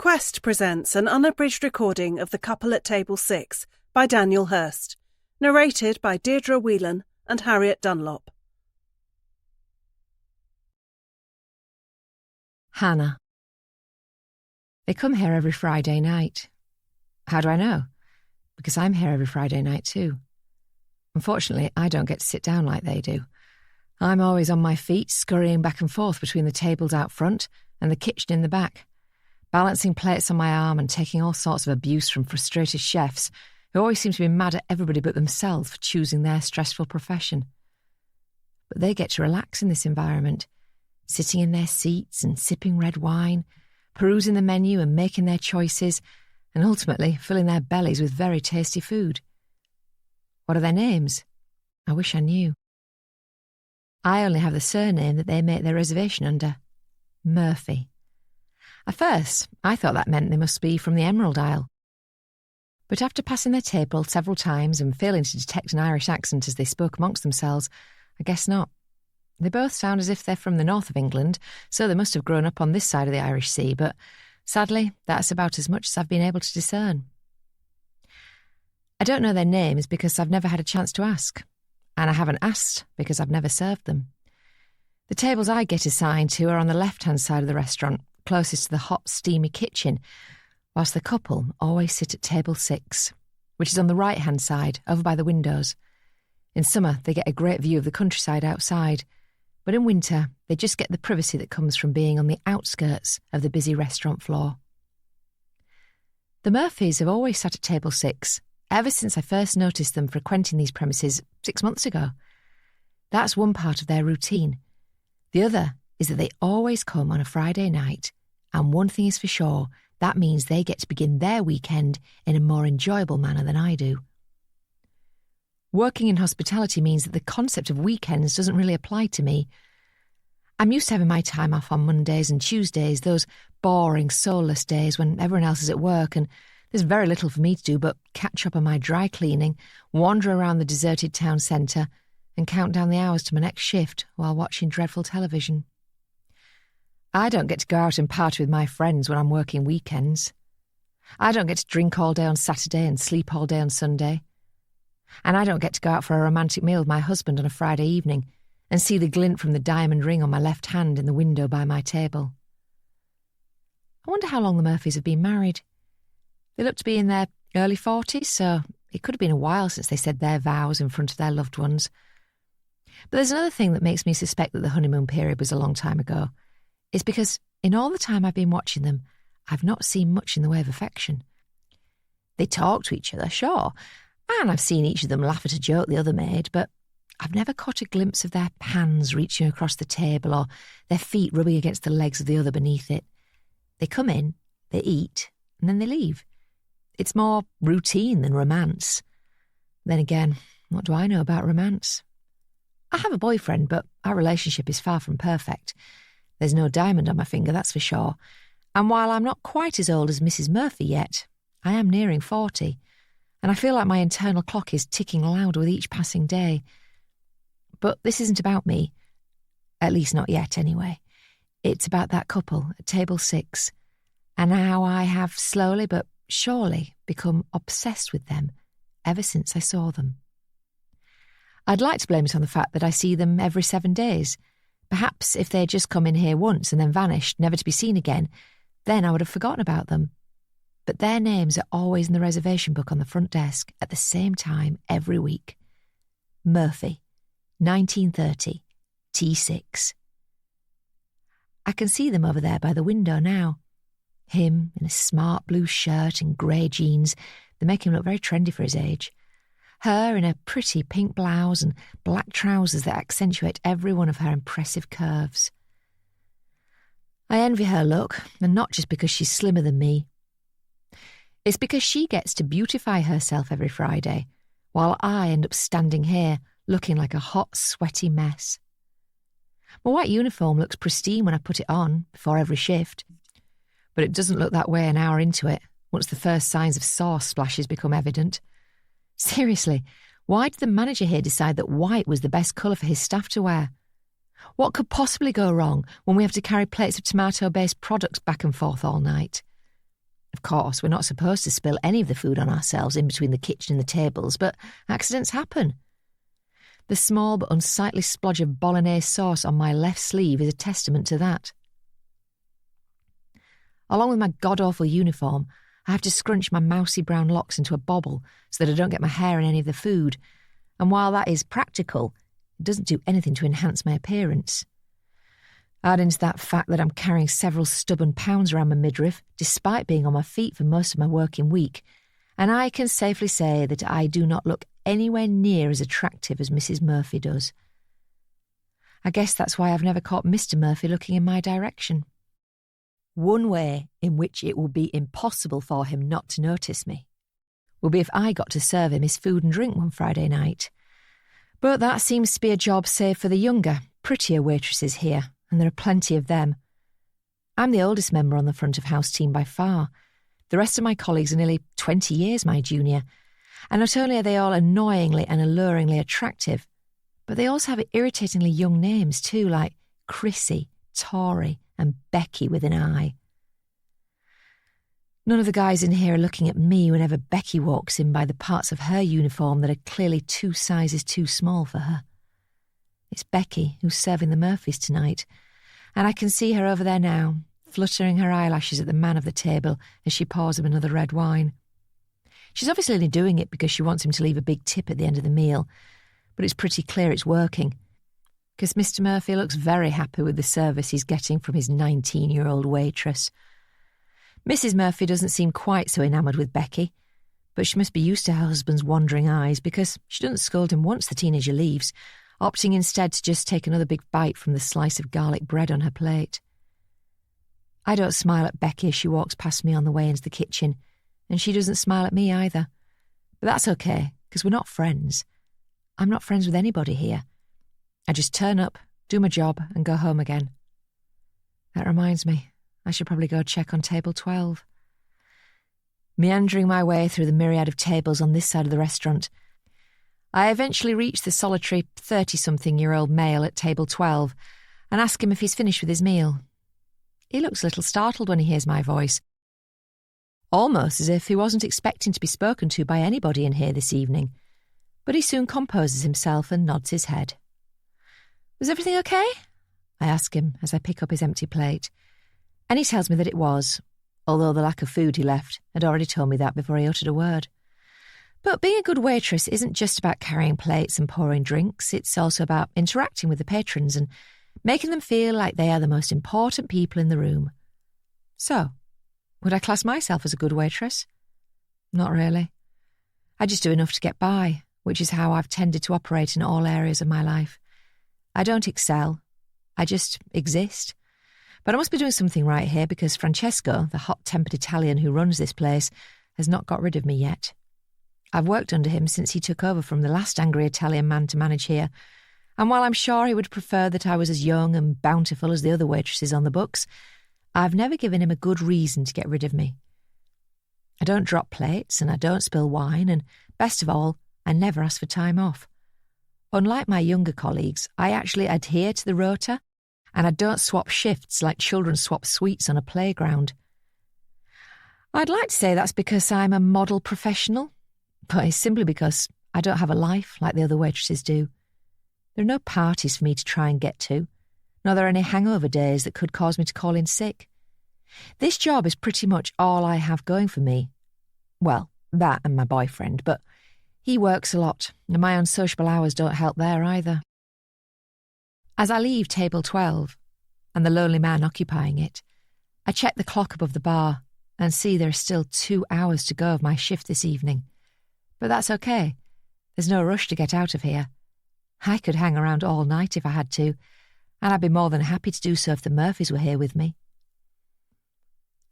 Quest presents an unabridged recording of The Couple at Table 6 by Daniel Hurst, narrated by Deirdre Whelan and Harriet Dunlop. Hannah. They come here every Friday night. How do I know? Because I'm here every Friday night too. Unfortunately, I don't get to sit down like they do. I'm always on my feet, scurrying back and forth between the tables out front and the kitchen in the back, balancing plates on my arm and taking all sorts of abuse from frustrated chefs who always seem to be mad at everybody but themselves for choosing their stressful profession. But they get to relax in this environment, sitting in their seats and sipping red wine, perusing the menu and making their choices, and ultimately filling their bellies with very tasty food. What are their names? I wish I knew. I only have the surname that they make their reservation under, Murphy. At first, I thought that meant they must be from the Emerald Isle. But after passing their table several times and failing to detect an Irish accent as they spoke amongst themselves, I guess not. They both sound as if they're from the north of England, so they must have grown up on this side of the Irish Sea, but sadly, that's about as much as I've been able to discern. I don't know their names because I've never had a chance to ask, and I haven't asked because I've never served them. The tables I get assigned to are on the left-hand side of the restaurant, closest to the hot, steamy kitchen, whilst the couple always sit at table 6, which is on the right-hand side, over by the windows. In summer, they get a great view of the countryside outside, but in winter, they just get the privacy that comes from being on the outskirts of the busy restaurant floor. The Murphys have always sat at table 6, ever since I first noticed them frequenting these premises 6 months ago. That's one part of their routine. The other is that they always come on a Friday night, and one thing is for sure, that means they get to begin their weekend in a more enjoyable manner than I do. Working in hospitality means that the concept of weekends doesn't really apply to me. I'm used to having my time off on Mondays and Tuesdays, those boring, soulless days when everyone else is at work and there's very little for me to do but catch up on my dry cleaning, wander around the deserted town centre and count down the hours to my next shift while watching dreadful television. I don't get to go out and party with my friends when I'm working weekends. I don't get to drink all day on Saturday and sleep all day on Sunday. And I don't get to go out for a romantic meal with my husband on a Friday evening and see the glint from the diamond ring on my left hand in the window by my table. I wonder how long the Murphys have been married. They look to be in their early 40s, so it could have been a while since they said their vows in front of their loved ones. But there's another thing that makes me suspect that the honeymoon period was a long time ago. It's because in all the time I've been watching them, I've not seen much in the way of affection. They talk to each other, sure, and I've seen each of them laugh at a joke the other made, but I've never caught a glimpse of their hands reaching across the table or their feet rubbing against the legs of the other beneath it. They come in, they eat, and then they leave. It's more routine than romance. Then again, what do I know about romance? I have a boyfriend, but our relationship is far from perfect. There's no diamond on my finger, that's for sure. And while I'm not quite as old as Mrs. Murphy yet, I am nearing 40, and I feel like my internal clock is ticking louder with each passing day. But this isn't about me. At least not yet, anyway. It's about that couple at table 6, and how I have slowly but surely become obsessed with them ever since I saw them. I'd like to blame it on the fact that I see them every 7 days. Perhaps if they had just come in here once and then vanished, never to be seen again, then I would have forgotten about them. But their names are always in the reservation book on the front desk at the same time every week. Murphy, 1930, T6. I can see them over there by the window now. Him in a smart blue shirt and grey jeans that make him look very trendy for his age. Her in a pretty pink blouse and black trousers that accentuate every one of her impressive curves. I envy her look, and not just because she's slimmer than me. It's because she gets to beautify herself every Friday, while I end up standing here looking like a hot, sweaty mess. My white uniform looks pristine when I put it on before every shift, but it doesn't look that way an hour into it, once the first signs of sauce splashes become evident. Seriously, why did the manager here decide that white was the best colour for his staff to wear? What could possibly go wrong when we have to carry plates of tomato-based products back and forth all night? Of course, we're not supposed to spill any of the food on ourselves in between the kitchen and the tables, but accidents happen. The small but unsightly splodge of bolognese sauce on my left sleeve is a testament to that. Along with my god-awful uniform, I have to scrunch my mousy brown locks into a bobble so that I don't get my hair in any of the food, and while that is practical, it doesn't do anything to enhance my appearance. Add into that fact that I'm carrying several stubborn pounds around my midriff, despite being on my feet for most of my working week, and I can safely say that I do not look anywhere near as attractive as Mrs. Murphy does. I guess that's why I've never caught Mr. Murphy looking in my direction. One way in which it will be impossible for him not to notice me will be if I got to serve him his food and drink one Friday night. But that seems to be a job saved for the younger, prettier waitresses here, and there are plenty of them. I'm the oldest member on the front of house team by far. The rest of my colleagues are nearly 20 years my junior, and not only are they all annoyingly and alluringly attractive, but they also have irritatingly young names too, like Chrissy, Tori, and Becky with an I. None of the guys in here are looking at me whenever Becky walks in by the parts of her uniform that are clearly 2 sizes too small for her. It's Becky who's serving the Murphys tonight, and I can see her over there now, fluttering her eyelashes at the man of the table as she pours him another red wine. She's obviously only doing it because she wants him to leave a big tip at the end of the meal, but it's pretty clear it's working, because Mr. Murphy looks very happy with the service he's getting from his 19-year-old waitress. Mrs. Murphy doesn't seem quite so enamoured with Becky, but she must be used to her husband's wandering eyes because she doesn't scold him once the teenager leaves, opting instead to just take another big bite from the slice of garlic bread on her plate. I don't smile at Becky as she walks past me on the way into the kitchen, and she doesn't smile at me either. But that's okay, because we're not friends. I'm not friends with anybody here. I just turn up, do my job, and go home again. That reminds me, I should probably go check on table 12. Meandering my way through the myriad of tables on this side of the restaurant, I eventually reach the solitary 30-something-year-old male at table 12 and ask him if he's finished with his meal. He looks a little startled when he hears my voice, almost as if he wasn't expecting to be spoken to by anybody in here this evening, but he soon composes himself and nods his head. "Was everything okay?" I ask him as I pick up his empty plate, and he tells me that it was, although the lack of food he left had already told me that before he uttered a word. But being a good waitress isn't just about carrying plates and pouring drinks, it's also about interacting with the patrons and making them feel like they are the most important people in the room. So, would I class myself as a good waitress? Not really. I just do enough to get by, which is how I've tended to operate in all areas of my life. I don't excel. I just exist. But I must be doing something right here because Francesco, the hot-tempered Italian who runs this place, has not got rid of me yet. I've worked under him since he took over from the last angry Italian man to manage here, and while I'm sure he would prefer that I was as young and bountiful as the other waitresses on the books, I've never given him a good reason to get rid of me. I don't drop plates and I don't spill wine, and best of all, I never ask for time off. Unlike my younger colleagues, I actually adhere to the rota, and I don't swap shifts like children swap sweets on a playground. I'd like to say that's because I'm a model professional, but it's simply because I don't have a life like the other waitresses do. There are no parties for me to try and get to, nor are there any hangover days that could cause me to call in sick. This job is pretty much all I have going for me. Well, that and my boyfriend, but he works a lot, and my unsociable hours don't help there either. As I leave table 12, and the lonely man occupying it, I check the clock above the bar and see there are still 2 hours to go of my shift this evening. But that's okay. There's no rush to get out of here. I could hang around all night if I had to, and I'd be more than happy to do so if the Murphys were here with me.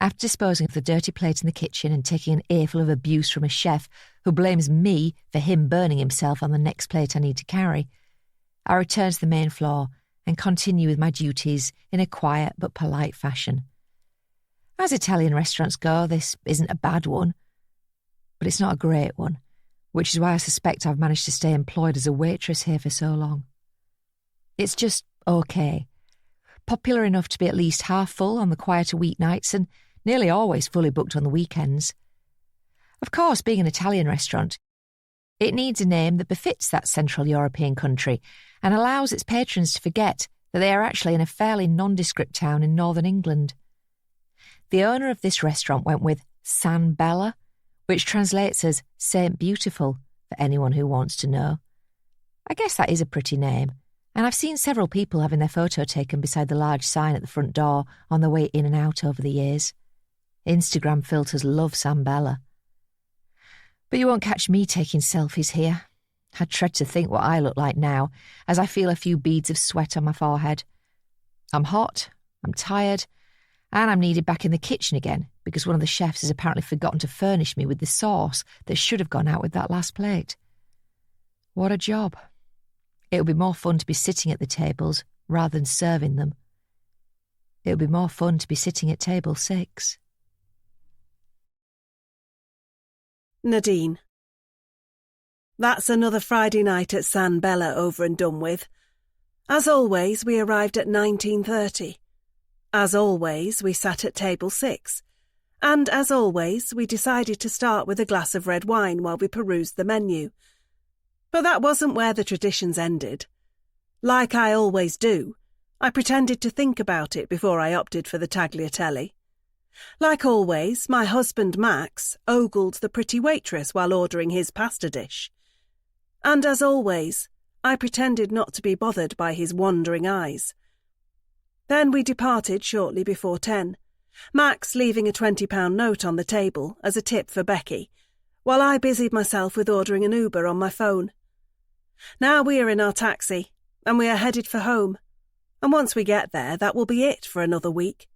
After disposing of the dirty plate in the kitchen and taking an earful of abuse from a chef who blames me for him burning himself on the next plate I need to carry, I return to the main floor and continue with my duties in a quiet but polite fashion. As Italian restaurants go, this isn't a bad one, but it's not a great one, which is why I suspect I've managed to stay employed as a waitress here for so long. It's just okay. Popular enough to be at least half full on the quieter weeknights and nearly always fully booked on the weekends. Of course, being an Italian restaurant, it needs a name that befits that Central European country and allows its patrons to forget that they are actually in a fairly nondescript town in northern England. The owner of this restaurant went with San Bella, which translates as Saint Beautiful for anyone who wants to know. I guess that is a pretty name, and I've seen several people having their photo taken beside the large sign at the front door on their way in and out over the years. Instagram filters love San Bella. But you won't catch me taking selfies here. I dread to think what I look like now, as I feel a few beads of sweat on my forehead. I'm hot, I'm tired, and I'm needed back in the kitchen again because one of the chefs has apparently forgotten to furnish me with the sauce that should have gone out with that last plate. What a job. It would be more fun to be sitting at the tables rather than serving them. It would be more fun to be sitting at table 6. Nadine. That's another Friday night at San Bella over and done with. As always, we arrived at 19:30. As always, we sat at table 6. And as always, we decided to start with a glass of red wine while we perused the menu. But that wasn't where the traditions ended. Like I always do, I pretended to think about it before I opted for the tagliatelle. Like always, my husband Max ogled the pretty waitress while ordering his pasta dish. And as always, I pretended not to be bothered by his wandering eyes. Then we departed shortly before 10, Max leaving a £20 note on the table as a tip for Becky, while I busied myself with ordering an Uber on my phone. Now we are in our taxi, and we are headed for home, and once we get there, that will be it for another week.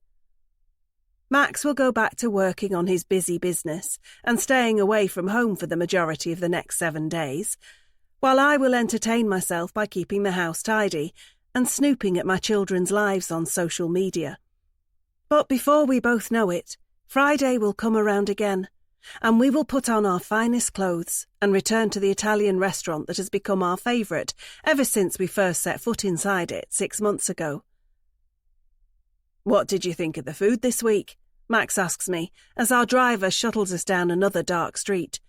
Max will go back to working on his busy business and staying away from home for the majority of the next 7 days, while I will entertain myself by keeping the house tidy and snooping at my children's lives on social media. But before we both know it, Friday will come around again, and we will put on our finest clothes and return to the Italian restaurant that has become our favourite ever since we first set foot inside it 6 months ago. "What did you think of the food this week?" Max asks me, as our driver shuttles us down another dark street.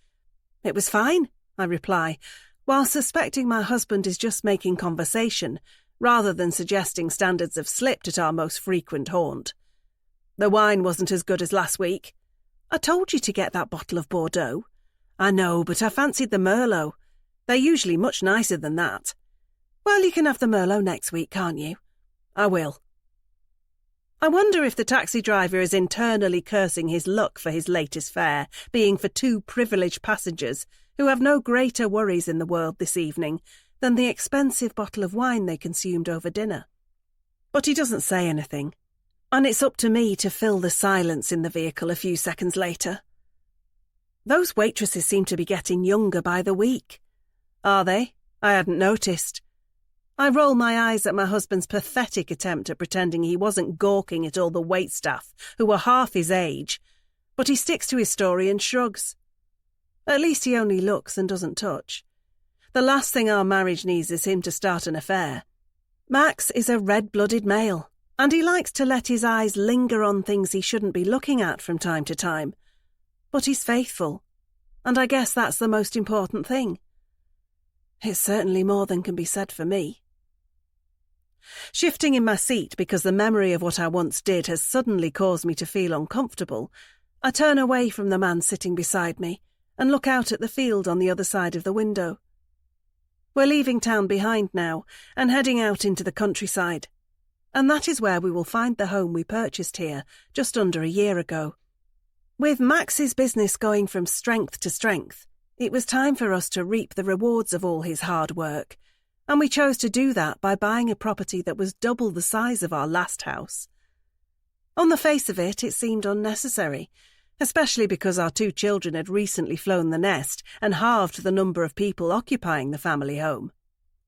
"It was fine," I reply, while suspecting my husband is just making conversation, rather than suggesting standards have slipped at our most frequent haunt. "The wine wasn't as good as last week." "I told you to get that bottle of Bordeaux." "I know, but I fancied the Merlot. They're usually much nicer than that." "Well, you can have the Merlot next week, can't you?" "I will." I wonder if the taxi driver is internally cursing his luck for his latest fare being for 2 privileged passengers who have no greater worries in the world this evening than the expensive bottle of wine they consumed over dinner. But he doesn't say anything, and it's up to me to fill the silence in the vehicle a few seconds later. "Those waitresses seem to be getting younger by the week." "Are they? I hadn't noticed." I roll my eyes at my husband's pathetic attempt at pretending he wasn't gawking at all the waitstaff who were half his age, but he sticks to his story and shrugs. At least he only looks and doesn't touch. The last thing our marriage needs is him to start an affair. Max is a red-blooded male, and he likes to let his eyes linger on things he shouldn't be looking at from time to time. But he's faithful, and I guess that's the most important thing. It's certainly more than can be said for me. Shifting in my seat because the memory of what I once did has suddenly caused me to feel uncomfortable, I turn away from the man sitting beside me and look out at the field on the other side of the window. We're leaving town behind now and heading out into the countryside, and that is where we will find the home we purchased here just under a year ago. With Max's business going from strength to strength, it was time for us to reap the rewards of all his hard work, and we chose to do that by buying a property that was double the size of our last house. On the face of it, it seemed unnecessary, especially because our 2 children had recently flown the nest and halved the number of people occupying the family home.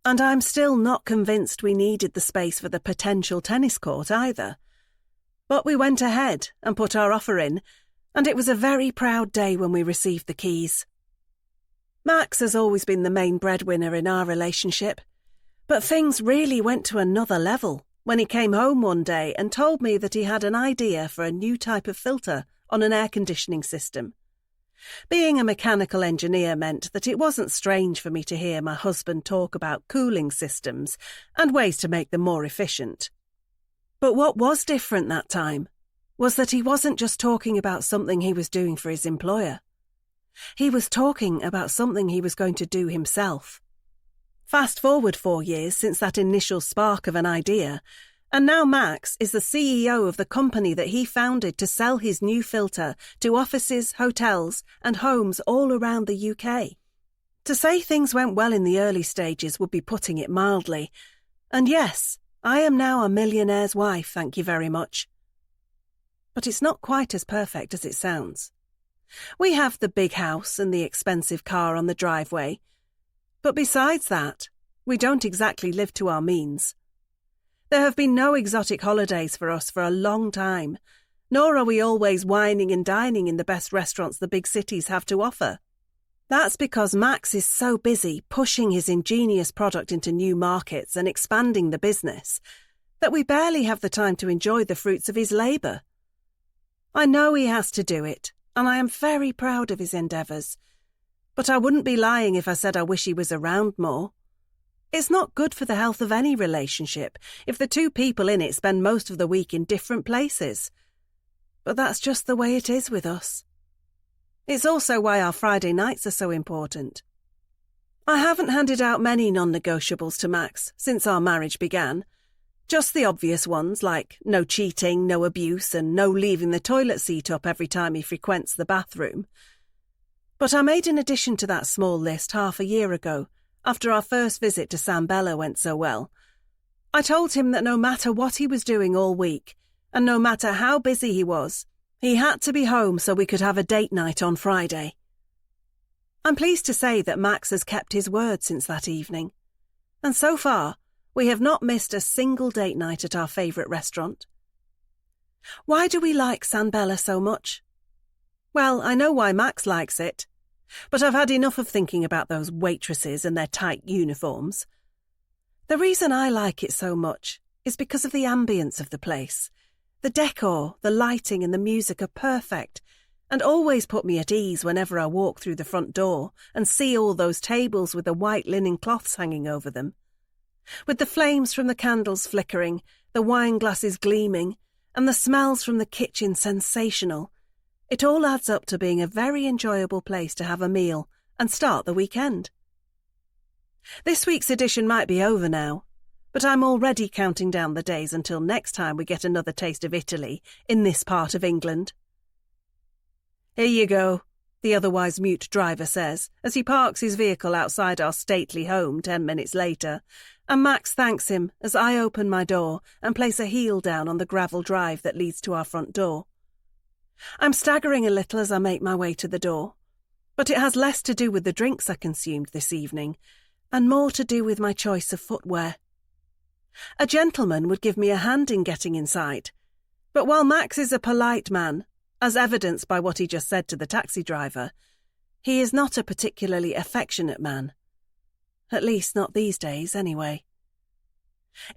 And I'm still not convinced we needed the space for the potential tennis court either. But we went ahead and put our offer in, and it was a very proud day when we received the keys. Max has always been the main breadwinner in our relationship, but things really went to another level when he came home one day and told me that he had an idea for a new type of filter on an air conditioning system. Being a mechanical engineer meant that it wasn't strange for me to hear my husband talk about cooling systems and ways to make them more efficient. But what was different that time was that he wasn't just talking about something he was doing for his employer. He was talking about something he was going to do himself. Fast forward 4 years since that initial spark of an idea, and now Max is the CEO of the company that he founded to sell his new filter to offices, hotels, and homes all around the UK. To say things went well in the early stages would be putting it mildly. And yes, I am now a millionaire's wife, thank you very much. But it's not quite as perfect as it sounds. We have the big house and the expensive car on the driveway. But besides that, we don't exactly live to our means. There have been no exotic holidays for us for a long time, nor are we always wining and dining in the best restaurants the big cities have to offer. That's because Max is so busy pushing his ingenious product into new markets and expanding the business that we barely have the time to enjoy the fruits of his labour. I know he has to do it, and I am very proud of his endeavours, but I wouldn't be lying if I said I wish he was around more. It's not good for the health of any relationship if the two people in it spend most of the week in different places. But that's just the way it is with us. It's also why our Friday nights are so important. I haven't handed out many non-negotiables to Max since our marriage began. Just the obvious ones like no cheating, no abuse, and no leaving the toilet seat up every time he frequents the bathroom. But I made an addition to that small list half a year ago, after our first visit to San Bella went so well. I told him that no matter what he was doing all week, and no matter how busy he was, he had to be home so we could have a date night on Friday. I'm pleased to say that Max has kept his word since that evening, and so far, we have not missed a single date night at our favourite restaurant. Why do we like San Bella so much? Well, I know why Max likes it. But I've had enough of thinking about those waitresses and their tight uniforms. The reason I like it so much is because of the ambience of the place. The decor, the lighting and the music are perfect and always put me at ease whenever I walk through the front door and see all those tables with the white linen cloths hanging over them. With the flames from the candles flickering, the wine glasses gleaming, and the smells from the kitchen sensational, it all adds up to being a very enjoyable place to have a meal and start the weekend. This week's edition might be over now, but I'm already counting down the days until next time we get another taste of Italy in this part of England. Here you go, the otherwise mute driver says, as he parks his vehicle outside our stately home 10 minutes later, and Max thanks him as I open my door and place a heel down on the gravel drive that leads to our front door. I'm staggering a little as I make my way to the door, but it has less to do with the drinks I consumed this evening and more to do with my choice of footwear. A gentleman would give me a hand in getting inside, but while Max is a polite man, as evidenced by what he just said to the taxi driver, he is not a particularly affectionate man. At least not these days, anyway.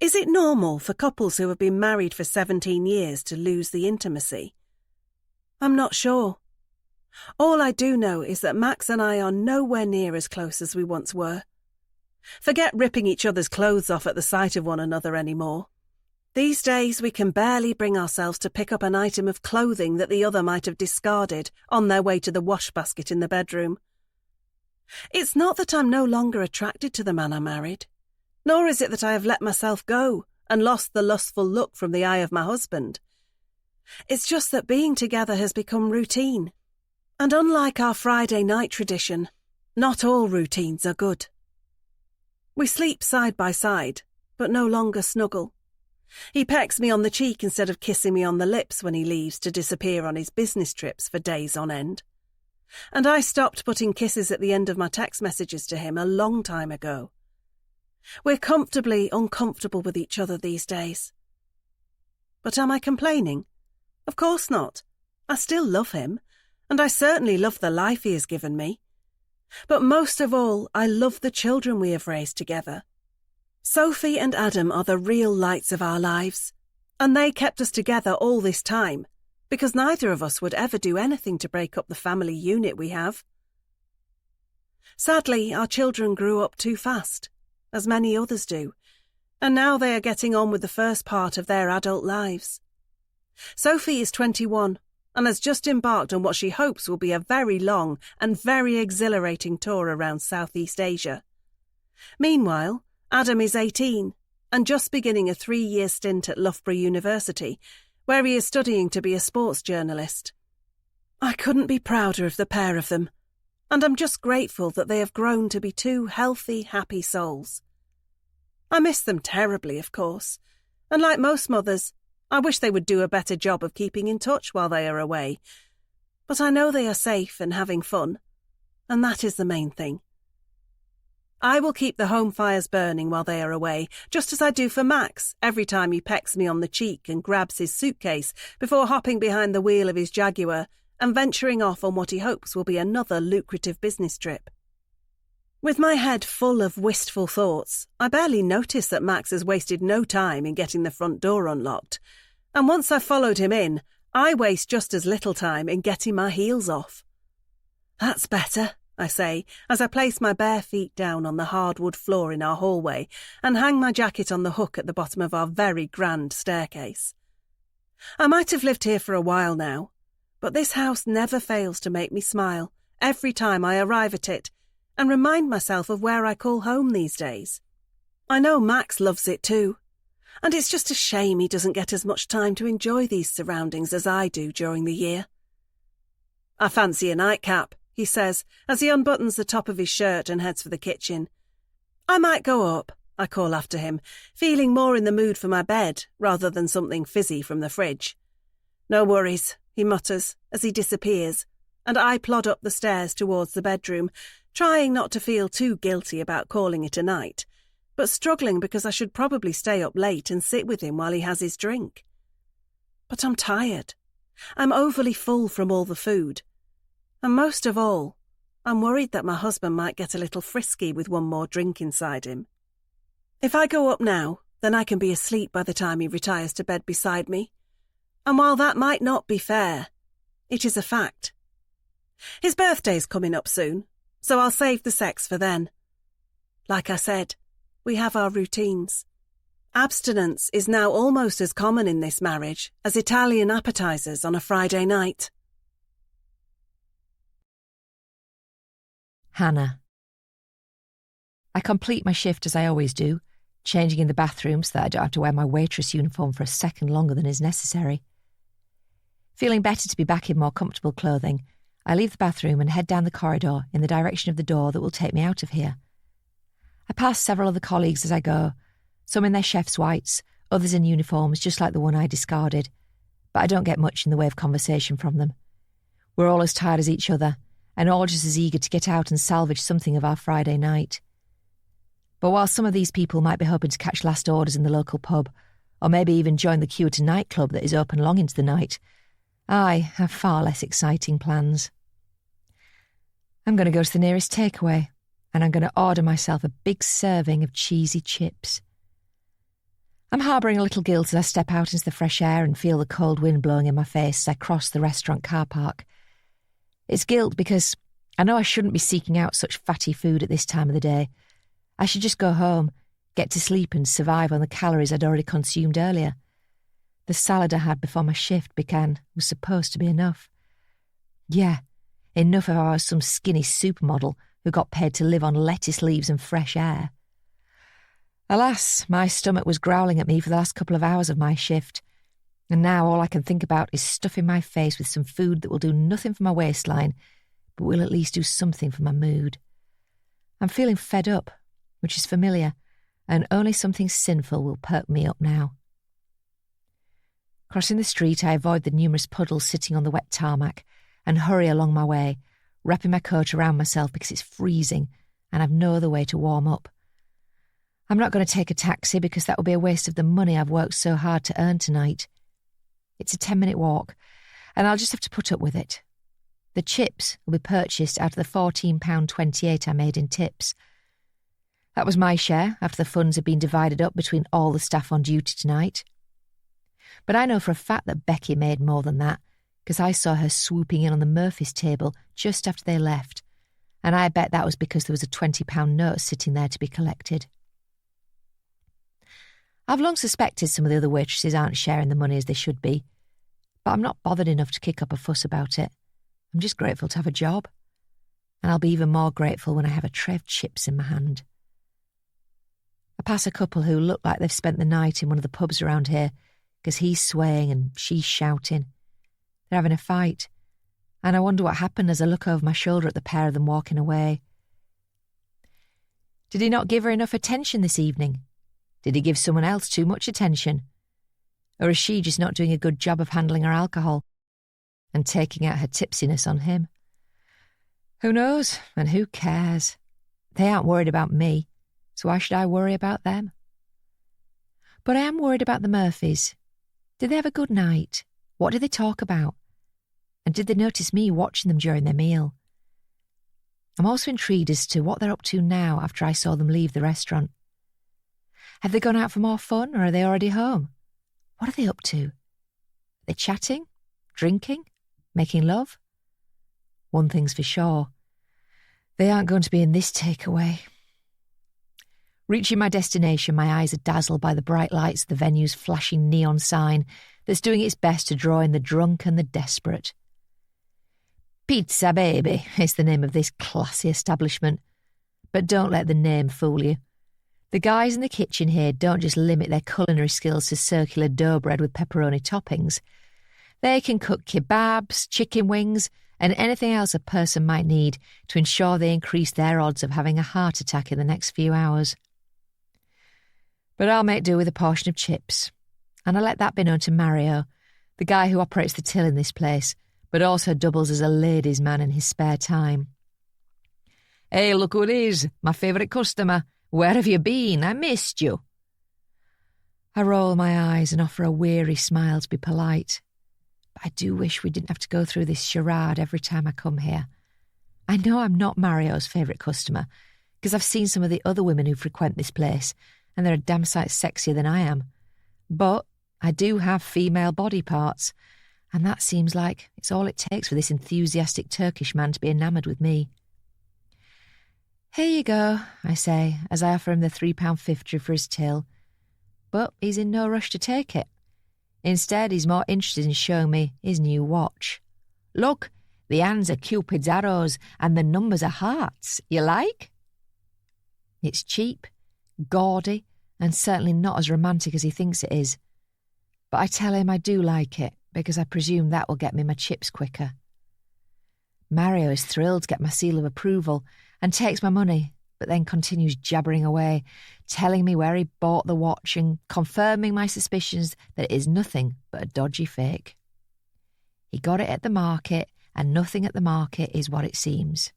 Is it normal for couples who have been married for 17 years to lose the intimacy? I'm not sure. All I do know is that Max and I are nowhere near as close as we once were. Forget ripping each other's clothes off at the sight of one another anymore. These days we can barely bring ourselves to pick up an item of clothing that the other might have discarded on their way to the wash basket in the bedroom. It's not that I'm no longer attracted to the man I married, nor is it that I have let myself go and lost the lustful look from the eye of my husband. It's just that being together has become routine. And unlike our Friday night tradition, not all routines are good. We sleep side by side, but no longer snuggle. He pecks me on the cheek instead of kissing me on the lips when he leaves to disappear on his business trips for days on end. And I stopped putting kisses at the end of my text messages to him a long time ago. We're comfortably uncomfortable with each other these days. But am I complaining? Of course not. I still love him, and I certainly love the life he has given me. But most of all, I love the children we have raised together. Sophie and Adam are the real lights of our lives, and they kept us together all this time, because neither of us would ever do anything to break up the family unit we have. Sadly, our children grew up too fast, as many others do, and now they are getting on with the first part of their adult lives. Sophie is 21 and has just embarked on what she hopes will be a very long and very exhilarating tour around Southeast Asia. Meanwhile, Adam is 18 and just beginning a 3-year stint at Loughborough University, where he is studying to be a sports journalist. I couldn't be prouder of the pair of them, and I'm just grateful that they have grown to be 2 healthy, happy souls. I miss them terribly, of course, and like most mothers, I wish they would do a better job of keeping in touch while they are away. But I know they are safe and having fun, and that is the main thing. I will keep the home fires burning while they are away, just as I do for Max every time he pecks me on the cheek and grabs his suitcase before hopping behind the wheel of his Jaguar and venturing off on what he hopes will be another lucrative business trip. With my head full of wistful thoughts, I barely notice that Max has wasted no time in getting the front door unlocked, and once I've followed him in, I waste just as little time in getting my heels off. That's better, I say, as I place my bare feet down on the hardwood floor in our hallway and hang my jacket on the hook at the bottom of our very grand staircase. I might have lived here for a while now, but this house never fails to make me smile every time I arrive at it and remind myself of where I call home these days. I know Max loves it too, and it's just a shame he doesn't get as much time to enjoy these surroundings as I do during the year. I fancy a nightcap, he says, as he unbuttons the top of his shirt and heads for the kitchen. I might go up, I call after him, feeling more in the mood for my bed rather than something fizzy from the fridge. No worries, he mutters as he disappears, and I plod up the stairs towards the bedroom, trying not to feel too guilty about calling it a night, but struggling because I should probably stay up late and sit with him while he has his drink. But I'm tired. I'm overly full from all the food. And most of all, I'm worried that my husband might get a little frisky with one more drink inside him. If I go up now, then I can be asleep by the time he retires to bed beside me. And while that might not be fair, it is a fact. His birthday's coming up soon, so I'll save the sex for then. Like I said, we have our routines. Abstinence is now almost as common in this marriage as Italian appetizers on a Friday night. Hannah. I complete my shift as I always do, changing in the bathroom so that I don't have to wear my waitress uniform for a second longer than is necessary. Feeling better to be back in more comfortable clothing, I leave the bathroom and head down the corridor in the direction of the door that will take me out of here. I pass several other colleagues as I go, some in their chef's whites, others in uniforms just like the one I discarded, but I don't get much in the way of conversation from them. We're all as tired as each other, and all just as eager to get out and salvage something of our Friday night. But while some of these people might be hoping to catch last orders in the local pub, or maybe even join the queue at a nightclub that is open long into the night, I have far less exciting plans. I'm going to go to the nearest takeaway, and I'm going to order myself a big serving of cheesy chips. I'm harbouring a little guilt as I step out into the fresh air and feel the cold wind blowing in my face as I cross the restaurant car park. It's guilt because I know I shouldn't be seeking out such fatty food at this time of the day. I should just go home, get to sleep and survive on the calories I'd already consumed earlier. The salad I had before my shift began was supposed to be enough. Yeah, enough if I was some skinny supermodel who got paid to live on lettuce leaves and fresh air. Alas, my stomach was growling at me for the last couple of hours of my shift, and now all I can think about is stuffing my face with some food that will do nothing for my waistline, but will at least do something for my mood. I'm feeling fed up, which is familiar, and only something sinful will perk me up now. Crossing the street, I avoid the numerous puddles sitting on the wet tarmac and hurry along my way, wrapping my coat around myself because it's freezing and I've no other way to warm up. I'm not going to take a taxi because that will be a waste of the money I've worked so hard to earn tonight. It's a 10-minute walk, and I'll just have to put up with it. The chips will be purchased out of the £14.28 I made in tips. That was my share after the funds had been divided up between all the staff on duty tonight. But I know for a fact that Becky made more than that, because I saw her swooping in on the Murphys' table just after they left, and I bet that was because there was a £20 note sitting there to be collected. I've long suspected some of the other waitresses aren't sharing the money as they should be, but I'm not bothered enough to kick up a fuss about it. I'm just grateful to have a job, and I'll be even more grateful when I have a tray of chips in my hand. I pass a couple who look like they've spent the night in one of the pubs around here, because he's swaying and she's shouting. They're having a fight, and I wonder what happened as I look over my shoulder at the pair of them walking away. Did he not give her enough attention this evening? Did he give someone else too much attention? Or is she just not doing a good job of handling her alcohol and taking out her tipsiness on him? Who knows, and who cares? They aren't worried about me, so why should I worry about them? But I am worried about the Murphys. Did they have a good night? What did they talk about? And did they notice me watching them during their meal? I'm also intrigued as to what they're up to now after I saw them leave the restaurant. Have they gone out for more fun, or are they already home? What are they up to? Are they chatting? Drinking? Making love? One thing's for sure. They aren't going to be in this takeaway. Reaching my destination, my eyes are dazzled by the bright lights of the venue's flashing neon sign that's doing its best to draw in the drunk and the desperate. Pizza Baby is the name of this classy establishment, but don't let the name fool you. The guys in the kitchen here don't just limit their culinary skills to circular dough bread with pepperoni toppings. They can cook kebabs, chicken wings, and anything else a person might need to ensure they increase their odds of having a heart attack in the next few hours. But I'll make do with a portion of chips, and I let that be known to Mario, the guy who operates the till in this place, but also doubles as a ladies' man in his spare time. Hey, look who it is, my favourite customer. Where have you been? I missed you. I roll my eyes and offer a weary smile to be polite. But I do wish we didn't have to go through this charade every time I come here. I know I'm not Mario's favourite customer, because I've seen some of the other women who frequent this place, and they're a damn sight sexier than I am. But I do have female body parts, and that seems like it's all it takes for this enthusiastic Turkish man to be enamoured with me. Here you go, I say, as I offer him the £3.50 for his till. But he's in no rush to take it. Instead, he's more interested in showing me his new watch. Look, the hands are Cupid's arrows and the numbers are hearts. You like? It's cheap, gaudy, and certainly not as romantic as he thinks it is. But I tell him I do like it, because I presume that will get me my chips quicker. Mario is thrilled to get my seal of approval and takes my money, but then continues jabbering away, telling me where he bought the watch and confirming my suspicions that it is nothing but a dodgy fake. He got it at the market, and nothing at the market is what it seems.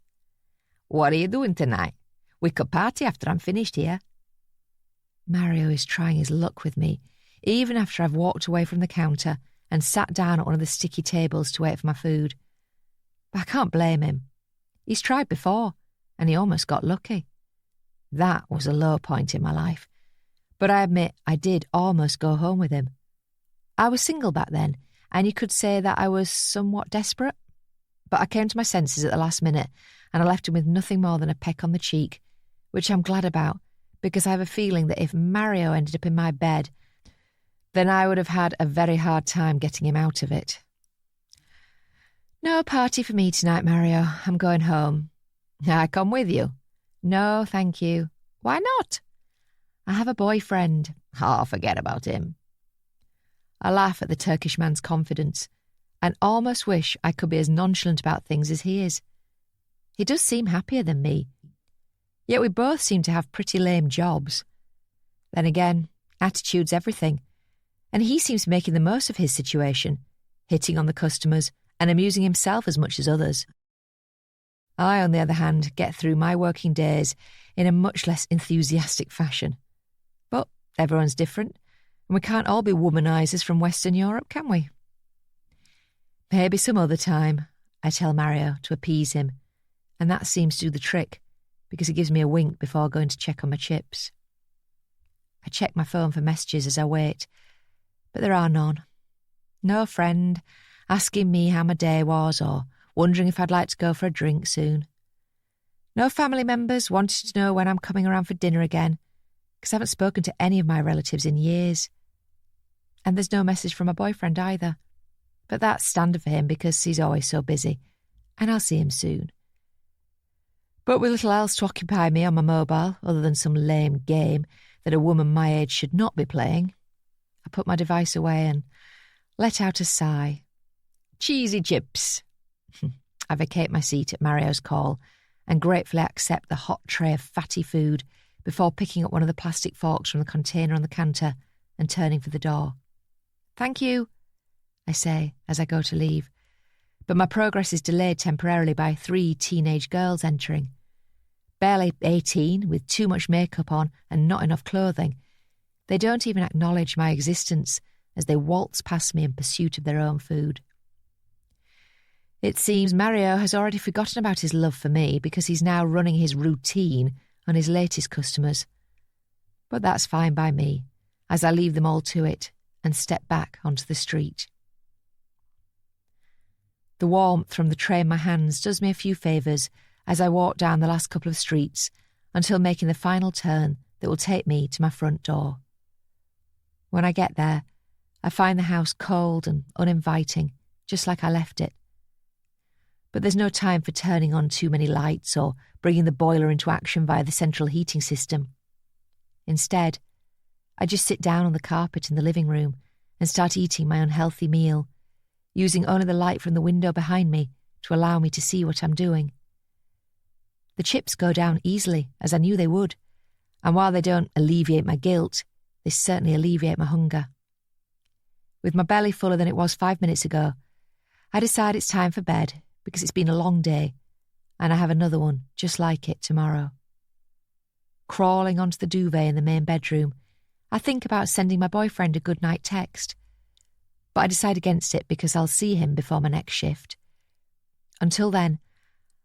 What are you doing tonight? We could party after I'm finished here. Mario is trying his luck with me, even after I've walked away from the counter and sat down at one of the sticky tables to wait for my food. But I can't blame him. He's tried before, and he almost got lucky. That was a low point in my life, but I admit I did almost go home with him. I was single back then, and you could say that I was somewhat desperate. But I came to my senses at the last minute, and I left him with nothing more than a peck on the cheek, which I'm glad about, because I have a feeling that if Mario ended up in my bed, then I would have had a very hard time getting him out of it. No party for me tonight, Mario. I'm going home. I come with you. No, thank you. Why not? I have a boyfriend. Oh, forget about him. I laugh at the Turkish man's confidence and almost wish I could be as nonchalant about things as he is. He does seem happier than me, yet we both seem to have pretty lame jobs. Then again, attitude's everything, and he seems making the most of his situation, hitting on the customers and amusing himself as much as others. I, on the other hand, get through my working days in a much less enthusiastic fashion. But everyone's different, and we can't all be womanizers from Western Europe, can we? Maybe some other time, I tell Mario to appease him, and that seems to do the trick, because he gives me a wink before going to check on my chips. I check my phone for messages as I wait, but there are none. No friend asking me how my day was or wondering if I'd like to go for a drink soon. No family members wanting to know when I'm coming around for dinner again, because I haven't spoken to any of my relatives in years. And there's no message from my boyfriend either. But that's standard for him because he's always so busy, and I'll see him soon. But with little else to occupy me on my mobile, other than some lame game that a woman my age should not be playing, I put my device away and let out a sigh. Cheesy chips. I vacate my seat at Mario's call and gratefully accept the hot tray of fatty food before picking up one of the plastic forks from the container on the counter and turning for the door. Thank you, I say as I go to leave, but my progress is delayed temporarily by 3 teenage girls entering. Barely 18, with too much makeup on and not enough clothing, they don't even acknowledge my existence as they waltz past me in pursuit of their own food. It seems Mario has already forgotten about his love for me because he's now running his routine on his latest customers. But that's fine by me, as I leave them all to it and step back onto the street. The warmth from the tray in my hands does me a few favours as I walk down the last couple of streets until making the final turn that will take me to my front door. When I get there, I find the house cold and uninviting, just like I left it. But there's no time for turning on too many lights or bringing the boiler into action via the central heating system. Instead, I just sit down on the carpet in the living room and start eating my unhealthy meal, using only the light from the window behind me to allow me to see what I'm doing. The chips go down easily, as I knew they would, and while they don't alleviate my guilt, they certainly alleviate my hunger. With my belly fuller than it was 5 minutes ago, I decide it's time for bed because it's been a long day, and I have another one just like it tomorrow. Crawling onto the duvet in the main bedroom, I think about sending my boyfriend a good-night text, but I decide against it because I'll see him before my next shift. Until then,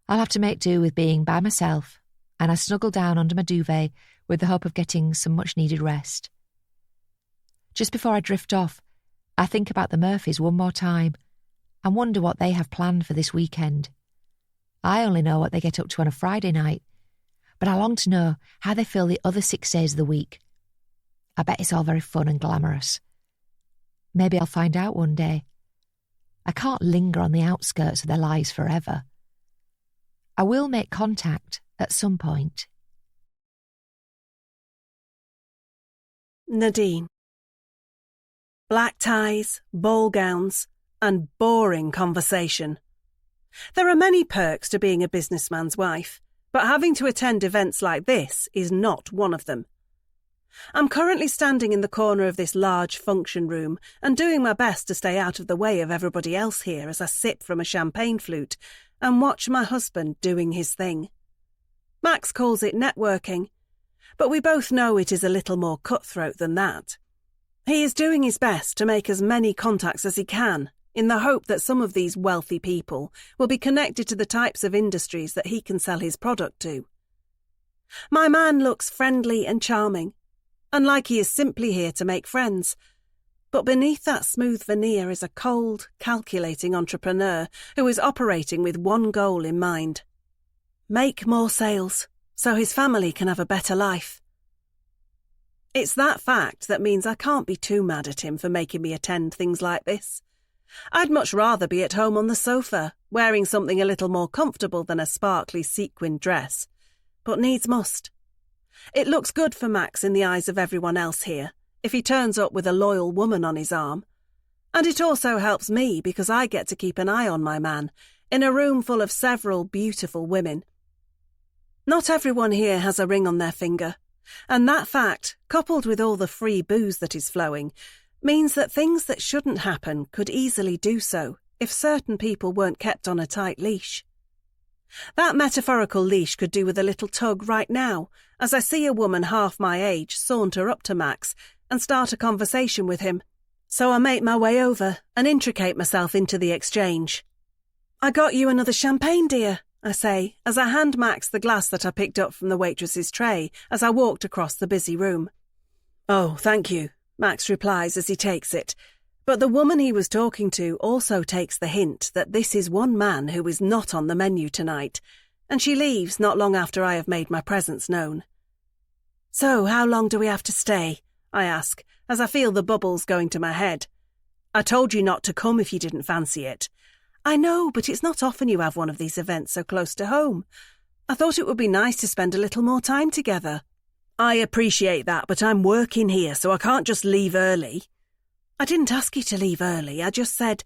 I'll have to make do with being by myself, and I snuggle down under my duvet with the hope of getting some much-needed rest. Just before I drift off, I think about the Murphys one more time and wonder what they have planned for this weekend. I only know what they get up to on a Friday night, but I long to know how they fill the other 6 days of the week. I bet it's all very fun and glamorous. Maybe I'll find out one day. I can't linger on the outskirts of their lives forever. I will make contact at some point. Nadine. Black ties, ball gowns, and boring conversation. There are many perks to being a businessman's wife, but having to attend events like this is not one of them. I'm currently standing in the corner of this large function room and doing my best to stay out of the way of everybody else here as I sip from a champagne flute and watch my husband doing his thing. Max calls it networking, but we both know it is a little more cutthroat than that. He is doing his best to make as many contacts as he can, in the hope that some of these wealthy people will be connected to the types of industries that he can sell his product to. My man looks friendly and charming, and like he is simply here to make friends. But beneath that smooth veneer is a cold, calculating entrepreneur who is operating with one goal in mind: make more sales, so his family can have a better life. It's that fact that means I can't be too mad at him for making me attend things like this. I'd much rather be at home on the sofa, wearing something a little more comfortable than a sparkly sequined dress, but needs must. It looks good for Max in the eyes of everyone else here, if he turns up with a loyal woman on his arm. And it also helps me because I get to keep an eye on my man, in a room full of several beautiful women. Not everyone here has a ring on their finger, and that fact, coupled with all the free booze that is flowing, means that things that shouldn't happen could easily do so if certain people weren't kept on a tight leash. That metaphorical leash could do with a little tug right now, as I see a woman half my age saunter up to Max and start a conversation with him. So I make my way over and intricate myself into the exchange. "I got you another champagne, dear. I say, as I hand Max the glass that I picked up from the waitress's tray as I walked across the busy room. "Oh, thank you," Max replies as he takes it. But the woman he was talking to also takes the hint that this is one man who is not on the menu tonight, and she leaves not long after I have made my presence known. "So, how long do we have to stay?" I ask, as I feel the bubbles going to my head. "I told you not to come if you didn't fancy it." "I know, but it's not often you have one of these events so close to home. I thought it would be nice to spend a little more time together." "I appreciate that, but I'm working here, so I can't just leave early." "I didn't ask you to leave early, I just said—"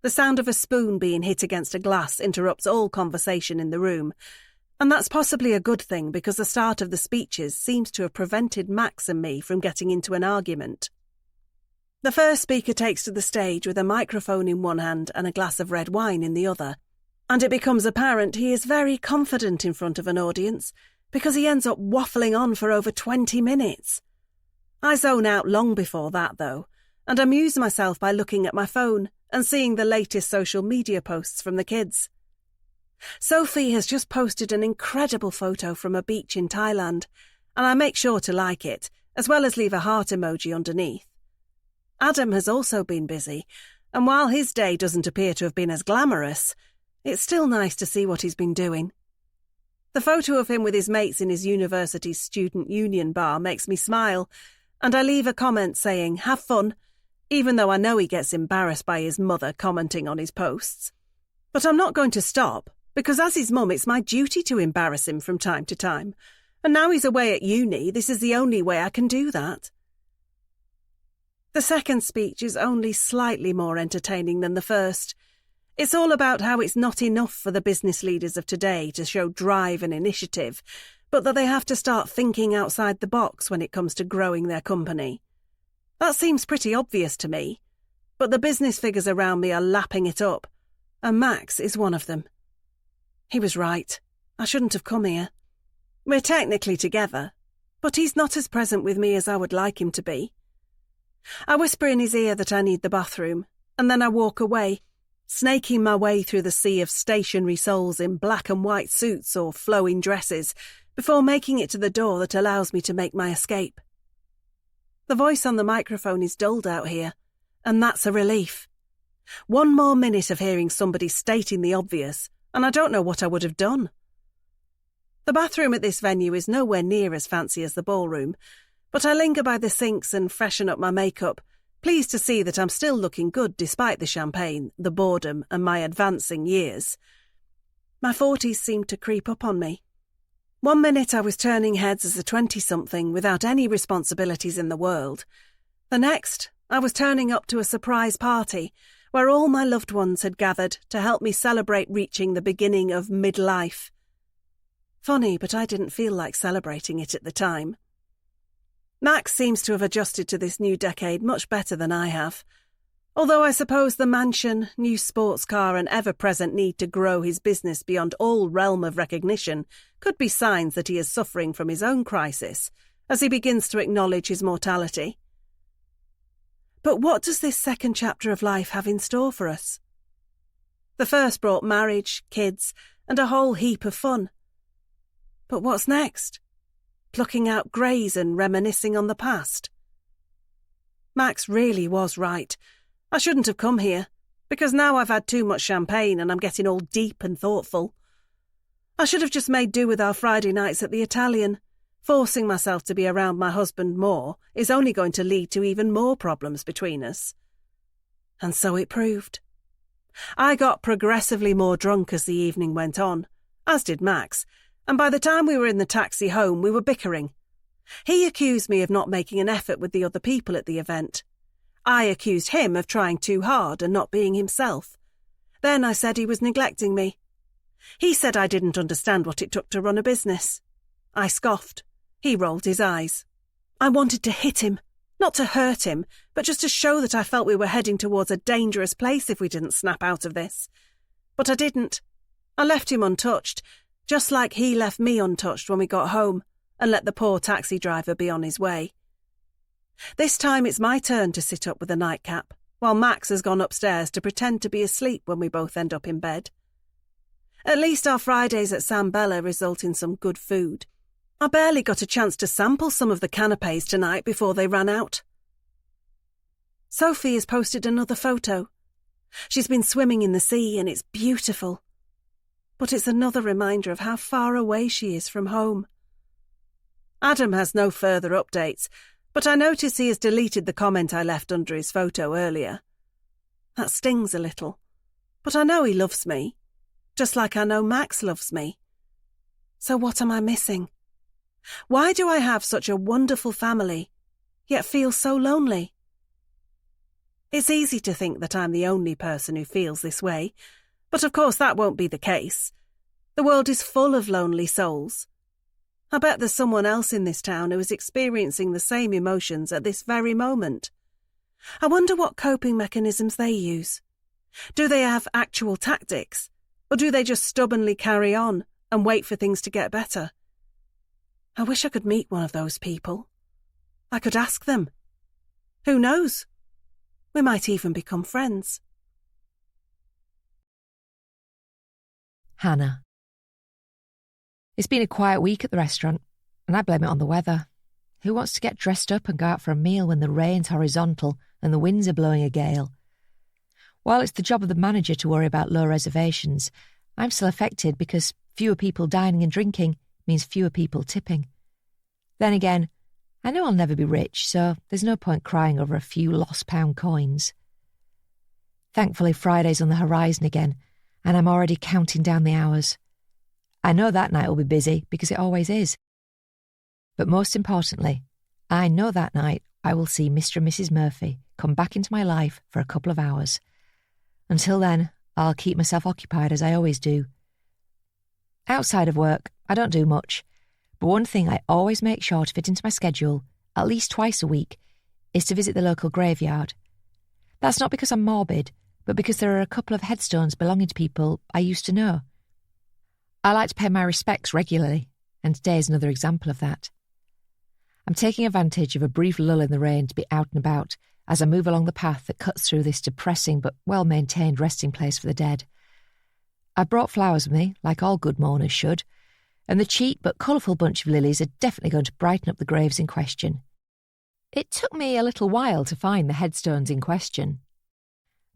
The sound of a spoon being hit against a glass interrupts all conversation in the room, and that's possibly a good thing because the start of the speeches seems to have prevented Max and me from getting into an argument. The first speaker takes to the stage with a microphone in one hand and a glass of red wine in the other, and it becomes apparent he is very confident in front of an audience because he ends up waffling on for over 20 minutes. I zone out long before that, though, and amuse myself by looking at my phone and seeing the latest social media posts from the kids. Sophie has just posted an incredible photo from a beach in Thailand, and I make sure to like it, as well as leave a heart emoji underneath. Adam has also been busy, and while his day doesn't appear to have been as glamorous, it's still nice to see what he's been doing. The photo of him with his mates in his university's student union bar makes me smile, and I leave a comment saying, "Have fun," even though I know he gets embarrassed by his mother commenting on his posts. But I'm not going to stop, because as his mum it's my duty to embarrass him from time to time, and now he's away at uni, this is the only way I can do that. The second speech is only slightly more entertaining than the first. It's all about how it's not enough for the business leaders of today to show drive and initiative, but that they have to start thinking outside the box when it comes to growing their company. That seems pretty obvious to me, but the business figures around me are lapping it up, and Max is one of them. He was right. I shouldn't have come here. We're technically together, but he's not as present with me as I would like him to be. I whisper in his ear that I need the bathroom, and then I walk away, snaking my way through the sea of stationary souls in black and white suits or flowing dresses, before making it to the door that allows me to make my escape. The voice on the microphone is dulled out here, and that's a relief. One more minute of hearing somebody stating the obvious, and I don't know what I would have done. The bathroom at this venue is nowhere near as fancy as the ballroom, but I linger by the sinks and freshen up my makeup, pleased to see that I'm still looking good despite the champagne, the boredom, and my advancing years. My 40s seemed to creep up on me. One minute I was turning heads as a 20-something without any responsibilities in the world. The next, I was turning up to a surprise party where all my loved ones had gathered to help me celebrate reaching the beginning of midlife. Funny, but I didn't feel like celebrating it at the time. Max seems to have adjusted to this new decade much better than I have. Although I suppose the mansion, new sports car and ever-present need to grow his business beyond all realm of recognition could be signs that he is suffering from his own crisis as he begins to acknowledge his mortality. But what does this second chapter of life have in store for us? The first brought marriage, kids, and a whole heap of fun. But what's next? Plucking out greys and reminiscing on the past? Max really was right. I shouldn't have come here, because now I've had too much champagne and I'm getting all deep and thoughtful. I should have just made do with our Friday nights at the Italian. Forcing myself to be around my husband more is only going to lead to even more problems between us. And so it proved. I got progressively more drunk as the evening went on, as did Max, and by the time we were in the taxi home we were bickering. He accused me of not making an effort with the other people at the event. I accused him of trying too hard and not being himself. Then I said he was neglecting me. He said I didn't understand what it took to run a business. I scoffed. He rolled his eyes. I wanted to hit him, not to hurt him, but just to show that I felt we were heading towards a dangerous place if we didn't snap out of this. But I didn't. I left him untouched, just like he left me untouched when we got home, and let the poor taxi driver be on his way. This time it's my turn to sit up with a nightcap, while Max has gone upstairs to pretend to be asleep when we both end up in bed. At least our Fridays at San Bella result in some good food. I barely got a chance to sample some of the canapes tonight before they ran out. Sophie has posted another photo. She's been swimming in the sea and it's beautiful. But it's another reminder of how far away she is from home. Adam has no further updates, but I notice he has deleted the comment I left under his photo earlier. That stings a little, but I know he loves me, just like I know Max loves me. So what am I missing? Why do I have such a wonderful family, yet feel so lonely? It's easy to think that I'm the only person who feels this way, but of course that won't be the case. The world is full of lonely souls. I bet there's someone else in this town who is experiencing the same emotions at this very moment. I wonder what coping mechanisms they use. Do they have actual tactics, or do they just stubbornly carry on and wait for things to get better? I wish I could meet one of those people. I could ask them. Who knows? We might even become friends. Hannah. It's been a quiet week at the restaurant, and I blame it on the weather. Who wants to get dressed up and go out for a meal when the rain's horizontal and the winds are blowing a gale? While it's the job of the manager to worry about low reservations, I'm still affected because fewer people dining and drinking means fewer people tipping. Then again, I know I'll never be rich, so there's no point crying over a few lost pound coins. Thankfully, Friday's on the horizon again, and I'm already counting down the hours. I know that night will be busy because it always is. But most importantly, I know that night I will see Mr. and Mrs. Murphy come back into my life for a couple of hours. Until then, I'll keep myself occupied as I always do. Outside of work, I don't do much, but one thing I always make sure to fit into my schedule, at least twice a week, is to visit the local graveyard. That's not because I'm morbid, but because there are a couple of headstones belonging to people I used to know. I like to pay my respects regularly, and today is another example of that. I'm taking advantage of a brief lull in the rain to be out and about as I move along the path that cuts through this depressing but well-maintained resting place for the dead. I brought flowers with me, like all good mourners should, and the cheap but colourful bunch of lilies are definitely going to brighten up the graves in question. It took me a little while to find the headstones in question.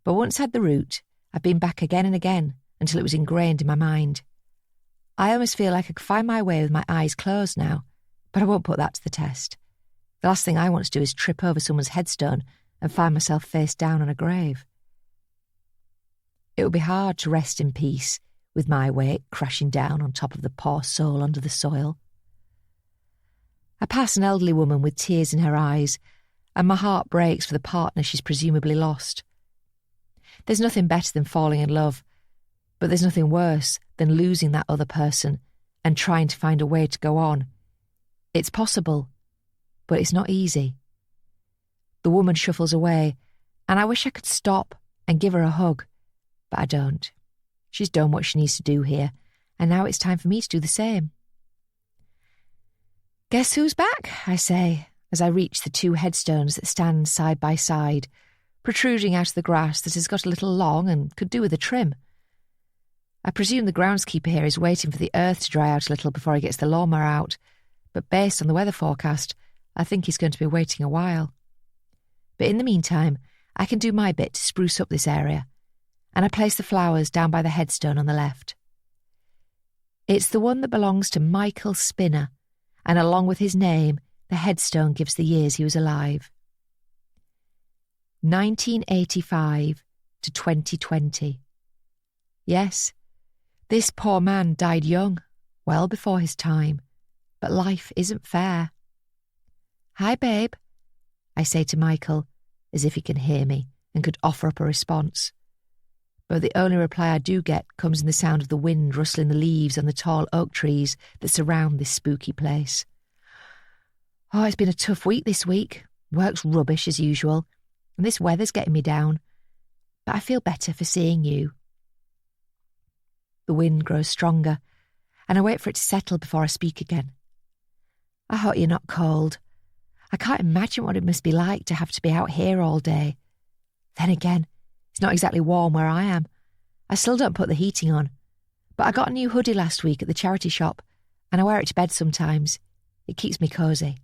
But once I had the route, I've been back again and again until it was ingrained in my mind. I almost feel like I could find my way with my eyes closed now, but I won't put that to the test. The last thing I want to do is trip over someone's headstone and find myself face down on a grave. It would be hard to rest in peace with my weight crashing down on top of the poor soul under the soil. I pass an elderly woman with tears in her eyes, and my heart breaks for the partner she's presumably lost. There's nothing better than falling in love, but there's nothing worse than losing that other person and trying to find a way to go on. It's possible, but it's not easy. The woman shuffles away, and I wish I could stop and give her a hug, but I don't. She's done what she needs to do here, and now it's time for me to do the same. Guess who's back, I say, as I reach the two headstones that stand side by side, protruding out of the grass that has got a little long and could do with a trim. I presume the groundskeeper here is waiting for the earth to dry out a little before he gets the lawnmower out, but based on the weather forecast, I think he's going to be waiting a while. But in the meantime, I can do my bit to spruce up this area, and I place the flowers down by the headstone on the left. It's the one that belongs to Michael Spinner, and along with his name, the headstone gives the years he was alive. 1985 to 2020. Yes, this poor man died young, well before his time, but life isn't fair. Hi, babe, I say to Michael, as if he can hear me and could offer up a response. But the only reply I do get comes in the sound of the wind rustling the leaves on the tall oak trees that surround this spooky place. Oh, it's been a tough week this week. Work's rubbish as usual, and this weather's getting me down. But I feel better for seeing you. The wind grows stronger, and I wait for it to settle before I speak again. I hope you're not cold. I can't imagine what it must be like to have to be out here all day. Then again, it's not exactly warm where I am. I still don't put the heating on, But I got a new hoodie last week at the charity shop, and I wear it to bed sometimes. It keeps me cosy.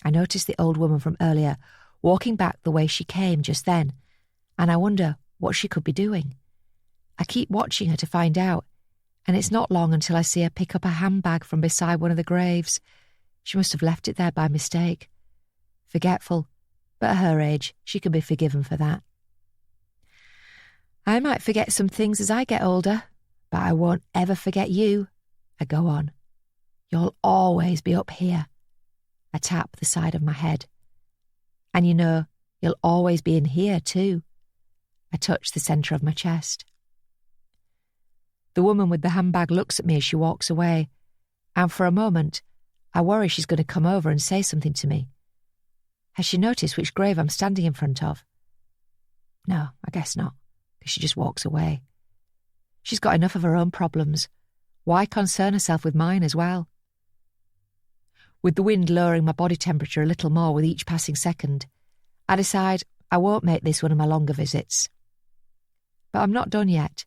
I noticed the old woman from earlier walking back the way she came just then, and I wonder what she could be doing. I keep watching her to find out, and it's not long until I see her pick up a handbag from beside one of the graves. She must have left it there by mistake. Forgetful, but at her age, she can be forgiven for that. I might forget some things as I get older, but I won't ever forget you. I go on. You'll always be up here. I tap the side of my head. And you know, you'll always be in here too. I touch the centre of my chest. The woman with the handbag looks at me as she walks away, and for a moment, I worry she's going to come over and say something to me. Has she noticed which grave I'm standing in front of? No, I guess not, because she just walks away. She's got enough of her own problems. Why concern herself with mine as well? With the wind lowering my body temperature a little more with each passing second, I decide I won't make this one of my longer visits. But I'm not done yet,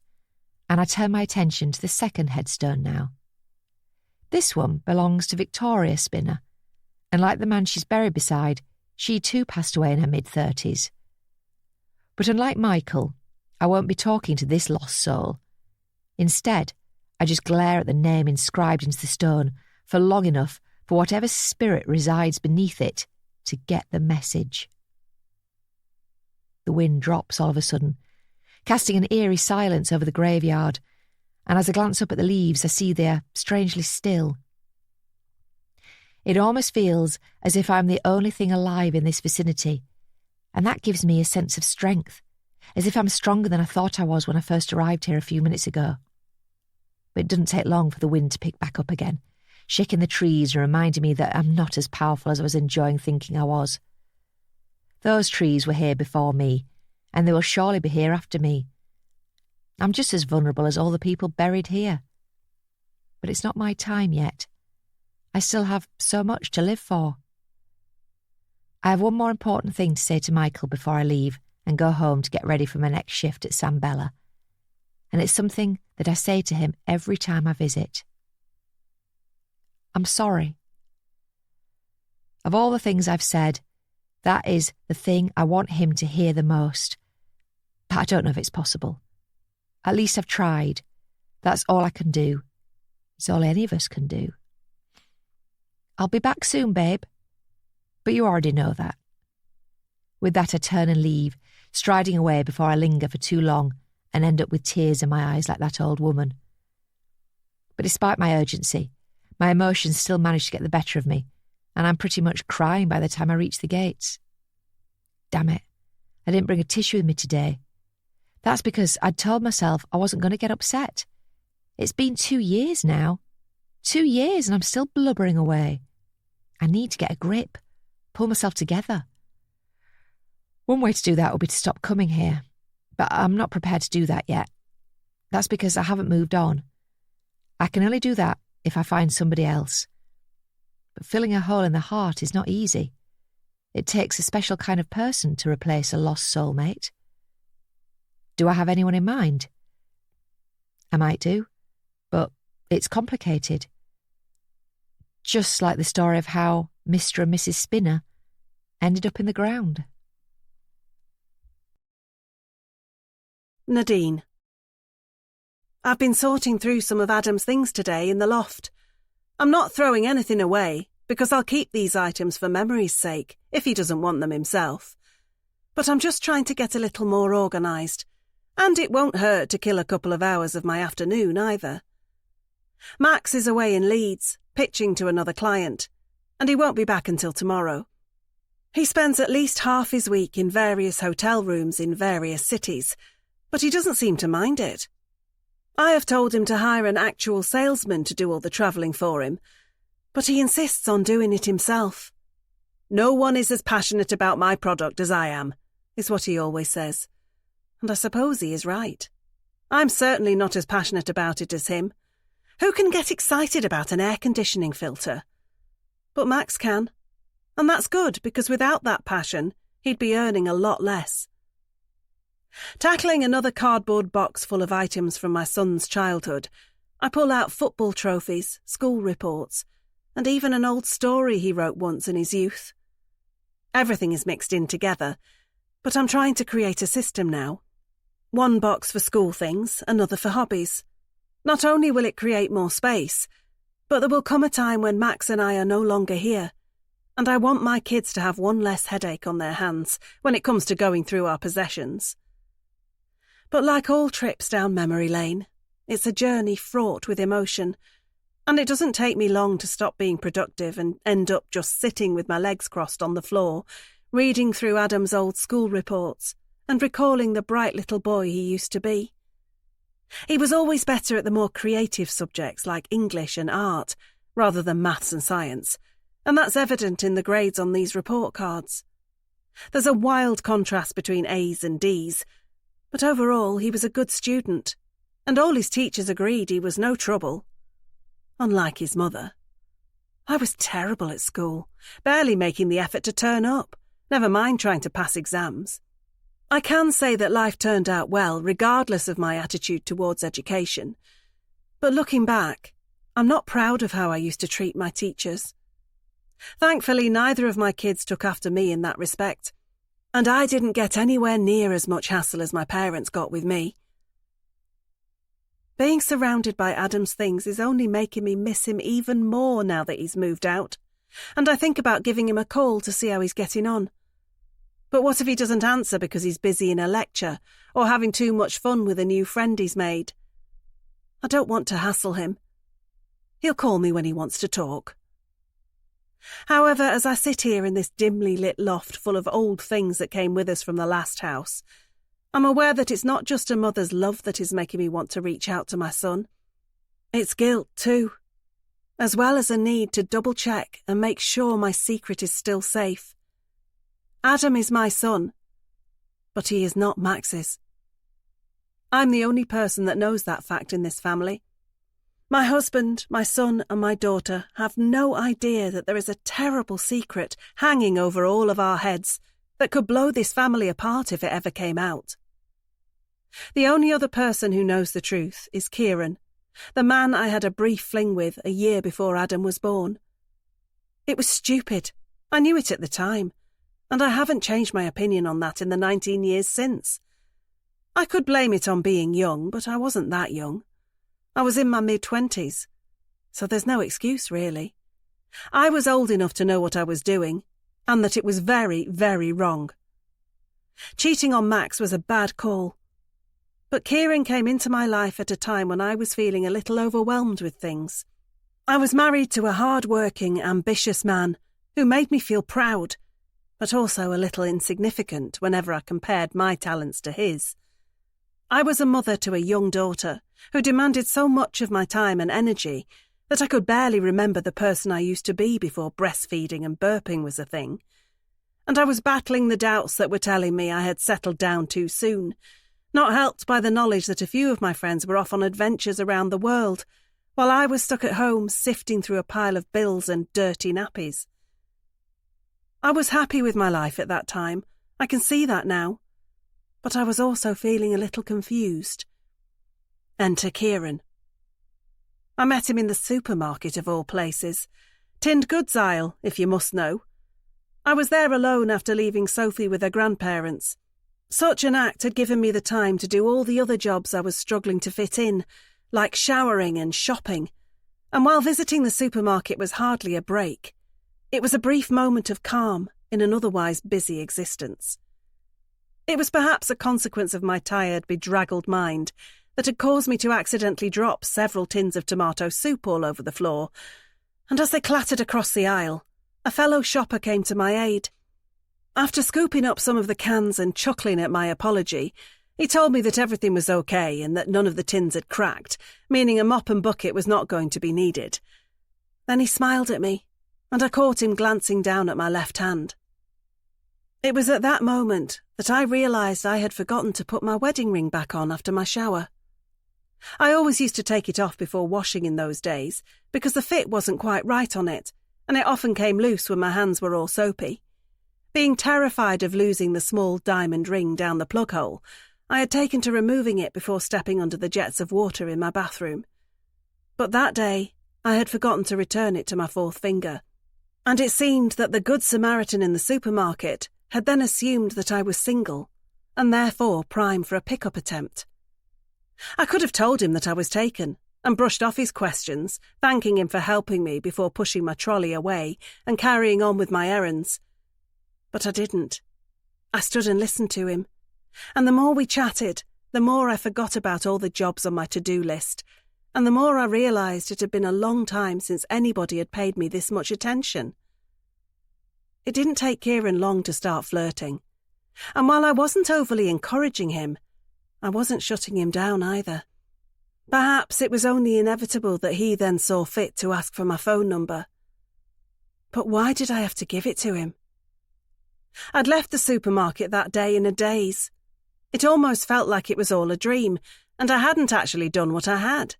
and I turn my attention to the second headstone now. This one belongs to Victoria Spinner, and like the man she's buried beside, she too passed away in her mid-30s. But unlike Michael, I won't be talking to this lost soul. Instead, I just glare at the name inscribed into the stone for long enough for whatever spirit resides beneath it to get the message. The wind drops all of a sudden, casting an eerie silence over the graveyard, and as I glance up at the leaves, I see they're strangely still. It almost feels as if I'm the only thing alive in this vicinity, and that gives me a sense of strength, as if I'm stronger than I thought I was when I first arrived here a few minutes ago. But it doesn't take long for the wind to pick back up again, shaking the trees and reminding me that I'm not as powerful as I was enjoying thinking I was. Those trees were here before me, and they will surely be here after me. I'm just as vulnerable as all the people buried here. But it's not my time yet. I still have so much to live for. I have one more important thing to say to Michael before I leave and go home to get ready for my next shift at Sam Bella. And it's something that I say to him every time I visit. I'm sorry. Of all the things I've said, that is the thing I want him to hear the most. But I don't know if it's possible. At least I've tried. That's all I can do. It's all any of us can do. I'll be back soon, babe. But you already know that. With that, I turn and leave, striding away before I linger for too long and end up with tears in my eyes like that old woman. But despite my urgency, my emotions still manage to get the better of me, and I'm pretty much crying by the time I reach the gates. Damn it, I didn't bring a tissue with me today. That's because I'd told myself I wasn't going to get upset. It's been 2 years now. 2 years and I'm still blubbering away. I need to get a grip, pull myself together. One way to do that would be to stop coming here, but I'm not prepared to do that yet. That's because I haven't moved on. I can only do that if I find somebody else. But filling a hole in the heart is not easy. It takes a special kind of person to replace a lost soulmate. Do I have anyone in mind? I might do, but it's complicated. Just like the story of how Mr. and Mrs. Spinner ended up in the ground. Nadine. I've been sorting through some of Adam's things today in the loft. I'm not throwing anything away, because I'll keep these items for memory's sake, if he doesn't want them himself. But I'm just trying to get a little more organised, and it won't hurt to kill a couple of hours of my afternoon either. Max is away in Leeds, pitching to another client, and he won't be back until tomorrow. He spends at least half his week in various hotel rooms in various cities, but he doesn't seem to mind it. I have told him to hire an actual salesman to do all the travelling for him, but he insists on doing it himself. No one is as passionate about my product as I am, is what he always says. And I suppose he is right. I'm certainly not as passionate about it as him. Who can get excited about an air conditioning filter? But Max can. And that's good, because without that passion, he'd be earning a lot less. Tackling another cardboard box full of items from my son's childhood, I pull out football trophies, school reports, and even an old story he wrote once in his youth. Everything is mixed in together, but I'm trying to create a system now. One box for school things, another for hobbies. Not only will it create more space, but there will come a time when Max and I are no longer here, and I want my kids to have one less headache on their hands when it comes to going through our possessions. But like all trips down memory lane, it's a journey fraught with emotion, and it doesn't take me long to stop being productive and end up just sitting with my legs crossed on the floor, reading through Adam's old school reports and recalling the bright little boy he used to be. He was always better at the more creative subjects like English and art, rather than maths and science, and that's evident in the grades on these report cards. There's a wild contrast between A's and D's, but overall he was a good student, and all his teachers agreed he was no trouble. Unlike his mother. I was terrible at school, barely making the effort to turn up, never mind trying to pass exams. I can say that life turned out well, regardless of my attitude towards education. But looking back, I'm not proud of how I used to treat my teachers. Thankfully, neither of my kids took after me in that respect, and I didn't get anywhere near as much hassle as my parents got with me. Being surrounded by Adam's things is only making me miss him even more now that he's moved out, and I think about giving him a call to see how he's getting on. But what if he doesn't answer because he's busy in a lecture or having too much fun with a new friend he's made? I don't want to hassle him. He'll call me when he wants to talk. However, as I sit here in this dimly lit loft full of old things that came with us from the last house, I'm aware that it's not just a mother's love that is making me want to reach out to my son. It's guilt, too, as well as a need to double-check and make sure my secret is still safe. Adam is my son, but he is not Max's. I'm the only person that knows that fact in this family. My husband, my son, and my daughter have no idea that there is a terrible secret hanging over all of our heads that could blow this family apart if it ever came out. The only other person who knows the truth is Kieran, the man I had a brief fling with a year before Adam was born. It was stupid. I knew it at the time, and I haven't changed my opinion on that in the 19 years since. I could blame it on being young, but I wasn't that young. I was in my mid-20s, so there's no excuse, really. I was old enough to know what I was doing, and that it was very, very wrong. Cheating on Max was a bad call. But Kieran came into my life at a time when I was feeling a little overwhelmed with things. I was married to a hard-working, ambitious man who made me feel proud, but also a little insignificant whenever I compared my talents to his. I was a mother to a young daughter who demanded so much of my time and energy that I could barely remember the person I used to be before breastfeeding and burping was a thing. And I was battling the doubts that were telling me I had settled down too soon, not helped by the knowledge that a few of my friends were off on adventures around the world, while I was stuck at home sifting through a pile of bills and dirty nappies. I was happy with my life at that time, I can see that now, but I was also feeling a little confused. Enter Kieran. I met him in the supermarket of all places, tinned goods aisle, if you must know. I was there alone after leaving Sophie with her grandparents. Such an act had given me the time to do all the other jobs I was struggling to fit in, like showering and shopping, and while visiting the supermarket was hardly a break, it was a brief moment of calm in an otherwise busy existence. It was perhaps a consequence of my tired, bedraggled mind that had caused me to accidentally drop several tins of tomato soup all over the floor, and as they clattered across the aisle, a fellow shopper came to my aid. After scooping up some of the cans and chuckling at my apology, he told me that everything was okay and that none of the tins had cracked, meaning a mop and bucket was not going to be needed. Then he smiled at me, and I caught him glancing down at my left hand. It was at that moment that I realised I had forgotten to put my wedding ring back on after my shower. I always used to take it off before washing in those days because the fit wasn't quite right on it, and it often came loose when my hands were all soapy. Being terrified of losing the small diamond ring down the plug hole, I had taken to removing it before stepping under the jets of water in my bathroom. But that day, I had forgotten to return it to my fourth finger, and it seemed that the Good Samaritan in the supermarket had then assumed that I was single, and therefore prime for a pick-up attempt. I could have told him that I was taken, and brushed off his questions, thanking him for helping me before pushing my trolley away and carrying on with my errands. But I didn't. I stood and listened to him, and the more we chatted, the more I forgot about all the jobs on my to-do list, and the more I realised it had been a long time since anybody had paid me this much attention. It didn't take Kieran long to start flirting, and while I wasn't overly encouraging him, I wasn't shutting him down either. Perhaps it was only inevitable that he then saw fit to ask for my phone number. But why did I have to give it to him? I'd left the supermarket that day in a daze. It almost felt like it was all a dream, and I hadn't actually done what I had.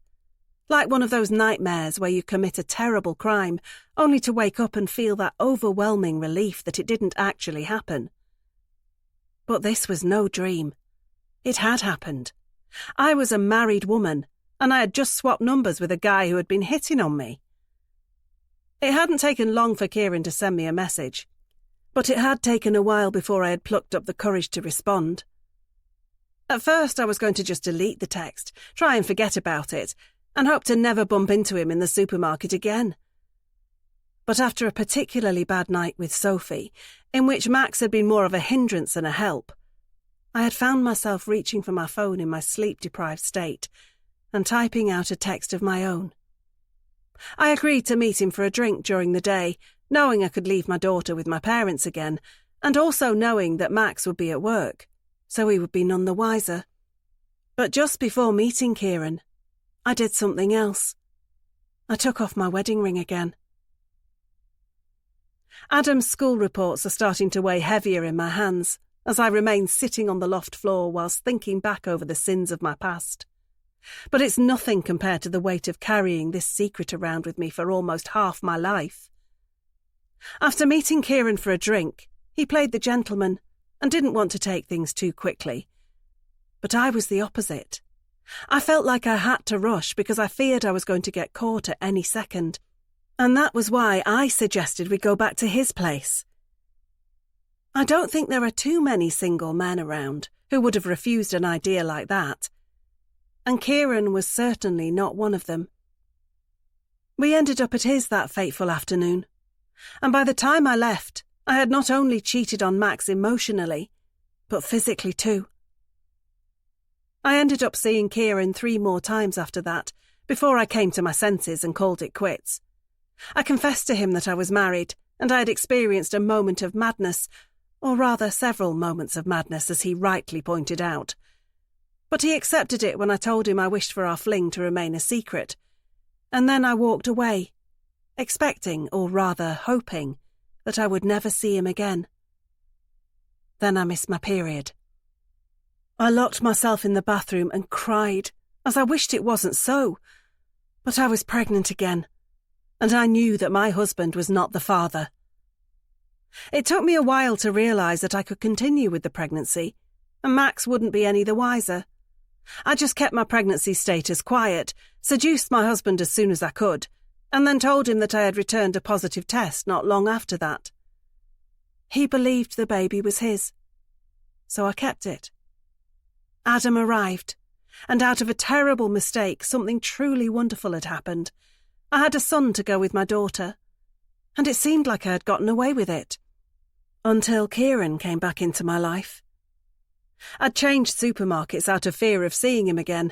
Like one of those nightmares where you commit a terrible crime, only to wake up and feel that overwhelming relief that it didn't actually happen. But this was no dream. It had happened. I was a married woman, and I had just swapped numbers with a guy who had been hitting on me. It hadn't taken long for Kieran to send me a message, but it had taken a while before I had plucked up the courage to respond. At first I was going to just delete the text, try and forget about it, and hope to never bump into him in the supermarket again. But after a particularly bad night with Sophie, in which Max had been more of a hindrance than a help, I had found myself reaching for my phone in my sleep-deprived state and typing out a text of my own. I agreed to meet him for a drink during the day, knowing I could leave my daughter with my parents again, and also knowing that Max would be at work, so he would be none the wiser. But just before meeting Kieran, I did something else. I took off my wedding ring again. Adam's school reports are starting to weigh heavier in my hands as I remain sitting on the loft floor whilst thinking back over the sins of my past. But it's nothing compared to the weight of carrying this secret around with me for almost half my life. After meeting Kieran for a drink, he played the gentleman and didn't want to take things too quickly. But I was the opposite. I felt like I had to rush because I feared I was going to get caught at any second, and that was why I suggested we go back to his place. I don't think there are too many single men around who would have refused an idea like that, and Kieran was certainly not one of them. We ended up at his that fateful afternoon, and by the time I left, I had not only cheated on Max emotionally, but physically too. I ended up seeing Kieran 3 more times after that, before I came to my senses and called it quits. I confessed to him that I was married, and I had experienced a moment of madness, or rather several moments of madness, as he rightly pointed out. But he accepted it when I told him I wished for our fling to remain a secret, and then I walked away, expecting, or rather hoping, that I would never see him again. Then I missed my period. I locked myself in the bathroom and cried, as I wished it wasn't so. But I was pregnant again, and I knew that my husband was not the father. It took me a while to realise that I could continue with the pregnancy, and Max wouldn't be any the wiser. I just kept my pregnancy status quiet, seduced my husband as soon as I could, and then told him that I had returned a positive test not long after that. He believed the baby was his, so I kept it. Adam arrived, and out of a terrible mistake, something truly wonderful had happened. I had a son to go with my daughter, and it seemed like I had gotten away with it. Until Kieran came back into my life. I'd changed supermarkets out of fear of seeing him again,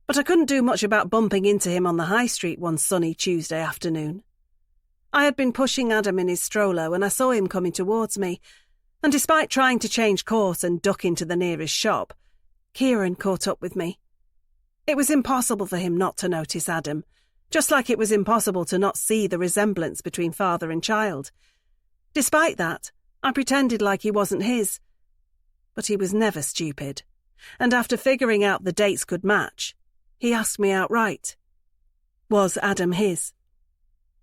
but I couldn't do much about bumping into him on the high street one sunny Tuesday afternoon. I had been pushing Adam in his stroller when I saw him coming towards me, and despite trying to change course and duck into the nearest shop, Kieran caught up with me. It was impossible for him not to notice Adam, just like it was impossible to not see the resemblance between father and child. Despite that, I pretended like he wasn't his. But he was never stupid, and after figuring out the dates could match, he asked me outright, was Adam his?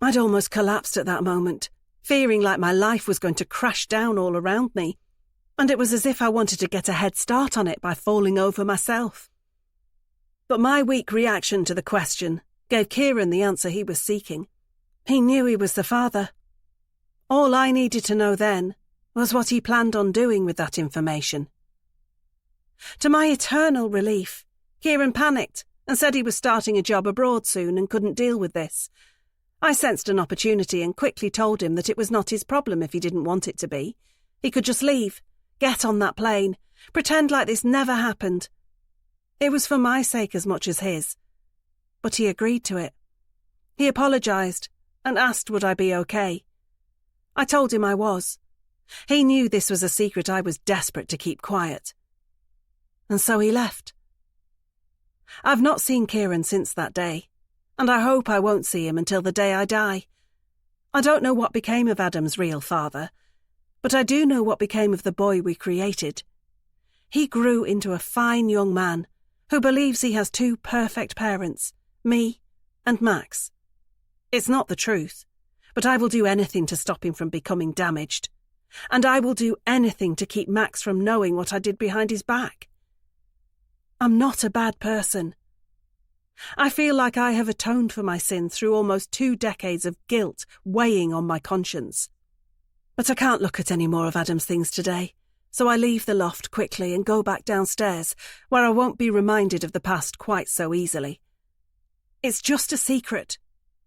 I'd almost collapsed at that moment, fearing like my life was going to crash down all around me. and it was as if I wanted to get a head start on it by falling over myself. But my weak reaction to the question gave Kieran the answer he was seeking. He knew he was the father. All I needed to know then was what he planned on doing with that information. To my eternal relief, Kieran panicked and said he was starting a job abroad soon and couldn't deal with this. I sensed an opportunity and quickly told him that it was not his problem if he didn't want it to be. He could just leave, get on that plane, pretend like this never happened. It was for my sake as much as his. But he agreed to it. He apologised and asked would I be okay. I told him I was. He knew this was a secret I was desperate to keep quiet. And so he left. I've not seen Kieran since that day, and I hope I won't see him until the day I die. I don't know what became of Adam's real father, but I do know what became of the boy we created. He grew into a fine young man who believes he has two perfect parents, me and Max. It's not the truth, but I will do anything to stop him from becoming damaged. And I will do anything to keep Max from knowing what I did behind his back. I'm not a bad person. I feel like I have atoned for my sin through almost 2 decades of guilt weighing on my conscience. But I can't look at any more of Adam's things today, so I leave the loft quickly and go back downstairs, where I won't be reminded of the past quite so easily. It's just a secret,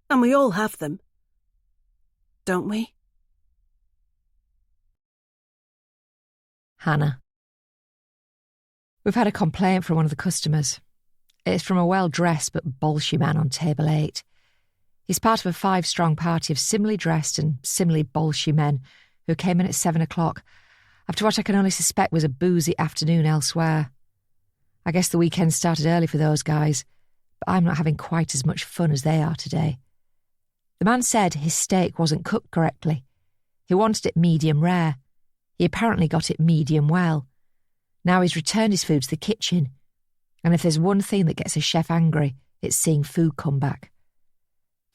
and we all have them. Don't we? Hannah. We've had a complaint from one of the customers. It's from a well-dressed but bolshy man on table 8. He's part of a 5-strong party of similarly dressed and similarly bolshy men who came in at 7 o'clock, after what I can only suspect was a boozy afternoon elsewhere. I guess the weekend started early for those guys, but I'm not having quite as much fun as they are today. The man said his steak wasn't cooked correctly. He wanted it medium rare. He apparently got it medium well. Now he's returned his food to the kitchen, and if there's one thing that gets a chef angry, it's seeing food come back.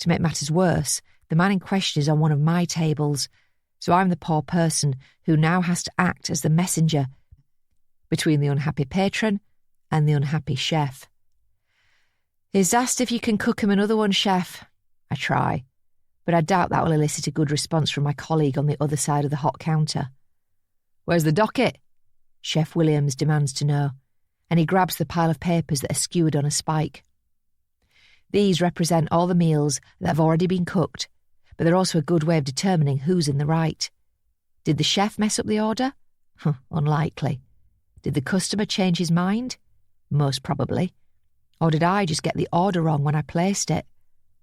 To make matters worse, the man in question is on one of my tables, so I'm the poor person who now has to act as the messenger between the unhappy patron and the unhappy chef. He's asked if you can cook him another one, chef. I try, but I doubt that will elicit a good response from my colleague on the other side of the hot counter. Where's the docket? Chef Williams demands to know, and he grabs the pile of papers that are skewered on a spike. These represent all the meals that have already been cooked, but they're also a good way of determining who's in the right. Did the chef mess up the order? Unlikely. Did the customer change his mind? Most probably. Or did I just get the order wrong when I placed it?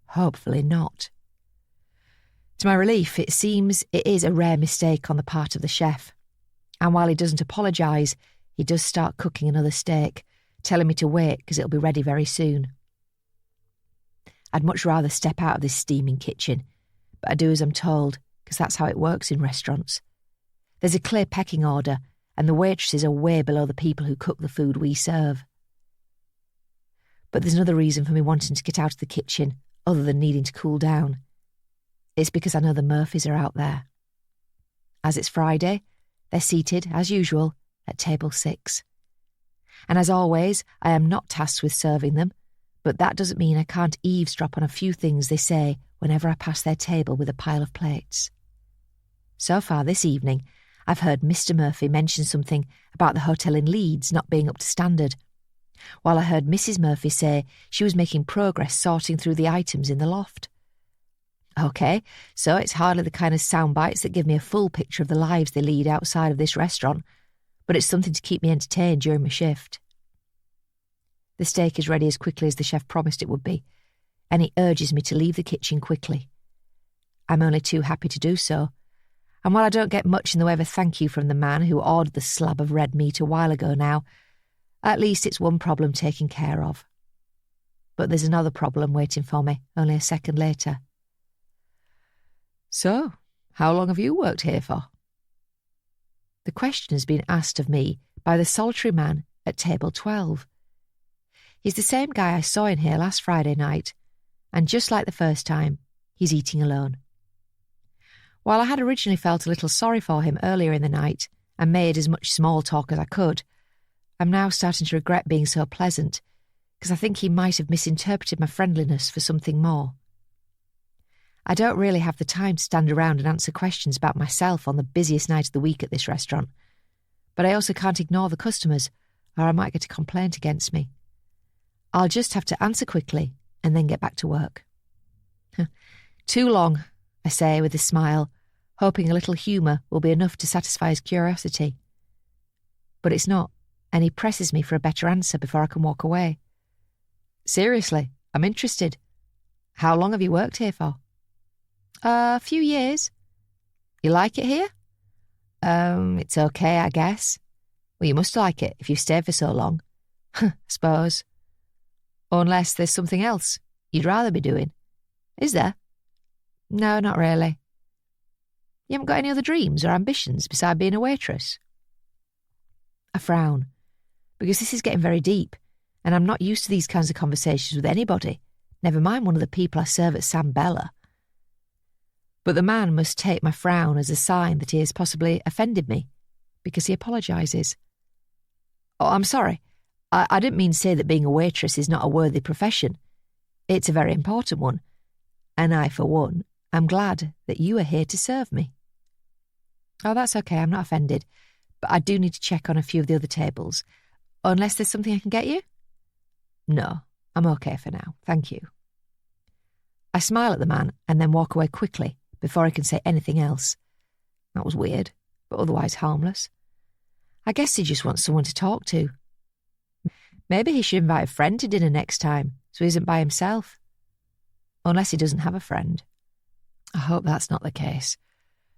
Hopefully not. To my relief, it seems it is a rare mistake on the part of the chef. And while he doesn't apologise, he does start cooking another steak, telling me to wait because it'll be ready very soon. I'd much rather step out of this steaming kitchen, but I do as I'm told, because that's how it works in restaurants. There's a clear pecking order, and the waitresses are way below the people who cook the food we serve. But there's another reason for me wanting to get out of the kitchen, other than needing to cool down. It's because I know the Murphys are out there. As it's Friday, they're seated, as usual, at table 6. And as always, I am not tasked with serving them, but that doesn't mean I can't eavesdrop on a few things they say whenever I pass their table with a pile of plates. So far this evening, I've heard Mr. Murphy mention something about the hotel in Leeds not being up to standard, while I heard Mrs. Murphy say she was making progress sorting through the items in the loft. OK, so it's hardly the kind of sound bites that give me a full picture of the lives they lead outside of this restaurant, but it's something to keep me entertained during my shift. The steak is ready as quickly as the chef promised it would be, and he urges me to leave the kitchen quickly. I'm only too happy to do so, and while I don't get much in the way of a thank you from the man who ordered the slab of red meat a while ago now, at least it's one problem taken care of. But there's another problem waiting for me only a second later. So, how long have you worked here for? The question has been asked of me by the solitary man at table 12. He's the same guy I saw in here last Friday night, and just like the first time, he's eating alone. While I had originally felt a little sorry for him earlier in the night, and made as much small talk as I could. I'm now starting to regret being so pleasant, because I think he might have misinterpreted my friendliness for something more. I don't really have the time to stand around and answer questions about myself on the busiest night of the week at this restaurant, but I also can't ignore the customers, or I might get a complaint against me. I'll just have to answer quickly and then get back to work. Too long, I say with a smile, hoping a little humour will be enough to satisfy his curiosity. But it's not, and he presses me for a better answer before I can walk away. Seriously, I'm interested. How long have you worked here for? A few years. You like it here? It's okay, I guess. Well, you must like it if you've stayed for so long. I suppose. Unless there's something else you'd rather be doing. Is there? No, not really. You haven't got any other dreams or ambitions beside being a waitress? I frown, because this is getting very deep, and I'm not used to these kinds of conversations with anybody, never mind one of the people I serve at Sam Bella. But the man must take my frown as a sign that he has possibly offended me, because he apologises. Oh, I'm sorry. I didn't mean to say that being a waitress is not a worthy profession. It's a very important one, and I, for one, am glad that you are here to serve me. Oh, that's okay, I'm not offended, but I do need to check on a few of the other tables, unless there's something I can get you? No, I'm okay for now, thank you. I smile at the man and then walk away quickly before I can say anything else. That was weird, but otherwise harmless. I guess he just wants someone to talk to. Maybe he should invite a friend to dinner next time, so he isn't by himself. Unless he doesn't have a friend. I hope that's not the case.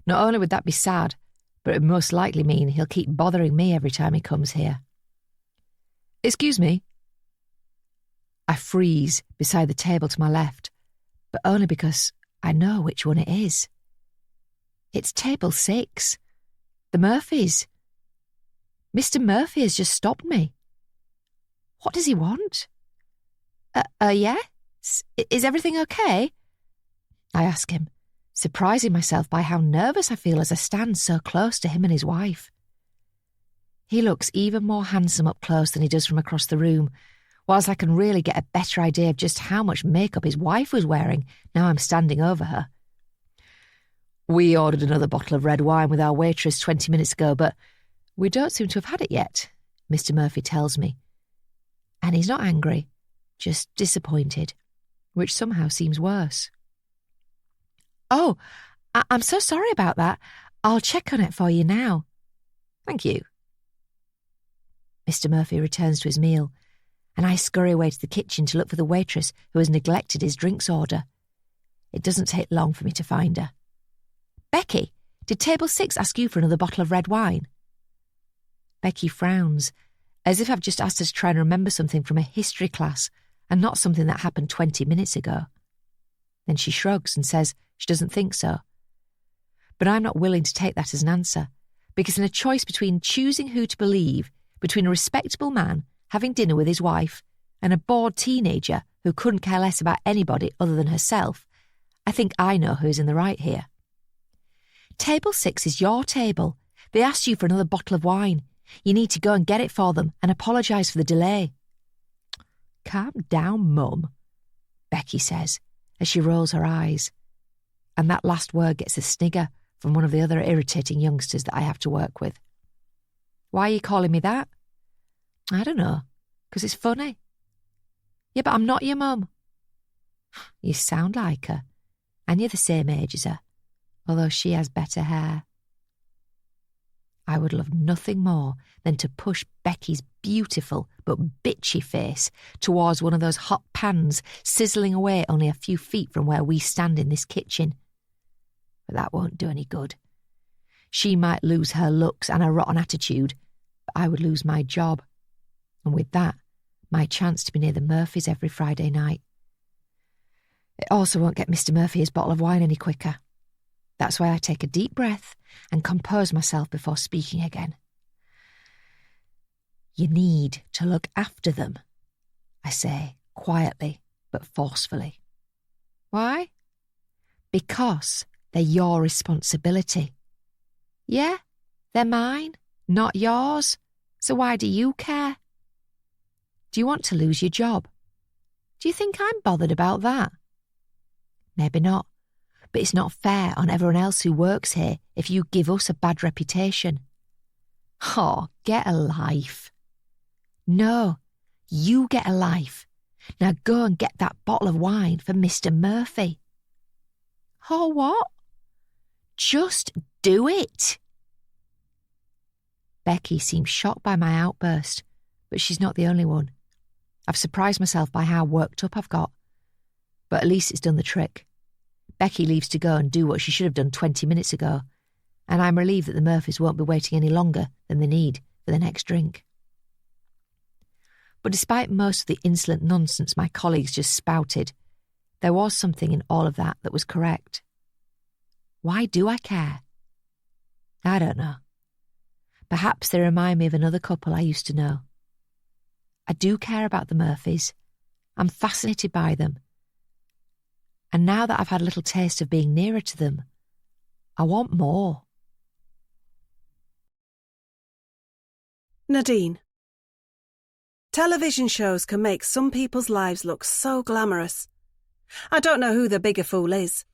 Not only would that be sad, but it would most likely mean he'll keep bothering me every time he comes here. Excuse me. I freeze beside the table to my left, but only because I know which one it is. It's table 6. The Murphys. Mr. Murphy has just stopped me. What does he want? Yes? Is everything okay? I ask him, surprising myself by how nervous I feel as I stand so close to him and his wife. He looks even more handsome up close than he does from across the room, whilst I can really get a better idea of just how much makeup his wife was wearing now I'm standing over her. We ordered another bottle of red wine with our waitress 20 minutes ago, but we don't seem to have had it yet, Mr. Murphy tells me. And he's not angry, just disappointed, which somehow seems worse. Oh, I'm so sorry about that. I'll check on it for you now. Thank you. Mr. Murphy returns to his meal, and I scurry away to the kitchen to look for the waitress who has neglected his drinks order. It doesn't take long for me to find her. Becky, did table 6 ask you for another bottle of red wine? Becky frowns, as if I've just asked her to try and remember something from a history class and not something that happened 20 minutes ago. Then she shrugs and says she doesn't think so. But I'm not willing to take that as an answer, because in a choice between choosing who to believe, between a respectable man having dinner with his wife and a bored teenager who couldn't care less about anybody other than herself, I think I know who's in the right here. Table 6 is your table. They asked you for another bottle of wine. You need to go and get it for them and apologise for the delay. Calm down, Mum, Becky says as she rolls her eyes. And that last word gets a snigger from one of the other irritating youngsters that I have to work with. Why are you calling me that? I don't know, because it's funny. Yeah, but I'm not your mum. You sound like her, and you're the same age as her, although she has better hair. I would love nothing more than to push Becky's beautiful but bitchy face towards one of those hot pans sizzling away only a few feet from where we stand in this kitchen. But that won't do any good. She might lose her looks and her rotten attitude, but I would lose my job. And with that, my chance to be near the Murphys every Friday night. It also won't get Mr. Murphy his bottle of wine any quicker. That's why I take a deep breath and compose myself before speaking again. You need to look after them, I say, quietly but forcefully. Why? Because they're your responsibility. Yeah, they're mine, Not yours. So why do you care? Do you want to lose your job? Do you think I'm bothered about that? Maybe not, but it's not fair on everyone else who works here if you give us a bad reputation. Oh, get a life. No, you get a life. Now go and get that bottle of wine for Mr. Murphy. Oh, what? Just do it. Becky seems shocked by my outburst, but she's not the only one. I've surprised myself by how worked up I've got. But at least it's done the trick. Becky leaves to go and do what she should have done 20 minutes ago, and I'm relieved that the Murphys won't be waiting any longer than they need for the next drink. But despite most of the insolent nonsense my colleagues just spouted, there was something in all of that was correct. Why do I care? I don't know. Perhaps they remind me of another couple I used to know. I do care about the Murphys. I'm fascinated by them. And now that I've had a little taste of being nearer to them, I want more. Nadine. Television shows can make some people's lives look so glamorous. I don't know who the bigger fool is.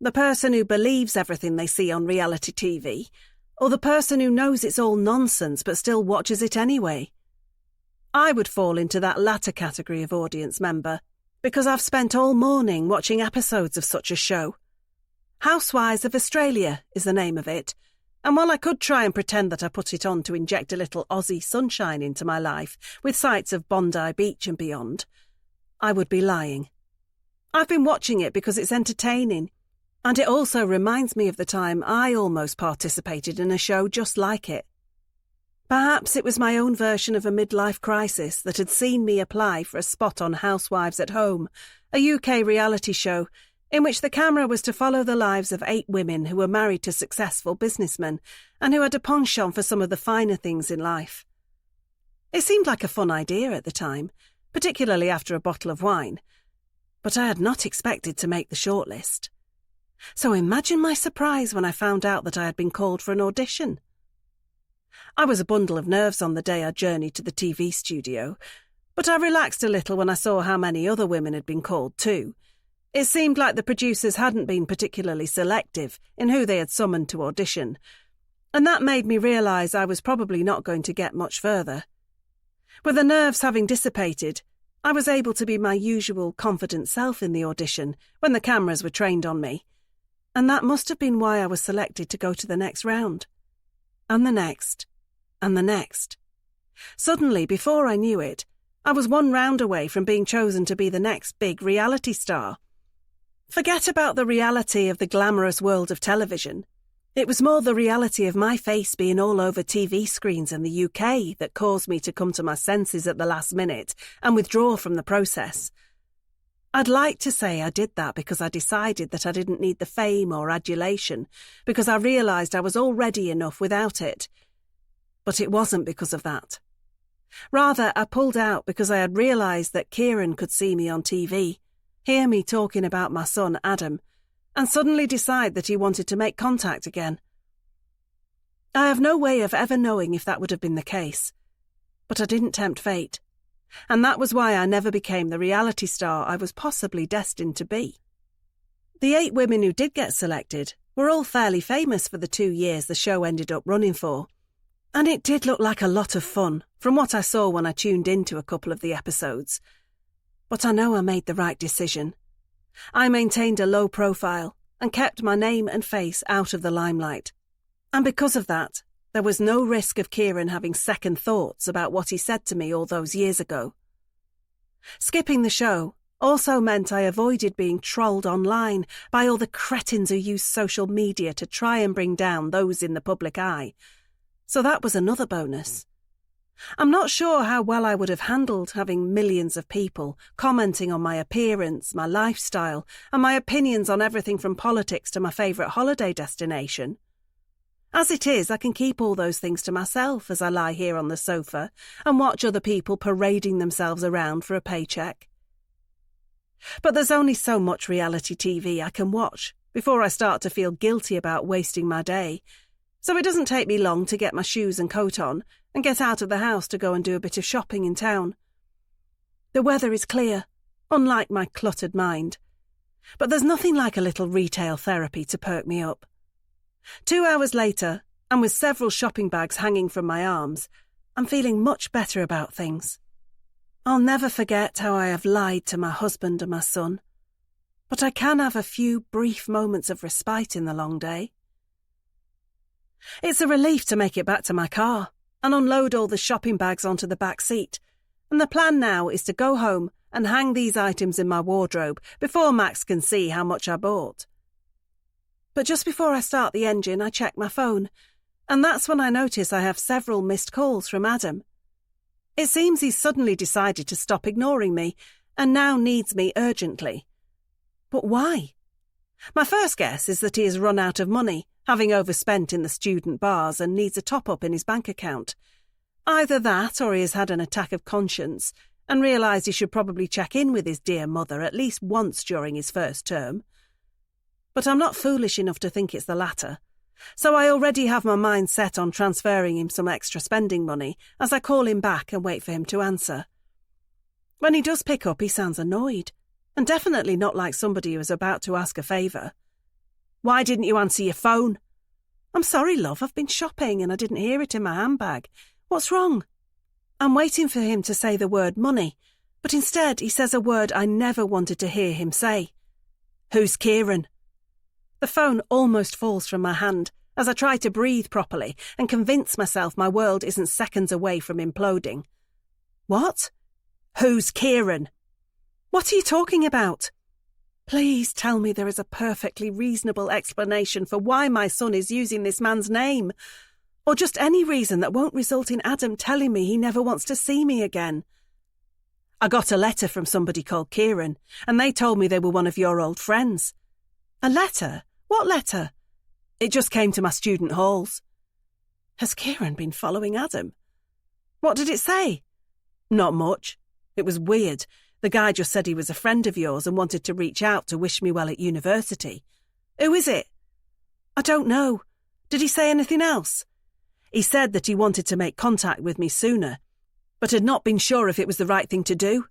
The person who believes everything they see on reality TV, or the person who knows it's all nonsense but still watches it anyway. I would fall into that latter category of audience member, because I've spent all morning watching episodes of such a show. Housewives of Australia is the name of it, and while I could try and pretend that I put it on to inject a little Aussie sunshine into my life with sights of Bondi Beach and beyond, I would be lying. I've been watching it because it's entertaining, and it also reminds me of the time I almost participated in a show just like it. Perhaps it was my own version of a midlife crisis that had seen me apply for a spot on Housewives at Home, a UK reality show in which the camera was to follow the lives of 8 women who were married to successful businessmen and who had a penchant for some of the finer things in life. It seemed like a fun idea at the time, particularly after a bottle of wine, but I had not expected to make the shortlist. So imagine my surprise when I found out that I had been called for an audition. I was a bundle of nerves on the day I journeyed to the TV studio, but I relaxed a little when I saw how many other women had been called too. It seemed like the producers hadn't been particularly selective in who they had summoned to audition, and that made me realise I was probably not going to get much further. With the nerves having dissipated, I was able to be my usual confident self in the audition when the cameras were trained on me, and that must have been why I was selected to go to the next round. And the next. And the next. Suddenly, before I knew it, I was one round away from being chosen to be the next big reality star. Forget about the reality of the glamorous world of television. It was more the reality of my face being all over TV screens in the UK that caused me to come to my senses at the last minute and withdraw from the process. I'd like to say I did that because I decided that I didn't need the fame or adulation, because I realised I was already enough without it. But it wasn't because of that. Rather, I pulled out because I had realised that Kieran could see me on TV, hear me talking about my son Adam, and suddenly decide that he wanted to make contact again. I have no way of ever knowing if that would have been the case, but I didn't tempt fate, and that was why I never became the reality star I was possibly destined to be. The 8 women who did get selected were all fairly famous for the 2 years the show ended up running for, and it did look like a lot of fun from what I saw when I tuned into a couple of the episodes. But I know I made the right decision. I maintained a low profile and kept my name and face out of the limelight. And because of that, there was no risk of Kieran having second thoughts about what he said to me all those years ago. Skipping the show also meant I avoided being trolled online by all the cretins who use social media to try and bring down those in the public eye. So that was another bonus. I'm not sure how well I would have handled having millions of people commenting on my appearance, my lifestyle, and my opinions on everything from politics to my favourite holiday destination. As it is, I can keep all those things to myself as I lie here on the sofa and watch other people parading themselves around for a paycheck. But there's only so much reality TV I can watch before I start to feel guilty about wasting my day, So it doesn't take me long to get my shoes and coat on and get out of the house to go and do a bit of shopping in town. The weather is clear, unlike my cluttered mind. But there's nothing like a little retail therapy to perk me up. 2 hours later, and with several shopping bags hanging from my arms, I'm feeling much better about things. I'll never forget how I have lied to my husband and my son, but I can have a few brief moments of respite in the long day. It's a relief to make it back to my car and unload all the shopping bags onto the back seat, and the plan now is to go home and hang these items in my wardrobe before Max can see how much I bought. But just before I start the engine, I check my phone, and that's when I notice I have several missed calls from Adam. It seems he's suddenly decided to stop ignoring me and now needs me urgently. But why? My first guess is that he has run out of money, having overspent in the student bars, and needs a top-up in his bank account. Either that, or he has had an attack of conscience and realised he should probably check in with his dear mother at least once during his first term. But I'm not foolish enough to think it's the latter, so I already have my mind set on transferring him some extra spending money as I call him back and wait for him to answer. When he does pick up, he sounds annoyed, and definitely not like somebody who is about to ask a favour. "Why didn't you answer your phone?" "I'm sorry, love, I've been shopping and I didn't hear it in my handbag. What's wrong?" I'm waiting for him to say the word money, but instead he says a word I never wanted to hear him say. "Who's Kieran?" The phone almost falls from my hand as I try to breathe properly and convince myself my world isn't seconds away from imploding. "What?" "Who's Kieran?" "What are you talking about?" Please tell me there is a perfectly reasonable explanation for why my son is using this man's name, or just any reason that won't result in Adam telling me he never wants to see me again. "I got a letter from somebody called Kieran, and they told me they were one of your old friends." "A letter? What letter?" "It just came to my student halls." Has Kieran been following Adam? "What did it say?" "Not much. It was weird. The guy just said he was a friend of yours and wanted to reach out to wish me well at university." "Who is it?" "I don't know. Did he say anything else?" "He said that he wanted to make contact with me sooner, but had not been sure if it was the right thing to do."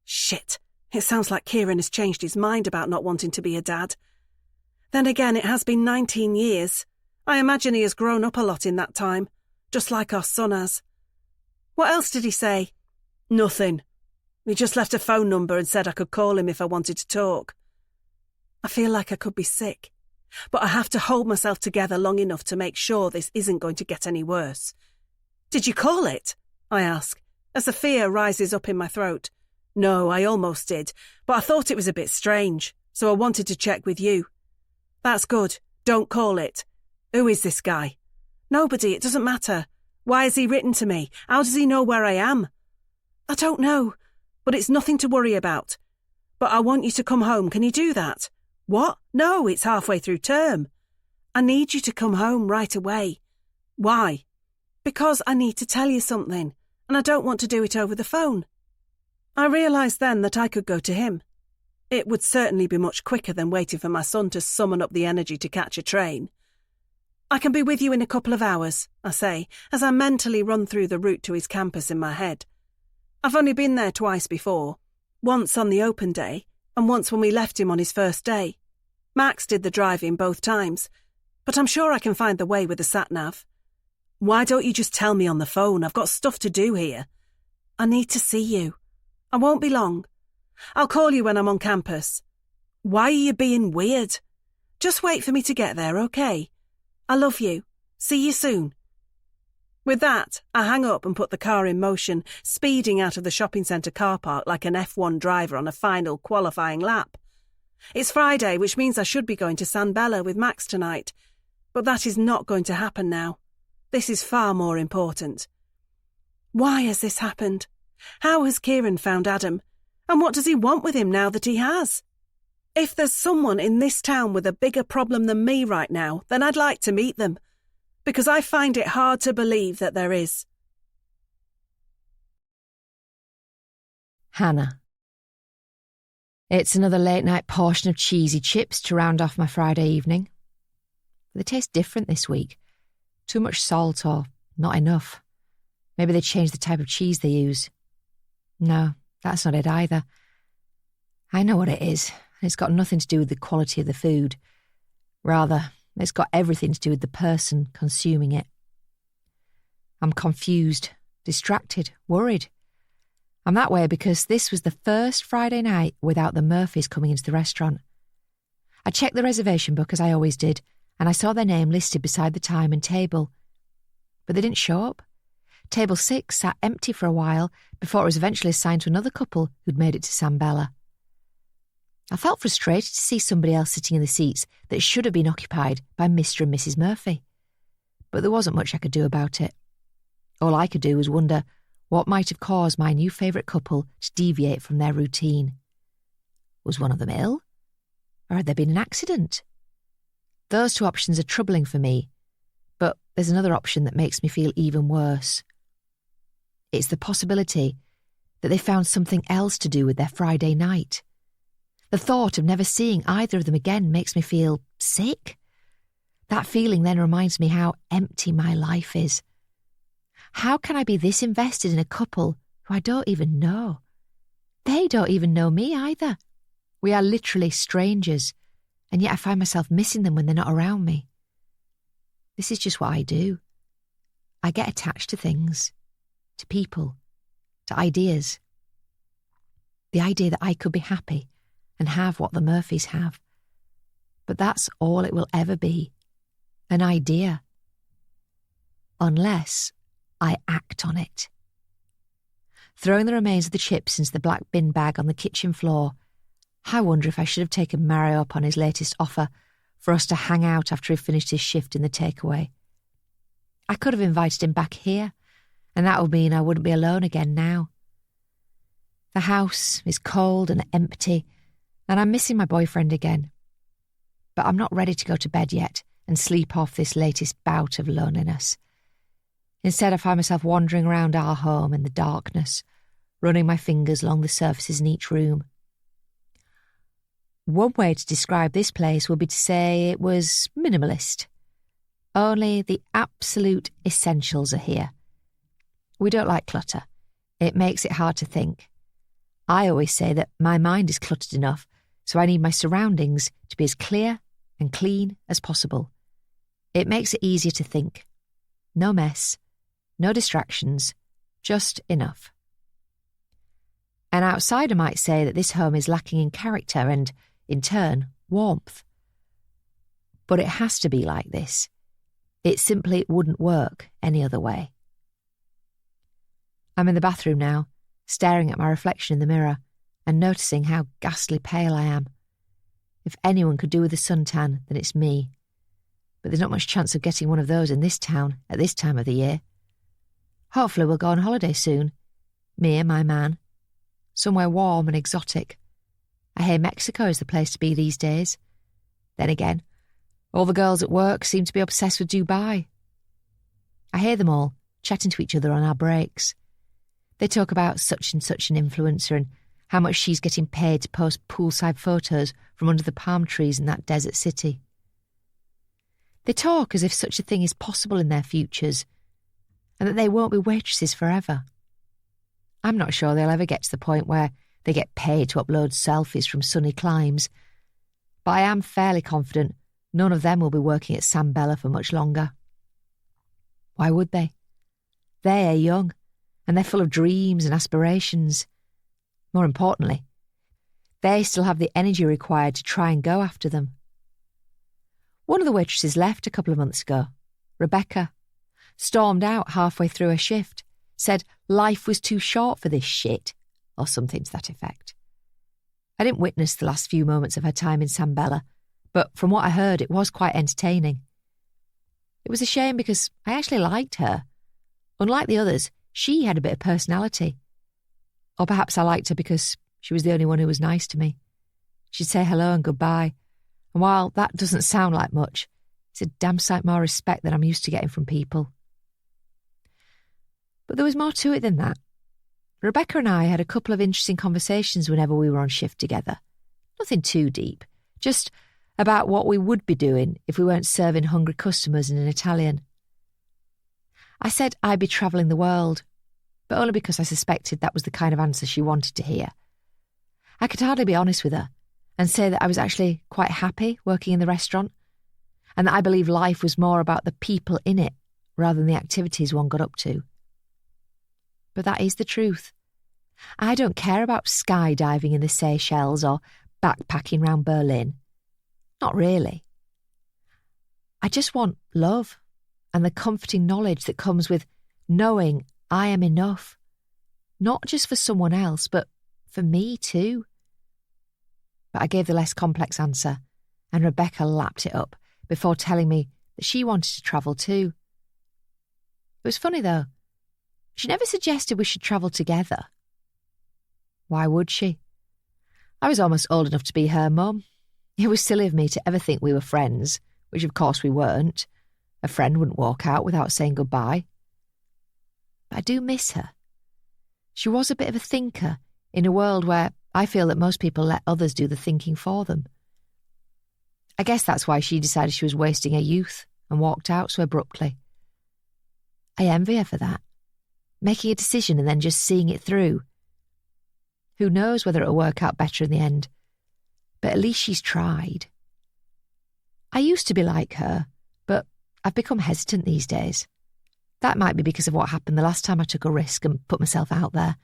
Shit. It sounds like Kieran has changed his mind about not wanting to be a dad. Then again, it has been 19 years. I imagine he has grown up a lot in that time, just like our son has. "What else did he say?" "Nothing. He just left a phone number and said I could call him if I wanted to talk." I feel like I could be sick, but I have to hold myself together long enough to make sure this isn't going to get any worse. "Did you call it?" I ask, as the fear rises up in my throat. "No, I almost did, but I thought it was a bit strange, so I wanted to check with you." "That's good. Don't call it. Who is this guy?" "Nobody, it doesn't matter. Why has he written to me? How does he know where I am?" "I don't know, but it's nothing to worry about. But I want you to come home. Can you do that?" "What? No, it's halfway through term." "I need you to come home right away." "Why?" "Because I need to tell you something, and I don't want to do it over the phone." I realised then that I could go to him. It would certainly be much quicker than waiting for my son to summon up the energy to catch a train. "I can be with you in a couple of hours," I say, as I mentally run through the route to his campus in my head. I've only been there twice before, once on the open day, and once when we left him on his first day. Max did the driving both times, but I'm sure I can find the way with the sat-nav. "Why don't you just tell me on the phone? I've got stuff to do here." "I need to see you. I won't be long. I'll call you when I'm on campus." "Why are you being weird?" "Just wait for me to get there, okay? I love you. See you soon." With that, I hang up and put the car in motion, speeding out of the shopping centre car park like an F1 driver on a final qualifying lap. It's Friday, which means I should be going to San Bella with Max tonight, but that is not going to happen now. This is far more important. Why has this happened? How has Kieran found Adam? And what does he want with him now that he has? If there's someone in this town with a bigger problem than me right now, then I'd like to meet them, because I find it hard to believe that there is. Hannah. It's another late-night portion of cheesy chips to round off my Friday evening. They taste different this week. Too much salt or not enough. Maybe they changed the type of cheese they use. No, that's not it either. I know what it is, and it's got nothing to do with the quality of the food. Rather, it's got everything to do with the person consuming it. I'm confused, distracted, worried. I'm that way because this was the first Friday night without the Murphys coming into the restaurant. I checked the reservation book as I always did, and I saw their name listed beside the time and table. But they didn't show up. Table 6 sat empty for a while before it was eventually assigned to another couple who'd made it to Sambella. I felt frustrated to see somebody else sitting in the seats that should have been occupied by Mr. and Mrs. Murphy. But there wasn't much I could do about it. All I could do was wonder what might have caused my new favourite couple to deviate from their routine. Was one of them ill? Or had there been an accident? Those two options are troubling for me, but there's another option that makes me feel even worse. It's the possibility that they found something else to do with their Friday night. The thought of never seeing either of them again makes me feel sick. That feeling then reminds me how empty my life is. How can I be this invested in a couple who I don't even know? They don't even know me either. We are literally strangers, and yet I find myself missing them when they're not around me. This is just what I do. I get attached to things, to people, to ideas. The idea that I could be happy and have what the Murphys have. But that's all it will ever be, an idea. Unless I act on it. Throwing the remains of the chips into the black bin bag on the kitchen floor, I wonder if I should have taken Mario up on his latest offer for us to hang out after he finished his shift in the takeaway. I could have invited him back here, and that would mean I wouldn't be alone again now. The house is cold and empty, and I'm missing my boyfriend again. But I'm not ready to go to bed yet and sleep off this latest bout of loneliness. Instead, I find myself wandering around our home in the darkness, running my fingers along the surfaces in each room. One way to describe this place would be to say it was minimalist. Only the absolute essentials are here. We don't like clutter. It makes it hard to think. I always say that my mind is cluttered enough, so I need my surroundings to be as clear and clean as possible. It makes it easier to think. No mess, no distractions, just enough. An outsider might say that this home is lacking in character and, in turn, warmth. But it has to be like this. It simply wouldn't work any other way. I'm in the bathroom now, staring at my reflection in the mirror and noticing how ghastly pale I am. If anyone could do with a suntan, then it's me. But there's not much chance of getting one of those in this town at this time of the year. Hopefully we'll go on holiday soon. Me and my man. Somewhere warm and exotic. I hear Mexico is the place to be these days. Then again, all the girls at work seem to be obsessed with Dubai. I hear them all chatting to each other on our breaks. They talk about such and such an influencer and how much she's getting paid to post poolside photos from under the palm trees in that desert city. They talk as if such a thing is possible in their futures and that they won't be waitresses forever. I'm not sure they'll ever get to the point where they get paid to upload selfies from sunny climes, but I am fairly confident none of them will be working at Sambella for much longer. Why would they? They are young, and they're full of dreams and aspirations. More importantly, they still have the energy required to try and go after them. One of the waitresses left a couple of months ago, Rebecca, stormed out halfway through her shift, said life was too short for this shit, or something to that effect. I didn't witness the last few moments of her time in Sambella, but from what I heard, it was quite entertaining. It was a shame because I actually liked her. Unlike the others, she had a bit of personality. Or perhaps I liked her because she was the only one who was nice to me. She'd say hello and goodbye, and while that doesn't sound like much, it's a damn sight more respect than I'm used to getting from people. But there was more to it than that. Rebecca and I had a couple of interesting conversations whenever we were on shift together. Nothing too deep, just about what we would be doing if we weren't serving hungry customers in an Italian. I said I'd be travelling the world, but only because I suspected that was the kind of answer she wanted to hear. I could hardly be honest with her and say that I was actually quite happy working in the restaurant, and that I believe life was more about the people in it rather than the activities one got up to. But that is the truth. I don't care about skydiving in the Seychelles or backpacking round Berlin. Not really. I just want love and the comforting knowledge that comes with knowing I am enough, not just for someone else, but for me too. But I gave the less complex answer, and Rebecca lapped it up before telling me that she wanted to travel too. It was funny though. She never suggested we should travel together. Why would she? I was almost old enough to be her mum. It was silly of me to ever think we were friends, which of course we weren't. A friend wouldn't walk out without saying goodbye. But I do miss her. She was a bit of a thinker in a world where I feel that most people let others do the thinking for them. I guess that's why she decided she was wasting her youth and walked out so abruptly. I envy her for that, making a decision and then just seeing it through. Who knows whether it'll work out better in the end, but at least she's tried. I used to be like her, but I've become hesitant these days. That might be because of what happened the last time I took a risk and put myself out there.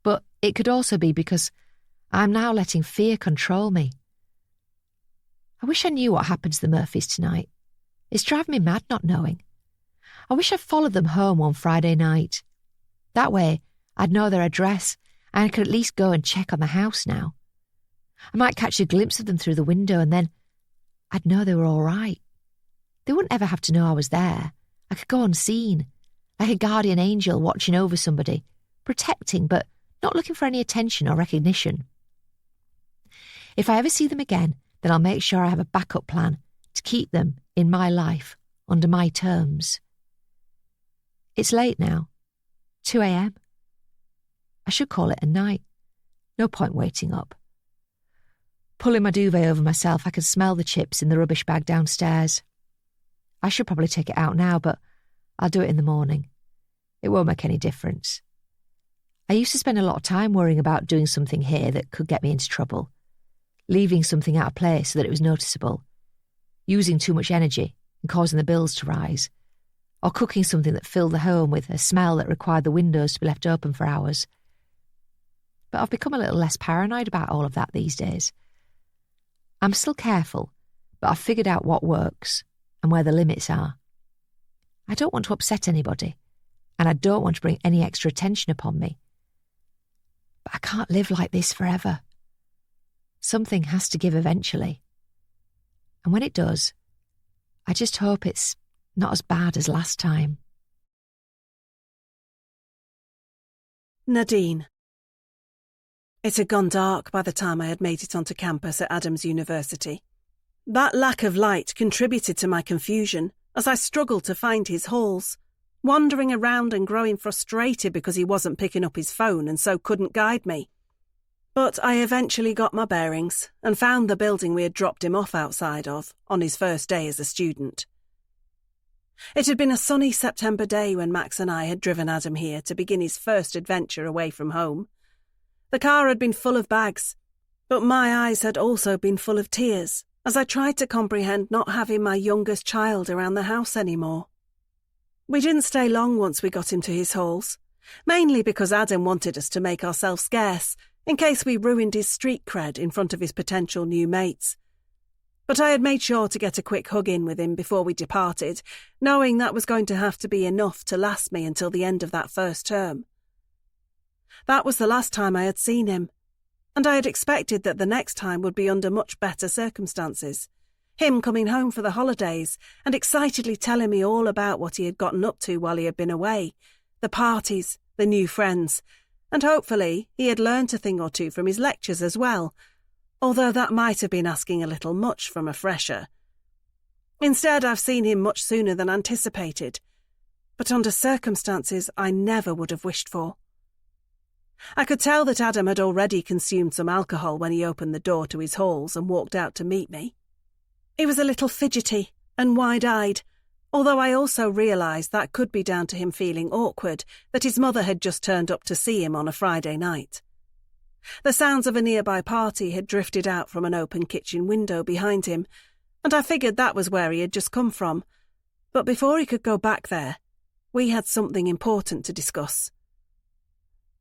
But it could also be because I'm now letting fear control me. I wish I knew what happened to the Murphys tonight. It's driving me mad not knowing. I wish I'd followed them home one Friday night. That way, I'd know their address and I could at least go and check on the house now. I might catch a glimpse of them through the window and then I'd know they were all right. They wouldn't ever have to know I was there. I could go unseen, like a guardian angel watching over somebody, protecting but not looking for any attention or recognition. If I ever see them again, then I'll make sure I have a backup plan to keep them in my life under my terms. It's late now, 2 a.m. I should call it a night. No point waiting up. Pulling my duvet over myself, I can smell the chips in the rubbish bag downstairs. I should probably take it out now, but I'll do it in the morning. It won't make any difference. I used to spend a lot of time worrying about doing something here that could get me into trouble, leaving something out of place so that it was noticeable, using too much energy and causing the bills to rise, or cooking something that filled the home with a smell that required the windows to be left open for hours. But I've become a little less paranoid about all of that these days. I'm still careful, but I've figured out what works and where the limits are. I don't want to upset anybody, and I don't want to bring any extra attention upon me. But I can't live like this forever. Something has to give eventually. And when it does, I just hope it's not as bad as last time. Nadine. It had gone dark by the time I had made it onto campus at Adams University. That lack of light contributed to my confusion as I struggled to find his halls, wandering around and growing frustrated because he wasn't picking up his phone and so couldn't guide me. But I eventually got my bearings and found the building we had dropped him off outside of on his first day as a student. It had been a sunny September day when Max and I had driven Adam here to begin his first adventure away from home. The car had been full of bags, but my eyes had also been full of tears as I tried to comprehend not having my youngest child around the house anymore. We didn't stay long once we got him to his halls, mainly because Adam wanted us to make ourselves scarce in case we ruined his street cred in front of his potential new mates. But I had made sure to get a quick hug in with him before we departed, knowing that was going to have to be enough to last me until the end of that first term. That was the last time I had seen him, and I had expected that the next time would be under much better circumstances. Him coming home for the holidays and excitedly telling me all about what he had gotten up to while he had been away, the parties, the new friends, and hopefully he had learned a thing or two from his lectures as well, although that might have been asking a little much from a fresher. Instead, I've seen him much sooner than anticipated, but under circumstances I never would have wished for. I could tell that Adam had already consumed some alcohol when he opened the door to his halls and walked out to meet me. He was a little fidgety and wide-eyed, although I also realised that could be down to him feeling awkward that his mother had just turned up to see him on a Friday night. The sounds of a nearby party had drifted out from an open kitchen window behind him, and I figured that was where he had just come from. But before he could go back there, we had something important to discuss.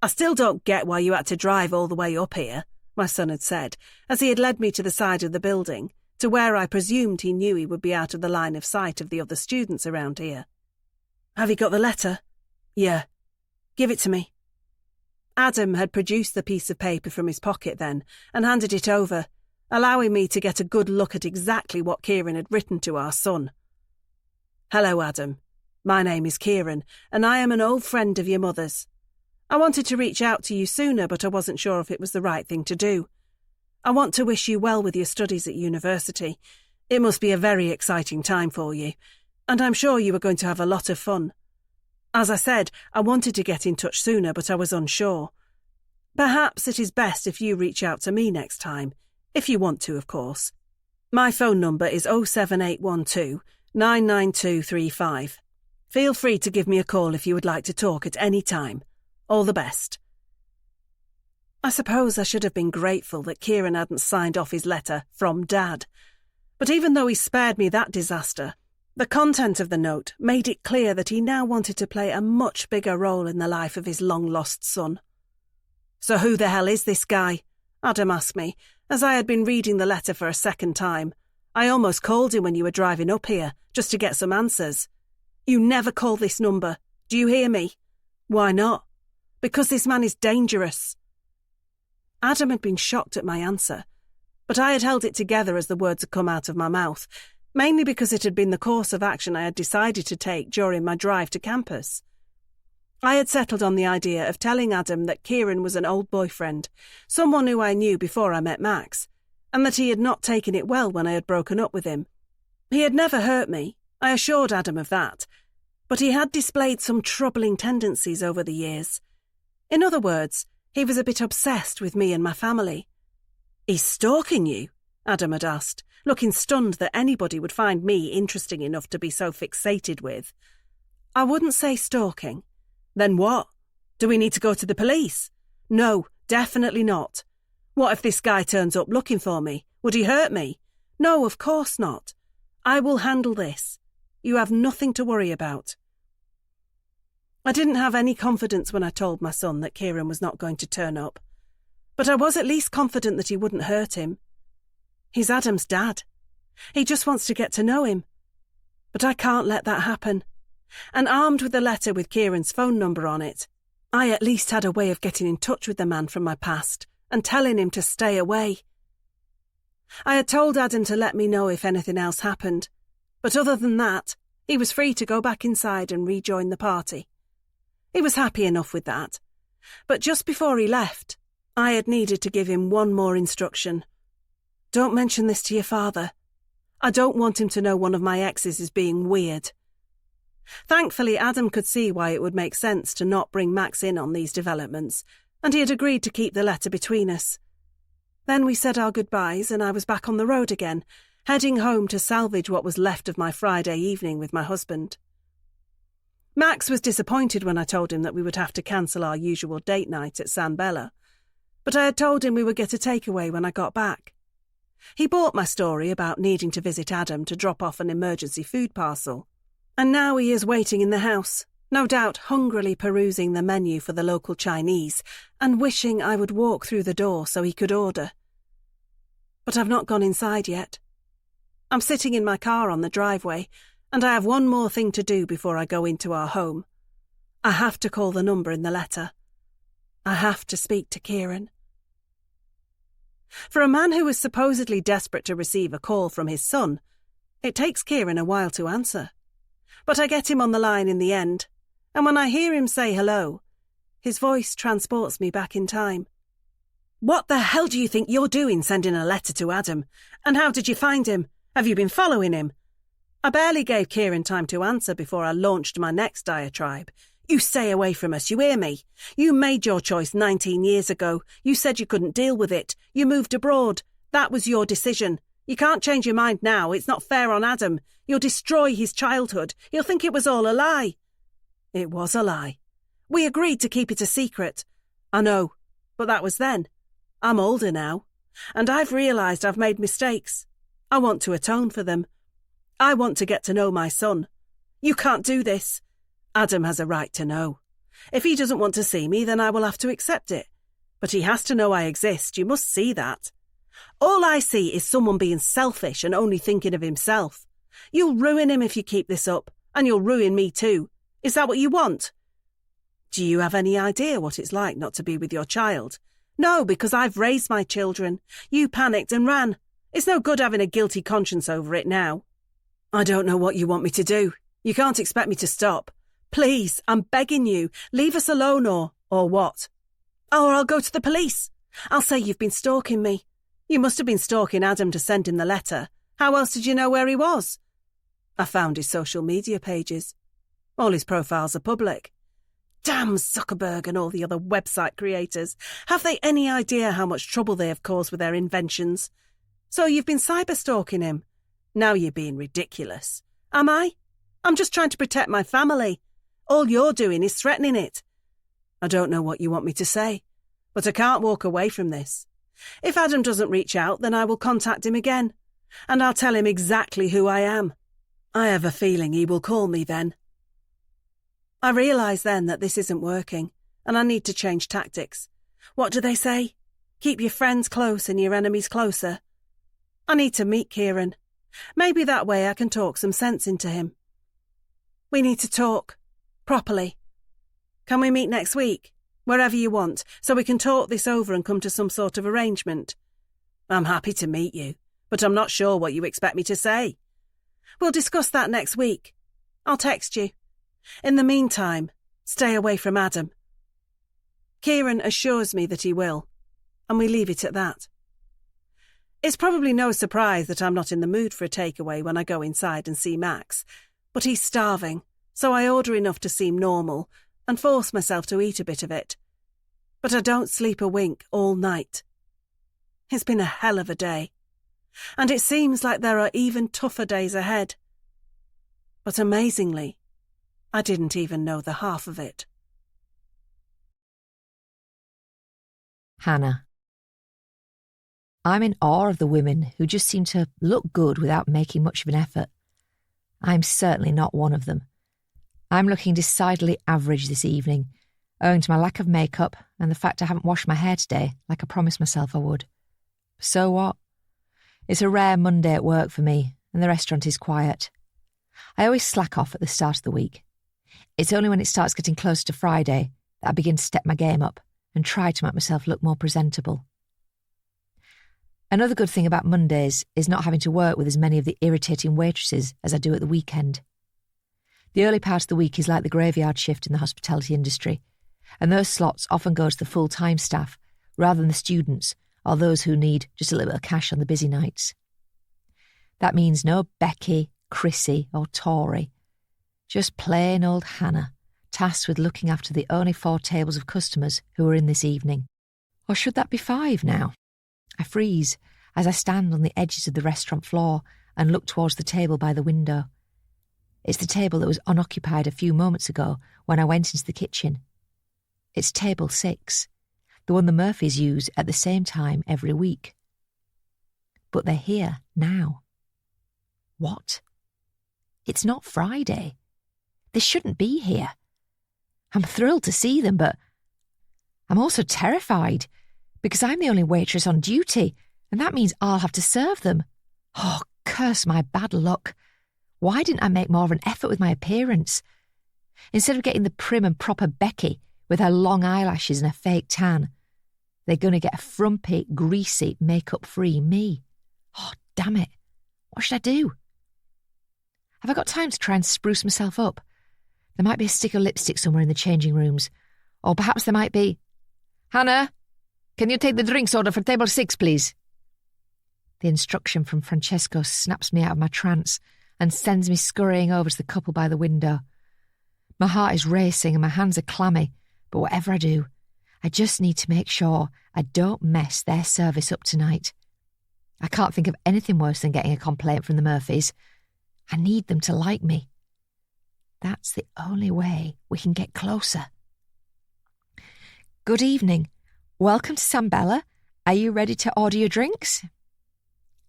"I still don't get why you had to drive all the way up here," my son had said, as he had led me to the side of the building, to where I presumed he knew he would be out of the line of sight of the other students around here. "Have you got the letter?" "Yeah." "Give it to me." Adam had produced the piece of paper from his pocket then and handed it over, allowing me to get a good look at exactly what Kieran had written to our son. "Hello, Adam. My name is Kieran, and I am an old friend of your mother's. I wanted to reach out to you sooner, but I wasn't sure if it was the right thing to do. I want to wish you well with your studies at university. It must be a very exciting time for you, and I'm sure you are going to have a lot of fun. As I said, I wanted to get in touch sooner, but I was unsure. Perhaps it is best if you reach out to me next time, if you want to, of course. My phone number is 07812 99235. Feel free to give me a call if you would like to talk at any time. All the best." I suppose I should have been grateful that Kieran hadn't signed off his letter from Dad. But even though he spared me that disaster, the content of the note made it clear that he now wanted to play a much bigger role in the life of his long-lost son. "So who the hell is this guy?" Adam asked me, as I had been reading the letter for a second time. "I almost called him when you were driving up here, just to get some answers. You never call this number. Do you hear me?" "Why not?" "Because this man is dangerous." Adam had been shocked at my answer, but I had held it together as the words had come out of my mouth, mainly because it had been the course of action I had decided to take during my drive to campus. I had settled on the idea of telling Adam that Kieran was an old boyfriend, someone who I knew before I met Max, and that he had not taken it well when I had broken up with him. He had never hurt me, I assured Adam of that, but he had displayed some troubling tendencies over the years. In other words, he was a bit obsessed with me and my family. "He's stalking you?" Adam had asked, looking stunned that anybody would find me interesting enough to be so fixated with. "I wouldn't say stalking." "Then what? Do we need to go to the police?" "No, definitely not." "What if this guy turns up looking for me? Would he hurt me?" "No, of course not. I will handle this. You have nothing to worry about." I didn't have any confidence when I told my son that Kieran was not going to turn up, but I was at least confident that he wouldn't hurt him. He's Adam's dad. He just wants to get to know him. But I can't let that happen. And armed with a letter with Kieran's phone number on it, I at least had a way of getting in touch with the man from my past and telling him to stay away. I had told Adam to let me know if anything else happened, but other than that, he was free to go back inside and rejoin the party. He was happy enough with that, but just before he left, I had needed to give him one more instruction. "Don't mention this to your father. I don't want him to know one of my exes is being weird." Thankfully, Adam could see why it would make sense to not bring Max in on these developments, and he had agreed to keep the letter between us. Then we said our goodbyes and I was back on the road again, heading home to salvage what was left of my Friday evening with my husband. Max was disappointed when I told him that we would have to cancel our usual date night at San Bella, but I had told him we would get a takeaway when I got back. He bought my story about needing to visit Adam to drop off an emergency food parcel, and now he is waiting in the house, no doubt hungrily perusing the menu for the local Chinese and wishing I would walk through the door so he could order. But I've not gone inside yet. I'm sitting in my car on the driveway, and I have one more thing to do before I go into our home. I have to call the number in the letter. I have to speak to Kieran. For a man who was supposedly desperate to receive a call from his son, it takes Kieran a while to answer. But I get him on the line in the end, and when I hear him say hello, his voice transports me back in time. "What the hell do you think you're doing sending a letter to Adam? And how did you find him? Have you been following him?" I barely gave Kieran time to answer before I launched my next diatribe. "You stay away from us, you hear me? You made your choice 19 years ago. You said you couldn't deal with it. You moved abroad. That was your decision. You can't change your mind now. It's not fair on Adam. You'll destroy his childhood. He'll think it was all a lie. It was a lie. We agreed to keep it a secret. I know, but that was then. I'm older now, and I've realised I've made mistakes. I want to atone for them. I want to get to know my son. You can't do this. Adam has a right to know. If he doesn't want to see me, then I will have to accept it. But he has to know I exist. You must see that. All I see is someone being selfish and only thinking of himself. You'll ruin him if you keep this up, and you'll ruin me too. Is that what you want? Do you have any idea what it's like not to be with your child? No, because I've raised my children. You panicked and ran. It's no good having a guilty conscience over it now. I don't know what you want me to do. You can't expect me to stop. Please, I'm begging you, leave us alone or what? Or I'll go to the police. I'll say you've been stalking me. You must have been stalking Adam to send him the letter. How else did you know where he was? I found his social media pages. All his profiles are public. Damn Zuckerberg and all the other website creators. Have they any idea how much trouble they have caused with their inventions? So you've been cyber-stalking him. Now you're being ridiculous. Am I? I'm just trying to protect my family. All you're doing is threatening it. I don't know what you want me to say, but I can't walk away from this. If Adam doesn't reach out, then I will contact him again, and I'll tell him exactly who I am. I have a feeling he will call me then. I realise then that this isn't working, and I need to change tactics. What do they say? Keep your friends close and your enemies closer. I need to meet Kieran. Maybe that way I can talk some sense into him. We need to talk. Properly. Can we meet next week? Wherever you want, so we can talk this over and come to some sort of arrangement. I'm happy to meet you, but I'm not sure what you expect me to say. We'll discuss that next week. I'll text you. In the meantime, stay away from Adam. Kieran assures me that he will, and we leave it at that. It's probably no surprise that I'm not in the mood for a takeaway when I go inside and see Max, but he's starving, so I order enough to seem normal and force myself to eat a bit of it. But I don't sleep a wink all night. It's been a hell of a day, and it seems like there are even tougher days ahead. But amazingly, I didn't even know the half of it. Hannah. I'm in awe of the women who just seem to look good without making much of an effort. I'm certainly not one of them. I'm looking decidedly average this evening, owing to my lack of makeup and the fact I haven't washed my hair today like I promised myself I would. So what? It's a rare Monday at work for me, and the restaurant is quiet. I always slack off at the start of the week. It's only when it starts getting closer to Friday that I begin to step my game up and try to make myself look more presentable. Another good thing about Mondays is not having to work with as many of the irritating waitresses as I do at the weekend. The early part of the week is like the graveyard shift in the hospitality industry, and those slots often go to the full-time staff rather than the students or those who need just a little bit of cash on the busy nights. That means no Becky, Chrissy or Tori, just plain old Hannah, tasked with looking after the only 4 tables of customers who are in this evening. Or should that be 5 now? I freeze as I stand on the edges of the restaurant floor and look towards the table by the window. It's the table that was unoccupied a few moments ago when I went into the kitchen. It's table 6, the one the Murphys use at the same time every week. But they're here now. What? It's not Friday. They shouldn't be here. I'm thrilled to see them, but I'm also terrified because I'm the only waitress on duty, and that means I'll have to serve them. Oh, curse my bad luck. Why didn't I make more of an effort with my appearance? Instead of getting the prim and proper Becky with her long eyelashes and a fake tan, they're going to get a frumpy, greasy, makeup-free me. Oh, damn it. What should I do? Have I got time to try and spruce myself up? There might be a stick of lipstick somewhere in the changing rooms. Or perhaps there might be... Hannah, can you take the drinks order for table 6, please? The instruction from Francesco snaps me out of my trance and sends me scurrying over to the couple by the window. My heart is racing and my hands are clammy, but whatever I do, I just need to make sure I don't mess their service up tonight. I can't think of anything worse than getting a complaint from the Murphys. I need them to like me. That's the only way we can get closer. Good evening. Welcome to Sambella. Are you ready to order your drinks?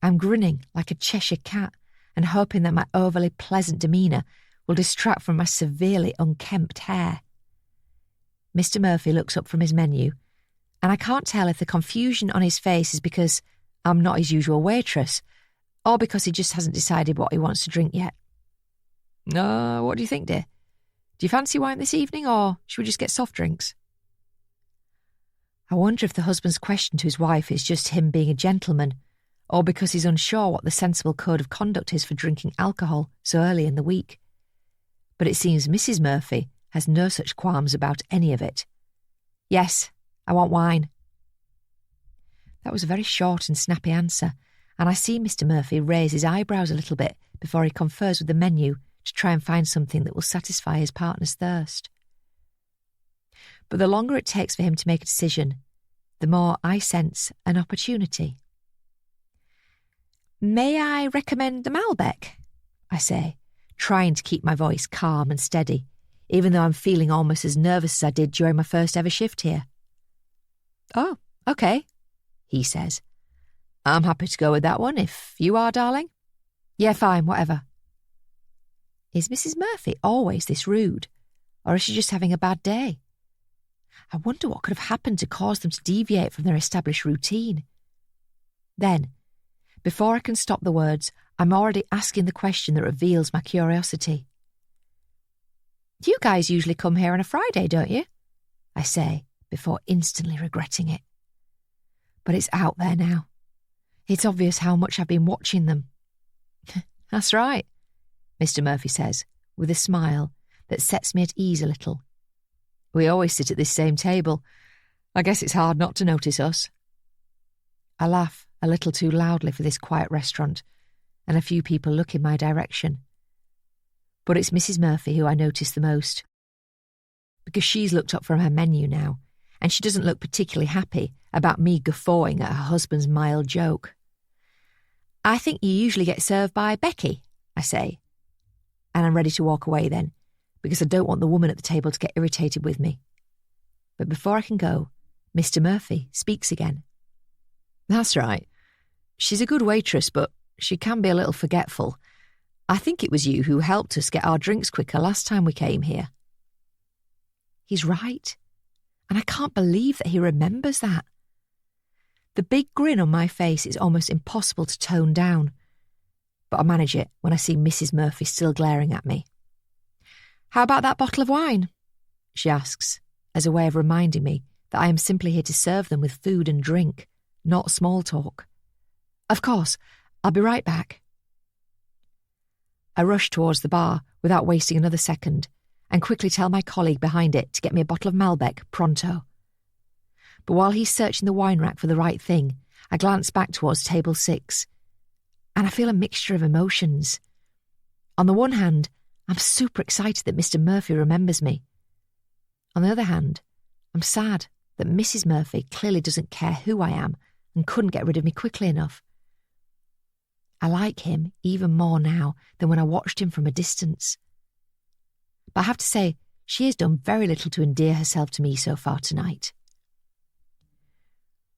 I'm grinning like a Cheshire cat and hoping that my overly pleasant demeanour will distract from my severely unkempt hair. Mr. Murphy looks up from his menu, and I can't tell if the confusion on his face is because I'm not his usual waitress, or because he just hasn't decided what he wants to drink yet. What do you think, dear? Do you fancy wine this evening, or should we just get soft drinks? I wonder if the husband's question to his wife is just him being a gentleman, or because he's unsure what the sensible code of conduct is for drinking alcohol so early in the week. But it seems Mrs. Murphy has no such qualms about any of it. Yes, I want wine. That was a very short and snappy answer, and I see Mr. Murphy raise his eyebrows a little bit before he confers with the menu to try and find something that will satisfy his partner's thirst. But the longer it takes for him to make a decision, the more I sense an opportunity. May I recommend the Malbec? I say, trying to keep my voice calm and steady, even though I'm feeling almost as nervous as I did during my first ever shift here. Oh, okay, he says. I'm happy to go with that one, if you are, darling. Yeah, fine, whatever. Is Mrs. Murphy always this rude, or is she just having a bad day? I wonder what could have happened to cause them to deviate from their established routine. Then, before I can stop the words, I'm already asking the question that reveals my curiosity. You guys usually come here on a Friday, don't you? I say, before instantly regretting it. But it's out there now. It's obvious how much I've been watching them. That's right, Mr. Murphy says, with a smile that sets me at ease a little. We always sit at this same table. I guess it's hard not to notice us. I laugh a little too loudly for this quiet restaurant, and a few people look in my direction. But it's Mrs. Murphy who I notice the most, because she's looked up from her menu now, and she doesn't look particularly happy about me guffawing at her husband's mild joke. I think you usually get served by Becky, I say, and I'm ready to walk away then, because I don't want the woman at the table to get irritated with me. But before I can go, Mr. Murphy speaks again. That's right. She's a good waitress, but she can be a little forgetful. I think it was you who helped us get our drinks quicker last time we came here. He's right, and I can't believe that he remembers that. The big grin on my face is almost impossible to tone down, but I manage it when I see Mrs. Murphy still glaring at me. How about that bottle of wine? She asks, as a way of reminding me that I am simply here to serve them with food and drink, not small talk. Of course, I'll be right back. I rush towards the bar without wasting another second and quickly tell my colleague behind it to get me a bottle of Malbec pronto. But while he's searching the wine rack for the right thing, I glance back towards table 6, and I feel a mixture of emotions. On the one hand, I'm super excited that Mr. Murphy remembers me. On the other hand, I'm sad that Mrs. Murphy clearly doesn't care who I am and couldn't get rid of me quickly enough. I like him even more now than when I watched him from a distance. But I have to say, she has done very little to endear herself to me so far tonight.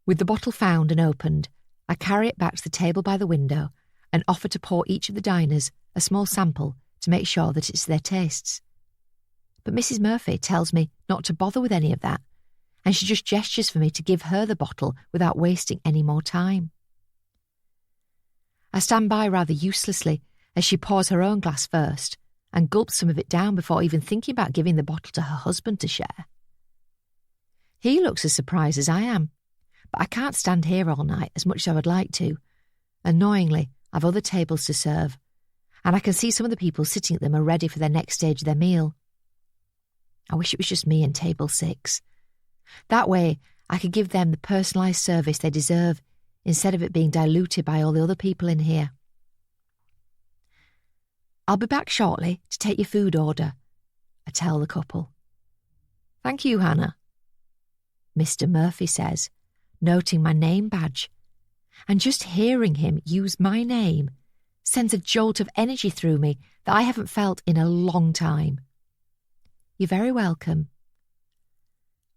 With the bottle found and opened, I carry it back to the table by the window and offer to pour each of the diners a small sample to make sure that it's their tastes. But Mrs. Murphy tells me not to bother with any of that, and she just gestures for me to give her the bottle without wasting any more time. I stand by rather uselessly as she pours her own glass first and gulps some of it down before even thinking about giving the bottle to her husband to share. He looks as surprised as I am, but I can't stand here all night as much as I would like to. Annoyingly, I've other tables to serve, and I can see some of the people sitting at them are ready for their next stage of their meal. I wish it was just me and table 6. That way, I could give them the personalised service they deserve instead of it being diluted by all the other people in here. I'll be back shortly to take your food order, I tell the couple. Thank you, Hannah, Mr. Murphy says, noting my name badge, And just hearing him use my name sends a jolt of energy through me that I haven't felt in a long time. You're very welcome.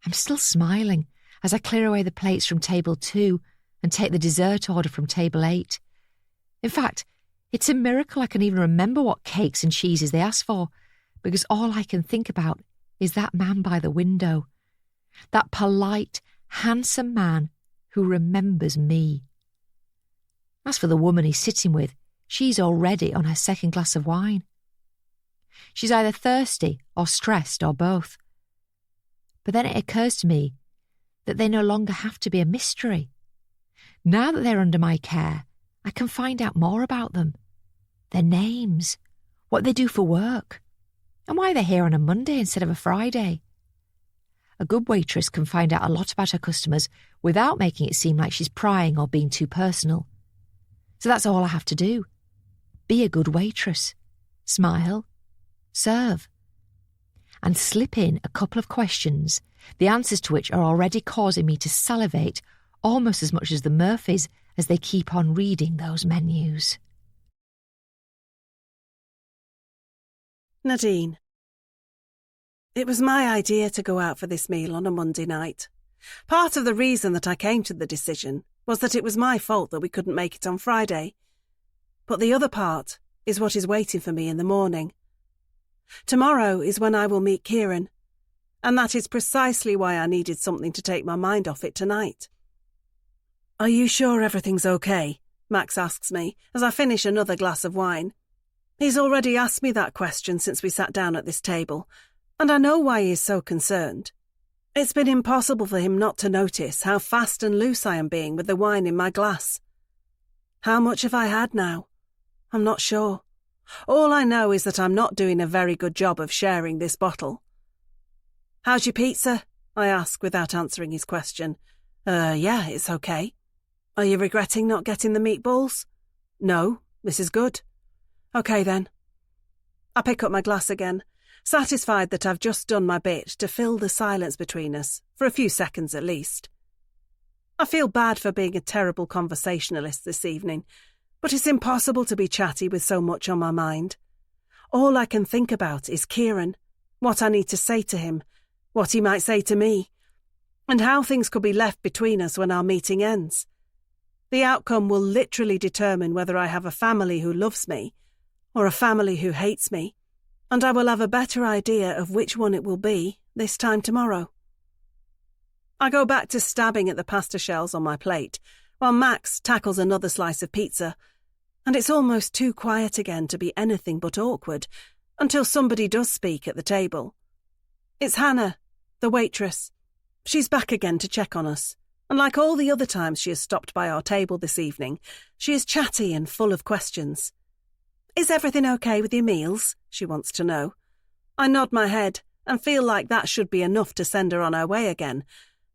I'm still smiling as I clear away the plates from table 2 and take the dessert order from table 8. In fact, it's a miracle I can even remember what cakes and cheeses they asked for, because all I can think about is that man by the window. That polite, handsome man who remembers me. As for the woman he's sitting with, she's already on her second glass of wine. She's either thirsty or stressed or both. But then it occurs to me that they no longer have to be a mystery. Now that they're under my care, I can find out more about them. Their names, what they do for work, and why they're here on a Monday instead of a Friday. A good waitress can find out a lot about her customers without making it seem like she's prying or being too personal. So that's all I have to do. Be a good waitress. Smile. Serve. And slip in a couple of questions, the answers to which are already causing me to salivate almost as much as the Murphys as they keep on reading those menus. Nadine. It was my idea to go out for this meal on a Monday night. Part of the reason that I came to the decision was that it was my fault that we couldn't make it on Friday. But the other part is what is waiting for me in the morning. Tomorrow is when I will meet Kieran, and that is precisely why I needed something to take my mind off it tonight. "Are you sure everything's okay?" Max asks me as I finish another glass of wine. He's already asked me that question since we sat down at this table, and I know why he is so concerned. It's been impossible for him not to notice how fast and loose I am being with the wine in my glass. How much have I had now? I'm not sure. All I know is that I'm not doing a very good job of sharing this bottle. "How's your pizza?" I ask without answering his question. Yeah, it's okay." "Are you regretting not getting the meatballs?" "No, this is good." "Okay then." I pick up my glass again, satisfied that I've just done my bit to fill the silence between us, for a few seconds at least. I feel bad for being a terrible conversationalist this evening, but it's impossible to be chatty with so much on my mind. All I can think about is Kieran, what I need to say to him, what he might say to me, and how things could be left between us when our meeting ends. The outcome will literally determine whether I have a family who loves me or a family who hates me, and I will have a better idea of which one it will be this time tomorrow. I go back to stabbing at the pasta shells on my plate, while Max tackles another slice of pizza, and it's almost too quiet again to be anything but awkward, until somebody does speak at the table. It's Hannah, the waitress. She's back again to check on us, and like all the other times she has stopped by our table this evening, she is chatty and full of questions. "Is everything okay with your meals?" she wants to know. I nod my head and feel like that should be enough to send her on her way again,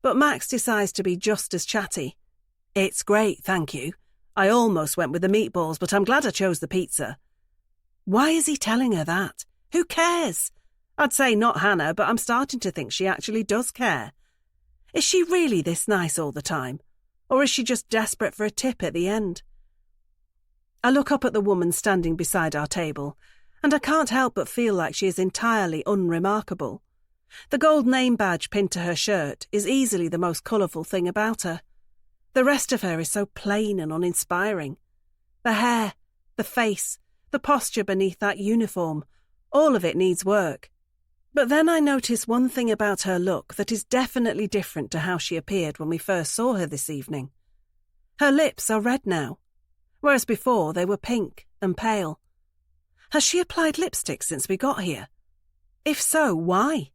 but Max decides to be just as chatty. "It's great, thank you. I almost went with the meatballs, but I'm glad I chose the pizza." Why is he telling her that? Who cares? I'd say not Hannah, but I'm starting to think she actually does care. Is she really this nice all the time? Or is she just desperate for a tip at the end? I look up at the woman standing beside our table, and I can't help but feel like she is entirely unremarkable. The gold name badge pinned to her shirt is easily the most colourful thing about her. The rest of her is so plain and uninspiring. The hair, the face, the posture beneath that uniform, all of it needs work. But then I notice one thing about her look that is definitely different to how she appeared when we first saw her this evening. Her lips are red now, whereas before they were pink and pale. Has she applied lipstick since we got here? If so, why?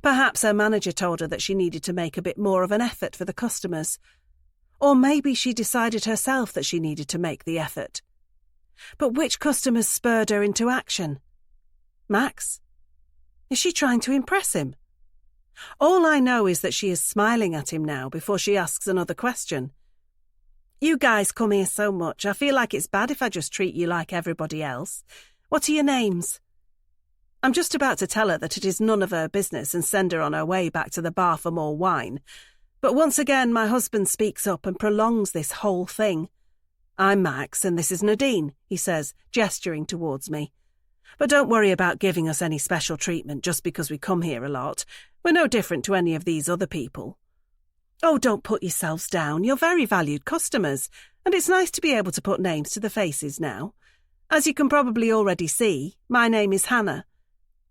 Perhaps her manager told her that she needed to make a bit more of an effort for the customers. Or maybe she decided herself that she needed to make the effort. But which customers spurred her into action? Max? Is she trying to impress him? All I know is that she is smiling at him now before she asks another question. "You guys come here so much, I feel like it's bad if I just treat you like everybody else. What are your names?" I'm just about to tell her that it is none of her business and send her on her way back to the bar for more wine, But once again my husband speaks up and prolongs this whole thing. "I'm Max and this is Nadine," he says, gesturing towards me. "But don't worry about giving us any special treatment just because we come here a lot. We're no different to any of these other people." "Oh, don't put yourselves down. You're very valued customers, and it's nice to be able to put names to the faces now. As you can probably already see, my name is Hannah.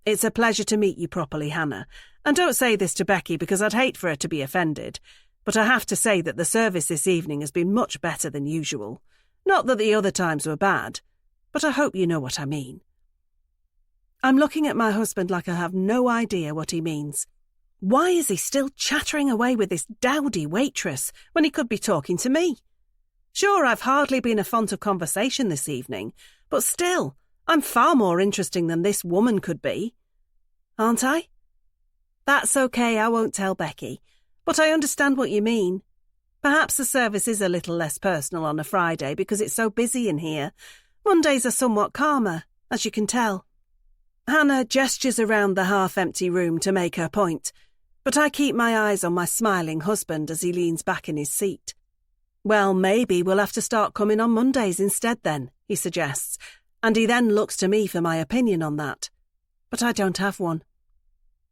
It's a pleasure to meet you properly, Hannah. And don't say this to Becky because I'd hate for her to be offended, but I have to say that the service this evening has been much better than usual. Not that the other times were bad, but I hope you know what I mean." I'm looking at my husband like I have no idea what he means. Why is he still chattering away with this dowdy waitress when he could be talking to me? Sure, I've hardly been a font of conversation this evening, but still, I'm far more interesting than this woman could be. Aren't I? That's okay, I won't tell Becky, but I understand what you mean. Perhaps the service is a little less personal on a Friday because it's so busy in here. Mondays are somewhat calmer, as you can tell. Hannah gestures around the half-empty room to make her point, but I keep my eyes on my smiling husband as he leans back in his seat. "Well, maybe we'll have to start coming on Mondays instead then," he suggests, and he then looks to me for my opinion on that. But I don't have one.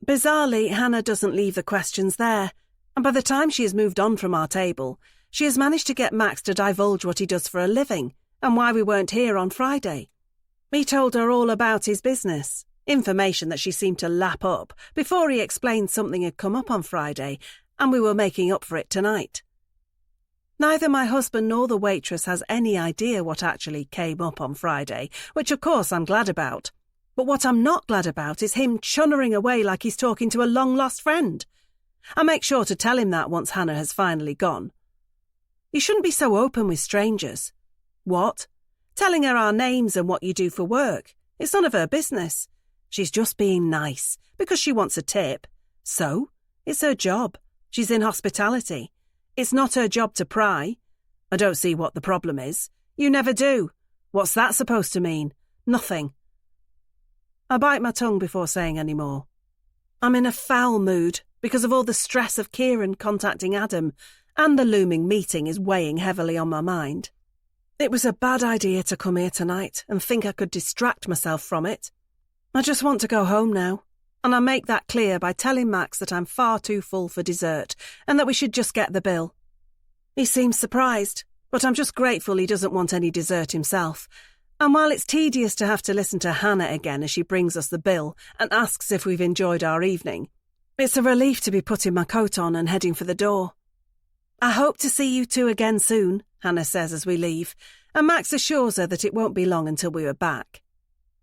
Bizarrely, Hannah doesn't leave the questions there, and by the time she has moved on from our table, she has managed to get Max to divulge what he does for a living and why we weren't here on Friday. He told her all about his business, information that she seemed to lap up before he explained something had come up on Friday, and we were making up for it tonight. Neither my husband nor the waitress has any idea what actually came up on Friday, which of course I'm glad about. But what I'm not glad about is him chunnering away like he's talking to a long-lost friend. I make sure to tell him that once Hannah has finally gone. "You shouldn't be so open with strangers." "What?" "Telling her our names and what you do for work. It's none of her business. She's just being nice, because she wants a tip. So, it's her job. She's in hospitality. It's not her job to pry. I don't see what the problem is. You never do. What's that supposed to mean? Nothing." I bite my tongue before saying any more. I'm in a foul mood because of all the stress of Kieran contacting Adam, and the looming meeting is weighing heavily on my mind. It was a bad idea to come here tonight and think I could distract myself from it. I just want to go home now, and I make that clear by telling Max that I'm far too full for dessert and that we should just get the bill. He seems surprised, but I'm just grateful he doesn't want any dessert himself. And while it's tedious to have to listen to Hannah again as she brings us the bill and asks if we've enjoyed our evening, it's a relief to be putting my coat on and heading for the door. "I hope to see you two again soon," Hannah says as we leave, and Max assures her that it won't be long until we are back.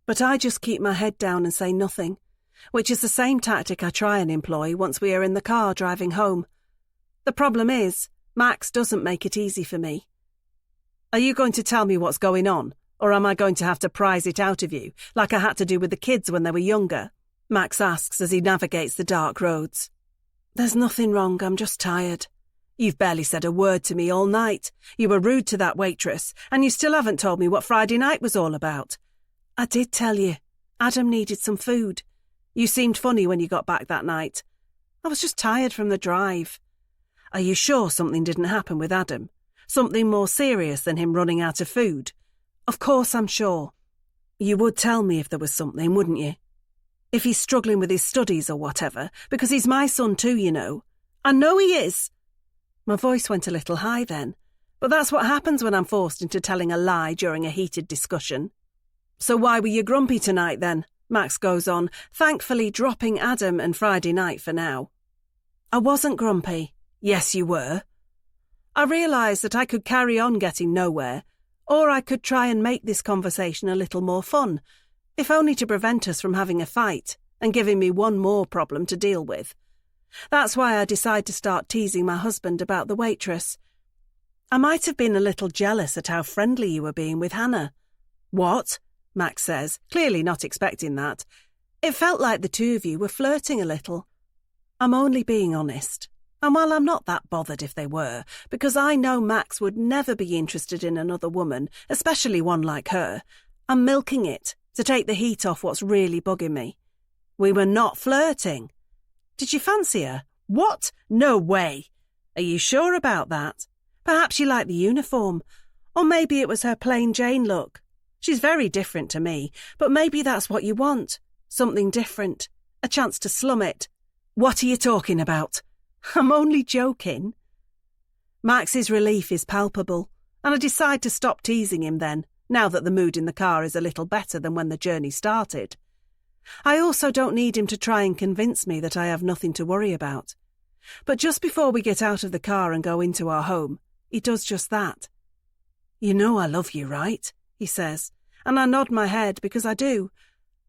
But I just keep my head down and say nothing, which is the same tactic I try and employ once we are in the car driving home. The problem is, Max doesn't make it easy for me. "Are you going to tell me what's going on, or am I going to have to prise it out of you, like I had to do with the kids when they were younger?" Max asks as he navigates the dark roads. "There's nothing wrong, I'm just tired. You've barely said a word to me all night. You were rude to that waitress, and you still haven't told me what Friday night was all about." "I did tell you. Adam needed some food. You seemed funny when you got back that night. I was just tired from the drive." "Are you sure something didn't happen with Adam? Something more serious than him running out of food?" "Of course I'm sure." "You would tell me if there was something, wouldn't you? If he's struggling with his studies or whatever, because he's my son too, you know." "I know he is." My voice went a little high then, but that's what happens when I'm forced into telling a lie during a heated discussion. "So why were you grumpy tonight then?" Max goes on, thankfully dropping Adam and Friday night for now. "I wasn't grumpy." "Yes, you were." I realised that I could carry on getting nowhere, or I could try and make this conversation a little more fun, if only to prevent us from having a fight and giving me one more problem to deal with. That's why I decide to start teasing my husband about the waitress. "I might have been a little jealous at how friendly you were being with Hannah." "What?" Max says, clearly not expecting that. "It felt like the two of you were flirting a little." I'm only being honest. And while I'm not that bothered if they were, because I know Max would never be interested in another woman, especially one like her, I'm milking it to take the heat off what's really bugging me. "We were not flirting." "Did you fancy her?" "What? No way." Are you sure about that? Perhaps you like the uniform. Or maybe it was her plain Jane look. She's very different to me, but maybe that's what you want. Something different. A chance to slum it. What are you talking about? I'm only joking. Max's relief is palpable, and I decide to stop teasing him then, now that the mood in the car is a little better than when the journey started. I also don't need him to try and convince me that I have nothing to worry about. But just before we get out of the car and go into our home, he does just that. You know I love you, right? He says, and I nod my head because I do.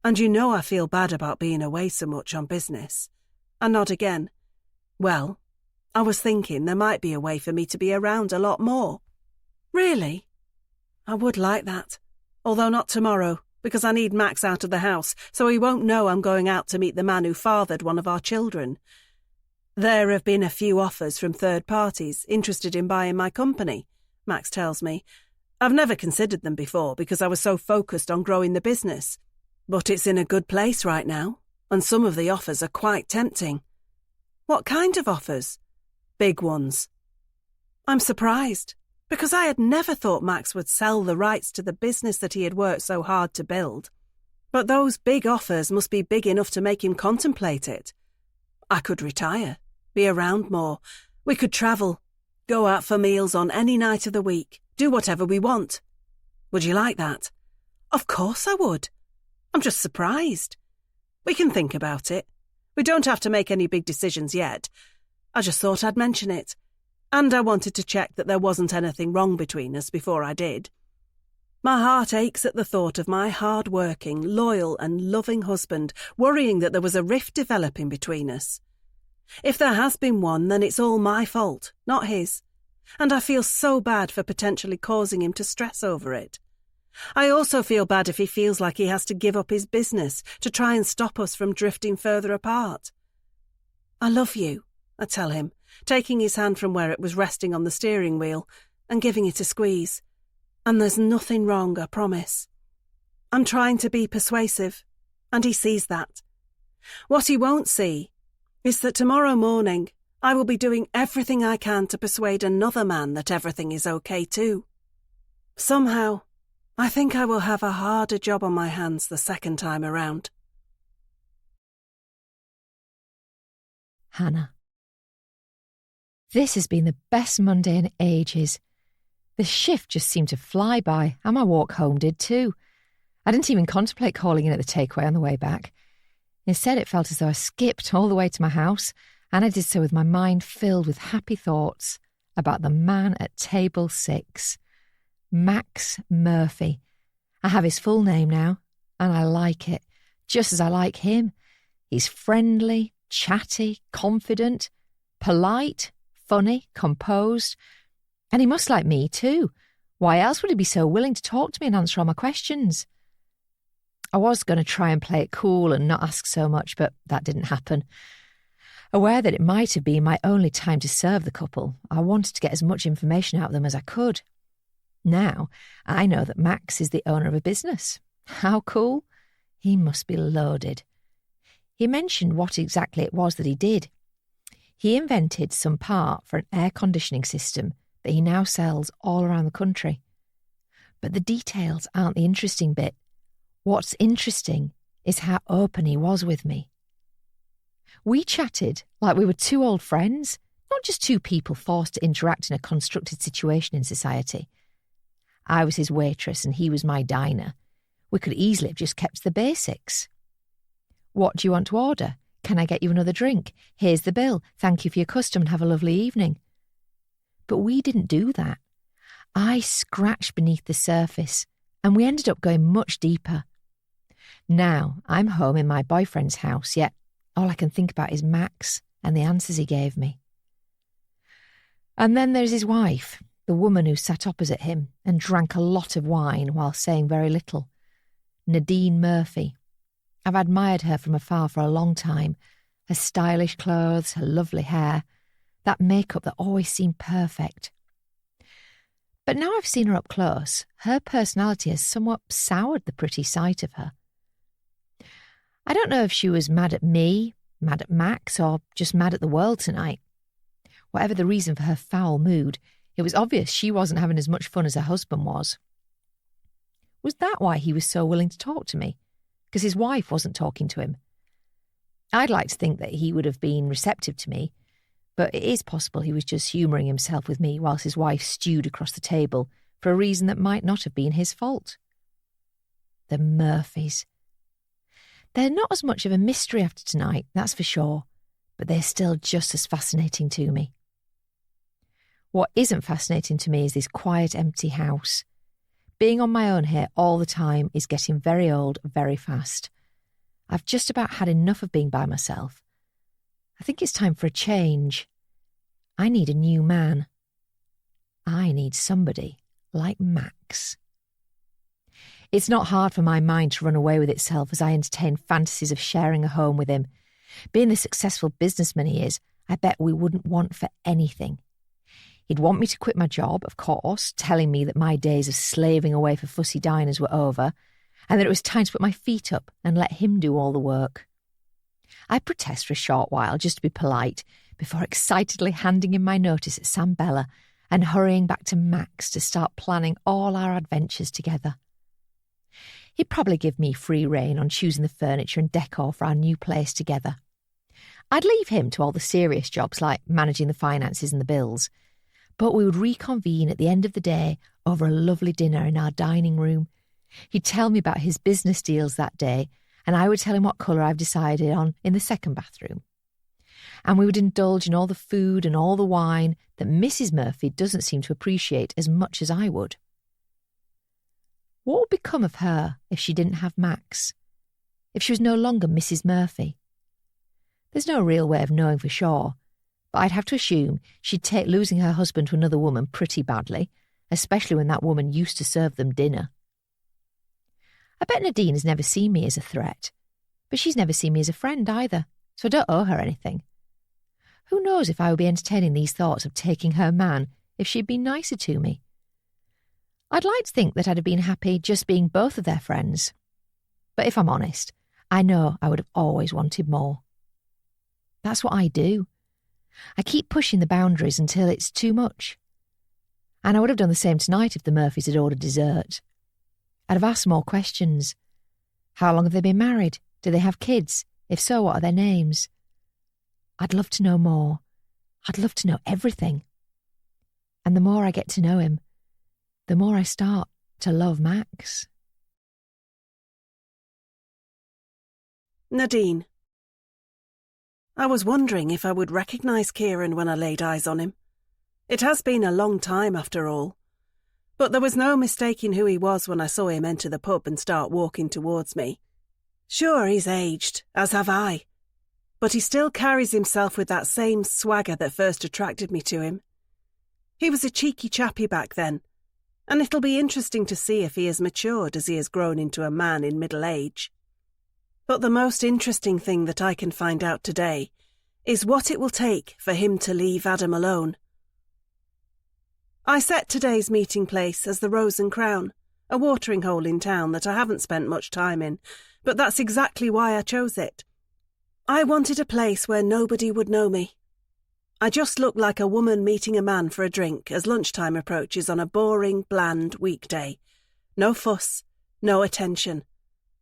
And you know I feel bad about being away so much on business. I nod again. Well, I was thinking there might be a way for me to be around a lot more. Really? I would like that. Although not tomorrow, because I need Max out of the house, so he won't know I'm going out to meet the man who fathered one of our children. There have been a few offers from third parties interested in buying my company, Max tells me. I've never considered them before because I was so focused on growing the business. But it's in a good place right now, and some of the offers are quite tempting. What kind of offers? Big ones. I'm surprised, because I had never thought Max would sell the rights to the business that he had worked so hard to build. But those big offers must be big enough to make him contemplate it. I could retire, be around more. We could travel, go out for meals on any night of the week, do whatever we want. Would you like that? Of course I would. I'm just surprised. We can think about it. We don't have to make any big decisions yet. I just thought I'd mention it. And I wanted to check that there wasn't anything wrong between us before I did. My heart aches at the thought of my hard-working, loyal and loving husband worrying that there was a rift developing between us. If there has been one, then it's all my fault, not his. And I feel so bad for potentially causing him to stress over it. I also feel bad if he feels like he has to give up his business to try and stop us from drifting further apart. I love you, I tell him, taking his hand from where it was resting on the steering wheel and giving it a squeeze. And there's nothing wrong, I promise. I'm trying to be persuasive, and he sees that. What he won't see is that tomorrow morning I will be doing everything I can to persuade another man that everything is okay too. Somehow, I think I will have a harder job on my hands the second time around. Hannah. This has been the best Monday in ages. The shift just seemed to fly by, and my walk home did too. I didn't even contemplate calling in at the takeaway on the way back. Instead, it felt as though I skipped all the way to my house, and I did so with my mind filled with happy thoughts about the man at table 6. Max Murphy. I have his full name now, and I like it, just as I like him. He's friendly, chatty, confident, polite, funny, composed, and he must like me too. Why else would he be so willing to talk to me and answer all my questions? I was going to try and play it cool and not ask so much, but that didn't happen. Aware that it might have been my only time to serve the couple, I wanted to get as much information out of them as I could. Now, I know that Max is the owner of a business. How cool? He must be loaded. He mentioned what exactly it was that he did. He invented some part for an air conditioning system that he now sells all around the country. But the details aren't the interesting bit. What's interesting is how open he was with me. We chatted like we were two old friends, not just two people forced to interact in a constructed situation in society. I was his waitress and he was my diner. We could easily have just kept to the basics. What do you want to order? Can I get you another drink? Here's the bill. Thank you for your custom and have a lovely evening. But we didn't do that. I scratched beneath the surface and we ended up going much deeper. Now I'm home in my boyfriend's house, yet all I can think about is Max and the answers he gave me. And then there's his wife, the woman who sat opposite him and drank a lot of wine while saying very little. Nadine Murphy. I've admired her from afar for a long time. Her stylish clothes, her lovely hair, that makeup that always seemed perfect. But now I've seen her up close, her personality has somewhat soured the pretty sight of her. I don't know if she was mad at me, mad at Max, or just mad at the world tonight. Whatever the reason for her foul mood, it was obvious she wasn't having as much fun as her husband was. Was that why he was so willing to talk to me? Because his wife wasn't talking to him? I'd like to think that he would have been receptive to me, but it is possible he was just humouring himself with me whilst his wife stewed across the table for a reason that might not have been his fault. The Murphys. They're not as much of a mystery after tonight, that's for sure, but they're still just as fascinating to me. What isn't fascinating to me is this quiet, empty house. Being on my own here all the time is getting very old very fast. I've just about had enough of being by myself. I think it's time for a change. I need a new man. I need somebody like Max. It's not hard for my mind to run away with itself as I entertain fantasies of sharing a home with him. Being the successful businessman he is, I bet we wouldn't want for anything. He'd want me to quit my job, of course, telling me that my days of slaving away for fussy diners were over, and that it was time to put my feet up and let him do all the work. I protest for a short while, just to be polite, before excitedly handing in my notice at Sam Bella and hurrying back to Max to start planning all our adventures together. He'd probably give me free rein on choosing the furniture and decor for our new place together. I'd leave him to all the serious jobs like managing the finances and the bills, but we would reconvene at the end of the day over a lovely dinner in our dining room. He'd tell me about his business deals that day, and I would tell him what colour I've decided on in the second bathroom. And we would indulge in all the food and all the wine that Mrs. Murphy doesn't seem to appreciate as much as I would. What would become of her if she didn't have Max? If she was no longer Mrs. Murphy? There's no real way of knowing for sure, but I'd have to assume she'd take losing her husband to another woman pretty badly, especially when that woman used to serve them dinner. I bet Nadine has never seen me as a threat, but she's never seen me as a friend either, so I don't owe her anything. Who knows if I would be entertaining these thoughts of taking her man if she'd been nicer to me? I'd like to think that I'd have been happy just being both of their friends. But if I'm honest, I know I would have always wanted more. That's what I do. I keep pushing the boundaries until it's too much. And I would have done the same tonight if the Murphys had ordered dessert. I'd have asked more questions. How long have they been married? Do they have kids? If so, what are their names? I'd love to know more. I'd love to know everything. And the more I get to know him, the more I start to love Max. Nadine. I was wondering if I would recognise Kieran when I laid eyes on him. It has been a long time after all. But there was no mistaking who he was when I saw him enter the pub and start walking towards me. Sure, he's aged, as have I. But he still carries himself with that same swagger that first attracted me to him. He was a cheeky chappie back then, and it'll be interesting to see if he has matured as he has grown into a man in middle age. But the most interesting thing that I can find out today is what it will take for him to leave Adam alone. I set today's meeting place as the Rose and Crown, a watering hole in town that I haven't spent much time in, but that's exactly why I chose it. I wanted a place where nobody would know me. I just look like a woman meeting a man for a drink as lunchtime approaches on a boring, bland weekday. No fuss, no attention,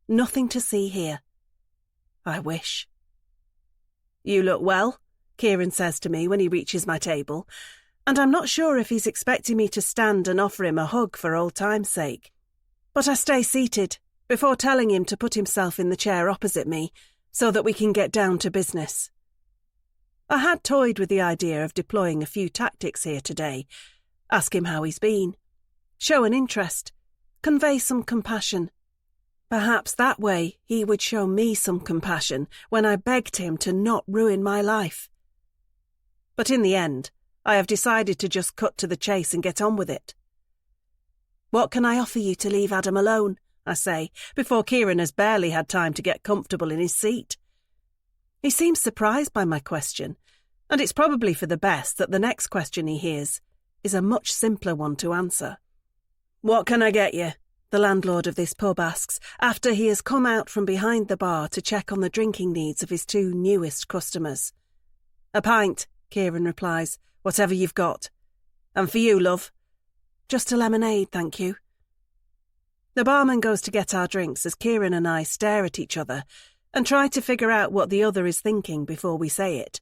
nothing to see here. I wish. You look well, Kieran says to me when he reaches my table, and I'm not sure if he's expecting me to stand and offer him a hug for old time's sake. But I stay seated, before telling him to put himself in the chair opposite me, so that we can get down to business. I had toyed with the idea of deploying a few tactics here today. Ask him how he's been. Show an interest. Convey some compassion. Perhaps that way he would show me some compassion when I begged him to not ruin my life. But in the end, I have decided to just cut to the chase and get on with it. What can I offer you to leave Adam alone? I say, before Kieran has barely had time to get comfortable in his seat. He seems surprised by my question, and it's probably for the best that the next question he hears is a much simpler one to answer. What can I get you? The landlord of this pub asks, after he has come out from behind the bar to check on the drinking needs of his two newest customers. A pint, Kieran replies, whatever you've got. And for you, love, just a lemonade, thank you. The barman goes to get our drinks as Kieran and I stare at each other and try to figure out what the other is thinking before we say it.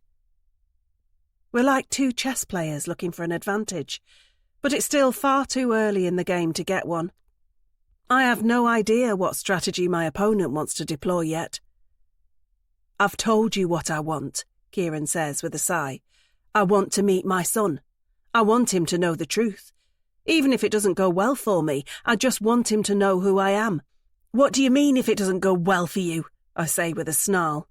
We're like two chess players looking for an advantage, but it's still far too early in the game to get one. I have no idea what strategy my opponent wants to deploy yet. I've told you what I want, Kieran says with a sigh. I want to meet my son. I want him to know the truth. Even if it doesn't go well for me, I just want him to know who I am. What do you mean if it doesn't go well for you? I say with a snarl.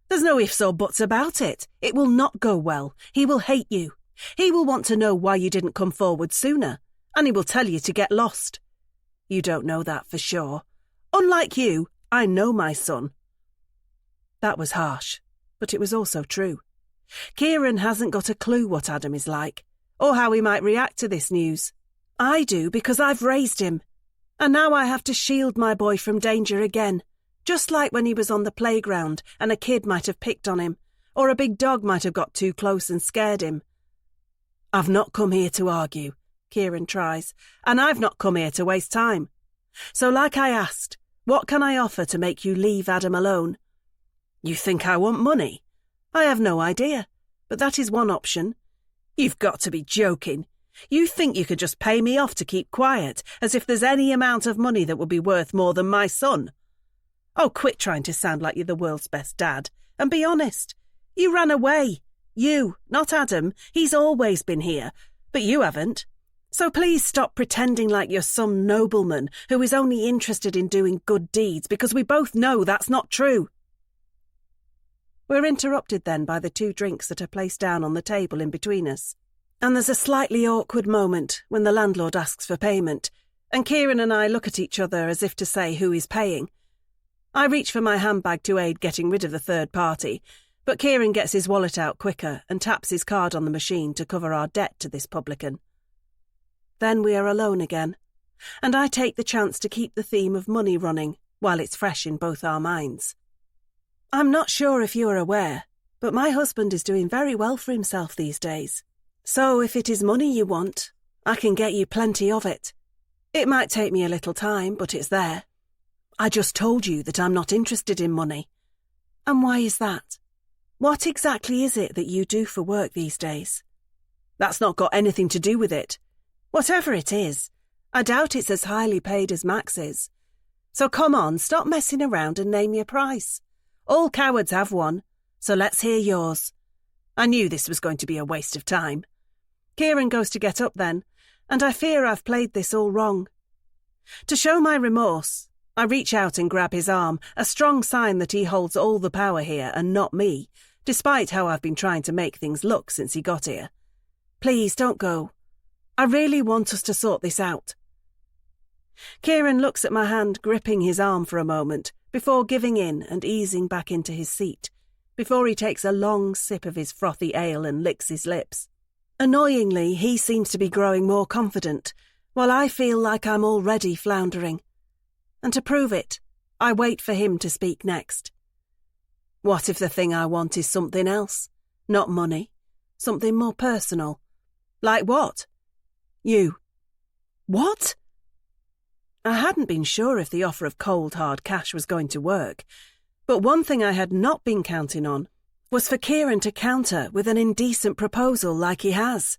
There's no ifs or buts about it. It will not go well. He will hate you. He will want to know why you didn't come forward sooner, and he will tell you to get lost. You don't know that for sure. Unlike you, I know my son. That was harsh, but it was also true. Kieran hasn't got a clue what Adam is like, or how he might react to this news. I do because I've raised him, and now I have to shield my boy from danger again, just like when he was on the playground and a kid might have picked on him, or a big dog might have got too close and scared him. I've not come here to argue, Kieran tries, and I've not come here to waste time. So like I asked, what can I offer to make you leave Adam alone? You think I want money? I have no idea, but that is one option. You've got to be joking. You think you could just pay me off to keep quiet, as if there's any amount of money that would be worth more than my son? Oh, quit trying to sound like you're the world's best dad, and be honest. You ran away. You, not Adam. He's always been here, but you haven't. So please stop pretending like you're some nobleman who is only interested in doing good deeds, because we both know that's not true. We're interrupted then by the two drinks that are placed down on the table in between us. And there's a slightly awkward moment when the landlord asks for payment, and Kieran and I look at each other as if to say who is paying. I reach for my handbag to aid getting rid of the third party, but Kieran gets his wallet out quicker and taps his card on the machine to cover our debt to this publican. Then we are alone again, and I take the chance to keep the theme of money running while it's fresh in both our minds. I'm not sure if you are aware, but my husband is doing very well for himself these days. So if it is money you want, I can get you plenty of it. It might take me a little time, but it's there. I just told you that I'm not interested in money. And why is that? What exactly is it that you do for work these days? That's not got anything to do with it. Whatever it is, I doubt it's as highly paid as Max is. So come on, stop messing around and name your price. All cowards have one, so let's hear yours. I knew this was going to be a waste of time. Kieran goes to get up then, and I fear I've played this all wrong. To show my remorse, I reach out and grab his arm, a strong sign that he holds all the power here and not me, despite how I've been trying to make things look since he got here. Please don't go. I really want us to sort this out. Kieran looks at my hand, gripping his arm for a moment, before giving in and easing back into his seat, before he takes a long sip of his frothy ale and licks his lips. Annoyingly, he seems to be growing more confident, while I feel like I'm already floundering. And to prove it, I wait for him to speak next. What if the thing I want is something else? Not money. Something more personal. Like what? You. What? I hadn't been sure if the offer of cold, hard cash was going to work, but one thing I had not been counting on was for Kieran to counter with an indecent proposal like he has.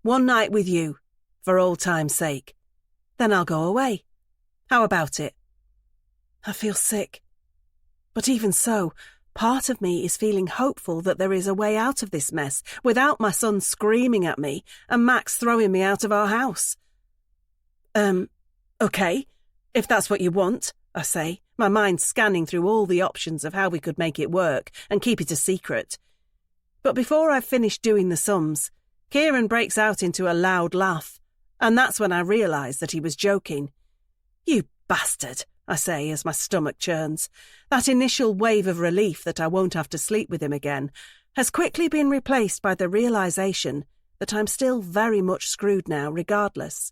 One night with you, for old time's sake. Then I'll go away. How about it? I feel sick. But even so, part of me is feeling hopeful that there is a way out of this mess without my son screaming at me and Max throwing me out of our house. Okay, if that's what you want, I say, my mind scanning through all the options of how we could make it work and keep it a secret. But before I've finished doing the sums, Kieran breaks out into a loud laugh, and that's when I realise that he was joking. You bastard, I say as my stomach churns. That initial wave of relief that I won't have to sleep with him again has quickly been replaced by the realisation that I'm still very much screwed now regardless.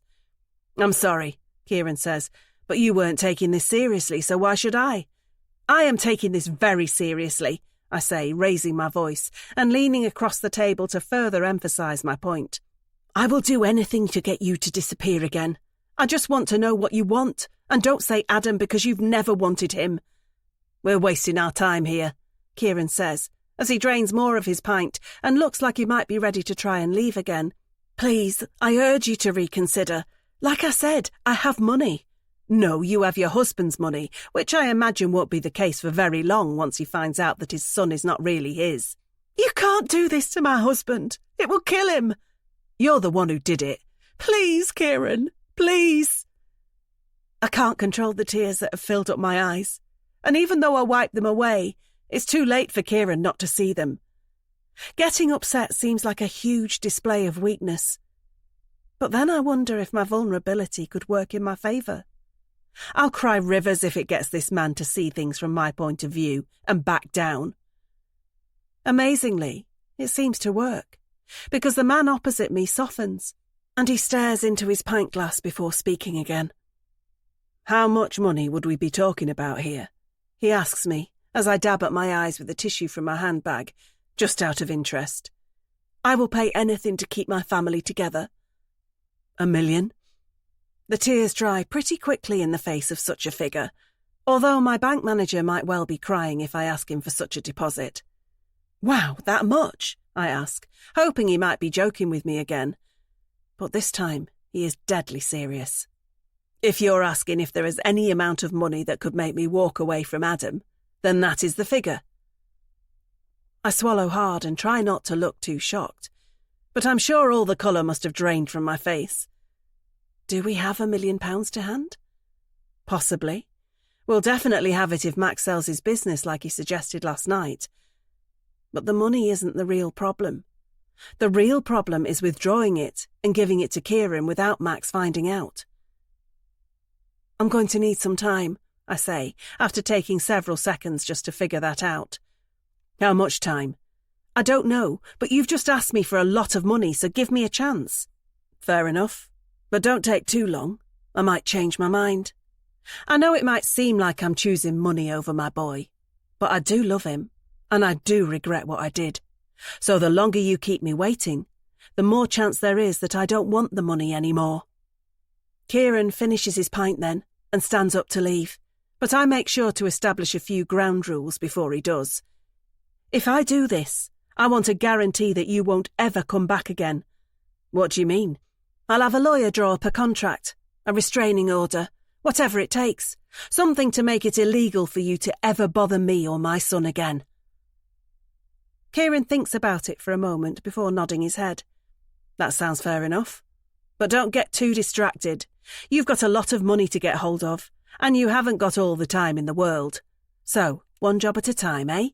I'm sorry, Kieran says, but you weren't taking this seriously, so why should I? I am taking this very seriously. I say, raising my voice and leaning across the table to further emphasise my point. I will do anything to get you to disappear again. I just want to know what you want, and don't say Adam because you've never wanted him. We're wasting our time here, Kieran says, as he drains more of his pint and looks like he might be ready to try and leave again. Please, I urge you to reconsider. Like I said, I have money. No, you have your husband's money, which I imagine won't be the case for very long once he finds out that his son is not really his. You can't do this to my husband. It will kill him. You're the one who did it. Please, Kieran, please. I can't control the tears that have filled up my eyes, and even though I wipe them away, it's too late for Kieran not to see them. Getting upset seems like a huge display of weakness. But then I wonder if my vulnerability could work in my favour. I'll cry rivers if it gets this man to see things from my point of view and back down. Amazingly, it seems to work, because the man opposite me softens, and he stares into his pint glass before speaking again. How much money would we be talking about here? He asks me, as I dab at my eyes with the tissue from my handbag, just out of interest. I will pay anything to keep my family together. $1 million? The tears dry pretty quickly in the face of such a figure, although my bank manager might well be crying if I ask him for such a deposit. Wow, that much? I ask, hoping he might be joking with me again. But this time, he is deadly serious. If you're asking if there is any amount of money that could make me walk away from Adam, then that is the figure. I swallow hard and try not to look too shocked, but I'm sure all the colour must have drained from my face. Do we have £1 million to hand? Possibly. We'll definitely have it if Max sells his business like he suggested last night. But the money isn't the real problem. The real problem is withdrawing it and giving it to Kieran without Max finding out. I'm going to need some time, I say, after taking several seconds just to figure that out. How much time? I don't know, but you've just asked me for a lot of money, so give me a chance. Fair enough, but don't take too long. I might change my mind. I know it might seem like I'm choosing money over my boy, but I do love him, and I do regret what I did. So the longer you keep me waiting, the more chance there is that I don't want the money anymore. Kieran finishes his pint then and stands up to leave, but I make sure to establish a few ground rules before he does. If I do this, I want a guarantee that you won't ever come back again. What do you mean? I'll have a lawyer draw up a contract, a restraining order, whatever it takes, something to make it illegal for you to ever bother me or my son again. Kieran thinks about it for a moment before nodding his head. That sounds fair enough. But don't get too distracted. You've got a lot of money to get hold of, and you haven't got all the time in the world. So, one job at a time, eh?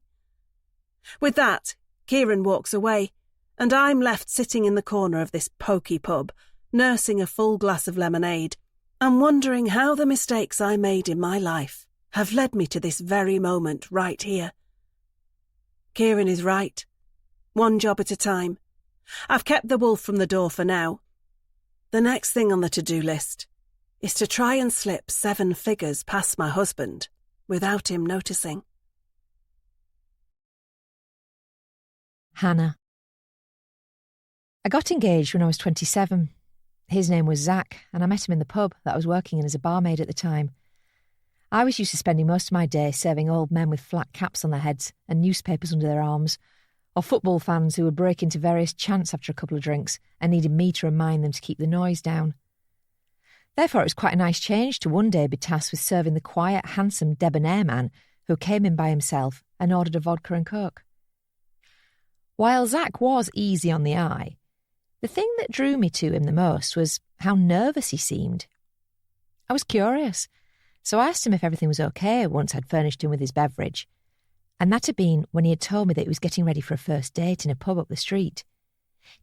With that, Kieran walks away, and I'm left sitting in the corner of this poky pub, nursing a full glass of lemonade, and wondering how the mistakes I made in my life have led me to this very moment right here. Kieran is right. One job at a time. I've kept the wolf from the door for now. The next thing on the to-do list is to try and slip 7 figures past my husband without him noticing. Hannah. I got engaged when I was 27. His name was Zach, and I met him in the pub that I was working in as a barmaid at the time. I was used to spending most of my day serving old men with flat caps on their heads and newspapers under their arms, or football fans who would break into various chants after a couple of drinks and needed me to remind them to keep the noise down. Therefore, it was quite a nice change to one day be tasked with serving the quiet, handsome, debonair man who came in by himself and ordered a vodka and coke. While Zach was easy on the eye, the thing that drew me to him the most was how nervous he seemed. I was curious, so I asked him if everything was okay once I'd furnished him with his beverage, and that had been when he had told me that he was getting ready for a first date in a pub up the street.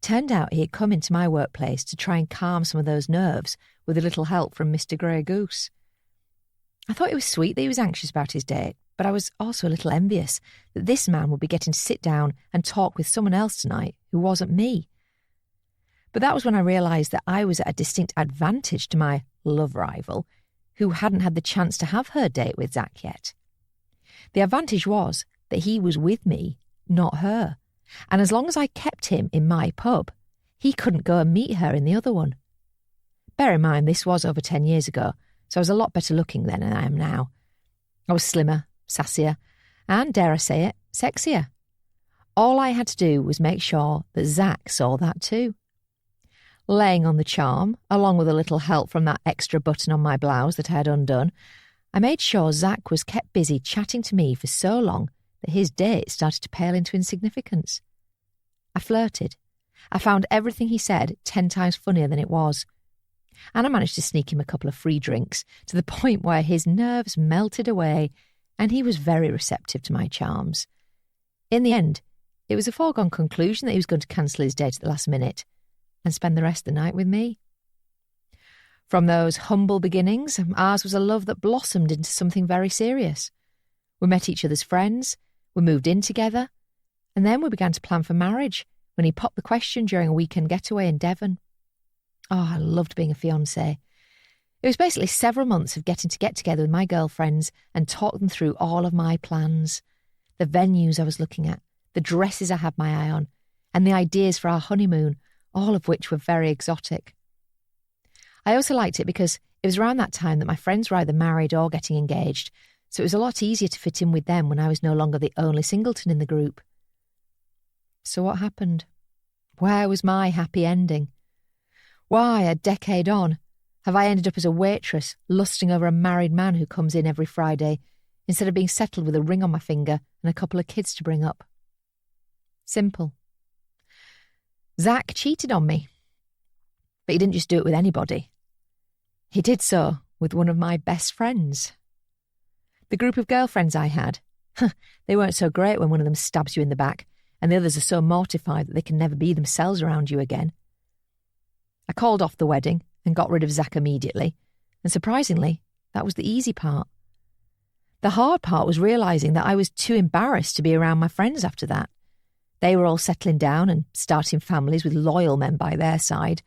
Turned out he had come into my workplace to try and calm some of those nerves with a little help from Mr. Grey Goose. I thought it was sweet that he was anxious about his date, but I was also a little envious that this man would be getting to sit down and talk with someone else tonight who wasn't me. But that was when I realised that I was at a distinct advantage to my love rival, who hadn't had the chance to have her date with Zach yet. The advantage was that he was with me, not her. And as long as I kept him in my pub, he couldn't go and meet her in the other one. Bear in mind, this was over 10 years ago, so I was a lot better looking then than I am now. I was slimmer, sassier, and, dare I say it, sexier. All I had to do was make sure that Zach saw that too. Laying on the charm, along with a little help from that extra button on my blouse that I had undone, I made sure Zach was kept busy chatting to me for so long that his date started to pale into insignificance. I flirted. I found everything he said 10 times funnier than it was. And I managed to sneak him a couple of free drinks to the point where his nerves melted away and he was very receptive to my charms. In the end, it was a foregone conclusion that he was going to cancel his date at the last minute and spend the rest of the night with me. From those humble beginnings, ours was a love that blossomed into something very serious. We met each other's friends, we moved in together, and then we began to plan for marriage when he popped the question during a weekend getaway in Devon. Oh, I loved being a fiancée. It was basically several months of getting to get together with my girlfriends and talk them through all of my plans, the venues I was looking at, the dresses I had my eye on, and the ideas for our honeymoon, all of which were very exotic. I also liked it because it was around that time that my friends were either married or getting engaged, so it was a lot easier to fit in with them when I was no longer the only singleton in the group. So what happened? Where was my happy ending? Why, a decade on, have I ended up as a waitress, lusting over a married man who comes in every Friday, instead of being settled with a ring on my finger and a couple of kids to bring up? Simple. Zach cheated on me. But he didn't just do it with anybody. He did so with one of my best friends. The group of girlfriends I had, they weren't so great when one of them stabs you in the back and the others are so mortified that they can never be themselves around you again. I called off the wedding and got rid of Zach immediately, and surprisingly, that was the easy part. The hard part was realising that I was too embarrassed to be around my friends after that. They were all settling down and starting families with loyal men by their side,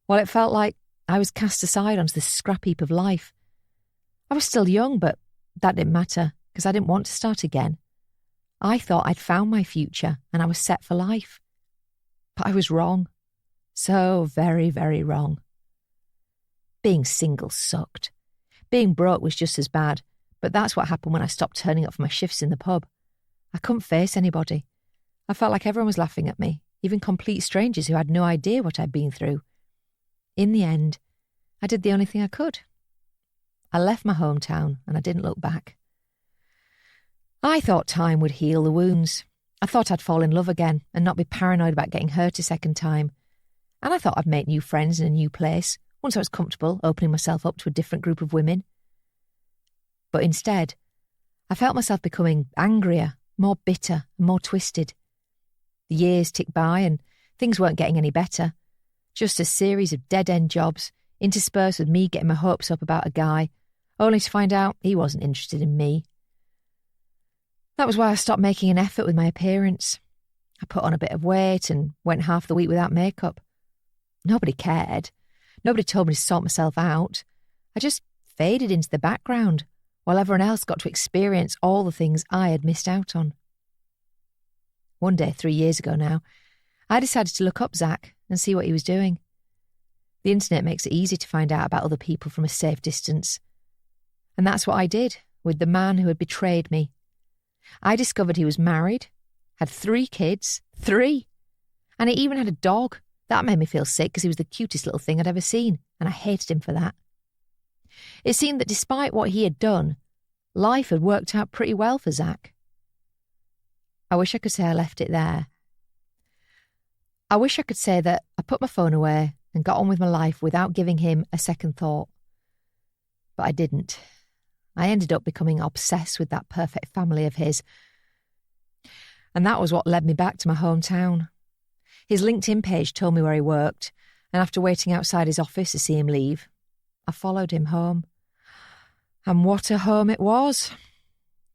while it felt like I was cast aside onto this scrap heap of life. I was still young, but that didn't matter because I didn't want to start again. I thought I'd found my future and I was set for life. But I was wrong. So very, very wrong. Being single sucked. Being broke was just as bad, but that's what happened when I stopped turning up for my shifts in the pub. I couldn't face anybody. I felt like everyone was laughing at me, even complete strangers who had no idea what I'd been through. In the end, I did the only thing I could. I left my hometown and I didn't look back. I thought time would heal the wounds. I thought I'd fall in love again and not be paranoid about getting hurt a second time. And I thought I'd make new friends in a new place once I was comfortable opening myself up to a different group of women. But instead, I felt myself becoming angrier, more bitter and more twisted. The years ticked by and things weren't getting any better. Just a series of dead-end jobs, interspersed with me getting my hopes up about a guy, only to find out he wasn't interested in me. That was why I stopped making an effort with my appearance. I put on a bit of weight and went half the week without makeup. Nobody cared. Nobody told me to sort myself out. I just faded into the background, while everyone else got to experience all the things I had missed out on. One day, 3 years ago now, I decided to look up Zach and see what he was doing. The internet makes it easy to find out about other people from a safe distance. And that's what I did with the man who had betrayed me. I discovered he was married, had 3 kids, 3, and he even had a dog. That made me feel sick because he was the cutest little thing I'd ever seen, and I hated him for that. It seemed that despite what he had done, life had worked out pretty well for Zach. I wish I could say I left it there. I wish I could say that I put my phone away and got on with my life without giving him a second thought. But I didn't. I ended up becoming obsessed with that perfect family of his. And that was what led me back to my hometown. His LinkedIn page told me where he worked, and after waiting outside his office to see him leave, I followed him home. And what a home it was.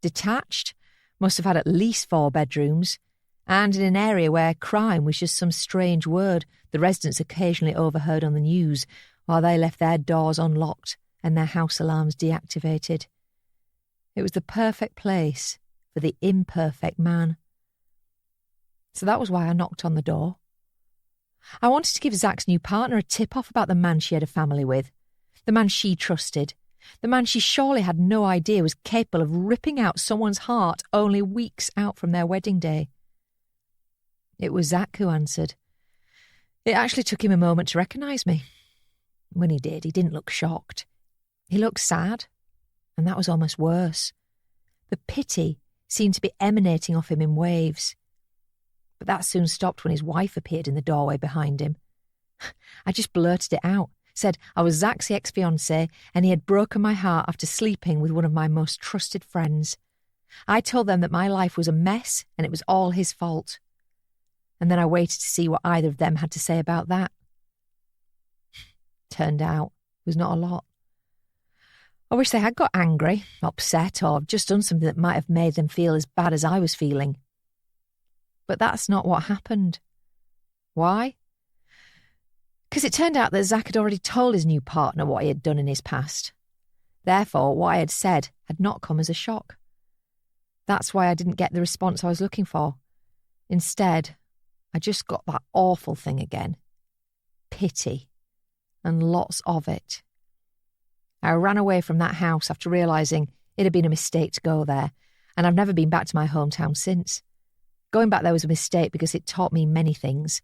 Detached, must have had at least 4 bedrooms, and in an area where crime was just some strange word the residents occasionally overheard on the news while they left their doors unlocked and their house alarms deactivated. It was the perfect place for the imperfect man. So that was why I knocked on the door. I wanted to give Zach's new partner a tip-off about the man she had a family with, the man she trusted, the man she surely had no idea was capable of ripping out someone's heart only weeks out from their wedding day. It was Zach who answered. It actually took him a moment to recognise me. When he did, he didn't look shocked. He looked sad, and that was almost worse. The pity seemed to be emanating off him in waves. But that soon stopped when his wife appeared in the doorway behind him. I just blurted it out, said I was Zach's ex-fiancé and he had broken my heart after sleeping with one of my most trusted friends. I told them that my life was a mess and it was all his fault. And then I waited to see what either of them had to say about that. Turned out, it was not a lot. I wish they had got angry, upset, or just done something that might have made them feel as bad as I was feeling. But that's not what happened. Why? Because it turned out that Zach had already told his new partner what he had done in his past. Therefore, what I had said had not come as a shock. That's why I didn't get the response I was looking for. Instead, I just got that awful thing again. Pity. And lots of it. I ran away from that house after realising it had been a mistake to go there, and I've never been back to my hometown since. Going back there was a mistake because it taught me many things,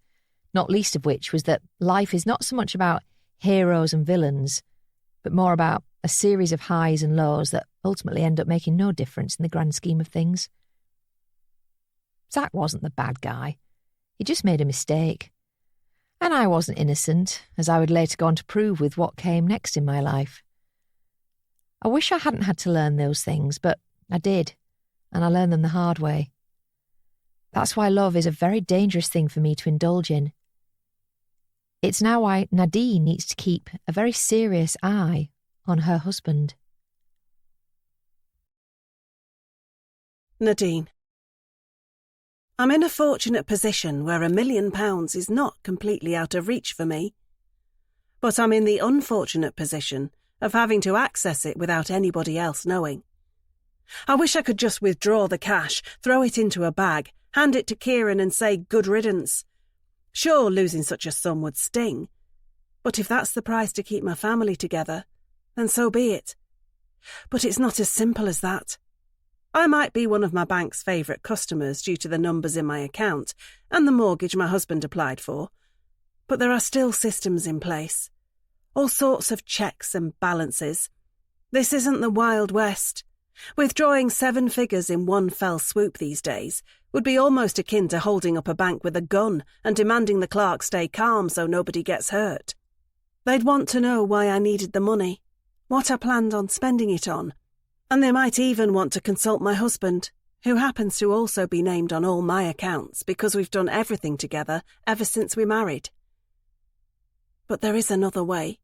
not least of which was that life is not so much about heroes and villains, but more about a series of highs and lows that ultimately end up making no difference in the grand scheme of things. Zach wasn't the bad guy. He just made a mistake. And I wasn't innocent, as I would later go on to prove with what came next in my life. I wish I hadn't had to learn those things, but I did, and I learned them the hard way. That's why love is a very dangerous thing for me to indulge in. It's now why Nadine needs to keep a very serious eye on her husband. Nadine. I'm in a fortunate position where £1 million is not completely out of reach for me. But I'm in the unfortunate position of having to access it without anybody else knowing. I wish I could just withdraw the cash, throw it into a bag, hand it to Kieran and say good riddance. Sure, losing such a sum would sting. But if that's the price to keep my family together, then so be it. But it's not as simple as that. I might be one of my bank's favourite customers due to the numbers in my account and the mortgage my husband applied for, but there are still systems in place. All sorts of checks and balances. This isn't the Wild West. Withdrawing 7 figures in one fell swoop these days would be almost akin to holding up a bank with a gun and demanding the clerk stay calm so nobody gets hurt. They'd want to know why I needed the money, what I planned on spending it on, and they might even want to consult my husband, who happens to also be named on all my accounts because we've done everything together ever since we married. But there is another way.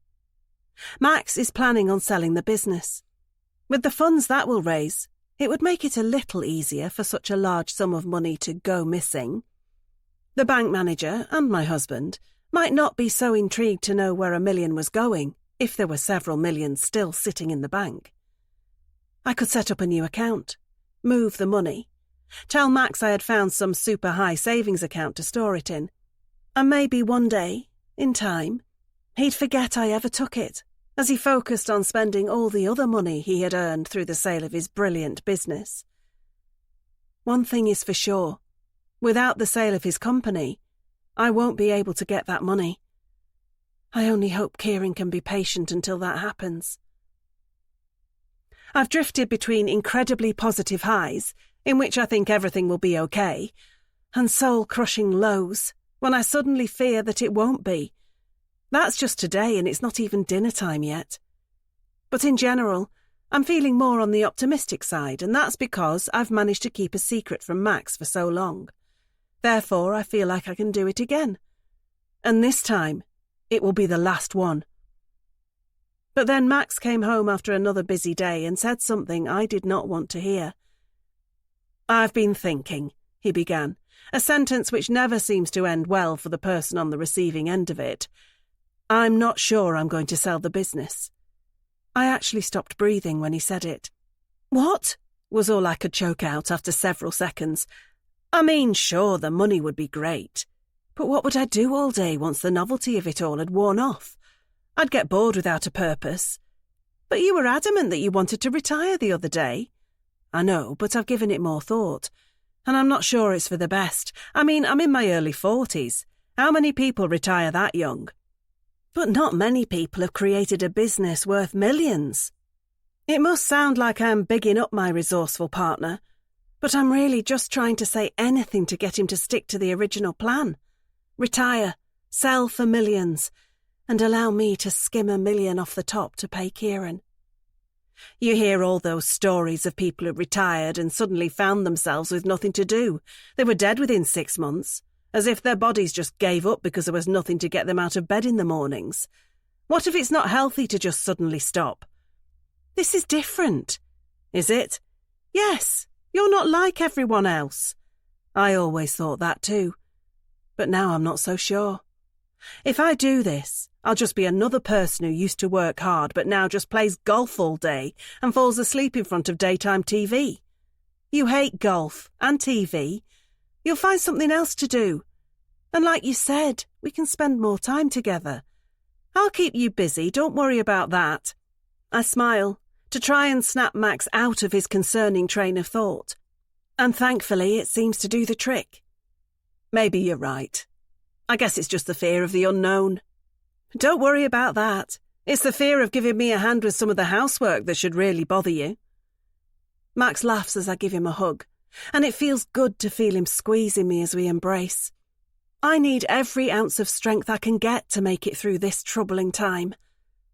Max is planning on selling the business. With the funds that will raise, it would make it a little easier for such a large sum of money to go missing. The bank manager and my husband might not be so intrigued to know where $1 million was going if there were several millions still sitting in the bank. I could set up a new account, move the money, tell Max I had found some super high savings account to store it in, and maybe one day, in time, he'd forget I ever took it, as he focused on spending all the other money he had earned through the sale of his brilliant business. One thing is for sure, without the sale of his company, I won't be able to get that money. I only hope Kieran can be patient until that happens. I've drifted between incredibly positive highs, in which I think everything will be okay, and soul-crushing lows, when I suddenly fear that it won't be. That's just today, and it's not even dinner time yet. But in general, I'm feeling more on the optimistic side, and that's because I've managed to keep a secret from Max for so long. Therefore, I feel like I can do it again. And this time, it will be the last one. But then Max came home after another busy day and said something I did not want to hear. "I've been thinking," he began, a sentence which never seems to end well for the person on the receiving end of it. "I'm not sure I'm going to sell the business." I actually stopped breathing when he said it. "What?" was all I could choke out after several seconds. I mean, sure, the money would be great. But what would I do all day once the novelty of it all had worn off? I'd get bored without a purpose. But you were adamant that you wanted to retire the other day. I know, but I've given it more thought. And I'm not sure it's for the best. I mean, I'm in my early 40s. How many people retire that young? But not many people have created a business worth millions. It must sound like I'm bigging up my resourceful partner, but I'm really just trying to say anything to get him to stick to the original plan. Retire, sell for millions, and allow me to skim $1 million off the top to pay Kieran. You hear all those stories of people who retired and suddenly found themselves with nothing to do. They were dead within 6 months, as if their bodies just gave up because there was nothing to get them out of bed in the mornings. What if it's not healthy to just suddenly stop? This is different. Is it? Yes, you're not like everyone else. I always thought that too. But now I'm not so sure. If I do this, I'll just be another person who used to work hard but now just plays golf all day and falls asleep in front of daytime TV. You hate golf and TV. You'll find something else to do. And like you said, we can spend more time together. I'll keep you busy, don't worry about that. I smile, to try and snap Max out of his concerning train of thought. And thankfully it seems to do the trick. Maybe you're right. I guess it's just the fear of the unknown. Don't worry about that. It's the fear of giving me a hand with some of the housework that should really bother you. Max laughs as I give him a hug, and it feels good to feel him squeezing me as we embrace. I need every ounce of strength I can get to make it through this troubling time,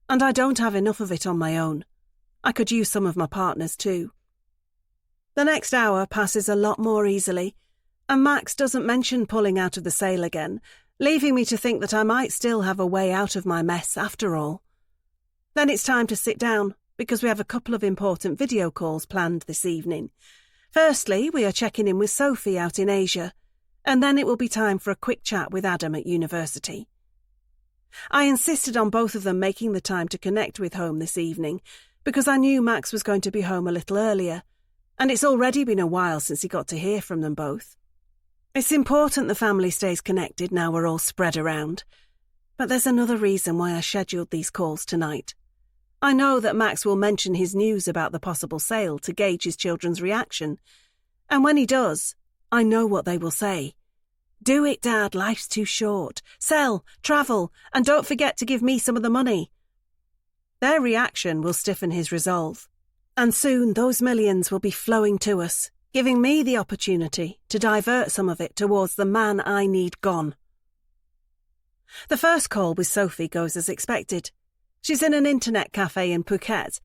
and I don't have enough of it on my own. I could use some of my partner's too. The next hour passes a lot more easily, and Max doesn't mention pulling out of the sale again, leaving me to think that I might still have a way out of my mess after all. Then it's time to sit down, because we have a couple of important video calls planned this evening. Firstly, we are checking in with Sophie out in Asia, and then it will be time for a quick chat with Adam at university. I insisted on both of them making the time to connect with home this evening, because I knew Max was going to be home a little earlier, and it's already been a while since he got to hear from them both. It's important the family stays connected now we're all spread around, but there's another reason why I scheduled these calls tonight. I know that Max will mention his news about the possible sale to gauge his children's reaction, and when he does, I know what they will say. Do it, Dad, life's too short. Sell, travel, and don't forget to give me some of the money. Their reaction will stiffen his resolve, and soon those millions will be flowing to us, giving me the opportunity to divert some of it towards the man I need gone. The first call with Sophie goes as expected. She's in an internet cafe in Phuket,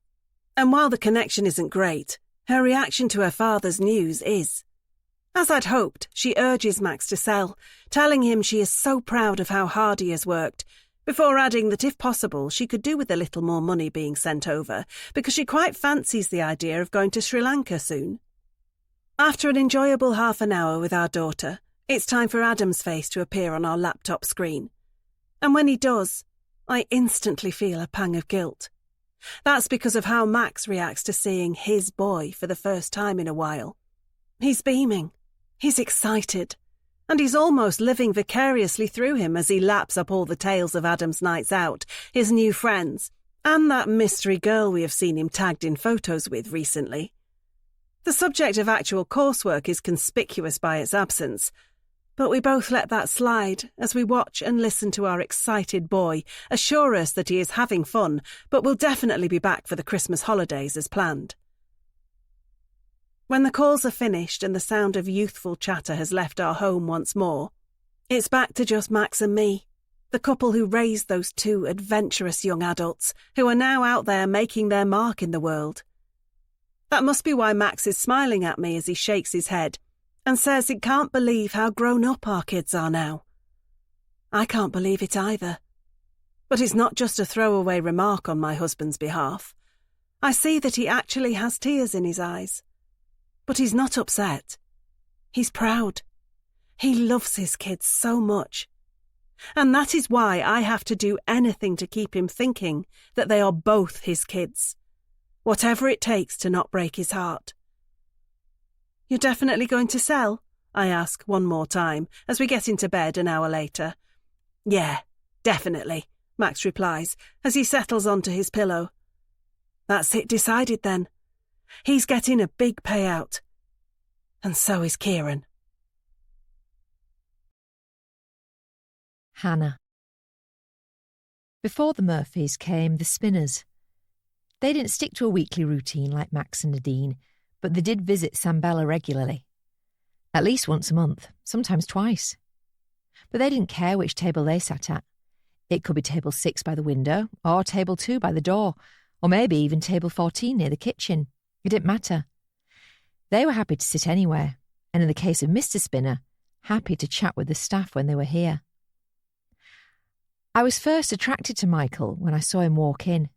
and while the connection isn't great, her reaction to her father's news is. As I'd hoped, she urges Max to sell, telling him she is so proud of how hard he has worked, before adding that if possible she could do with a little more money being sent over, because she quite fancies the idea of going to Sri Lanka soon. After an enjoyable half an hour with our daughter, it's time for Adam's face to appear on our laptop screen. And when he does, I instantly feel a pang of guilt. That's because of how Max reacts to seeing his boy for the first time in a while. He's beaming, he's excited, and he's almost living vicariously through him as he laps up all the tales of Adam's nights out, his new friends, and that mystery girl we have seen him tagged in photos with recently. The subject of actual coursework is conspicuous by its absence, but we both let that slide as we watch and listen to our excited boy assure us that he is having fun, but will definitely be back for the Christmas holidays as planned. When the calls are finished and the sound of youthful chatter has left our home once more, it's back to just Max and me, the couple who raised those two adventurous young adults who are now out there making their mark in the world. That must be why Max is smiling at me as he shakes his head and says he can't believe how grown up our kids are now. I can't believe it either. But it's not just a throwaway remark on my husband's behalf. I see that he actually has tears in his eyes. But he's not upset. He's proud. He loves his kids so much. And that is why I have to do anything to keep him thinking that they are both his kids. Whatever it takes to not break his heart. You're definitely going to sell? I ask one more time as we get into bed an hour later. Yeah, definitely, Max replies as he settles onto his pillow. That's it decided then. He's getting a big payout. And so is Kieran. Hannah. Before the Murphys came the Spinners. They didn't stick to a weekly routine like Max and Nadine, but they did visit Sambella regularly. At least once a month, sometimes twice. But they didn't care which table they sat at. It could be table 6 by the window, or table 2 by the door, or maybe even table 14 near the kitchen. It didn't matter. They were happy to sit anywhere, and in the case of Mr. Spinner, happy to chat with the staff when they were here. I was first attracted to Michael when I saw him walk in.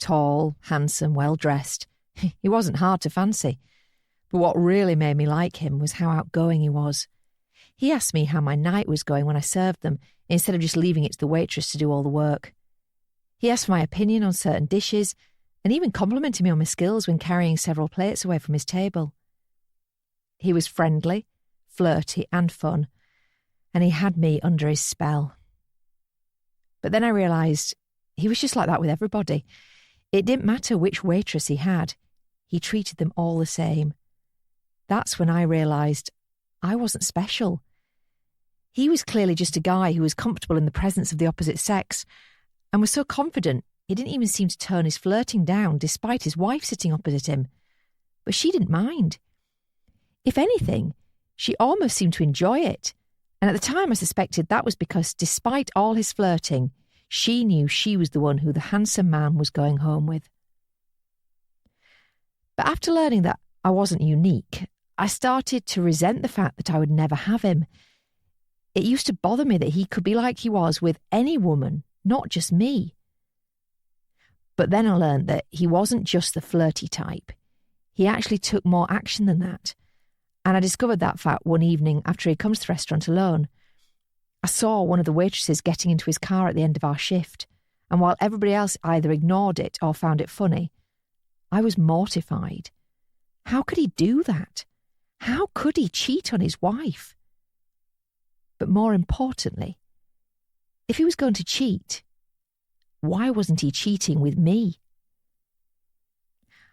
Tall, handsome, well-dressed. He wasn't hard to fancy. But what really made me like him was how outgoing he was. He asked me how my night was going when I served them, instead of just leaving it to the waitress to do all the work. He asked for my opinion on certain dishes, and even complimented me on my skills when carrying several plates away from his table. He was friendly, flirty, and fun, and he had me under his spell. But then I realised he was just like that with everybody. It didn't matter which waitress he had. He treated them all the same. That's when I realised I wasn't special. He was clearly just a guy who was comfortable in the presence of the opposite sex and was so confident he didn't even seem to turn his flirting down despite his wife sitting opposite him. But she didn't mind. If anything, she almost seemed to enjoy it. And at the time I suspected that was because despite all his flirting, she knew she was the one who the handsome man was going home with. But after learning that I wasn't unique, I started to resent the fact that I would never have him. It used to bother me that he could be like he was with any woman, not just me. But then I learned that he wasn't just the flirty type. He actually took more action than that. And I discovered that fact one evening after he'd come to the restaurant alone. I saw one of the waitresses getting into his car at the end of our shift, and while everybody else either ignored it or found it funny, I was mortified. How could he do that? How could he cheat on his wife? But more importantly, if he was going to cheat, why wasn't he cheating with me?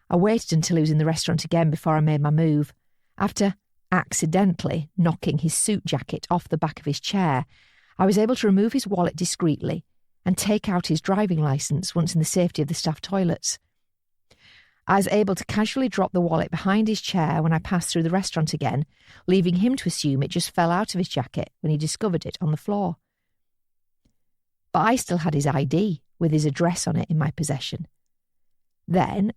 I waited until he was in the restaurant again before I made my move. After accidentally knocking his suit jacket off the back of his chair, I was able to remove his wallet discreetly and take out his driving licence once in the safety of the staff toilets. I was able to casually drop the wallet behind his chair when I passed through the restaurant again, leaving him to assume it just fell out of his jacket when he discovered it on the floor. But I still had his ID with his address on it in my possession. Then,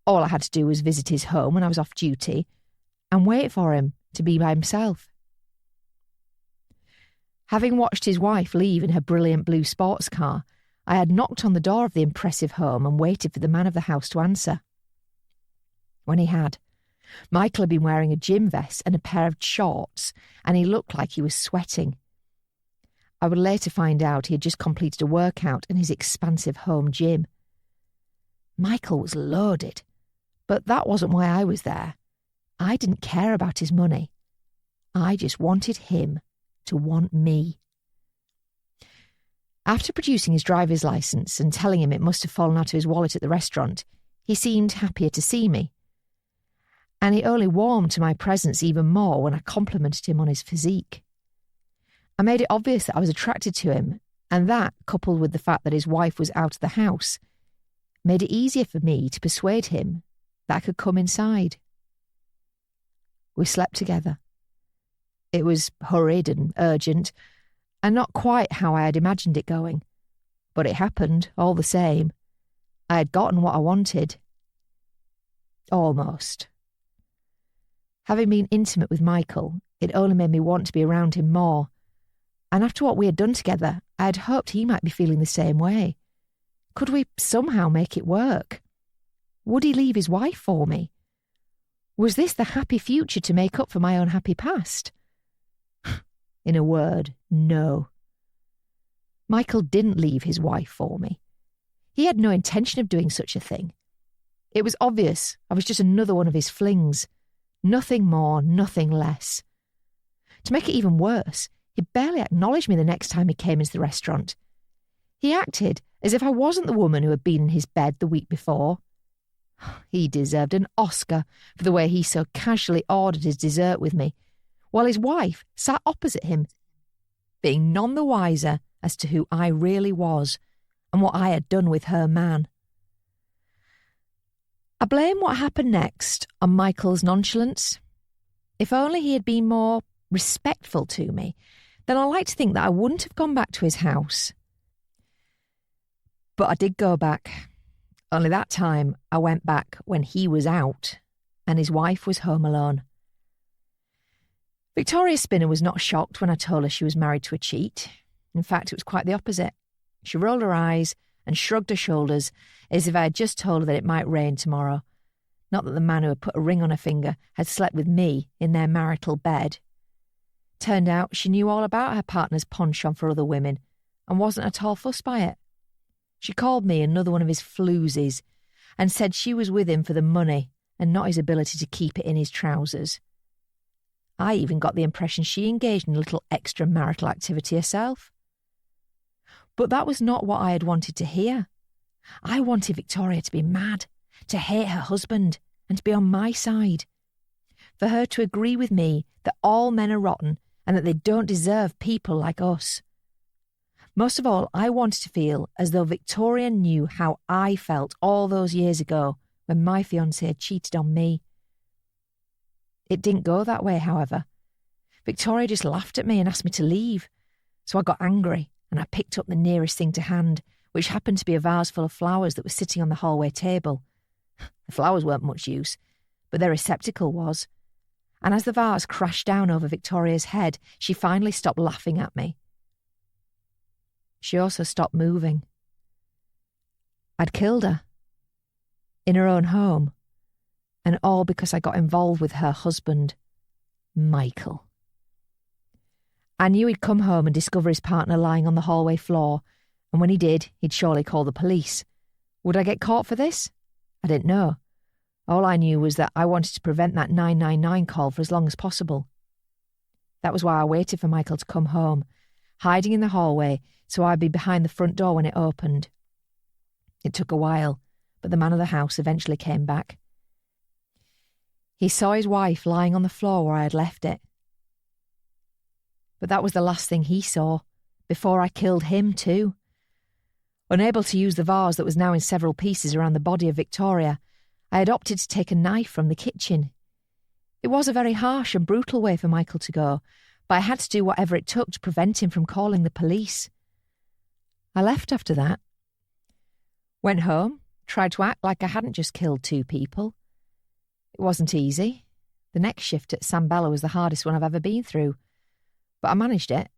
all I had to do was visit his home when I was off duty and wait for him to be by himself. Having watched his wife leave in her brilliant blue sports car, I had knocked on the door of the impressive home and waited for the man of the house to answer. When he had, Michael had been wearing a gym vest and a pair of shorts, and he looked like he was sweating. I would later find out he had just completed a workout in his expansive home gym. Michael was loaded, but that wasn't why I was there. I didn't care about his money. I just wanted him to want me. After producing his driver's licence and telling him it must have fallen out of his wallet at the restaurant, he seemed happier to see me. And he only warmed to my presence even more when I complimented him on his physique. I made it obvious that I was attracted to him, and that, coupled with the fact that his wife was out of the house, made it easier for me to persuade him that I could come inside. We slept together. It was hurried and urgent, and not quite how I had imagined it going. But it happened, all the same. I had gotten what I wanted. Almost. Having been intimate with Michael, it only made me want to be around him more. And after what we had done together, I had hoped he might be feeling the same way. Could we somehow make it work? Would he leave his wife for me? Was this the happy future to make up for my own happy past? In a word, no. Michael didn't leave his wife for me. He had no intention of doing such a thing. It was obvious I was just another one of his flings, Nothing more, nothing less. To make it even worse, he barely acknowledged me the next time he came into the restaurant. He acted as if I wasn't the woman who had been in his bed the week before. He deserved an Oscar for the way he so casually ordered his dessert with me, while his wife sat opposite him, being none the wiser as to who I really was and what I had done with her man. I blame what happened next on Michael's nonchalance. If only he had been more respectful to me, then I like to think that I wouldn't have gone back to his house. But I did go back. Only that time I went back when he was out and his wife was home alone. Victoria Spinner was not shocked when I told her she was married to a cheat. In fact, it was quite the opposite. She rolled her eyes and shrugged her shoulders as if I had just told her that it might rain tomorrow. Not that the man who had put a ring on her finger had slept with me in their marital bed. Turned out she knew all about her partner's penchant for other women and wasn't at all fussed by it. She called me another one of his floozies and said she was with him for the money and not his ability to keep it in his trousers. I even got the impression she engaged in a little extramarital activity herself. But that was not what I had wanted to hear. I wanted Victoria to be mad, to hate her husband, and to be on my side. For her to agree with me that all men are rotten and that they don't deserve people like us. Most of all, I wanted to feel as though Victoria knew how I felt all those years ago when my fiancé had cheated on me. It didn't go that way, however. Victoria just laughed at me and asked me to leave. So I got angry and I picked up the nearest thing to hand, which happened to be a vase full of flowers that was sitting on the hallway table. The flowers weren't much use, but their receptacle was. And as the vase crashed down over Victoria's head, she finally stopped laughing at me. She also stopped moving. I'd killed her. In her own home. And all because I got involved with her husband, Michael. I knew he'd come home and discover his partner lying on the hallway floor, and when he did, he'd surely call the police. Would I get caught for this? I didn't know. All I knew was that I wanted to prevent that 999 call for as long as possible. That was why I waited for Michael to come home, hiding in the hallway so I'd be behind the front door when it opened. It took a while, but the man of the house eventually came back. He saw his wife lying on the floor where I had left it. But that was the last thing he saw, before I killed him too. Unable to use the vase that was now in several pieces around the body of Victoria, I had opted to take a knife from the kitchen. It was a very harsh and brutal way for Michael to go, but I had to do whatever it took to prevent him from calling the police. I left after that. Went home, tried to act like I hadn't just killed 2 people. It wasn't easy. The next shift at Sam Bella was the hardest one I've ever been through. But I managed it,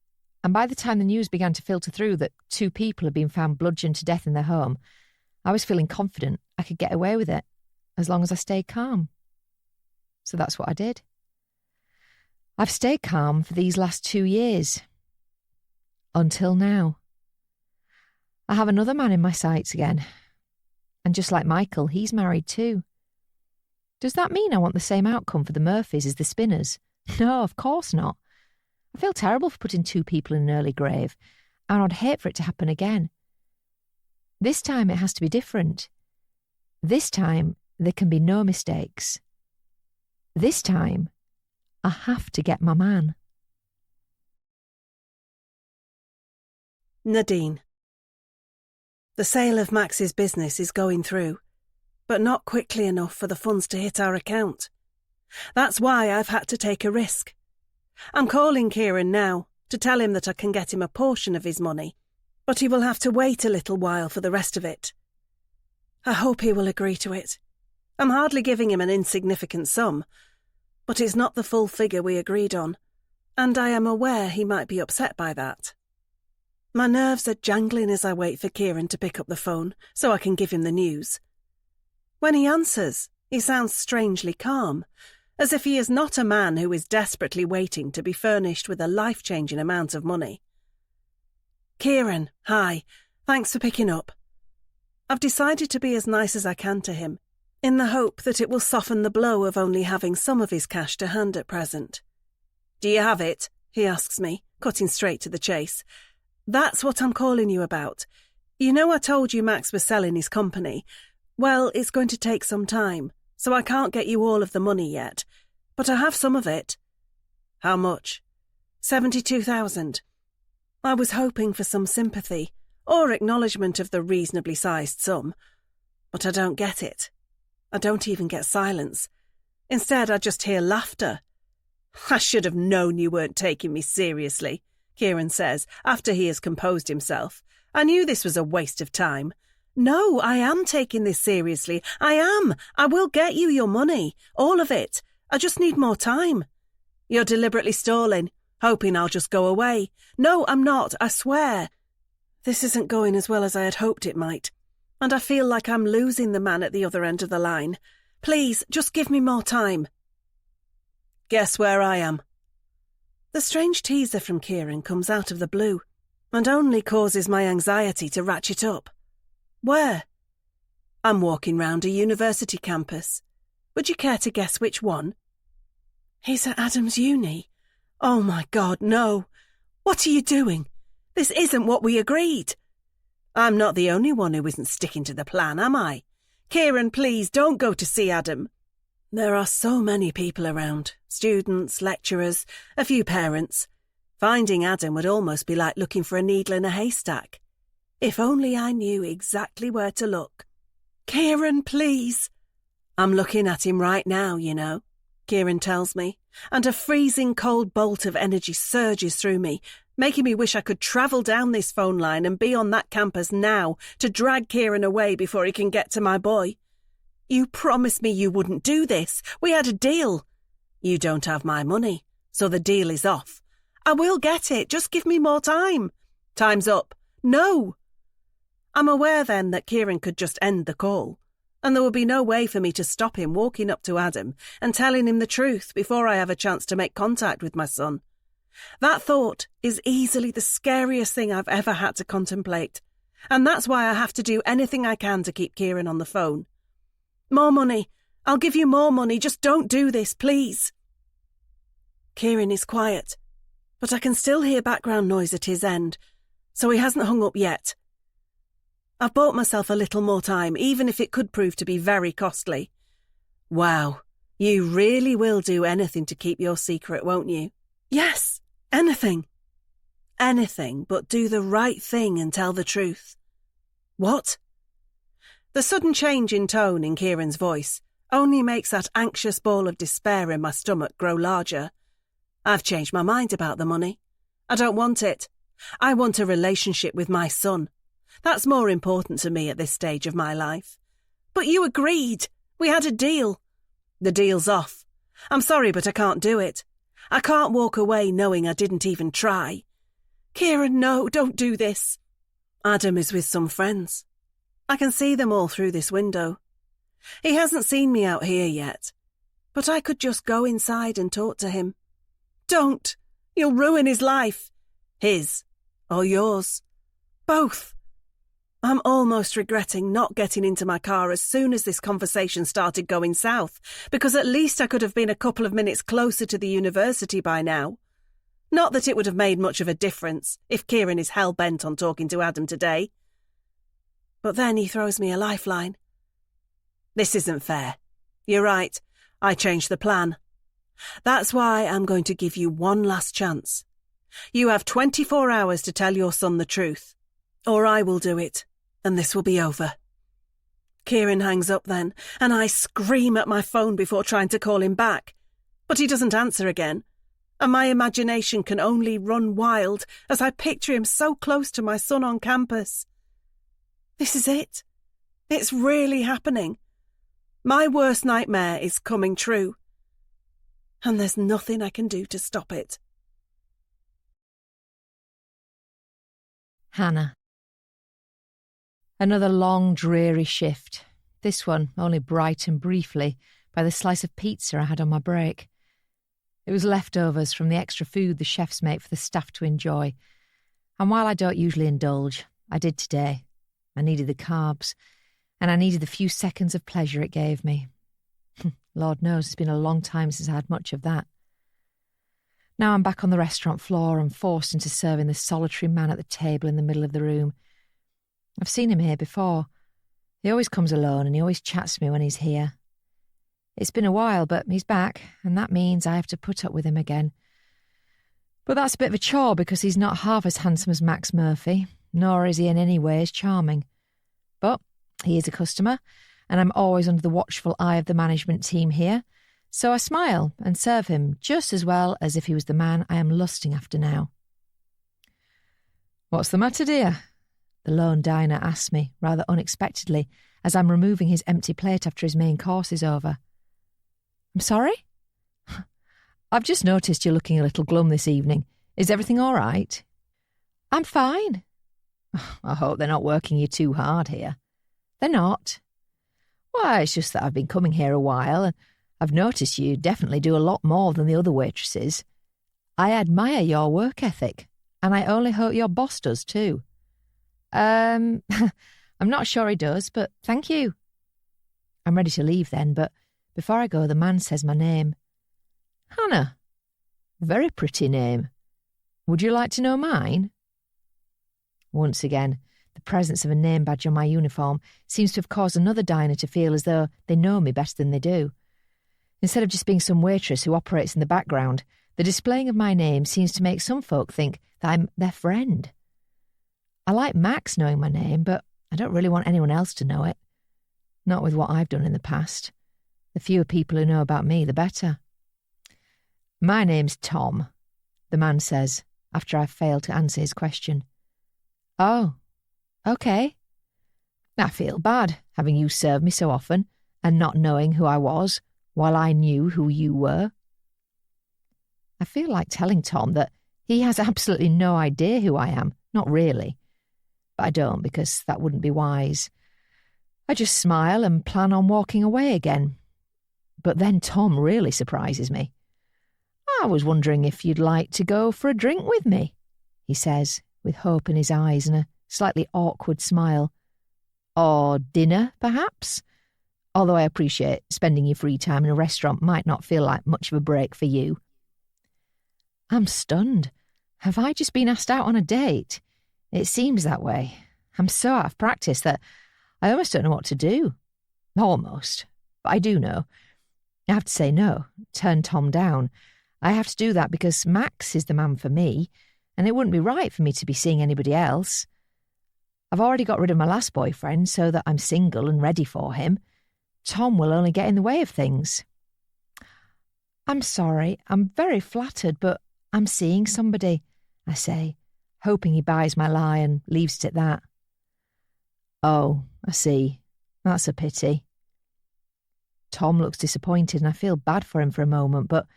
and by the time the news began to filter through that 2 people had been found bludgeoned to death in their home, I was feeling confident I could get away with it, as long as I stayed calm. So that's what I did. I've stayed calm for these last 2 years. Until now. I have another man in my sights again. And just like Michael, he's married too. Does that mean I want the same outcome for the Murphys as the Spinners? No, of course not. I feel terrible for putting 2 people in an early grave, and I'd hate for it to happen again. This time it has to be different. This time there can be no mistakes. This time I have to get my man. Nadine. The sale of Max's business is going through, but not quickly enough for the funds to hit our account. That's why I've had to take a risk. I'm calling Kieran now to tell him that I can get him a portion of his money, but he will have to wait a little while for the rest of it. I hope he will agree to it. I'm hardly giving him an insignificant sum, but it's not the full figure we agreed on, and I am aware he might be upset by that. My nerves are jangling as I wait for Kieran to pick up the phone so I can give him the news. When he answers, he sounds strangely calm, as if he is not a man who is desperately waiting to be furnished with a life-changing amount of money. Kieran, hi. Thanks for picking up. I've decided to be as nice as I can to him, in the hope that it will soften the blow of only having some of his cash to hand at present. "Do you have it?" he asks me, cutting straight to the chase. "That's what I'm calling you about. You know I told you Max was selling his company. Well, it's going to take some time, so I can't get you all of the money yet, but I have some of it." "How much?" 72,000. I was hoping for some sympathy, or acknowledgement of the reasonably sized sum, but I don't get it. I don't even get silence. Instead, I just hear laughter. "I should have known you weren't taking me seriously," Kieran says, after he has composed himself. "I knew this was a waste of time." "No, I am taking this seriously. I am. I will get you your money. All of it. I just need more time." "You're deliberately stalling, hoping I'll just go away." "No, I'm not, I swear." This isn't going as well as I had hoped it might, and I feel like I'm losing the man at the other end of the line. Please, just give me more time. "Guess where I am?" The strange teaser from Kieran comes out of the blue, and only causes my anxiety to ratchet up. "Where?" "I'm walking round a university campus. Would you care to guess which one?" "He's at Adam's uni. Oh my God, no. What are you doing? This isn't what we agreed." "I'm not the only one who isn't sticking to the plan, am I? Kieran, please, don't go to see Adam." There are so many people around. Students, lecturers, a few parents. Finding Adam would almost be like looking for a needle in a haystack. If only I knew exactly where to look. "Kieran, please." "I'm looking at him right now, you know," Kieran tells me, and a freezing cold bolt of energy surges through me, making me wish I could travel down this phone line and be on that campus now to drag Kieran away before he can get to my boy. "You promised me you wouldn't do this. We had a deal." "You don't have my money, so the deal is off." "I will get it. Just give me more time." "Time's up." "No." I'm aware then that Kieran could just end the call, and there would be no way for me to stop him walking up to Adam and telling him the truth before I have a chance to make contact with my son. That thought is easily the scariest thing I've ever had to contemplate, and that's why I have to do anything I can to keep Kieran on the phone. "More money. I'll give you more money. Just don't do this, please." Kieran is quiet, but I can still hear background noise at his end, so he hasn't hung up yet. I've bought myself a little more time, even if it could prove to be very costly. "Wow, you really will do anything to keep your secret, won't you?" "Yes, anything." "Anything but do the right thing and tell the truth." "What?" The sudden change in tone in Kieran's voice only makes that anxious ball of despair in my stomach grow larger. I've changed my mind about the money. I don't want it. I want a relationship with my son. That's more important to me at this stage of my life. "But you agreed. We had a deal." "The deal's off. I'm sorry, but I can't do it. I can't walk away knowing I didn't even try." "Kieran, no, don't do this." "Adam is with some friends. I can see them all through this window. He hasn't seen me out here yet, but I could just go inside and talk to him." "Don't. You'll ruin his life." "His or yours?" "Both." I'm almost regretting not getting into my car as soon as this conversation started going south, because at least I could have been a couple of minutes closer to the university by now. Not that it would have made much of a difference if Kieran is hell-bent on talking to Adam today. But then he throws me a lifeline. "This isn't fair. You're right. I changed the plan. That's why I'm going to give you one last chance. You have 24 hours to tell your son the truth, or I will do it, and this will be over." Kieran hangs up then, and I scream at my phone before trying to call him back. But he doesn't answer again, and my imagination can only run wild as I picture him so close to my son on campus. This is it. It's really happening. My worst nightmare is coming true. And there's nothing I can do to stop it. Hannah. Another long, dreary shift. This one only brightened briefly by the slice of pizza I had on my break. It was leftovers from the extra food the chefs make for the staff to enjoy. And while I don't usually indulge, I did today. I needed the carbs. and I needed the few seconds of pleasure it gave me. Lord knows it's been a long time since I had much of that. Now I'm back on the restaurant floor and forced into serving this solitary man at the table in the middle of the room. I've seen him here before. He always comes alone and he always chats to me when he's here. It's been a while, but he's back, and that means I have to put up with him again. But that's a bit of a chore because he's not half as handsome as Max Murphy, nor is he in any way as charming. But he is a customer, and I'm always under the watchful eye of the management team here, so I smile and serve him just as well as if he was the man I am lusting after now. "What's the matter, dear?" the lone diner asks me, rather unexpectedly, as I'm removing his empty plate after his main course is over. "I'm sorry?" "I've just noticed you're looking a little glum this evening. Is everything all right?" "I'm fine." "I hope they're not working you too hard here." "They're not." "Why, it's just that I've been coming here a while, and I've noticed you definitely do a lot more than the other waitresses. I admire your work ethic, and I only hope your boss does too." I'm not sure he does, but thank you." I'm ready to leave then, but before I go, the man says my name. "Hannah. Very pretty name. Would you like to know mine?" Once again, the presence of a name badge on my uniform seems to have caused another diner to feel as though they know me better than they do. Instead of just being some waitress who operates in the background, the displaying of my name seems to make some folk think that I'm their friend. I like Max knowing my name, but I don't really want anyone else to know it. Not with what I've done in the past. The fewer people who know about me, the better. "My name's Tom," the man says, after I've failed to answer his question. "Oh, okay." "I feel bad, having you serve me so often, and not knowing who I was, while I knew who you were." I feel like telling Tom that he has absolutely no idea who I am, not really. But I don't, because that wouldn't be wise. I just smile and plan on walking away again. But then Tom really surprises me. "I was wondering if you'd like to go for a drink with me," he says, with hope in his eyes and a slightly awkward smile. "Or dinner, perhaps? Although I appreciate spending your free time in a restaurant might not feel like much of a break for you." I'm stunned. Have I just been asked out on a date? It seems that way. I'm so out of practice that I almost don't know what to do. Almost. But I do know. I have to say no, turn Tom down. I have to do that because Max is the man for me, and it wouldn't be right for me to be seeing anybody else. I've already got rid of my last boyfriend so that I'm single and ready for him. Tom will only get in the way of things. "I'm sorry, I'm very flattered, but I'm seeing somebody," I say, hoping he buys my lie and leaves it at that. "Oh, I see. That's a pity." Tom looks disappointed and I feel bad for him for a moment, but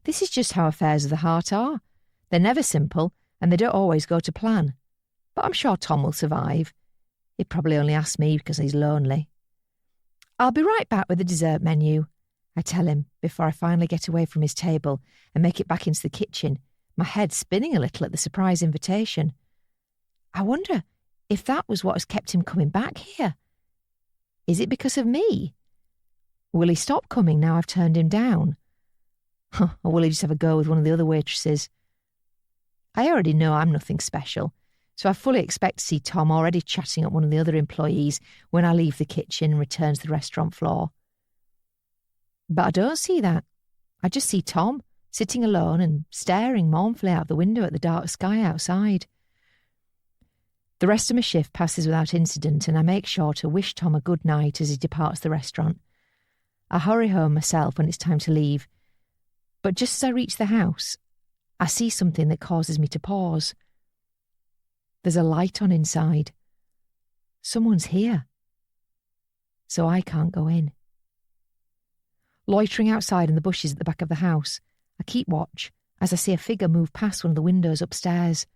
this is just how affairs of the heart are. They're never simple and they don't always go to plan. But I'm sure Tom will survive. He probably only asked me because he's lonely. "I'll be right back with the dessert menu," I tell him before I finally get away from his table and make it back into the kitchen, my head spinning a little at the surprise invitation. I wonder if that was what has kept him coming back here. Is it because of me? Will he stop coming now I've turned him down? Or will he just have a go with one of the other waitresses? I already know I'm nothing special, so I fully expect to see Tom already chatting up one of the other employees when I leave the kitchen and return to the restaurant floor. But I don't see that. I just see Tom sitting alone and staring mournfully out the window at the dark sky outside. The rest of my shift passes without incident, and I make sure to wish Tom a good night as he departs the restaurant. I hurry home myself when it's time to leave, but just as I reach the house, I see something that causes me to pause. There's a light on inside. Someone's here. So I can't go in. Loitering outside in the bushes at the back of the house, I keep watch as I see a figure move past one of the windows upstairs.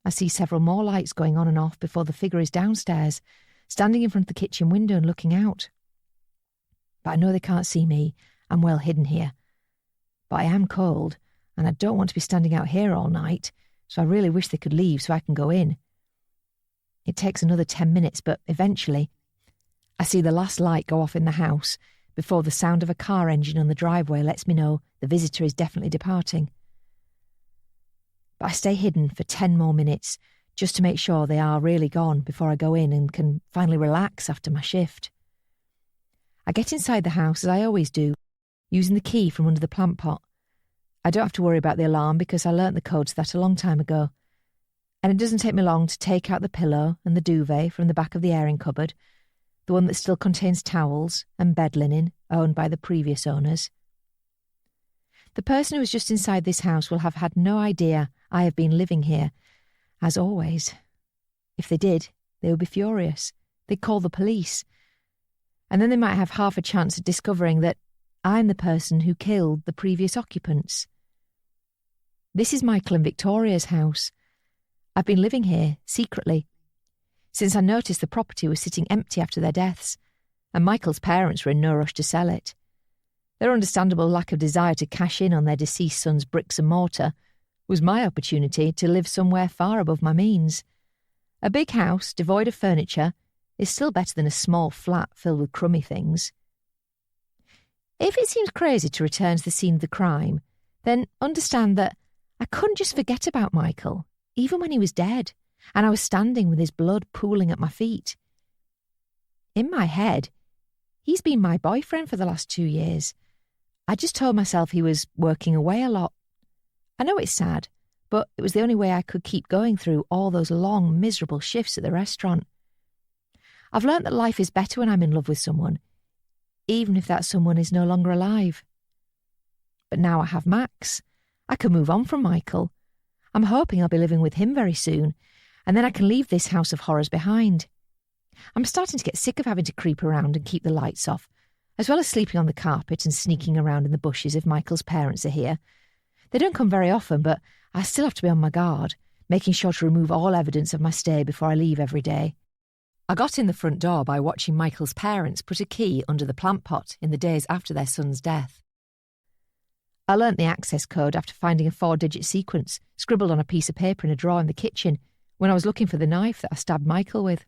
I see several more lights going on and off before the figure is downstairs, standing in front of the kitchen window and looking out. But I know they can't see me. I'm well hidden here. But I am cold, and I don't want to be standing out here all night, so I really wish they could leave so I can go in. It takes another 10 minutes, but eventually I see the last light go off in the house before the sound of a car engine on the driveway lets me know the visitor is definitely departing. But I stay hidden for 10 more minutes just to make sure they are really gone before I go in and can finally relax after my shift. I get inside the house as I always do, using the key from under the plant pot. I don't have to worry about the alarm because I learnt the code to that a long time ago. And it doesn't take me long to take out the pillow and the duvet from the back of the airing cupboard, the one that still contains towels and bed linen owned by the previous owners. The person who was just inside this house will have had no idea I have been living here, as always. If they did, they would be furious. They'd call the police. And then they might have half a chance of discovering that I'm the person who killed the previous occupants. This is Michael and Victoria's house. I've been living here, secretly, since I noticed the property was sitting empty after their deaths, and Michael's parents were in no rush to sell it. Their understandable lack of desire to cash in on their deceased son's bricks and mortar was my opportunity to live somewhere far above my means. A big house, devoid of furniture, is still better than a small flat filled with crummy things. If it seems crazy to return to the scene of the crime, then understand that I couldn't just forget about Michael, even when he was dead, and I was standing with his blood pooling at my feet. In my head, he's been my boyfriend for the last 2 years. I just told myself he was working away a lot. I know it's sad, but it was the only way I could keep going through all those long, miserable shifts at the restaurant. I've learnt that life is better when I'm in love with someone, even if that someone is no longer alive. But now I have Max. I can move on from Michael. I'm hoping I'll be living with him very soon, and then I can leave this house of horrors behind. I'm starting to get sick of having to creep around and keep the lights off, as well as sleeping on the carpet and sneaking around in the bushes if Michael's parents are here. They don't come very often, but I still have to be on my guard, making sure to remove all evidence of my stay before I leave every day. I got in the front door by watching Michael's parents put a key under the plant pot in the days after their son's death. I learnt the access code after finding a 4-digit sequence scribbled on a piece of paper in a drawer in the kitchen when I was looking for the knife that I stabbed Michael with.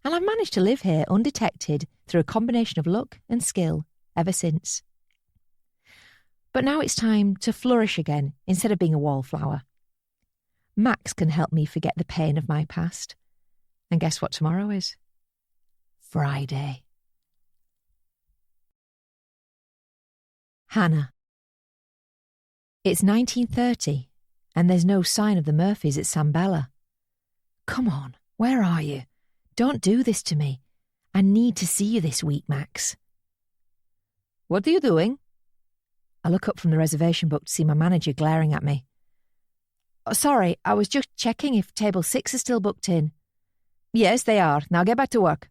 And I've managed to live here undetected through a combination of luck and skill ever since. But now it's time to flourish again instead of being a wallflower. Max can help me forget the pain of my past. And guess what tomorrow is? Friday. Hannah. It's 19:30, and there's no sign of the Murphys at Sambella. Come on, where are you? Don't do this to me. I need to see you this week, Max. What are you doing? I look up from the reservation book to see my manager glaring at me. Oh, sorry, I was just checking if table 6 is still booked in. Yes, they are. Now get back to work.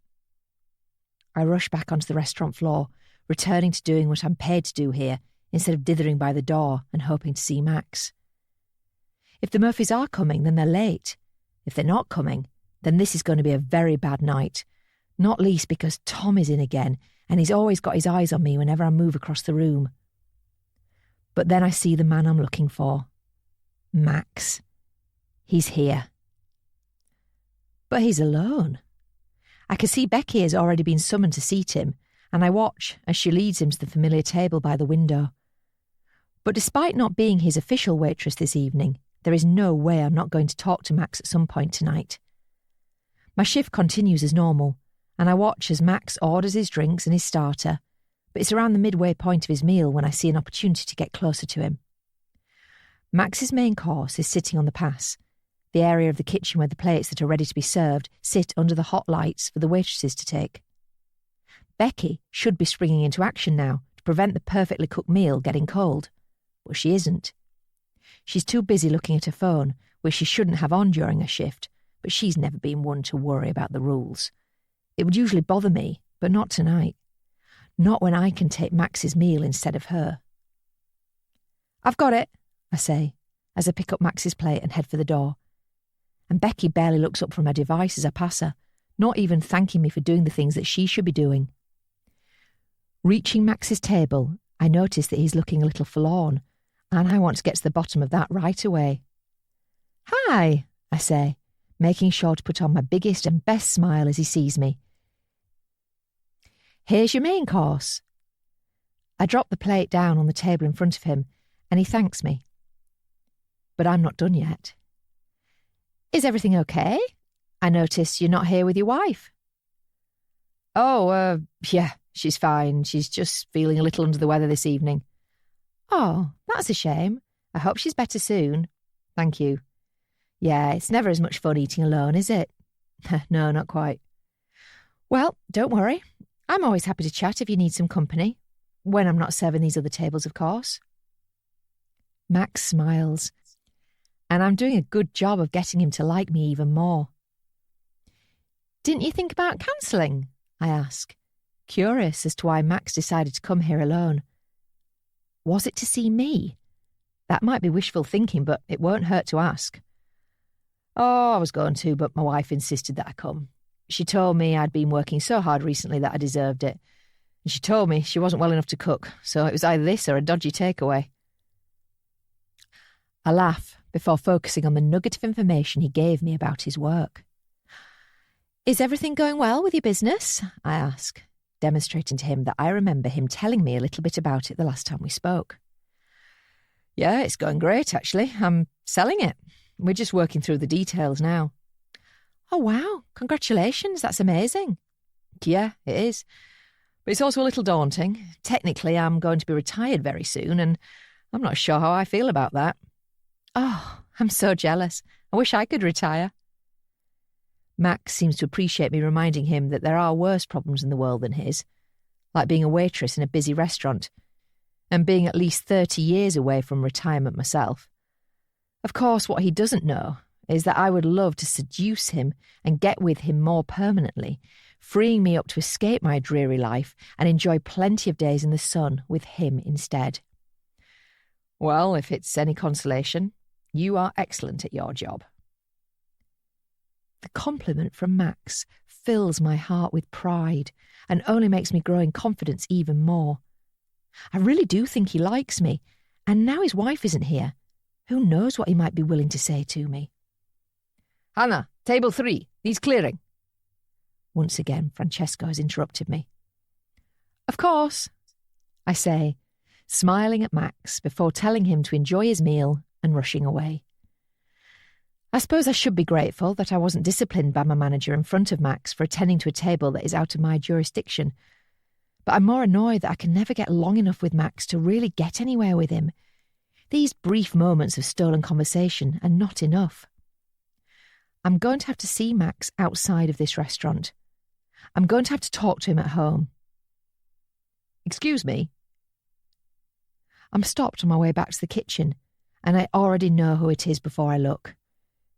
I rush back onto the restaurant floor, returning to doing what I'm paid to do here, instead of dithering by the door and hoping to see Max. If the Murphys are coming, then they're late. If they're not coming, then this is going to be a very bad night, not least because Tom is in again, and he's always got his eyes on me whenever I move across the room. But then I see the man I'm looking for. Max. He's here. But he's alone. I can see Becky has already been summoned to seat him, and I watch as she leads him to the familiar table by the window. But despite not being his official waitress this evening, there is no way I'm not going to talk to Max at some point tonight. My shift continues as normal, and I watch as Max orders his drinks and his starter, but it's around the midway point of his meal when I see an opportunity to get closer to him. Max's main course is sitting on the pass, the area of the kitchen where the plates that are ready to be served sit under the hot lights for the waitresses to take. Becky should be springing into action now to prevent the perfectly cooked meal getting cold, but she isn't. She's too busy looking at her phone, which she shouldn't have on during her shift, but she's never been one to worry about the rules. It would usually bother me, but not tonight. Not when I can take Max's meal instead of her. I've got it, I say, as I pick up Max's plate and head for the door. And Becky barely looks up from her device as I pass her, not even thanking me for doing the things that she should be doing. Reaching Max's table, I notice that he's looking a little forlorn, and I want to get to the bottom of that right away. Hi, I say, making sure to put on my biggest and best smile as he sees me. Here's your main course. I drop the plate down on the table in front of him, and he thanks me. But I'm not done yet. Is everything okay? I notice you're not here with your wife. Oh, yeah, she's fine. She's just feeling a little under the weather this evening. Oh, that's a shame. I hope she's better soon. Thank you. Yeah, it's never as much fun eating alone, is it? No, not quite. Well, don't worry. I'm always happy to chat if you need some company. When I'm not serving these other tables, of course. Max smiles, and I'm doing a good job of getting him to like me even more. Didn't you think about cancelling? I ask, curious as to why Max decided to come here alone. Was it to see me? That might be wishful thinking, but it won't hurt to ask. Oh, I was going to, but my wife insisted that I come. She told me I'd been working so hard recently that I deserved it. And she told me she wasn't well enough to cook, so it was either this or a dodgy takeaway. I laugh before focusing on the nugget of information he gave me about his work. Is everything going well with your business? I ask, demonstrating to him that I remember him telling me a little bit about it the last time we spoke. Yeah, it's going great, actually. I'm selling it. We're just working through the details now. Oh, wow. Congratulations. That's amazing. Yeah, it is. But it's also a little daunting. Technically, I'm going to be retired very soon, and I'm not sure how I feel about that. Oh, I'm so jealous. I wish I could retire. Max seems to appreciate me reminding him that there are worse problems in the world than his, like being a waitress in a busy restaurant, and being at least 30 years away from retirement myself. Of course, what he doesn't know is that I would love to seduce him and get with him more permanently, freeing me up to escape my dreary life and enjoy plenty of days in the sun with him instead. Well, if it's any consolation, you are excellent at your job. The compliment from Max fills my heart with pride and only makes me grow in confidence even more. I really do think he likes me, and now his wife isn't here. Who knows what he might be willing to say to me? Hannah, table 3, needs clearing. Once again, Francesco has interrupted me. Of course, I say, smiling at Max before telling him to enjoy his meal and rushing away. I suppose I should be grateful that I wasn't disciplined by my manager in front of Max for attending to a table that is out of my jurisdiction, but I'm more annoyed that I can never get long enough with Max to really get anywhere with him. These brief moments of stolen conversation are not enough. I'm going to have to see Max outside of this restaurant. I'm going to have to talk to him at home. Excuse me? I'm stopped on my way back to the kitchen, and I already know who it is before I look.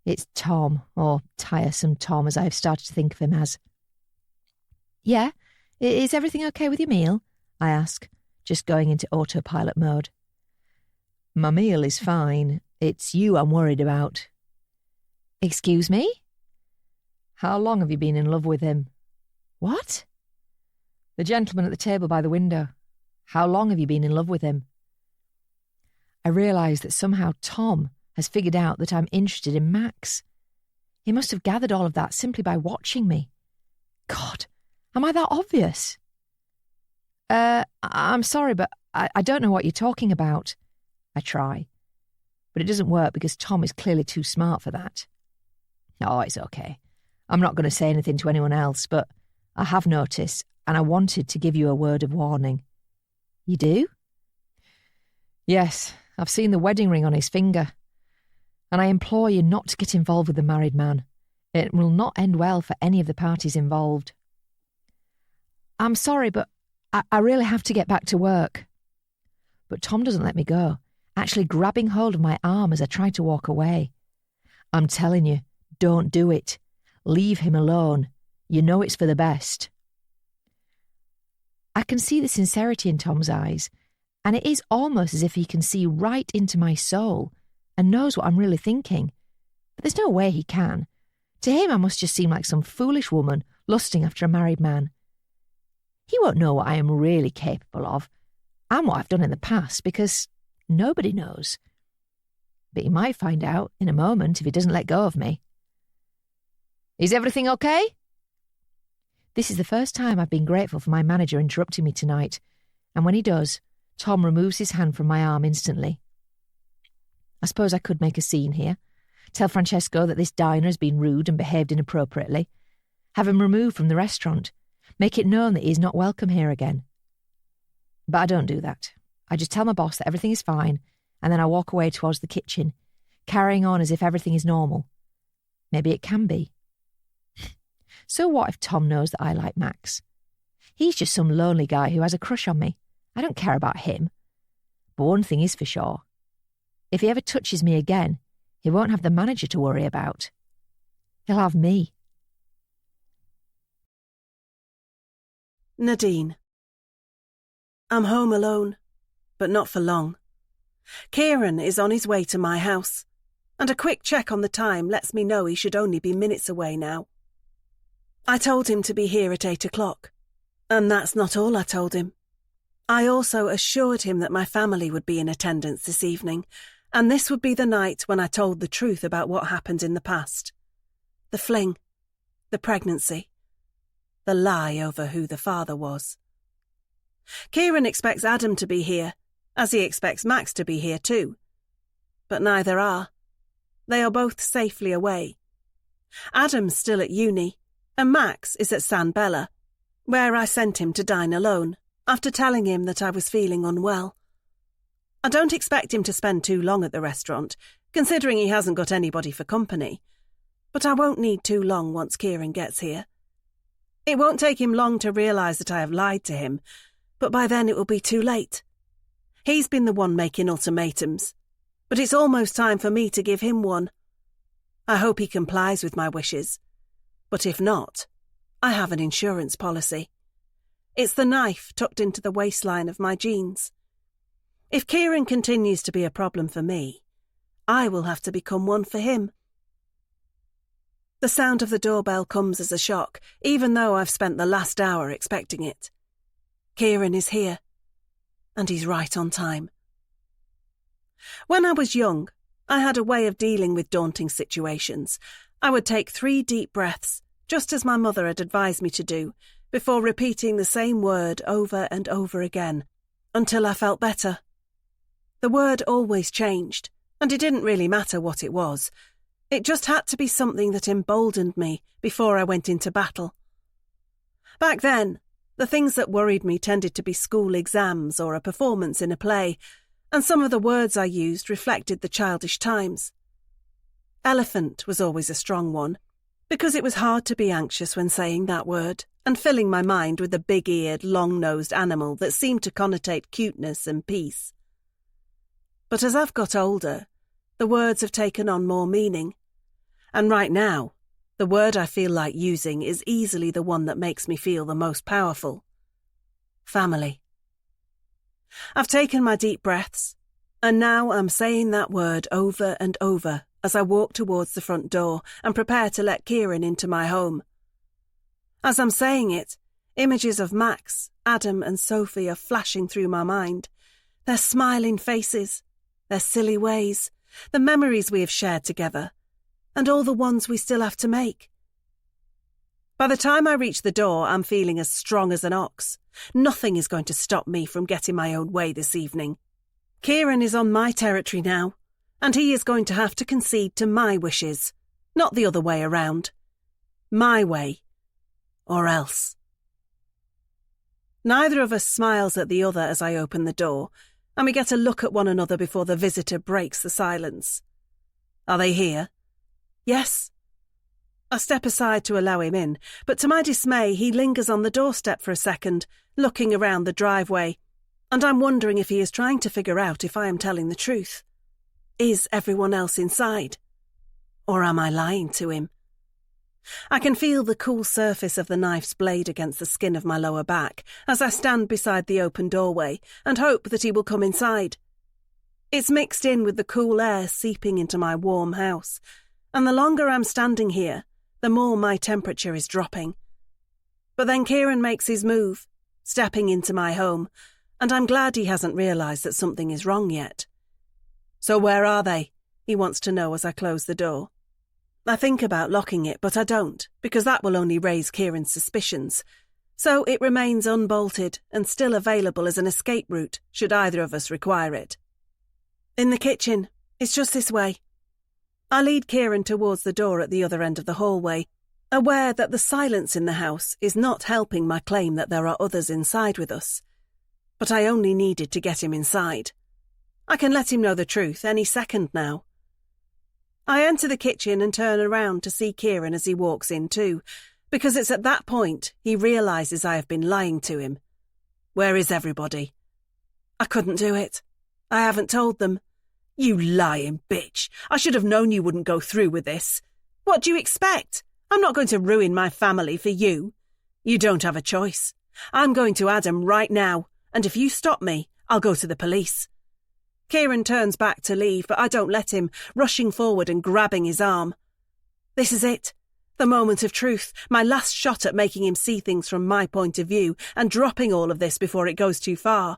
It's Tom, or Tiresome Tom, as I have started to think of him as. Yeah? Is everything okay with your meal? I ask, just going into autopilot mode. My meal is fine. It's you I'm worried about. Excuse me? How long have you been in love with him? What? The gentleman at the table by the window. How long have you been in love with him? I realise that somehow Tom has figured out that I'm interested in Max. He must have gathered all of that simply by watching me. God, am I that obvious? I'm sorry, but I don't know what you're talking about. I try. But it doesn't work because Tom is clearly too smart for that. Oh, it's okay. I'm not going to say anything to anyone else, but I have noticed, and I wanted to give you a word of warning. You do? Yes, I've seen the wedding ring on his finger. And I implore you not to get involved with the married man. It will not end well for any of the parties involved. I'm sorry, but I really have to get back to work. But Tom doesn't let me go, actually grabbing hold of my arm as I try to walk away. I'm telling you, don't do it. Leave him alone. You know it's for the best. I can see the sincerity in Tom's eyes, and it is almost as if he can see right into my soul and knows what I'm really thinking. But there's no way he can. To him, I must just seem like some foolish woman lusting after a married man. He won't know what I am really capable of, and what I've done in the past, because nobody knows. But he might find out in a moment if he doesn't let go of me. Is everything okay? This is the first time I've been grateful for my manager interrupting me tonight, and when he does, Tom removes his hand from my arm instantly. I suppose I could make a scene here, tell Francesco that this diner has been rude and behaved inappropriately, have him removed from the restaurant, make it known that he is not welcome here again. But I don't do that. I just tell my boss that everything is fine, and then I walk away towards the kitchen, carrying on as if everything is normal. Maybe it can be. So what if Tom knows that I like Max? He's just some lonely guy who has a crush on me. I don't care about him. But one thing is for sure. If he ever touches me again, he won't have the manager to worry about. He'll have me. Nadine. I'm home alone, but not for long. Kieran is on his way to my house, and a quick check on the time lets me know he should only be minutes away now. I told him to be here at 8 o'clock, and that's not all I told him. I also assured him that my family would be in attendance this evening, and this would be the night when I told the truth about what happened in the past. The fling, the pregnancy, the lie over who the father was. Kieran expects Adam to be here, as he expects Max to be here too. But neither are. They are both safely away. Adam's still at uni, and Max is at San Bella, where I sent him to dine alone, after telling him that I was feeling unwell. I don't expect him to spend too long at the restaurant, considering he hasn't got anybody for company. But I won't need too long once Kieran gets here. It won't take him long to realise that I have lied to him, but by then it will be too late. He's been the one making ultimatums, but it's almost time for me to give him one. I hope he complies with my wishes, but if not, I have an insurance policy. It's the knife tucked into the waistline of my jeans. If Kieran continues to be a problem for me, I will have to become one for him. The sound of the doorbell comes as a shock, even though I've spent the last hour expecting it. Kieran is here, and he's right on time. When I was young, I had a way of dealing with daunting situations. I would take 3 deep breaths, just as my mother had advised me to do, before repeating the same word over and over again, until I felt better. The word always changed, and it didn't really matter what it was. It just had to be something that emboldened me before I went into battle. Back then, the things that worried me tended to be school exams or a performance in a play, and some of the words I used reflected the childish times. Elephant was always a strong one, because it was hard to be anxious when saying that word, and filling my mind with a big-eared, long-nosed animal that seemed to connotate cuteness and peace. But as I've got older, the words have taken on more meaning, and right now, the word I feel like using is easily the one that makes me feel the most powerful. Family. I've taken my deep breaths, and now I'm saying that word over and over as I walk towards the front door and prepare to let Kieran into my home. As I'm saying it, images of Max, Adam and Sophie are flashing through my mind. Their smiling faces, their silly ways, the memories we have shared together, and all the ones we still have to make. By the time I reach the door, I'm feeling as strong as an ox. Nothing is going to stop me from getting my own way this evening. Kieran is on my territory now, and he is going to have to concede to my wishes, not the other way around. My way, or else. Neither of us smiles at the other as I open the door, and we get a look at one another before the visitor breaks the silence. Are they here? Yes. I step aside to allow him in, but to my dismay he lingers on the doorstep for a second, looking around the driveway, and I'm wondering if he is trying to figure out if I am telling the truth. Is everyone else inside? Or am I lying to him? I can feel the cool surface of the knife's blade against the skin of my lower back as I stand beside the open doorway and hope that he will come inside. It's mixed in with the cool air seeping into my warm house, and the longer I'm standing here, the more my temperature is dropping. But then Kieran makes his move, stepping into my home, and I'm glad he hasn't realised that something is wrong yet. So where are they? He wants to know as I close the door. I think about locking it, but I don't, because that will only raise Kieran's suspicions. So it remains unbolted and still available as an escape route should either of us require it. In the kitchen, it's just this way. I lead Kieran towards the door at the other end of the hallway, aware that the silence in the house is not helping my claim that there are others inside with us. But I only needed to get him inside. I can let him know the truth any second now. I enter the kitchen and turn around to see Kieran as he walks in too, because it's at that point he realises I have been lying to him. Where is everybody? I couldn't do it. I haven't told them. You lying bitch. I should have known you wouldn't go through with this. What do you expect? I'm not going to ruin my family for you. You don't have a choice. I'm going to Adam right now, and if you stop me, I'll go to the police. Kieran turns back to leave, but I don't let him, rushing forward and grabbing his arm. This is it. The moment of truth, my last shot at making him see things from my point of view and dropping all of this before it goes too far.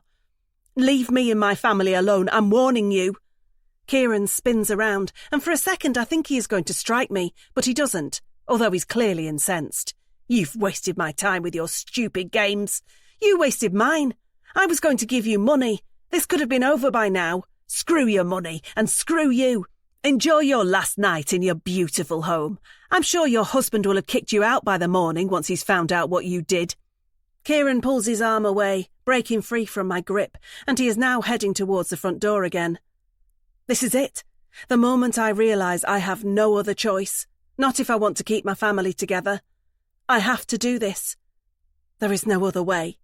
Leave me and my family alone, I'm warning you. Kieran spins around, and for a second I think he is going to strike me, but he doesn't, although he's clearly incensed. You've wasted my time with your stupid games. You wasted mine. I was going to give you money. This could have been over by now. Screw your money, and screw you. Enjoy your last night in your beautiful home. I'm sure your husband will have kicked you out by the morning once he's found out what you did. Kieran pulls his arm away, breaking free from my grip, and he is now heading towards the front door again. This is it. The moment I realise I have no other choice. Not if I want to keep my family together. I have to do this. There is no other way.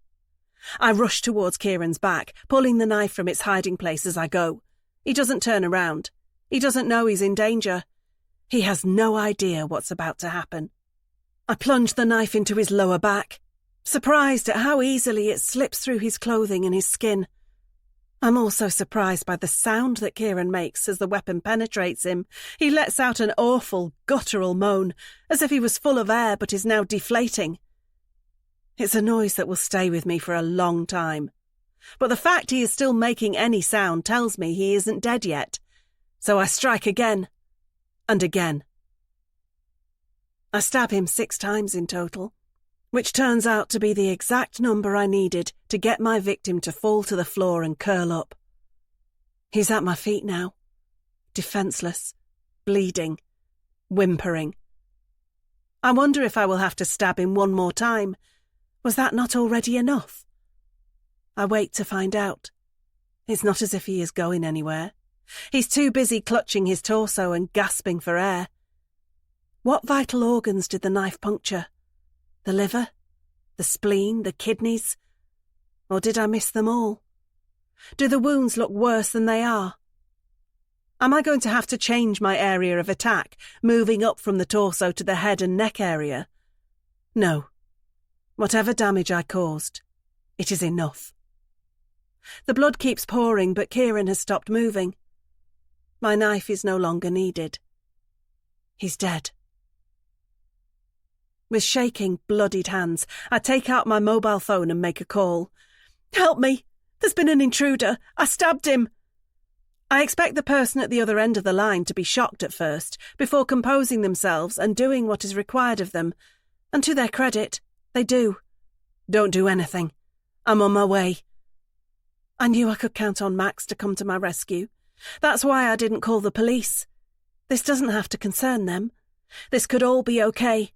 I rush towards Kieran's back, pulling the knife from its hiding place as I go. He doesn't turn around. He doesn't know he's in danger. He has no idea what's about to happen. I plunge the knife into his lower back, surprised at how easily it slips through his clothing and his skin. I'm also surprised by the sound that Kieran makes as the weapon penetrates him. He lets out an awful, guttural moan, as if he was full of air but is now deflating. It's a noise that will stay with me for a long time. But the fact he is still making any sound tells me he isn't dead yet. So I strike again. And again. I stab him 6 times in total, which turns out to be the exact number I needed to get my victim to fall to the floor and curl up. He's at my feet now, defenceless, bleeding, whimpering. I wonder if I will have to stab him one more time. Was that not already enough? I wait to find out. It's not as if he is going anywhere. He's too busy clutching his torso and gasping for air. What vital organs did the knife puncture? The liver? The spleen? The kidneys? Or did I miss them all? Do the wounds look worse than they are? Am I going to have to change my area of attack, moving up from the torso to the head and neck area? No. Whatever damage I caused, it is enough. The blood keeps pouring, but Kieran has stopped moving. My knife is no longer needed. He's dead. With shaking, bloodied hands, I take out my mobile phone and make a call. Help me! There's been an intruder! I stabbed him! I expect the person at the other end of the line to be shocked at first, before composing themselves and doing what is required of them. And to their credit, they do. Don't do anything. I'm on my way. I knew I could count on Max to come to my rescue. That's why I didn't call the police. This doesn't have to concern them. This could all be okay.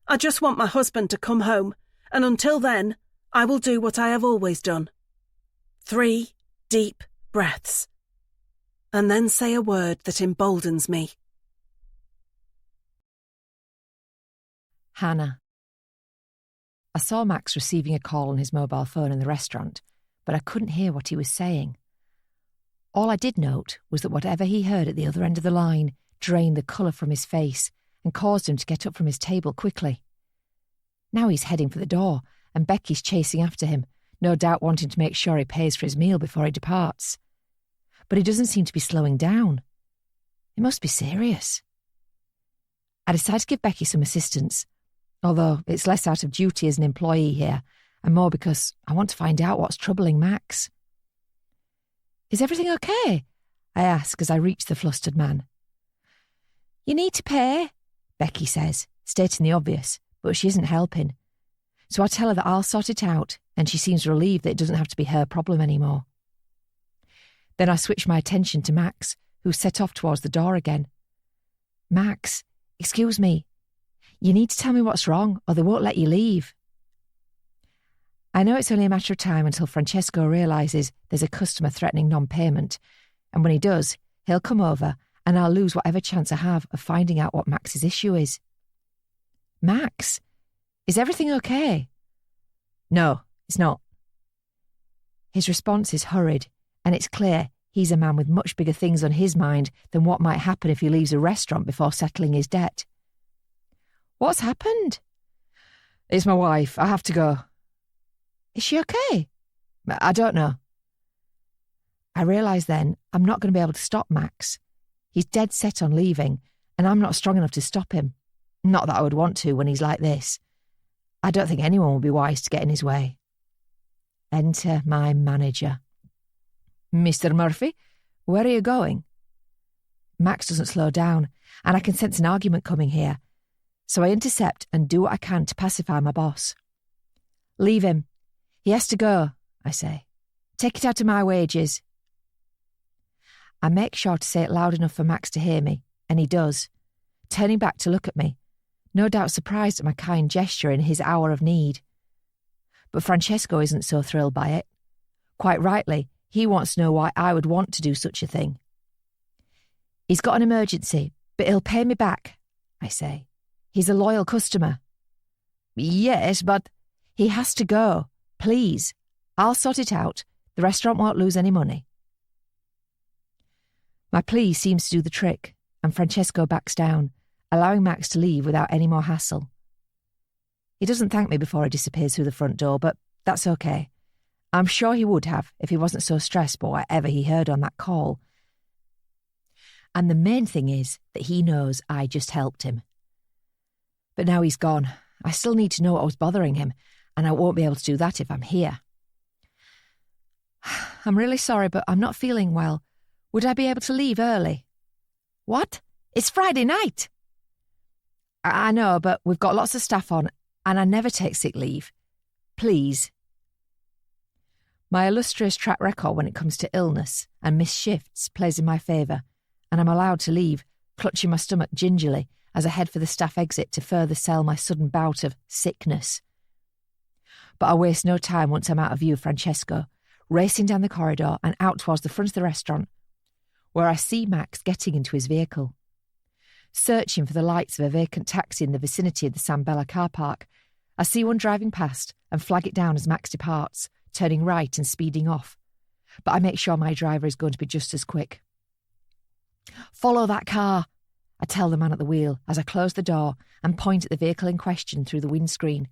I just want my husband to come home, and until then, I will do what I have always done. 3 deep breaths. And then say a word that emboldens me. Hannah. I saw Max receiving a call on his mobile phone in the restaurant, but I couldn't hear what he was saying. All I did note was that whatever he heard at the other end of the line drained the colour from his face and caused him to get up from his table quickly. Now he's heading for the door, and Becky's chasing after him, no doubt wanting to make sure he pays for his meal before he departs. But he doesn't seem to be slowing down. It must be serious. I decide to give Becky some assistance, although it's less out of duty as an employee here, and more because I want to find out what's troubling Max. Is everything okay? I ask as I reach the flustered man. "You need to pay," Becky says, stating the obvious, but she isn't helping. So I tell her that I'll sort it out, and she seems relieved that it doesn't have to be her problem anymore. Then I switch my attention to Max, who's set off towards the door again. "Max, excuse me. You need to tell me what's wrong, or they won't let you leave." I know it's only a matter of time until Francesco realises there's a customer threatening non-payment, and when he does, he'll come over and I'll lose whatever chance I have of finding out what Max's issue is. "Max, is everything okay?" "No, it's not." His response is hurried, and it's clear he's a man with much bigger things on his mind than what might happen if he leaves a restaurant before settling his debt. "What's happened?" "It's my wife. I have to go." "Is she okay?" "I don't know." I realise then I'm not going to be able to stop Max. He's dead set on leaving, and I'm not strong enough to stop him. Not that I would want to when he's like this. I don't think anyone would be wise to get in his way. Enter my manager. "Mr. Murphy, where are you going?" Max doesn't slow down, and I can sense an argument coming here, so I intercept and do what I can to pacify my boss. "Leave him. He has to go," I say. "Take it out of my wages." I make sure to say it loud enough for Max to hear me, and he does, turning back to look at me, no doubt surprised at my kind gesture in his hour of need. But Francesco isn't so thrilled by it. Quite rightly, he wants to know why I would want to do such a thing. "He's got an emergency, but he'll pay me back," I say. "He's a loyal customer." "Yes, but—" "He has to go. Please. I'll sort it out. The restaurant won't lose any money." My plea seems to do the trick, and Francesco backs down, allowing Max to leave without any more hassle. He doesn't thank me before he disappears through the front door, but that's okay. I'm sure he would have if he wasn't so stressed by whatever he heard on that call. And the main thing is that he knows I just helped him. But now he's gone. I still need to know what was bothering him, and I won't be able to do that if I'm here. "I'm really sorry, but I'm not feeling well. Would I be able to leave early?" "What? It's Friday night." I know, but we've got lots of staff on, and I never take sick leave. Please." My illustrious track record when it comes to illness and missed shifts plays in my favour, and I'm allowed to leave, clutching my stomach gingerly as I head for the staff exit to further sell my sudden bout of sickness. But I waste no time once I'm out of view of Francesco, racing down the corridor and out towards the front of the restaurant, where I see Max getting into his vehicle. Searching for the lights of a vacant taxi in the vicinity of the San Bella car park, I see one driving past and flag it down as Max departs, turning right and speeding off. But I make sure my driver is going to be just as quick. "Follow that car," I tell the man at the wheel as I close the door and point at the vehicle in question through the windscreen.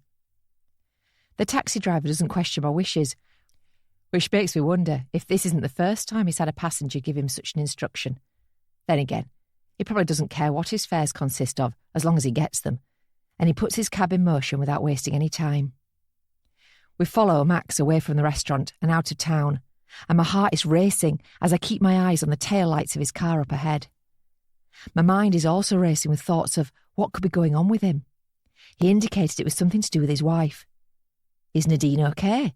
The taxi driver doesn't question my wishes, which makes me wonder if this isn't the first time he's had a passenger give him such an instruction. Then again, he probably doesn't care what his fares consist of as long as he gets them, and he puts his cab in motion without wasting any time. We follow Max away from the restaurant and out of town, and my heart is racing as I keep my eyes on the taillights of his car up ahead. My mind is also racing with thoughts of what could be going on with him. He indicated it was something to do with his wife. Is Nadine okay?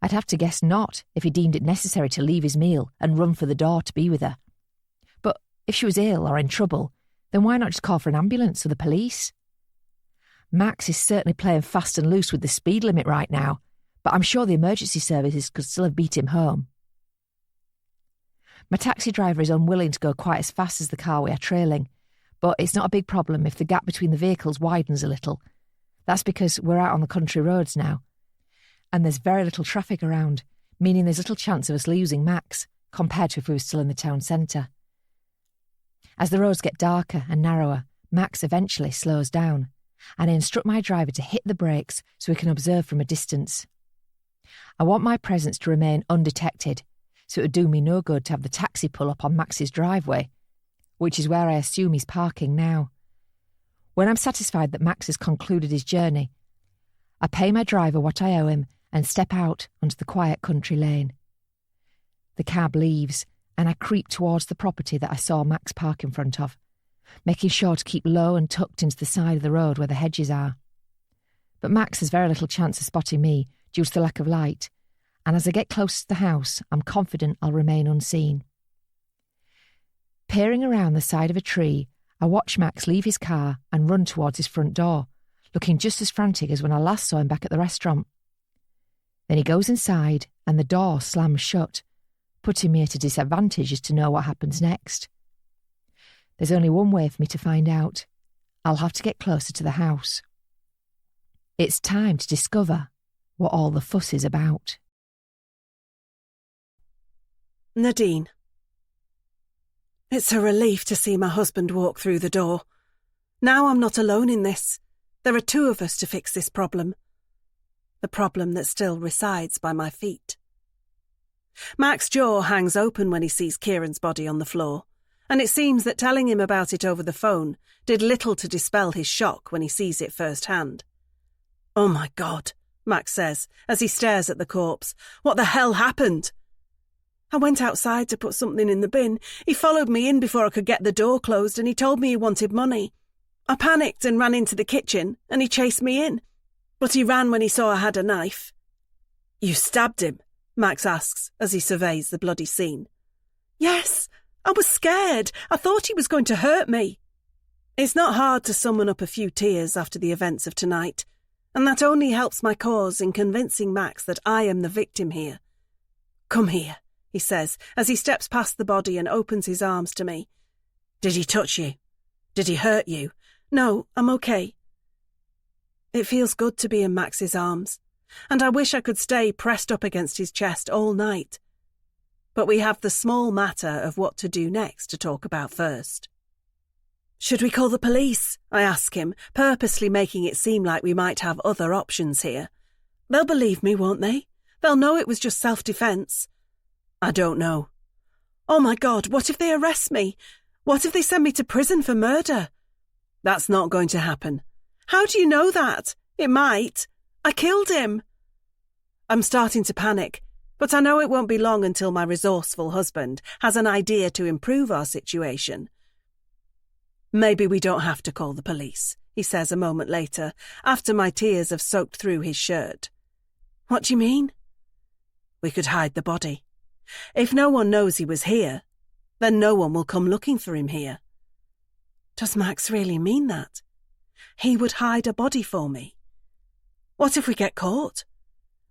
I'd have to guess not if he deemed it necessary to leave his meal and run for the door to be with her. But if she was ill or in trouble, then why not just call for an ambulance or the police? Max is certainly playing fast and loose with the speed limit right now, but I'm sure the emergency services could still have beat him home. My taxi driver is unwilling to go quite as fast as the car we are trailing, but it's not a big problem if the gap between the vehicles widens a little. That's because we're out on the country roads now, and there's very little traffic around, meaning there's little chance of us losing Max, compared to if we were still in the town centre. As the roads get darker and narrower, Max eventually slows down, and I instruct my driver to hit the brakes so we can observe from a distance. I want my presence to remain undetected, so it would do me no good to have the taxi pull up on Max's driveway, which is where I assume he's parking now. When I'm satisfied that Max has concluded his journey, I pay my driver what I owe him and step out onto the quiet country lane. The cab leaves, and I creep towards the property that I saw Max park in front of, making sure to keep low and tucked into the side of the road where the hedges are. But Max has very little chance of spotting me due to the lack of light, and as I get close to the house, I'm confident I'll remain unseen. Peering around the side of a tree, I watch Max leave his car and run towards his front door, looking just as frantic as when I last saw him back at the restaurant. Then he goes inside and the door slams shut, putting me at a disadvantage as to know what happens next. There's only one way for me to find out. I'll have to get closer to the house. It's time to discover what all the fuss is about. Nadine. It's a relief to see my husband walk through the door. Now I'm not alone in this. There are two of us to fix this problem. The problem that still resides by my feet. Mac's jaw hangs open when he sees Kieran's body on the floor, and it seems that telling him about it over the phone did little to dispel his shock when he sees it firsthand. "Oh my God," Max says as he stares at the corpse. "What the hell happened?" "I went outside to put something in the bin. He followed me in before I could get the door closed and he told me he wanted money. I panicked and ran into the kitchen and he chased me in. But he ran when he saw I had a knife." "You stabbed him?" Max asks as he surveys the bloody scene. "Yes, I was scared. I thought he was going to hurt me." It's not hard to summon up a few tears after the events of tonight, and that only helps my cause in convincing Max that I am the victim here. "Come here," he says as he steps past the body and opens his arms to me. "Did he touch you? Did he hurt you?" "No, I'm okay." It feels good to be in Max's arms, and I wish I could stay pressed up against his chest all night. But we have the small matter of what to do next to talk about first. "Should we call the police?" I ask him, purposely making it seem like we might have other options here. "They'll believe me, won't they? They'll know it was just self-defense." "I don't know." "Oh my God, what if they arrest me? What if they send me to prison for murder?" "That's not going to happen." "How do you know that? It might. I killed him." I'm starting to panic, but I know it won't be long until my resourceful husband has an idea to improve our situation. "Maybe we don't have to call the police," he says a moment later, after my tears have soaked through his shirt. "What do you mean?" "We could hide the body. If no one knows he was here, then no one will come looking for him here." Does Max really mean that? He would hide a body for me? What if we get caught?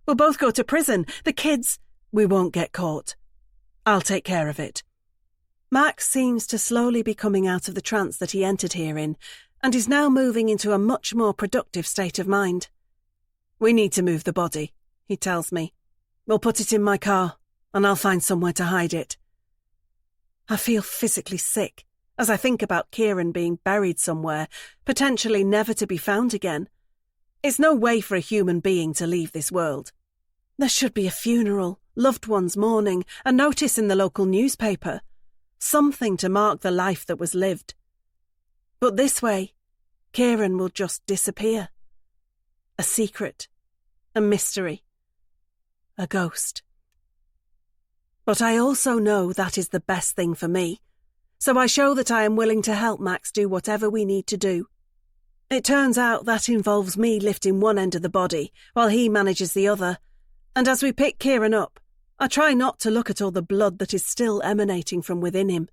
We'll both go to prison. The kids... We won't get caught. I'll take care of it. Max seems to slowly be coming out of the trance that he entered here in, and is now moving into a much more productive state of mind. "We need to move the body," he tells me. "We'll put it in my car, and I'll find somewhere to hide it." I feel physically sick as I think about Kieran being buried somewhere, potentially never to be found again. It's no way for a human being to leave this world. There should be a funeral, loved ones mourning, a notice in the local newspaper. Something to mark the life that was lived. But this way, Kieran will just disappear. A secret, a mystery, a ghost. But I also know that is the best thing for me, so I show that I am willing to help Max do whatever we need to do. It turns out that involves me lifting one end of the body while he manages the other, and as we pick Kieran up, I try not to look at all the blood that is still emanating from within him.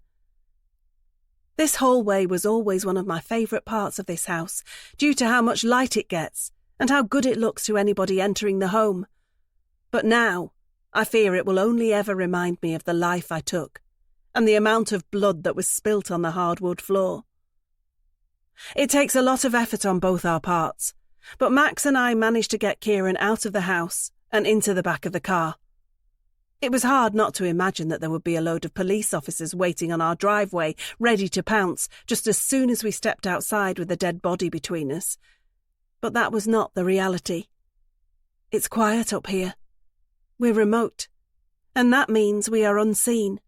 This hallway was always one of my favourite parts of this house, due to how much light it gets and how good it looks to anybody entering the home. But now, I fear it will only ever remind me of the life I took and the amount of blood that was spilt on the hardwood floor. It takes a lot of effort on both our parts, but Max and I managed to get Kieran out of the house and into the back of the car. It was hard not to imagine that there would be a load of police officers waiting on our driveway, ready to pounce just as soon as we stepped outside with a dead body between us. But that was not the reality. It's quiet up here. We're remote, and that means we are unseen.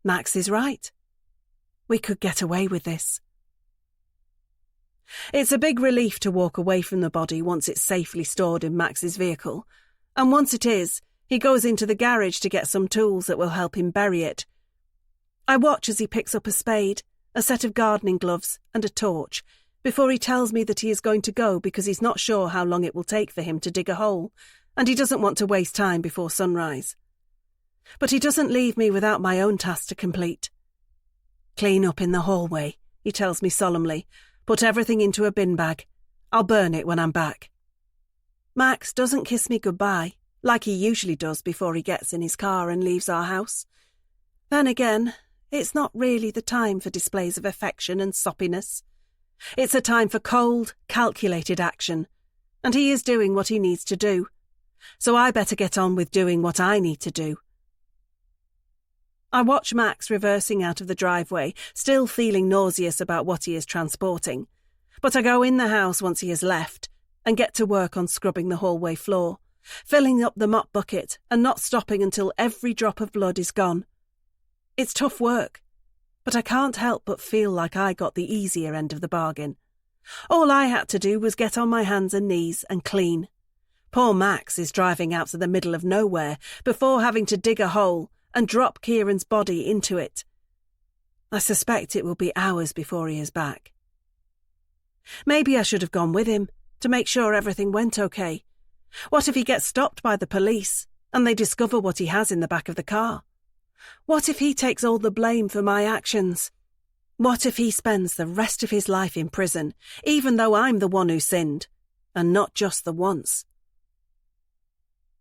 Max is right. We could get away with this. It's a big relief to walk away from the body once it's safely stored in Max's vehicle, and once it is, he goes into the garage to get some tools that will help him bury it. I watch as he picks up a spade a set of gardening gloves and a torch, before he tells me that he is going to go because he's not sure how long it will take for him to dig a hole, and he doesn't want to waste time before sunrise. But he doesn't leave me without my own task to complete. "Clean up in the hallway," he tells me solemnly. "Put everything into a bin bag. I'll burn it when I'm back." Max doesn't kiss me goodbye, like he usually does before he gets in his car and leaves our house. Then again, it's not really the time for displays of affection and soppiness. It's a time for cold, calculated action, and he is doing what he needs to do. So I better get on with doing what I need to do. I watch Max reversing out of the driveway, still feeling nauseous about what he is transporting. But I go in the house once he has left and get to work on scrubbing the hallway floor, filling up the mop bucket and not stopping until every drop of blood is gone. It's tough work, but I can't help but feel like I got the easier end of the bargain. All I had to do was get on my hands and knees and clean. Poor Max is driving out to the middle of nowhere before having to dig a hole and drop Kieran's body into it. I suspect it will be hours before he is back. Maybe I should have gone with him to make sure everything went okay. What if he gets stopped by the police and they discover what he has in the back of the car? What if he takes all the blame for my actions? What if he spends the rest of his life in prison, even though I'm the one who sinned, and not just the once?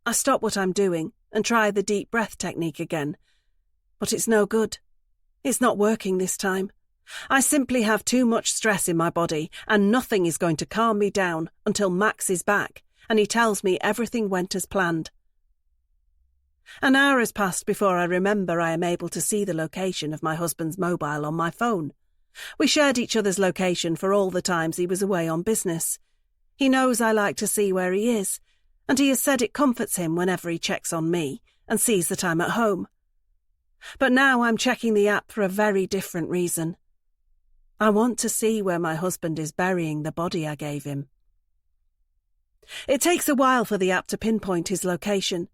I stop what I'm doing and try the deep breath technique again, but it's no good. It's not working this time. I simply have too much stress in my body, and nothing is going to calm me down until Max is back and he tells me everything went as planned. An hour has passed before I remember I am able to see the location of my husband's mobile on my phone. We shared each other's location for all the times he was away on business. He knows I like to see where he is, and he has said it comforts him whenever he checks on me and sees that I'm at home. But now I'm checking the app for a very different reason. I want to see where my husband is burying the body I gave him. It takes a while for the app to pinpoint his location,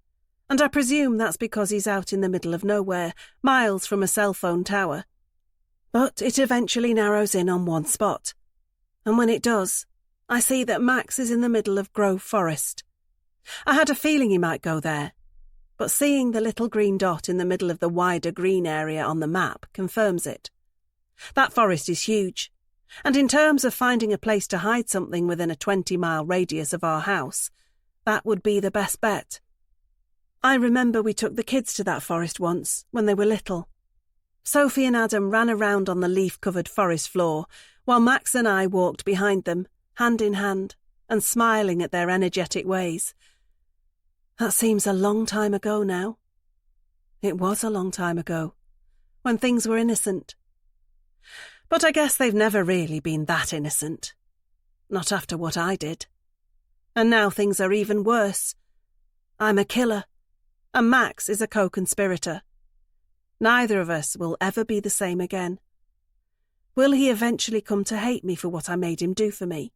and I presume that's because he's out in the middle of nowhere, miles from a cell phone tower. But it eventually narrows in on one spot, and when it does, I see that Max is in the middle of Grove Forest. I had a feeling he might go there, but seeing the little green dot in the middle of the wider green area on the map confirms it. That forest is huge, and in terms of finding a place to hide something within a 20-mile radius of our house, that would be the best bet. I remember we took the kids to that forest once, when they were little. Sophie and Adam ran around on the leaf-covered forest floor, while Max and I walked behind them, hand in hand, and smiling at their energetic ways. That seems a long time ago now. It was a long time ago, when things were innocent. But I guess they've never really been that innocent. Not after what I did. And now things are even worse. I'm a killer, and Max is a co-conspirator. Neither of us will ever be the same again. Will he eventually come to hate me for what I made him do for me?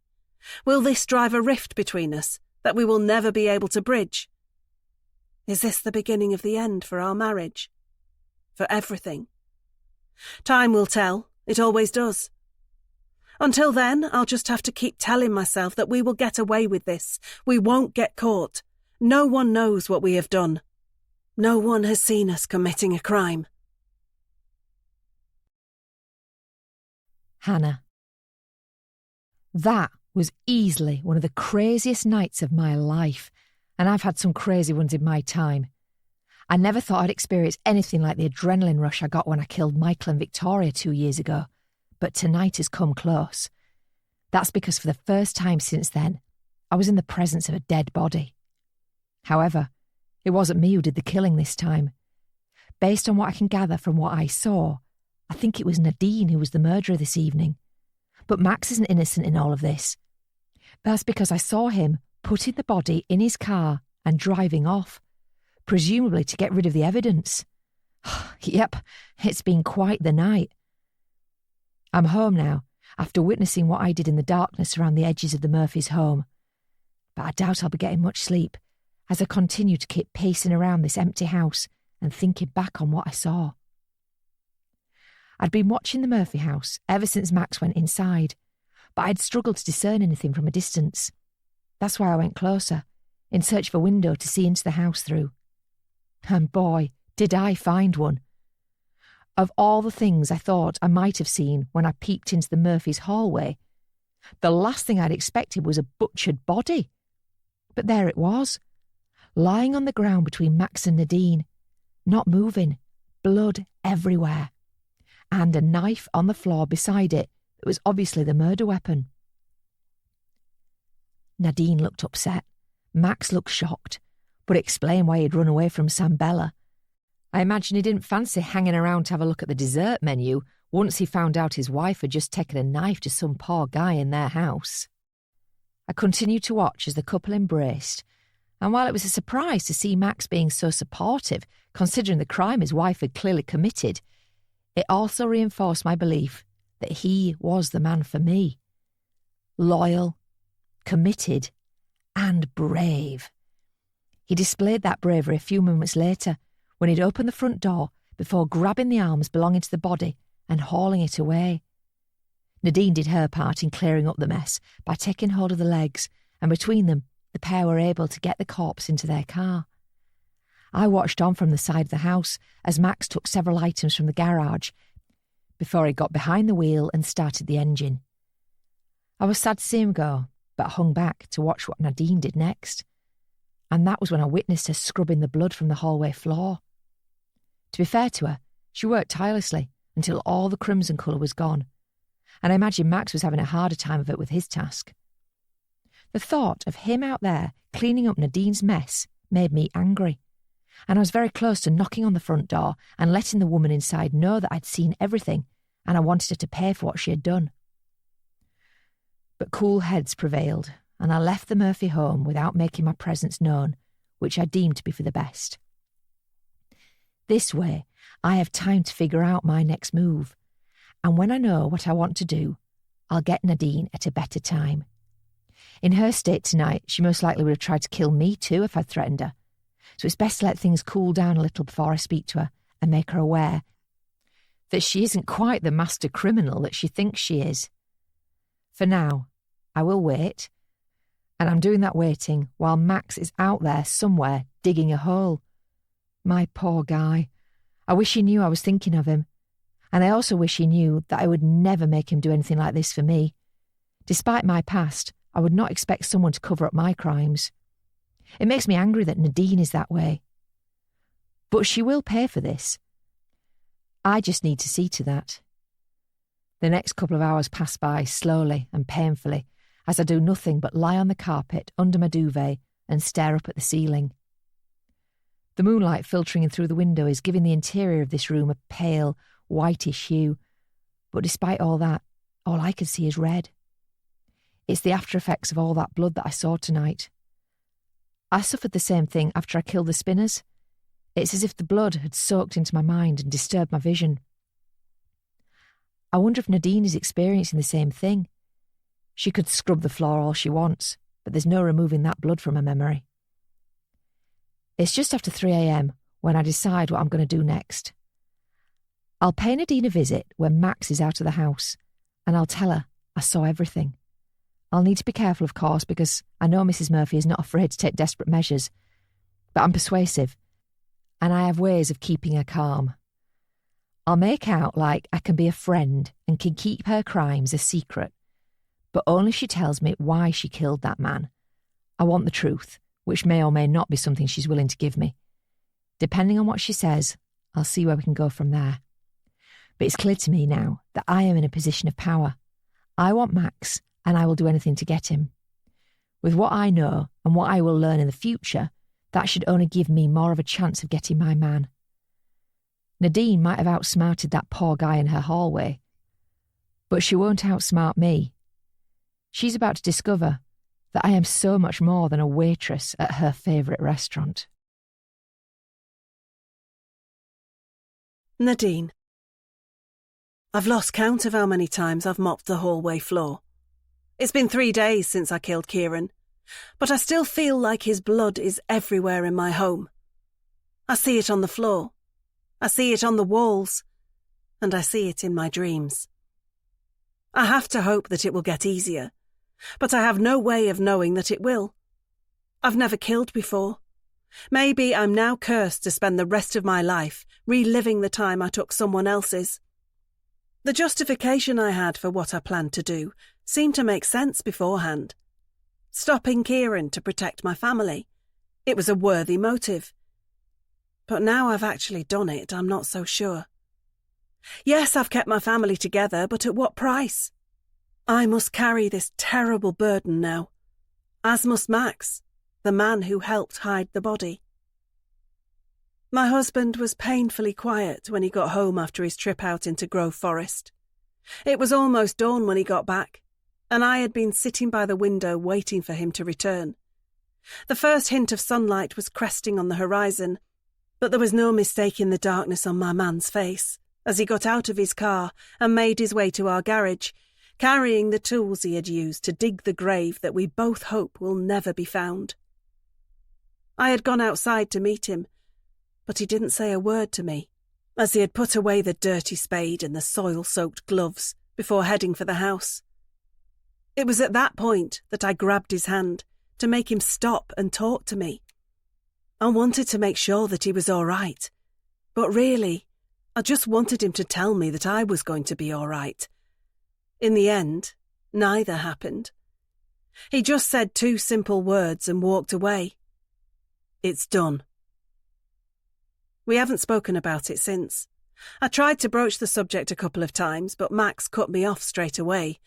Will this drive a rift between us that we will never be able to bridge? Is this the beginning of the end for our marriage? For everything? Time will tell. It always does. Until then, I'll just have to keep telling myself that we will get away with this. We won't get caught. No one knows what we have done. No one has seen us committing a crime. Hannah. That was easily one of the craziest nights of my life, and I've had some crazy ones in my time. I never thought I'd experience anything like the adrenaline rush I got when I killed Michael and Victoria 2 years ago, but tonight has come close. That's because for the first time since then, I was in the presence of a dead body. However, it wasn't me who did the killing this time. Based on what I can gather from what I saw, I think it was Nadine who was the murderer this evening. But Max isn't innocent in all of this. That's because I saw him putting the body in his car and driving off, presumably to get rid of the evidence. Yep, it's been quite the night. I'm home now, after witnessing what I did in the darkness around the edges of the Murphys' home. But I doubt I'll be getting much sleep, as I continue to keep pacing around this empty house and thinking back on what I saw. I'd been watching the Murphy house ever since Max went inside, but I'd struggled to discern anything from a distance. That's why I went closer, in search of a window to see into the house through. And boy, did I find one. Of all the things I thought I might have seen when I peeked into the Murphys' hallway, the last thing I'd expected was a butchered body. But there it was, lying on the ground between Max and Nadine, not moving, blood everywhere, and a knife on the floor beside it that was obviously the murder weapon. Nadine looked upset. Max looked shocked, but explained why he'd run away from Sambella. I imagine he didn't fancy hanging around to have a look at the dessert menu once he found out his wife had just taken a knife to some poor guy in their house. I continued to watch as the couple embraced, and while it was a surprise to see Max being so supportive, considering the crime his wife had clearly committed, it also reinforced my belief that he was the man for me. Loyal, committed, and brave. He displayed that bravery a few moments later when he'd opened the front door before grabbing the arms belonging to the body and hauling it away. Nadine did her part in clearing up the mess by taking hold of the legs, and between them, the pair were able to get the corpse into their car. I watched on from the side of the house as Max took several items from the garage before he got behind the wheel and started the engine. I was sad to see him go, but hung back to watch what Nadine did next. And that was when I witnessed her scrubbing the blood from the hallway floor. To be fair to her, she worked tirelessly until all the crimson colour was gone, and I imagine Max was having a harder time of it with his task. The thought of him out there cleaning up Nadine's mess made me angry, and I was very close to knocking on the front door and letting the woman inside know that I'd seen everything and I wanted her to pay for what she had done. But cool heads prevailed, and I left the Murphy home without making my presence known, which I deemed to be for the best. This way, I have time to figure out my next move, and when I know what I want to do, I'll get Nadine at a better time. In her state tonight, she most likely would have tried to kill me too if I'd threatened her, so it's best to let things cool down a little before I speak to her and make her aware that she isn't quite the master criminal that she thinks she is. For now, I will wait, and I'm doing that waiting while Max is out there somewhere digging a hole. My poor guy. I wish he knew I was thinking of him, and I also wish he knew that I would never make him do anything like this for me. Despite my past, I would not expect someone to cover up my crimes. It makes me angry that Nadine is that way. But she will pay for this. I just need to see to that. The next couple of hours pass by slowly and painfully as I do nothing but lie on the carpet under my duvet and stare up at the ceiling. The moonlight filtering in through the window is giving the interior of this room a pale, whitish hue, but despite all that, all I can see is red. It's the after effects of all that blood that I saw tonight. I suffered the same thing after I killed the Spinners. It's as if the blood had soaked into my mind and disturbed my vision. I wonder if Nadine is experiencing the same thing. She could scrub the floor all she wants, but there's no removing that blood from her memory. It's just after 3 a.m. when I decide what I'm going to do next. I'll pay Nadine a visit when Max is out of the house, and I'll tell her I saw everything. I'll need to be careful, of course, because I know Mrs. Murphy is not afraid to take desperate measures, but I'm persuasive, and I have ways of keeping her calm. I'll make out like I can be a friend and can keep her crimes a secret, but only if she tells me why she killed that man. I want the truth, which may or may not be something she's willing to give me. Depending on what she says, I'll see where we can go from there. But it's clear to me now that I am in a position of power. I want Max, and I will do anything to get him. With what I know and what I will learn in the future, that should only give me more of a chance of getting my man. Nadine might have outsmarted that poor guy in her hallway, but she won't outsmart me. She's about to discover that I am so much more than a waitress at her favourite restaurant. Nadine. I've lost count of how many times I've mopped the hallway floor. It's been 3 days since I killed Kieran, but I still feel like his blood is everywhere in my home. I see it on the floor. I see it on the walls. and I see it in my dreams. I have to hope that it will get easier, but I have no way of knowing that it will. I've never killed before. Maybe I'm now cursed to spend the rest of my life reliving the time I took someone else's. The justification I had for what I planned to do seemed to make sense beforehand. Stopping Kieran to protect my family. It was a worthy motive. But now I've actually done it, I'm not so sure. Yes, I've kept my family together, but at what price? I must carry this terrible burden now, as must Max, the man who helped hide the body. My husband was painfully quiet when he got home after his trip out into Grove Forest. It was almost dawn when he got back, and I had been sitting by the window waiting for him to return. The first hint of sunlight was cresting on the horizon, but there was no mistaking the darkness on my man's face as he got out of his car and made his way to our garage, carrying the tools he had used to dig the grave that we both hope will never be found. I had gone outside to meet him, but he didn't say a word to me, as he had put away the dirty spade and the soil-soaked gloves before heading for the house. It was at that point that I grabbed his hand to make him stop and talk to me. I wanted to make sure that he was all right, but really, I just wanted him to tell me that I was going to be all right. In the end, neither happened. He just said 2 simple words and walked away. It's done. We haven't spoken about it since. I tried to broach the subject a couple of times, but Max cut me off straight away.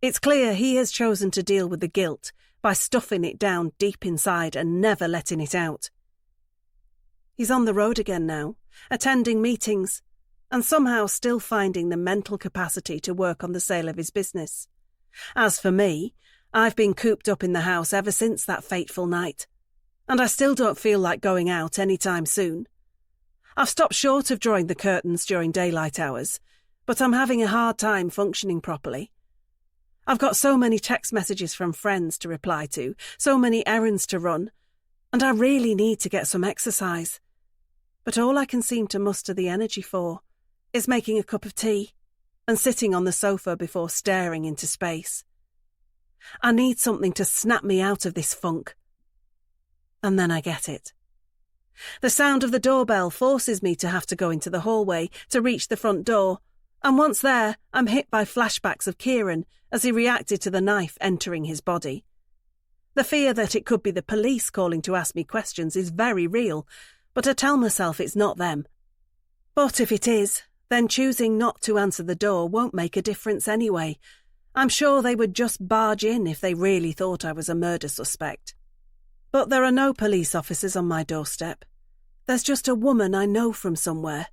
It's clear he has chosen to deal with the guilt by stuffing it down deep inside and never letting it out. He's on the road again now, attending meetings, and somehow still finding the mental capacity to work on the sale of his business. As for me, I've been cooped up in the house ever since that fateful night, and I still don't feel like going out any time soon. I've stopped short of drawing the curtains during daylight hours, but I'm having a hard time functioning properly. I've got so many text messages from friends to reply to, so many errands to run, and I really need to get some exercise. But all I can seem to muster the energy for is making a cup of tea and sitting on the sofa before staring into space. I need something to snap me out of this funk. And then I get it. The sound of the doorbell forces me to have to go into the hallway to reach the front door, and once there, I'm hit by flashbacks of Kieran as he reacted to the knife entering his body. The fear that it could be the police calling to ask me questions is very real, but I tell myself it's not them. But if it is, then choosing not to answer the door won't make a difference anyway. I'm sure they would just barge in if they really thought I was a murder suspect. But there are no police officers on my doorstep. There's just a woman I know from somewhere.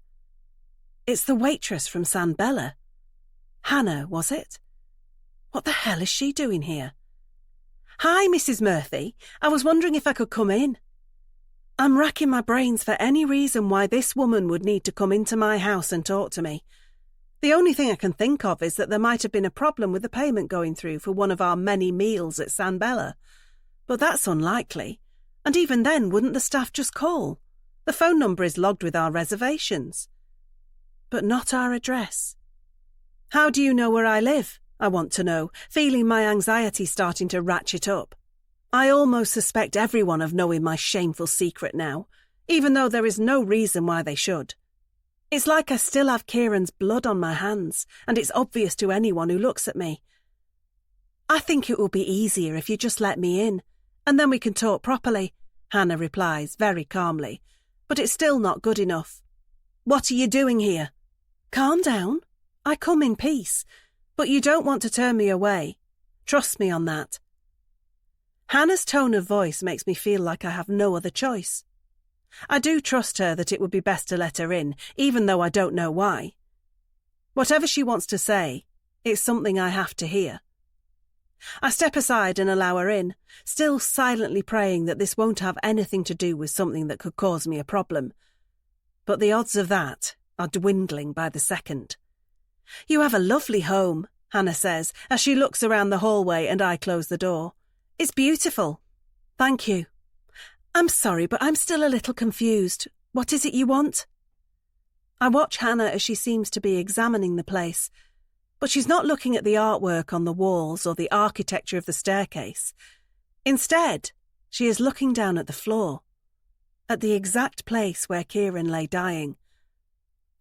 It's the waitress from San Bella. Hannah, was it? What the hell is she doing here? Hi, Mrs. Murphy. I was wondering if I could come in. I'm racking my brains for any reason why this woman would need to come into my house and talk to me. The only thing I can think of is that there might have been a problem with the payment going through for one of our many meals at San Bella. But that's unlikely. And even then, wouldn't the staff just call? The phone number is logged with our reservations. But not our address. How do you know where I live? I want to know, feeling my anxiety starting to ratchet up. I almost suspect everyone of knowing my shameful secret now, even though there is no reason why they should. It's like I still have Kieran's blood on my hands, and it's obvious to anyone who looks at me. I think it will be easier if you just let me in, and then we can talk properly, Hannah replies very calmly, but it's still not good enough. What are you doing here? Calm down. I come in peace, but you don't want to turn me away. Trust me on that. Hannah's tone of voice makes me feel like I have no other choice. I do trust her that it would be best to let her in, even though I don't know why. Whatever she wants to say, it's something I have to hear. I step aside and allow her in, still silently praying that this won't have anything to do with something that could cause me a problem. But the odds of that are dwindling by the second. You have a lovely home, Hannah says, as she looks around the hallway and I close the door. It's beautiful. Thank you. I'm sorry, but I'm still a little confused. What is it you want? I watch Hannah as she seems to be examining the place, but she's not looking at the artwork on the walls or the architecture of the staircase. Instead, she is looking down at the floor, at the exact place where Kieran lay dying.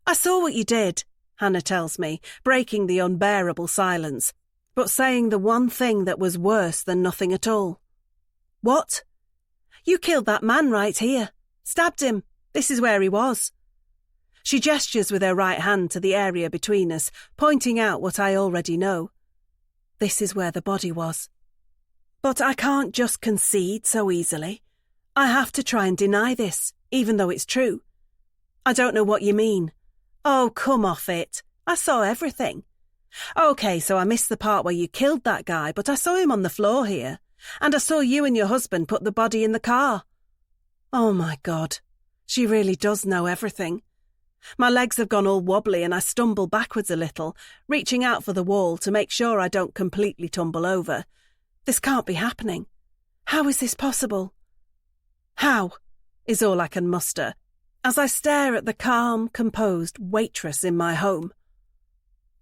"I saw what you did," Hannah tells me, breaking the unbearable silence, but saying the one thing that was worse than nothing at all. "What?" "You killed that man right here. Stabbed him. This is where he was." She gestures with her right hand to the area between us, pointing out what I already know. This is where the body was. But I can't just concede so easily. I have to try and deny this, even though it's true. "I don't know what you mean." "Oh, come off it. I saw everything." "Okay, so I missed the part where you killed that guy, but I saw him on the floor here. And I saw you and your husband put the body in the car." Oh my God, she really does know everything. My legs have gone all wobbly and I stumble backwards a little, reaching out for the wall to make sure I don't completely tumble over. This can't be happening. How is this possible? "How?" is all I can muster, as I stare at the calm, composed waitress in my home.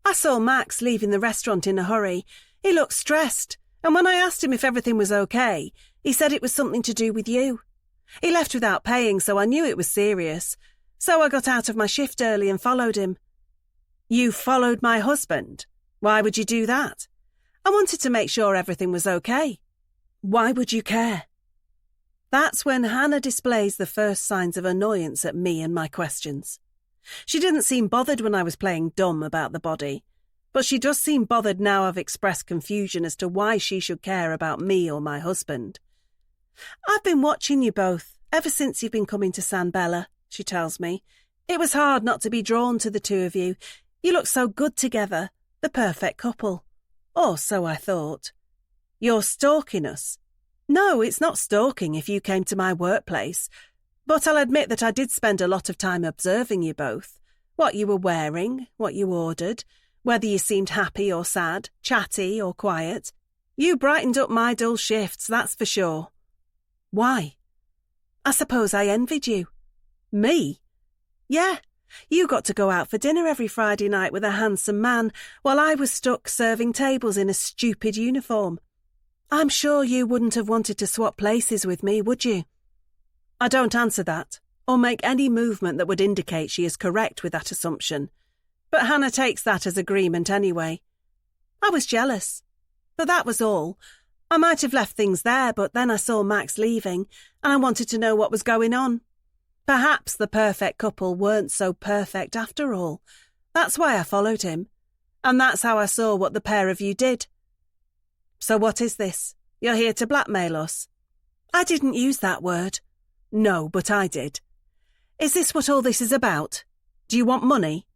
"I saw Max leaving the restaurant in a hurry. He looked stressed, and when I asked him if everything was okay, he said it was something to do with you. He left without paying, so I knew it was serious. So I got out of my shift early and followed him." "You followed my husband? Why would you do that?" "I wanted to make sure everything was okay." "Why would you care?" That's when Hannah displays the first signs of annoyance at me and my questions. She didn't seem bothered when I was playing dumb about the body, but she does seem bothered now I've expressed confusion as to why she should care about me or my husband. "I've been watching you both ever since you've been coming to San Bella," she tells me. "It was hard not to be drawn to the two of you. You look so good together, the perfect couple. Or so I thought." "You're stalking us?" "No, it's not stalking if you came to my workplace. But I'll admit that I did spend a lot of time observing you both. What you were wearing, what you ordered, whether you seemed happy or sad, chatty or quiet. You brightened up my dull shifts, that's for sure." "Why?" "I suppose I envied you." "Me?" "Yeah. You got to go out for dinner every Friday night with a handsome man, while I was stuck serving tables in a stupid uniform. I'm sure you wouldn't have wanted to swap places with me, would you?" I don't answer that, or make any movement that would indicate she is correct with that assumption. But Hannah takes that as agreement anyway. "I was jealous. But that was all. I might have left things there, but then I saw Max leaving, and I wanted to know what was going on. Perhaps the perfect couple weren't so perfect after all. That's why I followed him. And that's how I saw what the pair of you did." "So what is this? You're here to blackmail us?" "I didn't use that word." "No, but I did." "Is this what all this is about? Do you want money?"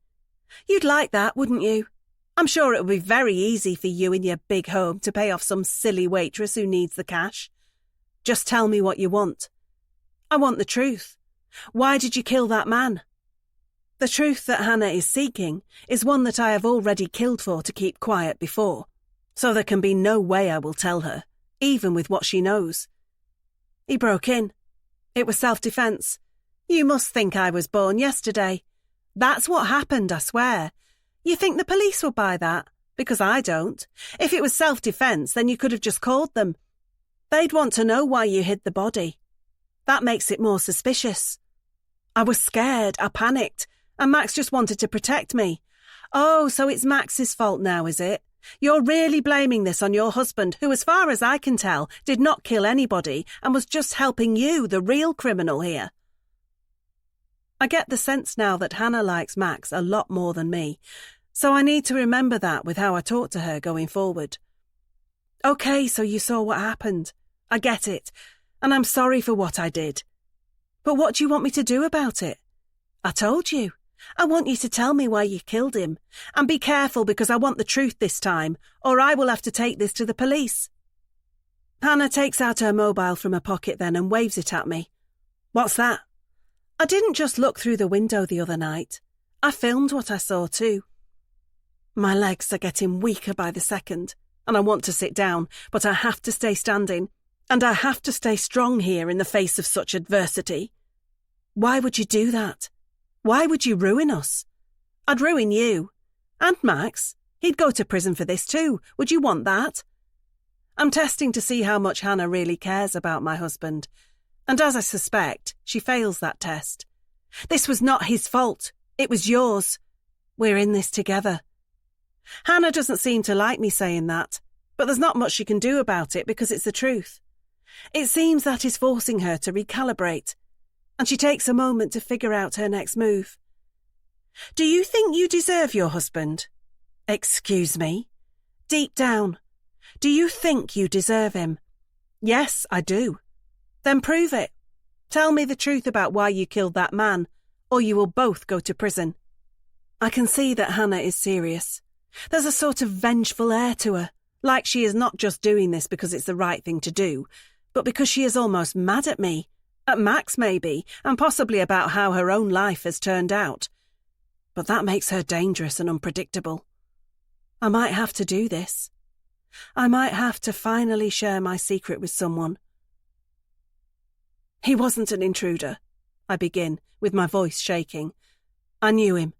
"You'd like that, wouldn't you? I'm sure it would be very easy for you in your big home to pay off some silly waitress who needs the cash. Just tell me what you want." "I want the truth. Why did you kill that man?" The truth that Hannah is seeking is one that I have already killed for to keep quiet before, so there can be no way I will tell her, even with what she knows. "He broke in. It was self-defence. You must think I was born yesterday. That's what happened, I swear. You think the police would buy that? Because I don't. If it was self-defence, then you could have just called them. They'd want to know why you hid the body. That makes it more suspicious. I was scared, I panicked, and Max just wanted to protect me. Oh, so it's Max's fault now, is it? You're really blaming this on your husband, who, as far as I can tell, did not kill anybody and was just helping you, the real criminal here." I get the sense now that Hannah likes Max a lot more than me, so I need to remember that with how I talk to her going forward. "Okay, so you saw what happened. I get it, and I'm sorry for what I did. But what do you want me to do about it? I told you. I want you to tell me why you killed him. And be careful, because I want the truth this time, or I will have to take this to the police." Hannah takes out her mobile from her pocket then and waves it at me. "What's that?" "I didn't just look through the window the other night. I filmed what I saw too." My legs are getting weaker by the second, and I want to sit down, but I have to stay standing, and I have to stay strong here in the face of such adversity. "Why would you do that? Why would you ruin us? I'd ruin you. And Max. He'd go to prison for this too. Would you want that? I'm testing to see how much Hannah really cares about my husband. And as I suspect, she fails that test. This was not his fault. It was yours. We're in this together. Hannah doesn't seem to like me saying that, but there's not much she can do about it because it's the truth. It seems that is forcing her to recalibrate, and she takes a moment to figure out her next move. Do you think you deserve your husband? Excuse me? Deep down, do you think you deserve him? Yes, I do. Then prove it. Tell me the truth about why you killed that man, or you will both go to prison. I can see that Hannah is serious. There's a sort of vengeful air to her, like she is not just doing this because it's the right thing to do, but because she is almost mad at me, at Max maybe, and possibly about how her own life has turned out. But that makes her dangerous and unpredictable. I might have to do this. I might have to finally share my secret with someone. He wasn't an intruder, I begin, with my voice shaking. I knew him.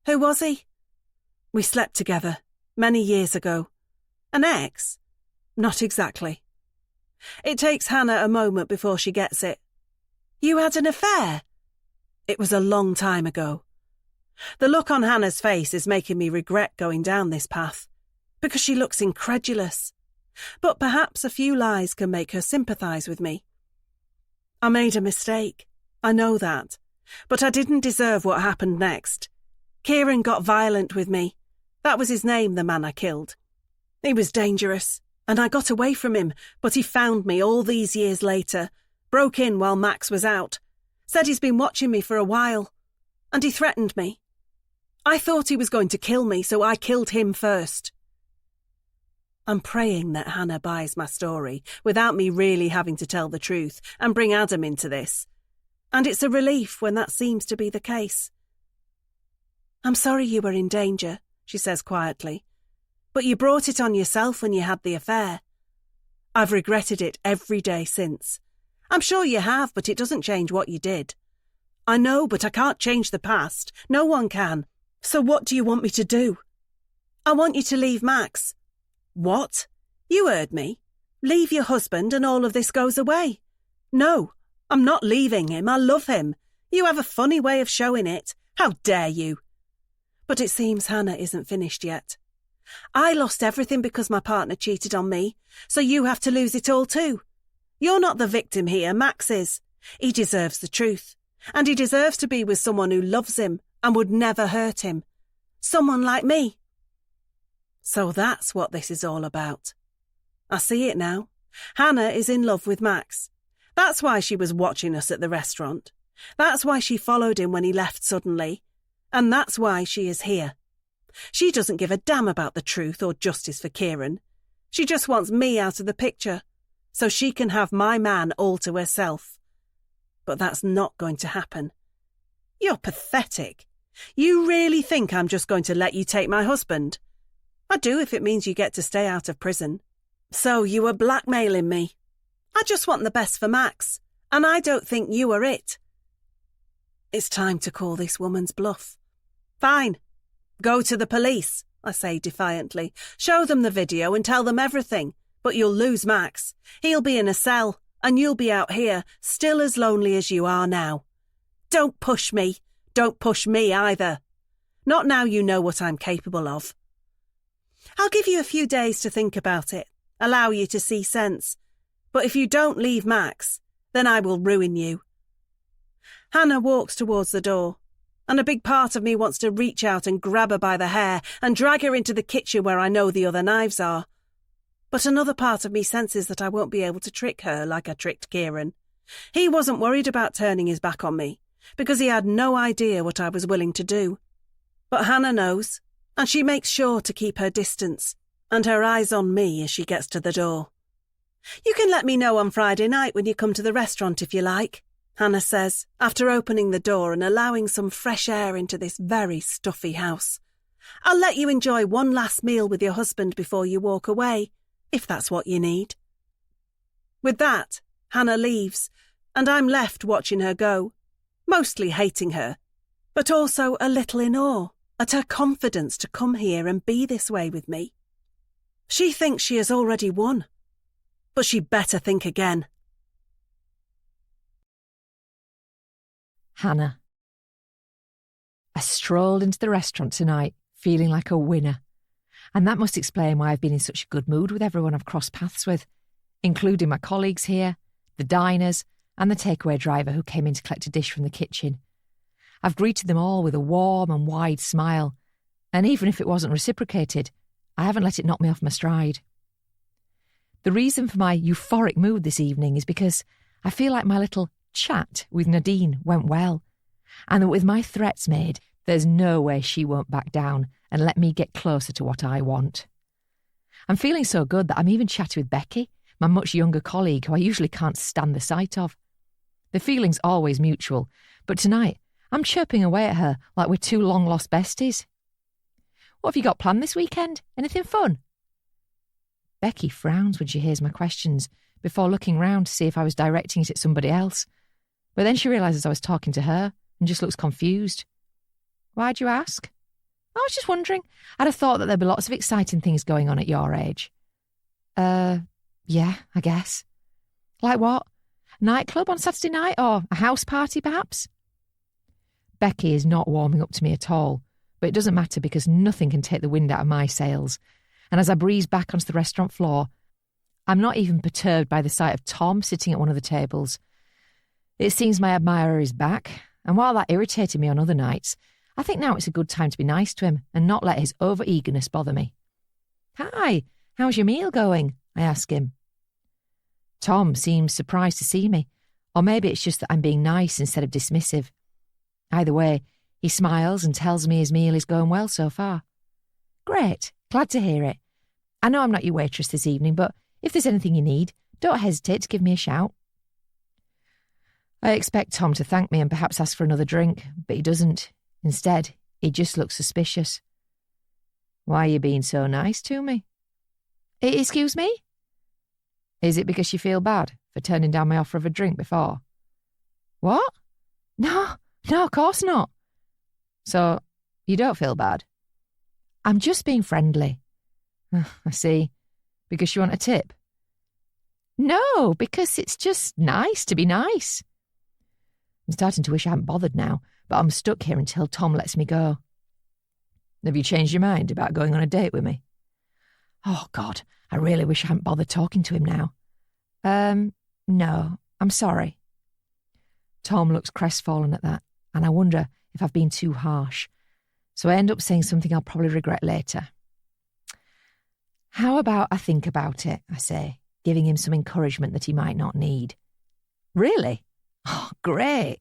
Who was he? We slept together, many years ago. An ex? Not exactly. It takes Hannah a moment before she gets it. You had an affair? It was a long time ago. The look on Hannah's face is making me regret going down this path, because she looks incredulous. But perhaps a few lies can make her sympathise with me. I made a mistake. I know that. But I didn't deserve what happened next. Kieran got violent with me. That was his name, the man I killed. He was dangerous, and I got away from him, but he found me all these years later, broke in while Max was out, said he's been watching me for a while, and he threatened me. I thought he was going to kill me, so I killed him first. I'm praying that Hannah buys my story without me really having to tell the truth and bring Adam into this. And it's a relief when that seems to be the case. I'm sorry you were in danger, she says quietly, but you brought it on yourself when you had the affair. I've regretted it every day since. I'm sure you have, but it doesn't change what you did. I know, but I can't change the past. No one can. So what do you want me to do? I want you to leave Max. What? You heard me. Leave your husband and all of this goes away. No, I'm not leaving him. I love him. You have a funny way of showing it. How dare you? But it seems Hannah isn't finished yet. I lost everything because my partner cheated on me, so you have to lose it all too. You're not the victim here, Max is. He deserves the truth, and he deserves to be with someone who loves him and would never hurt him. Someone like me. So that's what this is all about. I see it now. Hannah is in love with Max. That's why she was watching us at the restaurant. That's why she followed him when he left suddenly. And that's why she is here. She doesn't give a damn about the truth or justice for Kieran. She just wants me out of the picture, so she can have my man all to herself. But that's not going to happen. You're pathetic. You really think I'm just going to let you take my husband? I do if it means you get to stay out of prison. So you were blackmailing me. I just want the best for Max, and I don't think you are it. It's time to call this woman's bluff. Fine. Go to the police, I say defiantly. Show them the video and tell them everything, but you'll lose Max. He'll be in a cell, and you'll be out here, still as lonely as you are now. Don't push me. Don't push me either. Not now you know what I'm capable of. I'll give you a few days to think about it, allow you to see sense. But if you don't leave Max, then I will ruin you. Hannah walks towards the door, and a big part of me wants to reach out and grab her by the hair and drag her into the kitchen where I know the other knives are. But another part of me senses that I won't be able to trick her like I tricked Kieran. He wasn't worried about turning his back on me, because he had no idea what I was willing to do. But Hannah knows, and she makes sure to keep her distance, and her eyes on me as she gets to the door. You can let me know on Friday night when you come to the restaurant if you like, Hannah says, after opening the door and allowing some fresh air into this very stuffy house. I'll let you enjoy one last meal with your husband before you walk away, if that's what you need. With that, Hannah leaves, and I'm left watching her go, mostly hating her, but also a little in awe at her confidence to come here and be this way with me. She thinks she has already won, but she'd better think again. Hannah. I strolled into the restaurant tonight, feeling like a winner. And that must explain why I've been in such a good mood with everyone I've crossed paths with, including my colleagues here, the diners, and the takeaway driver who came in to collect a dish from the kitchen. I've greeted them all with a warm and wide smile, and even if it wasn't reciprocated, I haven't let it knock me off my stride. The reason for my euphoric mood this evening is because I feel like my little chat with Nadine went well, and that with my threats made, there's no way she won't back down and let me get closer to what I want. I'm feeling so good that I'm even chatting with Becky, my much younger colleague who I usually can't stand the sight of. The feeling's always mutual, but tonight I'm chirping away at her like we're two long-lost besties. What have you got planned this weekend? Anything fun? Becky frowns when she hears my questions before looking round to see if I was directing it at somebody else. But then she realises I was talking to her and just looks confused. Why'd you ask? I was just wondering. I'd have thought that there'd be lots of exciting things going on at your age. Yeah, I guess. Like what? Nightclub on Saturday night or a house party, perhaps? Becky is not warming up to me at all, but it doesn't matter because nothing can take the wind out of my sails. And as I breeze back onto the restaurant floor, I'm not even perturbed by the sight of Tom sitting at one of the tables. It seems my admirer is back, and while that irritated me on other nights, I think now it's a good time to be nice to him and not let his over-eagerness bother me. Hi, how's your meal going? I ask him. Tom seems surprised to see me, or maybe it's just that I'm being nice instead of dismissive. Either way, he smiles and tells me his meal is going well so far. Great, glad to hear it. I know I'm not your waitress this evening, but if there's anything you need, don't hesitate to give me a shout. I expect Tom to thank me and perhaps ask for another drink, but he doesn't. Instead, he just looks suspicious. Why are you being so nice to me? Excuse me? Is it because you feel bad for turning down my offer of a drink before? What? No, of course not. So, you don't feel bad? I'm just being friendly. I see. Because you want a tip? No, because it's just nice to be nice. I'm starting to wish I hadn't bothered now, but I'm stuck here until Tom lets me go. Have you changed your mind about going on a date with me? Oh, God, I really wish I hadn't bothered talking to him now. No, I'm sorry. Tom looks crestfallen at that, and I wonder if I've been too harsh. So I end up saying something I'll probably regret later. How about I think about it, I say, giving him some encouragement that he might not need. Really? Oh, great.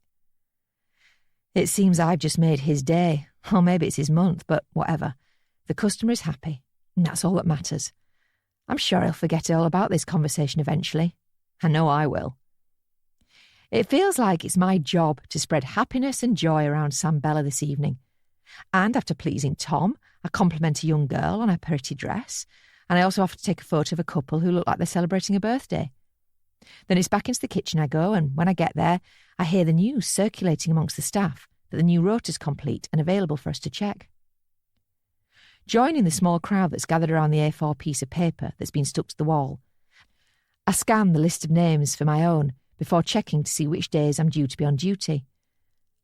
It seems I've just made his day, or maybe it's his month, but whatever. The customer is happy, and that's all that matters. I'm sure he'll forget all about this conversation eventually. I know I will. It feels like it's my job to spread happiness and joy around Sam Bella this evening. And after pleasing Tom, I compliment a young girl on her pretty dress, and I also have to take a photo of a couple who look like they're celebrating a birthday. Then it's back into the kitchen I go, and when I get there, I hear the news circulating amongst the staff that the new rota's complete and available for us to check. Joining the small crowd that's gathered around the A4 piece of paper that's been stuck to the wall, I scan the list of names for my own before checking to see which days I'm due to be on duty.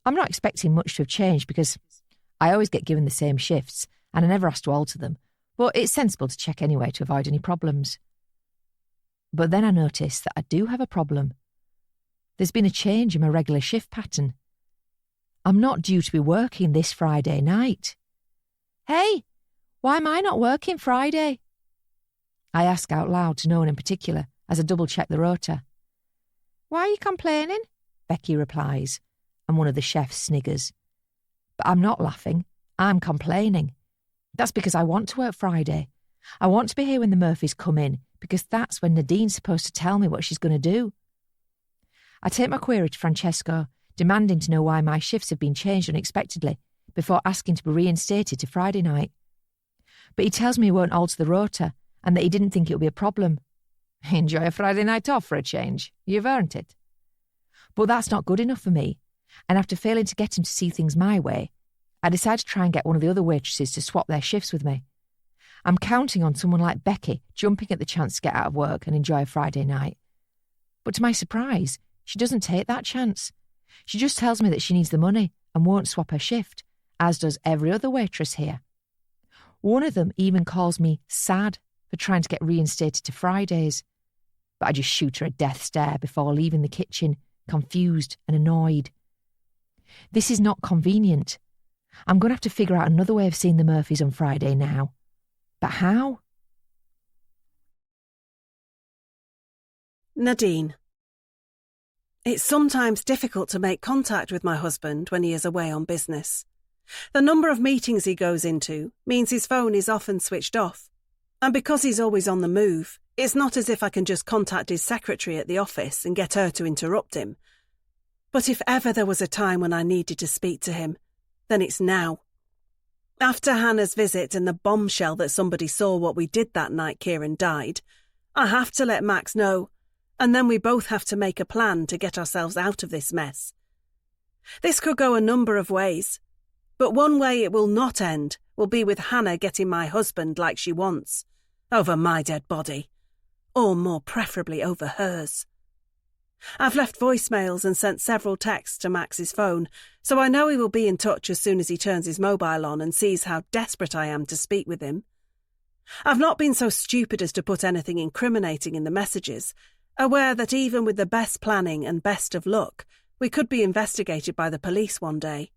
I'm not expecting much to have changed because I always get given the same shifts and I never have to alter them, but it's sensible to check anyway to avoid any problems. But then I notice that I do have a problem. There's been a change in my regular shift pattern. I'm not due to be working this Friday night. Hey, why am I not working Friday? I ask out loud to no one in particular as I double-check the rota. Why are you complaining? Becky replies, and one of the chefs sniggers. But I'm not laughing, I'm complaining. That's because I want to work Friday. I want to be here when the Murphys come in, because that's when Nadine's supposed to tell me what she's going to do. I take my query to Francesco, demanding to know why my shifts have been changed unexpectedly, before asking to be reinstated to Friday night. But he tells me he won't alter the rota, and that he didn't think it would be a problem. Enjoy a Friday night off for a change. You've earned it. But that's not good enough for me. And after failing to get him to see things my way, I decided to try and get one of the other waitresses to swap their shifts with me. I'm counting on someone like Becky jumping at the chance to get out of work and enjoy a Friday night. But to my surprise, she doesn't take that chance. She just tells me that she needs the money and won't swap her shift, as does every other waitress here. One of them even calls me sad for trying to get reinstated to Fridays. But I just shoot her a death stare before leaving the kitchen, confused and annoyed. This is not convenient. I'm going to have to figure out another way of seeing the Murphys on Friday now. But how? Nadine. It's sometimes difficult to make contact with my husband when he is away on business. The number of meetings he goes into means his phone is often switched off. And because he's always on the move, it's not as if I can just contact his secretary at the office and get her to interrupt him. But if ever there was a time when I needed to speak to him, then it's now. After Hannah's visit and the bombshell that somebody saw what we did that night Kieran died, I have to let Max know, and then we both have to make a plan to get ourselves out of this mess. This could go a number of ways, but one way it will not end will be with Hannah getting my husband like she wants, over my dead body, or more preferably over hers. I've left voicemails and sent several texts to Max's phone, so I know he will be in touch as soon as he turns his mobile on and sees how desperate I am to speak with him. I've not been so stupid as to put anything incriminating in the messages, aware that even with the best planning and best of luck, we could be investigated by the police one day.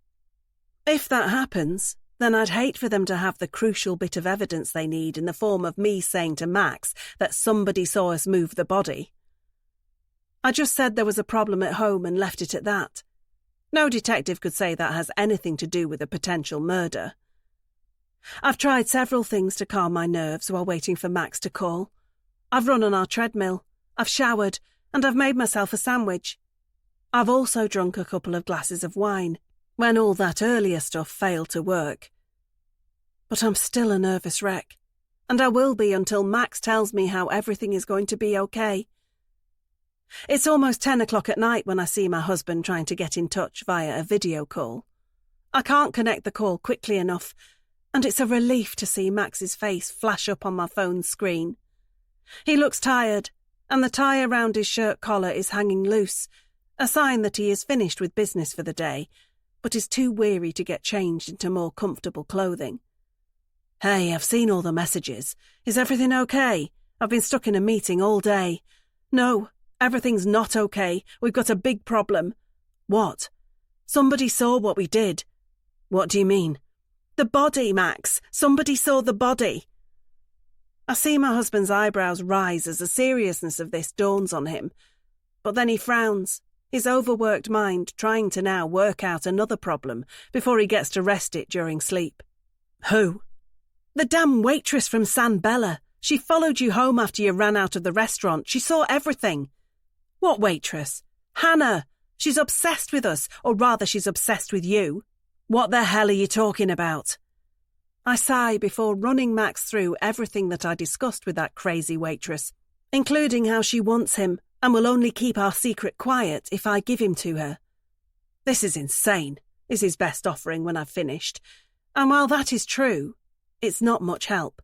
If that happens, then I'd hate for them to have the crucial bit of evidence they need in the form of me saying to Max that somebody saw us move the body. I just said there was a problem at home and left it at that. No detective could say that has anything to do with a potential murder. I've tried several things to calm my nerves while waiting for Max to call. I've run on our treadmill, I've showered, and I've made myself a sandwich. I've also drunk a couple of glasses of wine, when all that earlier stuff failed to work. But I'm still a nervous wreck, and I will be until Max tells me how everything is going to be okay. It's almost 10 o'clock at night when I see my husband trying to get in touch via a video call. I can't connect the call quickly enough, and it's a relief to see Max's face flash up on my phone's screen. He looks tired, and the tie around his shirt collar is hanging loose, a sign that he is finished with business for the day, but is too weary to get changed into more comfortable clothing. "Hey, I've seen all the messages. Is everything okay? I've been stuck in a meeting all day." "No, everything's not okay. We've got a big problem." "What?" "Somebody saw what we did." "What do you mean?" "The body, Max. Somebody saw the body." I see my husband's eyebrows rise as the seriousness of this dawns on him, but then he frowns, his overworked mind trying to now work out another problem before he gets to rest it during sleep. "Who?" "The damn waitress from San Bella. She followed you home after you ran out of the restaurant. She saw everything." "What waitress?" "Hannah. She's obsessed with us, or rather she's obsessed with you." "What the hell are you talking about?" I sigh before running Max through everything that I discussed with that crazy waitress, including how she wants him and will only keep our secret quiet if I give him to her. "This is insane," is his best offering when I've finished, and while that is true, it's not much help.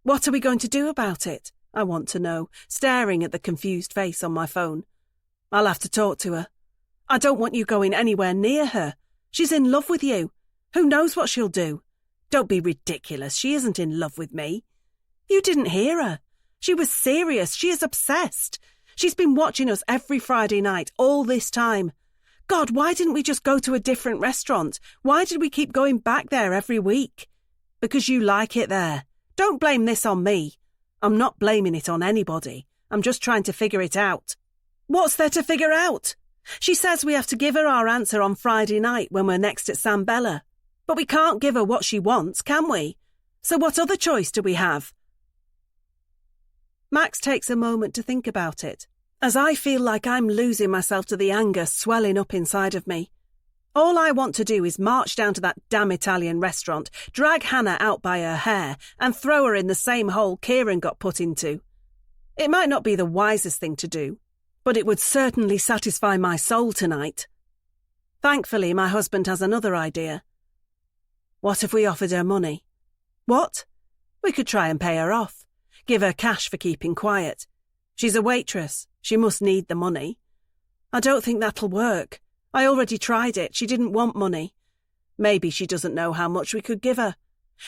"What are we going to do about it?" I want to know, staring at the confused face on my phone. "I'll have to talk to her. I don't want you going anywhere near her. She's in love with you. Who knows what she'll do? Don't be ridiculous. She isn't in love with me. You didn't hear her. She was serious. She is obsessed. She's been watching us every Friday night all this time. God, why didn't we just go to a different restaurant? Why did we keep going back there every week? Because you like it there. Don't blame this on me. I'm not blaming it on anybody. I'm just trying to figure it out." "What's there to figure out?" "She says we have to give her our answer on Friday night when we're next at San Bella. But we can't give her what she wants, can we? So what other choice do we have?" Max takes a moment to think about it, as I feel like I'm losing myself to the anger swelling up inside of me. All I want to do is march down to that damn Italian restaurant, drag Hannah out by her hair, and throw her in the same hole Kieran got put into. It might not be the wisest thing to do, but it would certainly satisfy my soul tonight. Thankfully, my husband has another idea. What if we offered her money? What? We could try and pay her off. Give her cash for keeping quiet. She's a waitress. She must need the money. I don't think that'll work. I already tried it. She didn't want money. Maybe she doesn't know how much we could give her.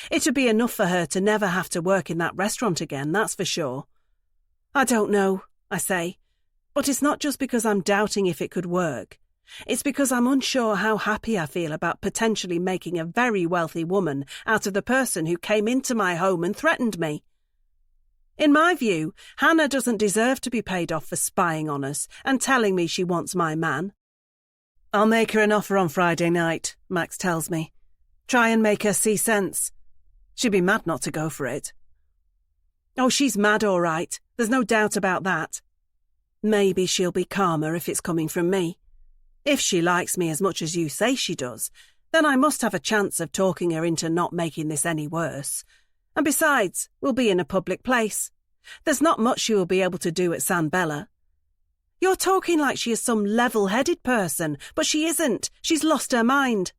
It'd be enough for her to never have to work in that restaurant again, that's for sure. I don't know, I say. But it's not just because I'm doubting if it could work. It's because I'm unsure how happy I feel about potentially making a very wealthy woman out of the person who came into my home and threatened me. In my view, Hannah doesn't deserve to be paid off for spying on us and telling me she wants my man. I'll make her an offer on Friday night, Max tells me. Try and make her see sense. She'd be mad not to go for it. Oh, she's mad all right. There's no doubt about that. Maybe she'll be calmer if it's coming from me. If she likes me as much as you say she does, then I must have a chance of talking her into not making this any worse. And besides, we'll be in a public place. There's not much she will be able to do at San Bella. You're talking like she is some level-headed person, but she isn't. She's lost her mind.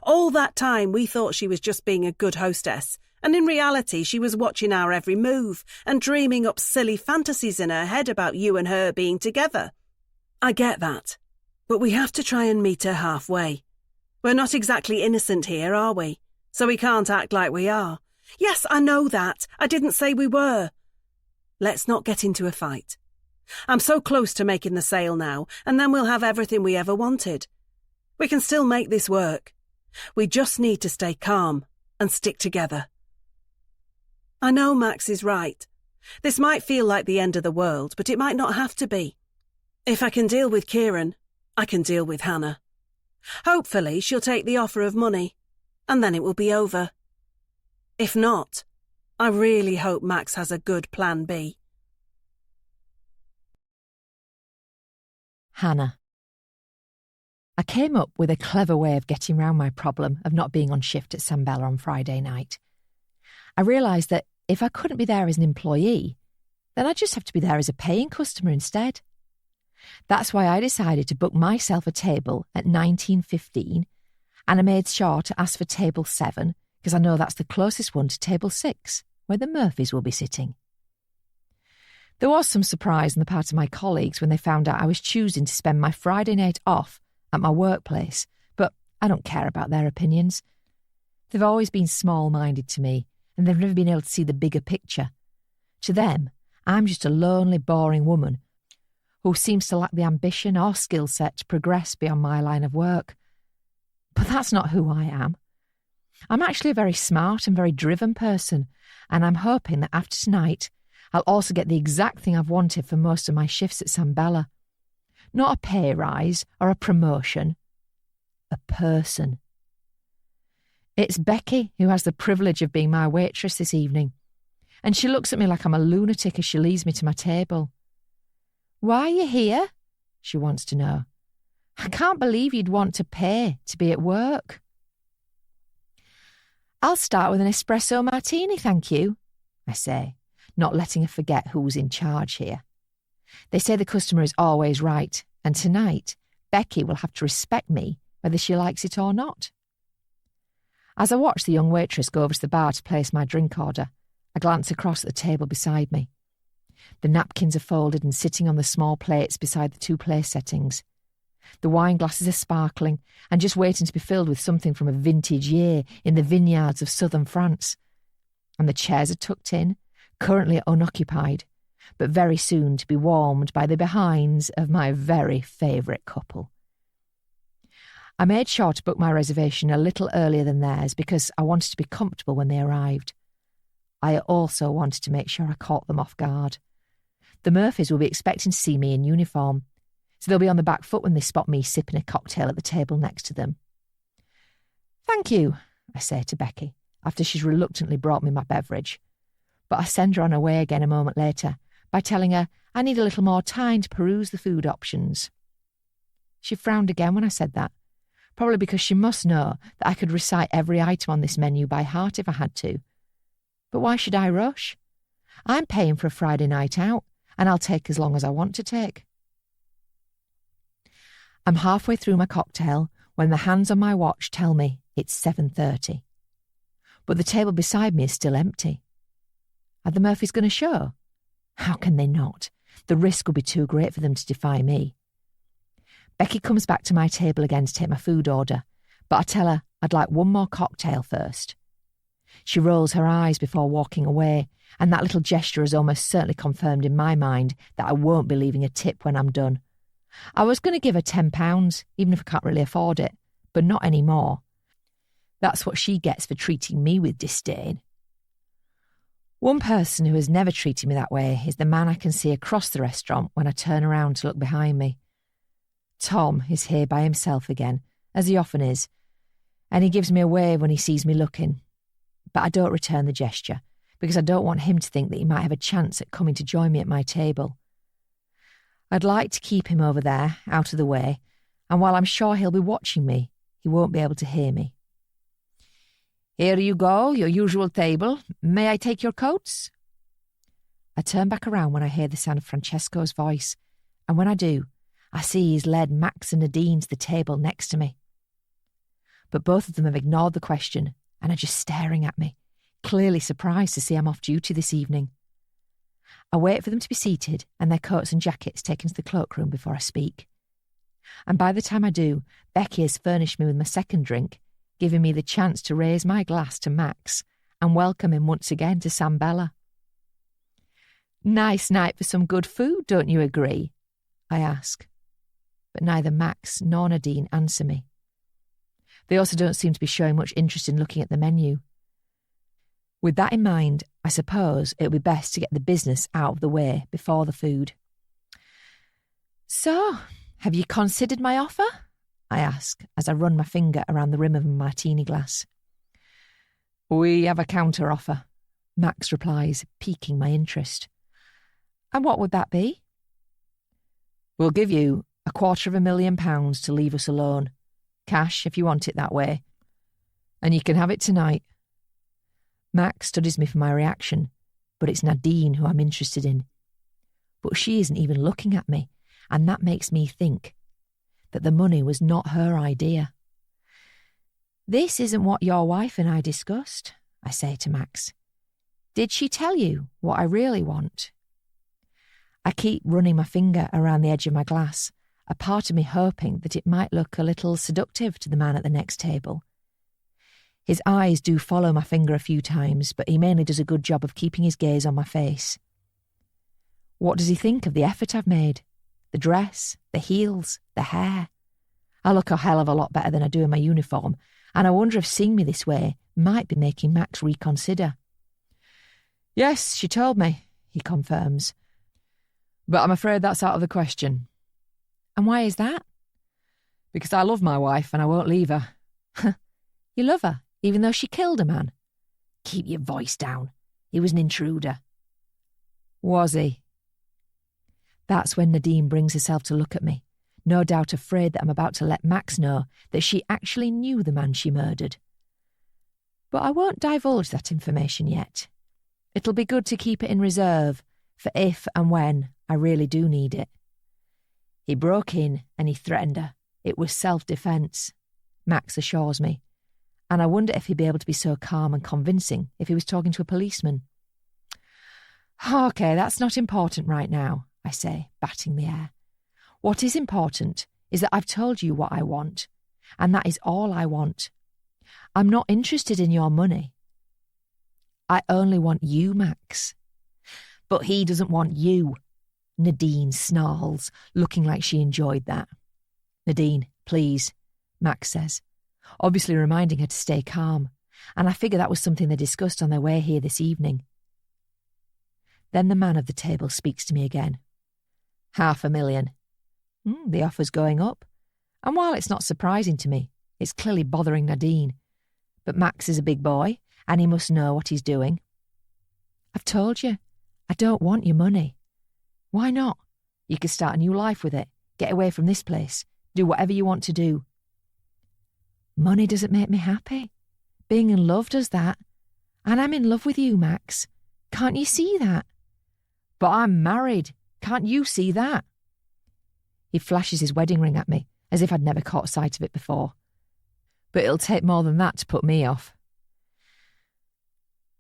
All that time we thought she was just being a good hostess, and in reality she was watching our every move and dreaming up silly fantasies in her head about you and her being together. I get that, but we have to try and meet her halfway. We're not exactly innocent here, are we? So we can't act like we are. Yes, I know that. I didn't say we were. Let's not get into a fight. I'm so close to making the sale now, and then we'll have everything we ever wanted. We can still make this work. We just need to stay calm and stick together. I know Max is right. This might feel like the end of the world, but it might not have to be. If I can deal with Kieran, I can deal with Hannah. Hopefully she'll take the offer of money, and then it will be over. If not, I really hope Max has a good plan B. Hannah. I came up with a clever way of getting round my problem of not being on shift at San Bella on Friday night. I realised that if I couldn't be there as an employee, then I'd just have to be there as a paying customer instead. That's why I decided to book myself a table at 19:15, and I made sure to ask for table 7 because I know that's the closest one to table 6, where the Murphys will be sitting. There was some surprise on the part of my colleagues when they found out I was choosing to spend my Friday night off at my workplace, but I don't care about their opinions. They've always been small-minded to me, and they've never been able to see the bigger picture. To them, I'm just a lonely, boring woman who seems to lack the ambition or skill set to progress beyond my line of work. But that's not who I am. I'm actually a very smart and very driven person, and I'm hoping that after tonight I'll also get the exact thing I've wanted for most of my shifts at San Bella. Not a pay rise or a promotion. A person. It's Becky who has the privilege of being my waitress this evening, and she looks at me like I'm a lunatic as she leads me to my table. "Why are you here?" she wants to know. "I can't believe you'd want to pay to be at work." "I'll start with an espresso martini, thank you," I say, not letting her forget who's in charge here. They say the customer is always right, and tonight Becky will have to respect me whether she likes it or not. As I watch the young waitress go over to the bar to place my drink order, I glance across at the table beside me. The napkins are folded and sitting on the small plates beside the 2 place settings. The wine glasses are sparkling and just waiting to be filled with something from a vintage year in the vineyards of southern France. And the chairs are tucked in, currently unoccupied, but very soon to be warmed by the behinds of my very favourite couple. I made sure to book my reservation a little earlier than theirs because I wanted to be comfortable when they arrived. I also wanted to make sure I caught them off guard. The Murphys will be expecting to see me in uniform, so they'll be on the back foot when they spot me sipping a cocktail at the table next to them. "Thank you," I say to Becky, after she's reluctantly brought me my beverage. But I send her on her way again a moment later by telling her I need a little more time to peruse the food options. She frowned again when I said that, probably because she must know that I could recite every item on this menu by heart if I had to. But why should I rush? I'm paying for a Friday night out, and I'll take as long as I want to take. I'm halfway through my cocktail when the hands on my watch tell me it's 7:30. But the table beside me is still empty. Are the Murphys going to show? How can they not? The risk would be too great for them to defy me. Becky comes back to my table again to take my food order, but I tell her I'd like one more cocktail first. She rolls her eyes before walking away, and that little gesture has almost certainly confirmed in my mind that I won't be leaving a tip when I'm done. I was going to give her £10, even if I can't really afford it, but not anymore. That's what she gets for treating me with disdain. One person who has never treated me that way is the man I can see across the restaurant when I turn around to look behind me. Tom is here by himself again, as he often is, and he gives me a wave when he sees me looking. But I don't return the gesture, because I don't want him to think that he might have a chance at coming to join me at my table. I'd like to keep him over there, out of the way, and while I'm sure he'll be watching me, he won't be able to hear me. "Here you go, your usual table. May I take your coats?" I turn back around when I hear the sound of Francesco's voice, and when I do, I see he's led Max and Nadine to the table next to me. But both of them have ignored the question and are just staring at me, clearly surprised to see I'm off duty this evening. I wait for them to be seated and their coats and jackets taken to the cloakroom before I speak. And by the time I do, Becky has furnished me with my second drink, giving me the chance to raise my glass to Max and welcome him once again to San Bella. "Nice night for some good food, don't you agree?" I ask. But neither Max nor Nadine answer me. They also don't seem to be showing much interest in looking at the menu. With that in mind, I suppose it would be best to get the business out of the way before the food. "So, have you considered my offer?" I ask as I run my finger around the rim of a martini glass. "We have a counter offer," Max replies, piquing my interest. "And what would that be?" "We'll give you £250,000 to leave us alone. Cash, if you want it that way. And you can have it tonight." Max studies me for my reaction, but it's Nadine who I'm interested in. But she isn't even looking at me, and that makes me think that the money was not her idea. "This isn't what your wife and I discussed," I say to Max. "Did she tell you what I really want?" I keep running my finger around the edge of my glass, a part of me hoping that it might look a little seductive to the man at the next table. His eyes do follow my finger a few times, but he mainly does a good job of keeping his gaze on my face. What does he think of the effort I've made? The dress, the heels, the hair? I look a hell of a lot better than I do in my uniform, and I wonder if seeing me this way might be making Max reconsider. "Yes, she told me," he confirms. "But I'm afraid that's out of the question." "And why is that?" "Because I love my wife and I won't leave her." "You love her, even though she killed a man?" "Keep your voice down. He was an intruder." "Was he?" That's when Nadine brings herself to look at me, no doubt afraid that I'm about to let Max know that she actually knew the man she murdered. But I won't divulge that information yet. It'll be good to keep it in reserve for if and when I really do need it. "He broke in and he threatened her. It was self-defence," Max assures me, and I wonder if he'd be able to be so calm and convincing if he was talking to a policeman. "OK, that's not important right now," I say, batting the air. "What is important is that I've told you what I want, and that is all I want. I'm not interested in your money. I only want you, Max." "But he doesn't want you," Nadine snarls, looking like she enjoyed that. "Nadine, please," Max says, obviously reminding her to stay calm, and I figure that was something they discussed on their way here this evening. Then the man of the table speaks to me again. $500,000. The offer's going up, and while it's not surprising to me, it's clearly bothering Nadine. But Max is a big boy, and he must know what he's doing. "I've told you, I don't want your money." "Why not? You could start a new life with it, get away from this place, do whatever you want to do." "Money doesn't make me happy. Being in love does that. And I'm in love with you, Max. Can't you see that?" "But I'm married. Can't you see that?" He flashes his wedding ring at me, as if I'd never caught sight of it before, but it'll take more than that to put me off.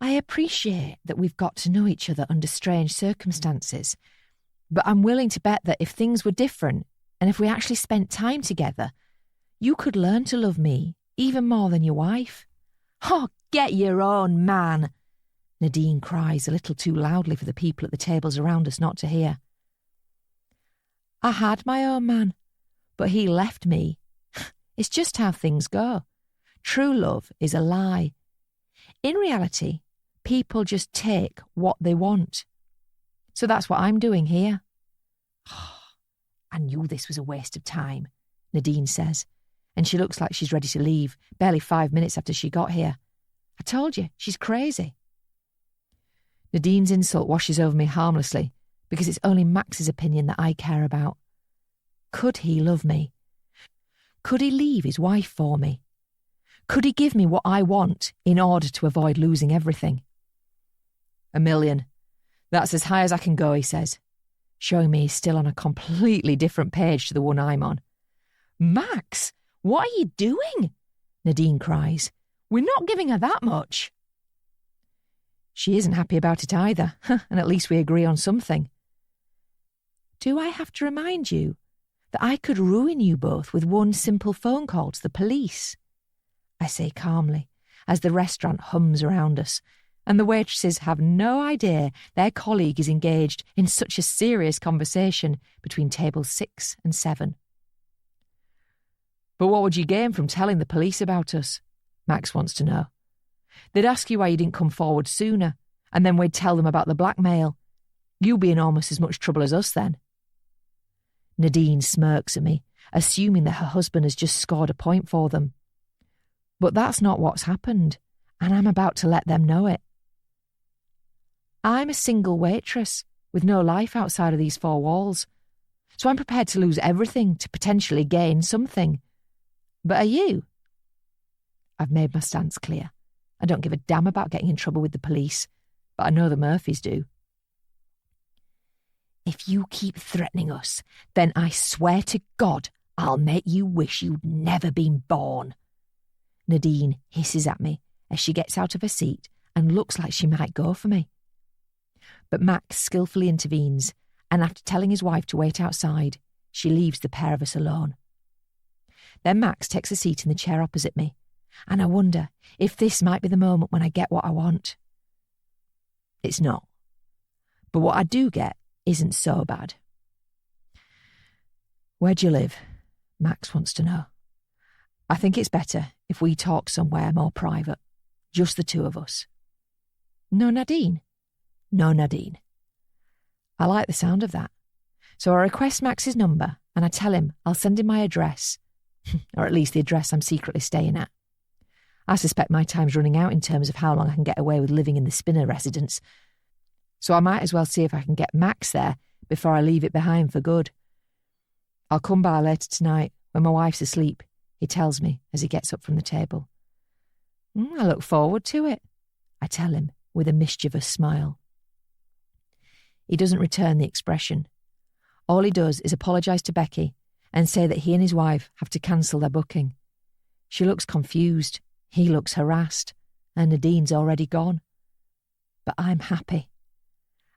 I appreciate that we've got to know each other under strange circumstances, but I'm willing to bet that if things were different, and if we actually spent time together, you could learn to love me even more than your wife. Oh, get your own man, Nadine cries a little too loudly for the people at the tables around us not to hear. I had my own man, but he left me. It's just how things go. True love is a lie. In reality, people just take what they want. So that's what I'm doing here. Oh, I knew this was a waste of time, Nadine says, and she looks like she's ready to leave, barely 5 minutes after she got here. I told you, she's crazy. Nadine's insult washes over me harmlessly, because it's only Max's opinion that I care about. Could he love me? Could he leave his wife for me? Could he give me what I want in order to avoid losing everything? $1 million. That's as high as I can go, he says, showing me he's still on a completely different page to the one I'm on. Max, what are you doing? Nadine cries. We're not giving her that much. She isn't happy about it either, and at least we agree on something. Do I have to remind you that I could ruin you both with one simple phone call to the police? I say calmly, as the restaurant hums around us, and the waitresses have no idea their colleague is engaged in such a serious conversation between tables 6 and 7. But what would you gain from telling the police about us? Max wants to know. They'd ask you why you didn't come forward sooner, and then we'd tell them about the blackmail. You'll be in almost as much trouble as us then. Nadine smirks at me, assuming that her husband has just scored a point for them. But that's not what's happened, and I'm about to let them know it. I'm a single waitress with no life outside of these 4 walls, so I'm prepared to lose everything to potentially gain something. But are you? I've made my stance clear. I don't give a damn about getting in trouble with the police, but I know the Murphys do. If you keep threatening us, then I swear to God I'll make you wish you'd never been born. Nadine hisses at me as she gets out of her seat and looks like she might go for me. But Max skillfully intervenes, and after telling his wife to wait outside, she leaves the pair of us alone. Then Max takes a seat in the chair opposite me, and I wonder if this might be the moment when I get what I want. It's not. But what I do get isn't so bad. Where do you live? Max wants to know. I think it's better if we talk somewhere more private, just the 2 of us. No Nadine? No Nadine. I like the sound of that. So I request Max's number and I tell him I'll send him my address, or at least the address I'm secretly staying at. I suspect my time's running out in terms of how long I can get away with living in the Spinner residence, so I might as well see if I can get Max there before I leave it behind for good. I'll come by later tonight when my wife's asleep, he tells me as he gets up from the table. I look forward to it, I tell him with a mischievous smile. He doesn't return the expression. All he does is apologise to Becky and say that he and his wife have to cancel their booking. She looks confused, he looks harassed, and Nadine's already gone. But I'm happy.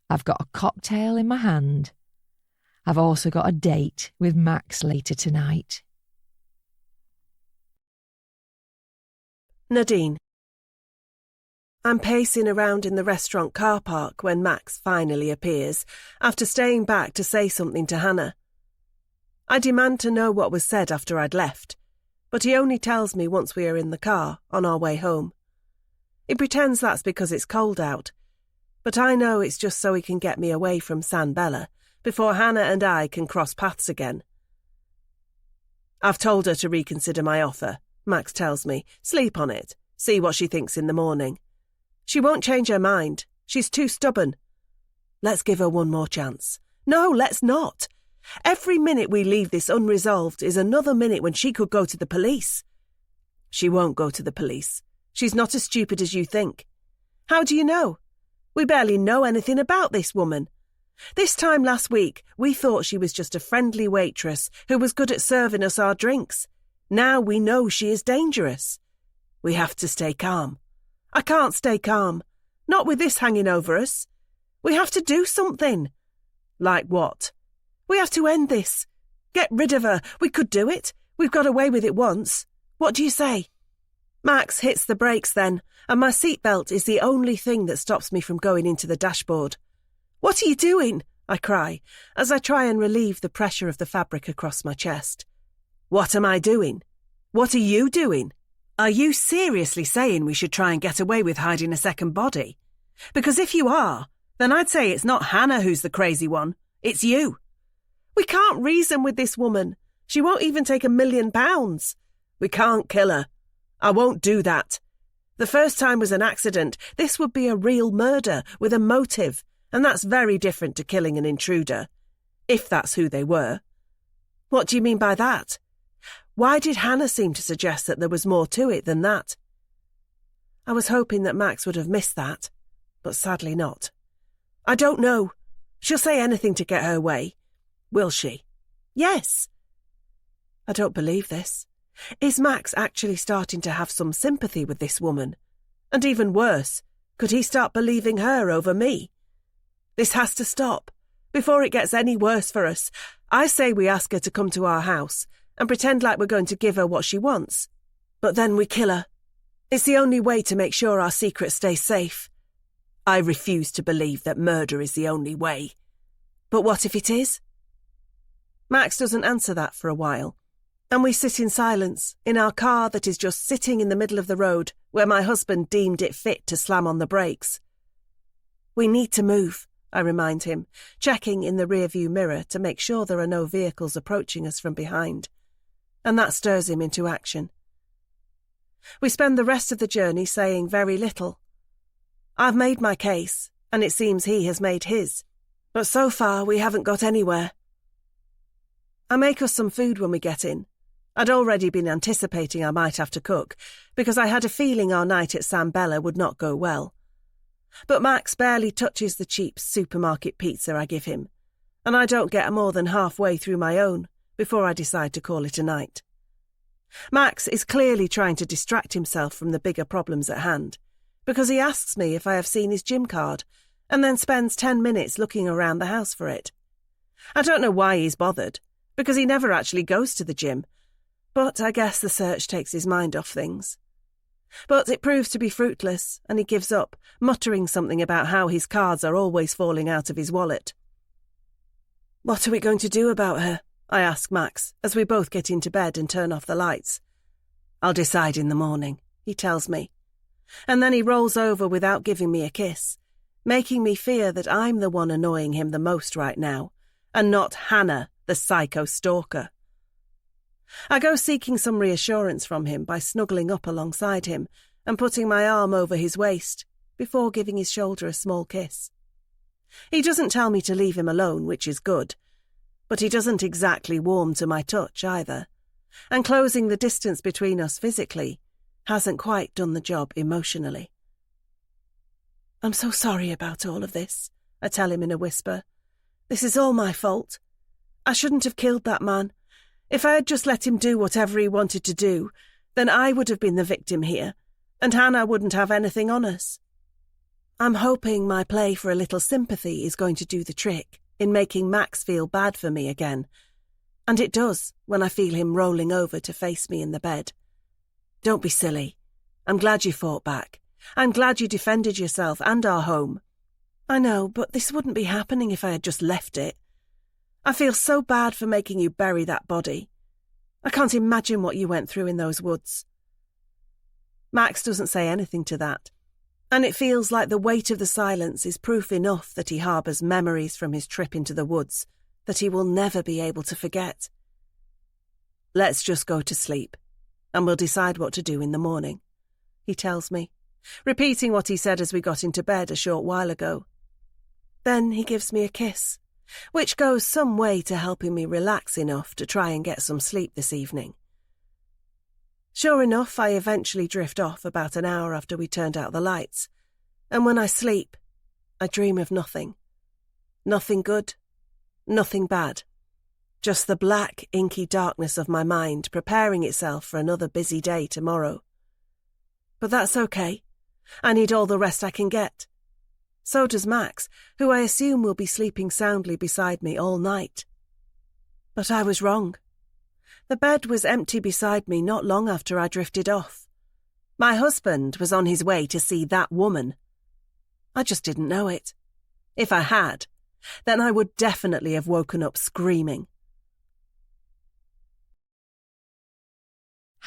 I've got a cocktail in my hand. I've also got a date with Max later tonight. Nadine. I'm pacing around in the restaurant car park when Max finally appears, after staying back to say something to Hannah. I demand to know what was said after I'd left, but he only tells me once we are in the car, on our way home. He pretends that's because it's cold out, but I know it's just so he can get me away from San Bella before Hannah and I can cross paths again. I've told her to reconsider my offer, Max tells me. Sleep on it, see what she thinks in the morning. She won't change her mind. She's too stubborn. Let's give her one more chance. No, let's not. Every minute we leave this unresolved is another minute when she could go to the police. She won't go to the police. She's not as stupid as you think. How do you know? We barely know anything about this woman. This time last week, we thought she was just a friendly waitress who was good at serving us our drinks. Now we know she is dangerous. We have to stay calm. I can't stay calm. Not with this hanging over us. We have to do something. Like what? We have to end this. Get rid of her. We could do it. We've got away with it once. What do you say? Max hits the brakes then, and my seatbelt is the only thing that stops me from going into the dashboard. What are you doing? I cry, as I try and relieve the pressure of the fabric across my chest. What am I doing? What are you doing? Are you seriously saying we should try and get away with hiding a second body? Because if you are, then I'd say it's not Hannah who's the crazy one. It's you. We can't reason with this woman. She won't even take £1 million. We can't kill her. I won't do that. The first time was an accident. This would be a real murder with a motive, and that's very different to killing an intruder, if that's who they were. What do you mean by that? Why did Hannah seem to suggest that there was more to it than that? I was hoping that Max would have missed that, but sadly not. I don't know. She'll say anything to get her way. Will she? Yes. I don't believe this. Is Max actually starting to have some sympathy with this woman? And even worse, could he start believing her over me? This has to stop. Before it gets any worse for us, I say we ask her to come to our house and pretend like we're going to give her what she wants. But then we kill her. It's the only way to make sure our secret stays safe. I refuse to believe that murder is the only way. But what if it is? Max doesn't answer that for a while, and we sit in silence in our car that is just sitting in the middle of the road where my husband deemed it fit to slam on the brakes. We need to move, I remind him, checking in the rearview mirror to make sure there are no vehicles approaching us from behind, and that stirs him into action. We spend the rest of the journey saying very little. I've made my case, and it seems he has made his, but so far we haven't got anywhere. I make us some food when we get in. I'd already been anticipating I might have to cook, because I had a feeling our night at San Bella would not go well. But Max barely touches the cheap supermarket pizza I give him, and I don't get more than halfway through my own before I decide to call it a night. Max is clearly trying to distract himself from the bigger problems at hand, because he asks me if I have seen his gym card, and then spends 10 minutes looking around the house for it. I don't know why he's bothered, because he never actually goes to the gym, but I guess the search takes his mind off things. But it proves to be fruitless, and he gives up, muttering something about how his cards are always falling out of his wallet. What are we going to do about her? I ask Max, as we both get into bed and turn off the lights. I'll decide in the morning, he tells me. And then he rolls over without giving me a kiss, making me fear that I'm the one annoying him the most right now, and not Hannah, the psycho stalker. I go seeking some reassurance from him by snuggling up alongside him and putting my arm over his waist before giving his shoulder a small kiss. He doesn't tell me to leave him alone, which is good, but he doesn't exactly warm to my touch either, and closing the distance between us physically hasn't quite done the job emotionally. I'm so sorry about all of this, I tell him in a whisper. This is all my fault. I shouldn't have killed that man. If I had just let him do whatever he wanted to do, then I would have been the victim here, and Hannah wouldn't have anything on us. I'm hoping my play for a little sympathy is going to do the trick in making Max feel bad for me again, and it does when I feel him rolling over to face me in the bed. Don't be silly. I'm glad you fought back. I'm glad you defended yourself and our home. I know, but this wouldn't be happening if I had just left it. I feel so bad for making you bury that body. I can't imagine what you went through in those woods. Max doesn't say anything to that, and it feels like the weight of the silence is proof enough that he harbours memories from his trip into the woods that he will never be able to forget. Let's just go to sleep, and we'll decide what to do in the morning, he tells me, repeating what he said as we got into bed a short while ago. Then he gives me a kiss, which goes some way to helping me relax enough to try and get some sleep this evening. Sure enough, I eventually drift off about an hour after we turned out the lights, and when I sleep, I dream of nothing. Nothing good, nothing bad, just the black, inky darkness of my mind preparing itself for another busy day tomorrow. But that's okay. I need all the rest I can get. So does Max, who I assume will be sleeping soundly beside me all night. But I was wrong. The bed was empty beside me not long after I drifted off. My husband was on his way to see that woman. I just didn't know it. If I had, then I would definitely have woken up screaming.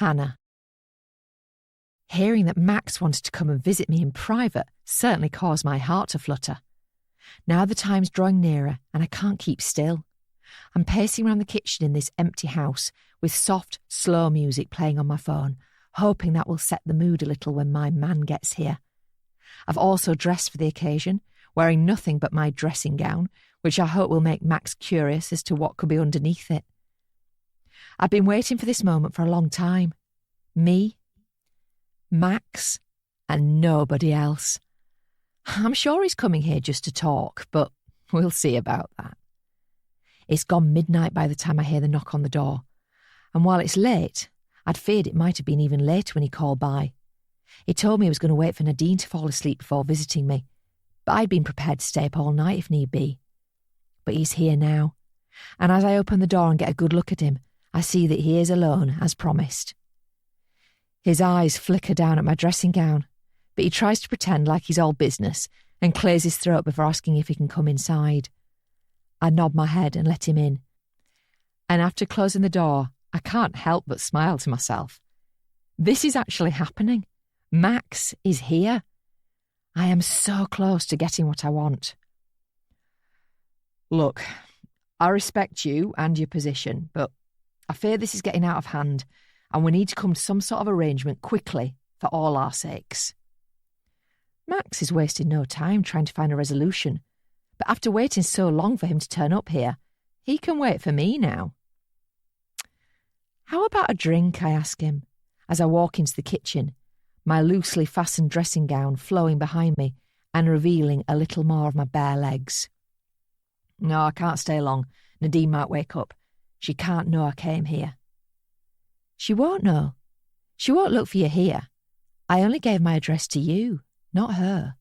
Hannah. Hearing that Max wanted to come and visit me in private certainly caused my heart to flutter. Now the time's drawing nearer and I can't keep still. I'm pacing around the kitchen in this empty house with soft, slow music playing on my phone, hoping that will set the mood a little when my man gets here. I've also dressed for the occasion, wearing nothing but my dressing gown, which I hope will make Max curious as to what could be underneath it. I've been waiting for this moment for a long time. Me, Max, and nobody else. I'm sure he's coming here just to talk, but we'll see about that. It's gone midnight by the time I hear the knock on the door, and while it's late, I'd feared it might have been even later when he called by. He told me he was going to wait for Nadine to fall asleep before visiting me, but I'd been prepared to stay up all night if need be. But he's here now, and as I open the door and get a good look at him, I see that he is alone, as promised. His eyes flicker down at my dressing gown, but he tries to pretend like he's all business and clears his throat before asking if he can come inside. I nod my head and let him in. And after closing the door, I can't help but smile to myself. This is actually happening. Max is here. I am so close to getting what I want. Look, I respect you and your position, but I fear this is getting out of hand, and we need to come to some sort of arrangement quickly for all our sakes. Max is wasting no time trying to find a resolution, but after waiting so long for him to turn up here, he can wait for me now. How about a drink, I ask him, as I walk into the kitchen, my loosely fastened dressing gown flowing behind me and revealing a little more of my bare legs. No, I can't stay long. Nadine might wake up. She can't know I came here. She won't know. She won't look for you here. I only gave my address to you, not her.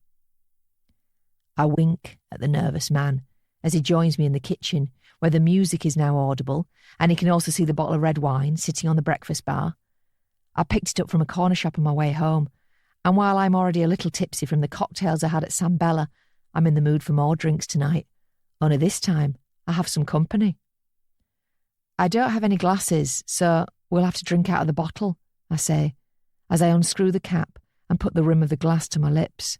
I wink at the nervous man as he joins me in the kitchen, where the music is now audible and he can also see the bottle of red wine sitting on the breakfast bar. I picked it up from a corner shop on my way home, and while I'm already a little tipsy from the cocktails I had at San Bella, I'm in the mood for more drinks tonight. Only this time, I have some company. I don't have any glasses, so we'll have to drink out of the bottle, I say, as I unscrew the cap and put the rim of the glass to my lips.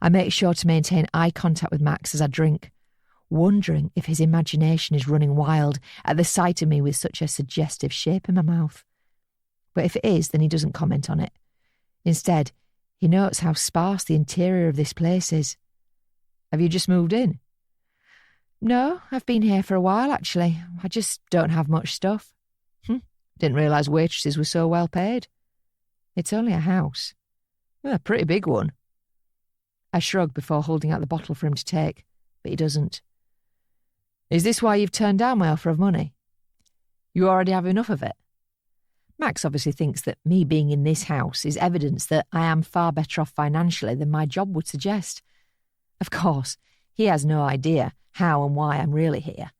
I make sure to maintain eye contact with Max as I drink, wondering if his imagination is running wild at the sight of me with such a suggestive shape in my mouth. But if it is, then he doesn't comment on it. Instead, he notes how sparse the interior of this place is. Have you just moved in? No, I've been here for a while, actually. I just don't have much stuff. Didn't realise waitresses were so well paid. It's only a house. A pretty big one. I shrug before holding out the bottle for him to take, but he doesn't. Is this why you've turned down my offer of money? You already have enough of it? Max obviously thinks that me being in this house is evidence that I am far better off financially than my job would suggest. Of course, he has no idea how and why I'm really here.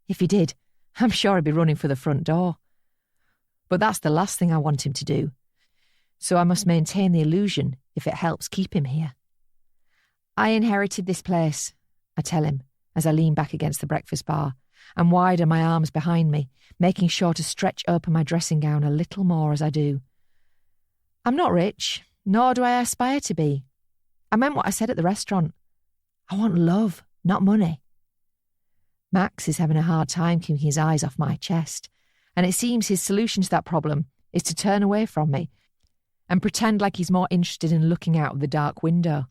If he did, I'm sure he'd be running for the front door. But that's the last thing I want him to do. So I must maintain the illusion if it helps keep him here. I inherited this place, I tell him, as I lean back against the breakfast bar and widen my arms behind me, making sure to stretch open my dressing gown a little more as I do. I'm not rich, nor do I aspire to be. I meant what I said at the restaurant. I want love, not money. Max is having a hard time keeping his eyes off my chest, and it seems his solution to that problem is to turn away from me and pretend like he's more interested in looking out of the dark window.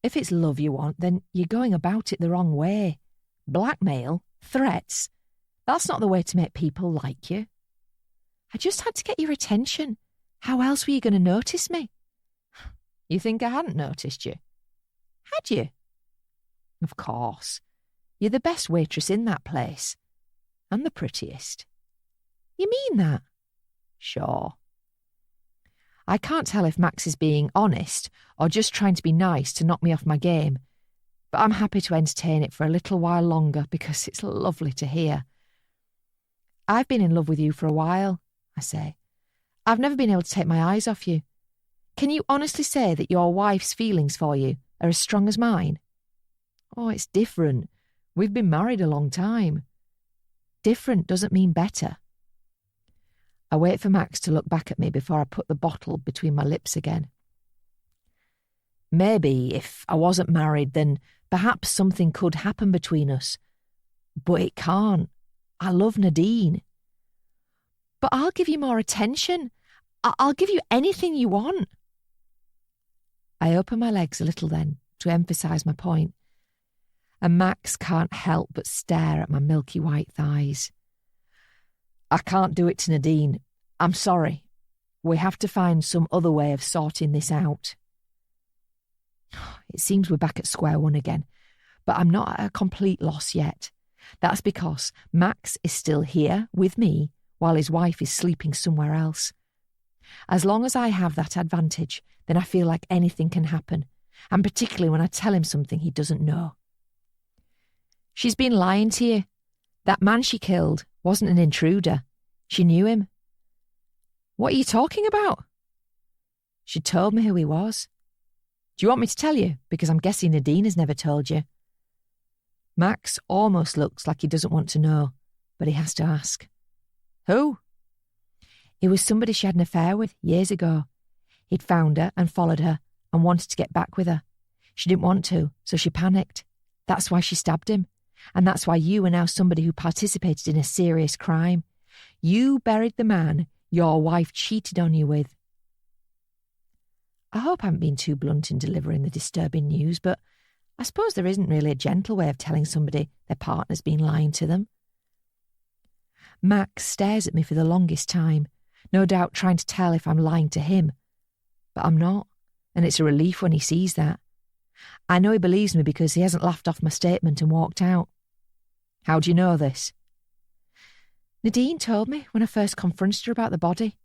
If it's love you want, then you're going about it the wrong way. Blackmail, threats, that's not the way to make people like you. I just had to get your attention. How else were you going to notice me? You think I hadn't noticed you? Had you? Of course. You're the best waitress in that place. and the prettiest. You mean that? Sure. I can't tell if Max is being honest or just trying to be nice to knock me off my game, but I'm happy to entertain it for a little while longer because it's lovely to hear. I've been in love with you for a while, I say. I've never been able to take my eyes off you. Can you honestly say that your wife's feelings for you are as strong as mine? Oh, it's different. We've been married a long time. Different doesn't mean better. I wait for Max to look back at me before I put the bottle between my lips again. Maybe if I wasn't married, then perhaps something could happen between us. But it can't. I love Nadine. But I'll give you more attention. I'll give you anything you want. I open my legs a little then, to emphasise my point, and Max can't help but stare at my milky white thighs. I can't do it to Nadine. I'm sorry. We have to find some other way of sorting this out. It seems we're back at square one again, but I'm not at a complete loss yet. That's because Max is still here with me while his wife is sleeping somewhere else. As long as I have that advantage, then I feel like anything can happen, and particularly when I tell him something he doesn't know. She's been lying to you. That man she killed wasn't an intruder. She knew him. What are you talking about? She told me who he was. Do you want me to tell you? Because I'm guessing Nadine has never told you. Max almost looks like he doesn't want to know, but he has to ask. Who? He was somebody she had an affair with years ago. He'd found her and followed her and wanted to get back with her. She didn't want to, so she panicked. That's why she stabbed him. And that's why you are now somebody who participated in a serious crime. You buried the man your wife cheated on you with. I hope I haven't been too blunt in delivering the disturbing news, but I suppose there isn't really a gentle way of telling somebody their partner's been lying to them. Max stares at me for the longest time, no doubt trying to tell if I'm lying to him. But I'm not, and it's a relief when he sees that. I know he believes me because he hasn't laughed off my statement and walked out. How do you know this? Nadine told me when I first confronted her about the body.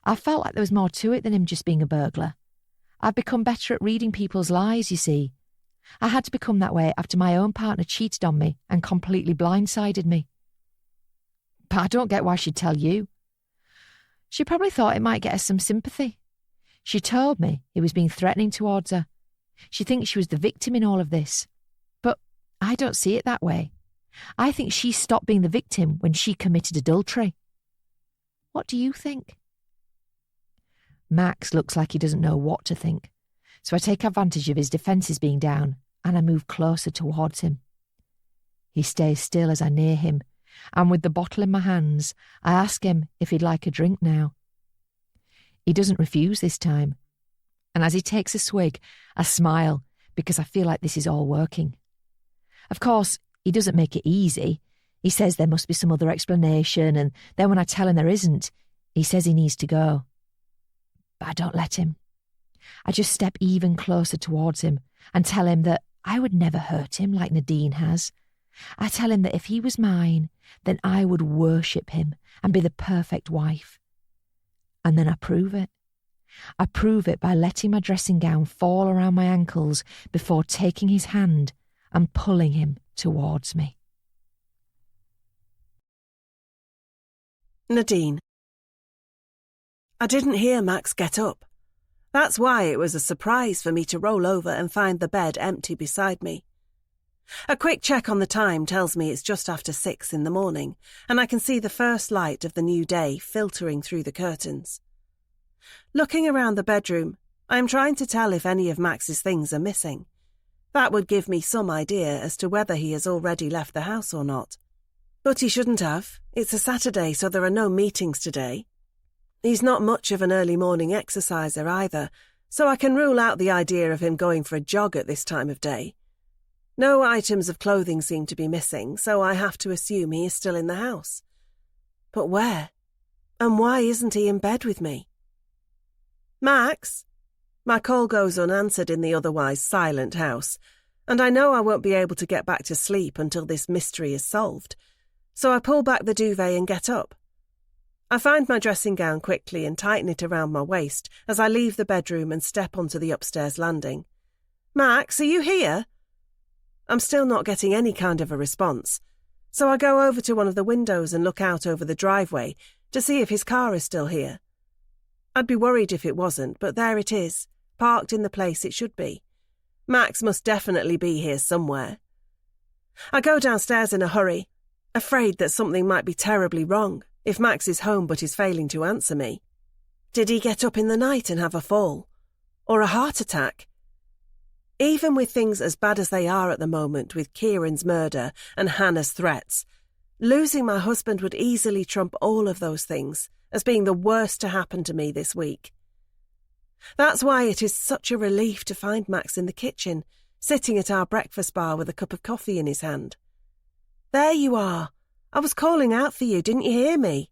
I felt like there was more to it than him just being a burglar. I've become better at reading people's lies, you see. I had to become that way after my own partner cheated on me and completely blindsided me. But I don't get why she'd tell you. She probably thought it might get her some sympathy. She told me he was being threatening towards her. She thinks she was the victim in all of this. But I don't see it that way. I think she stopped being the victim when she committed adultery. What do you think? Max looks like he doesn't know what to think, so I take advantage of his defences being down and I move closer towards him. He stays still as I near him, and with the bottle in my hands, I ask him if he'd like a drink now. He doesn't refuse this time, and as he takes a swig, I smile because I feel like this is all working. Of course, he doesn't make it easy. He says there must be some other explanation, and then when I tell him there isn't, he says he needs to go. But I don't let him. I just step even closer towards him and tell him that I would never hurt him like Nadine has. I tell him that if he was mine, then I would worship him and be the perfect wife. And then I prove it. I prove it by letting my dressing gown fall around my ankles before taking his hand and pulling him towards me. Nadine. I didn't hear Max get up. That's why it was a surprise for me to roll over and find the bed empty beside me. A quick check on the time tells me it's just after 6 in the morning, and I can see the first light of the new day filtering through the curtains. Looking around the bedroom, I am trying to tell if any of Max's things are missing. That would give me some idea as to whether he has already left the house or not. But he shouldn't have. It's a Saturday, so there are no meetings today. He's not much of an early morning exerciser either, so I can rule out the idea of him going for a jog at this time of day. No items of clothing seem to be missing, so I have to assume he is still in the house. But where? And why isn't he in bed with me? Max? My call goes unanswered in the otherwise silent house, and I know I won't be able to get back to sleep until this mystery is solved. So I pull back the duvet and get up. I find my dressing gown quickly and tighten it around my waist as I leave the bedroom and step onto the upstairs landing. "Max, are you here?" I'm still not getting any kind of a response, so I go over to one of the windows and look out over the driveway to see if his car is still here. I'd be worried if it wasn't, but there it is, parked in the place it should be. Max must definitely be here somewhere. I go downstairs in a hurry, afraid that something might be terribly wrong if Max is home but is failing to answer me. Did he get up in the night and have a fall? Or a heart attack? Even with things as bad as they are at the moment with Kieran's murder and Hannah's threats, losing my husband would easily trump all of those things as being the worst to happen to me this week. That's why it is such a relief to find Max in the kitchen, sitting at our breakfast bar with a cup of coffee in his hand. "There you are. I was calling out for you, didn't you hear me?"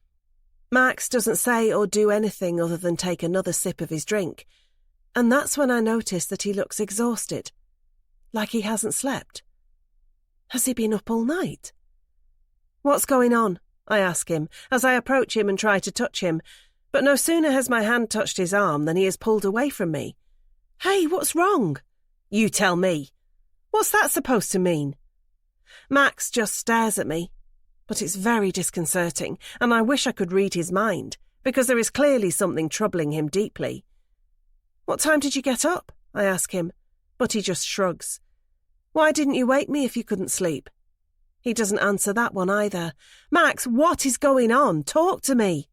Max doesn't say or do anything other than take another sip of his drink, and that's when I notice that he looks exhausted, like he hasn't slept. Has he been up all night? "What's going on?" I ask him as I approach him and try to touch him, but no sooner has my hand touched his arm than he is pulled away from me. "Hey, what's wrong?" "You tell me. What's that supposed to mean?" Max just stares at me, but it's very disconcerting, and I wish I could read his mind, because there is clearly something troubling him deeply. "What time did you get up?" I ask him, but he just shrugs. "Why didn't you wake me if you couldn't sleep?" He doesn't answer that one either. "Max, what is going on? Talk to me."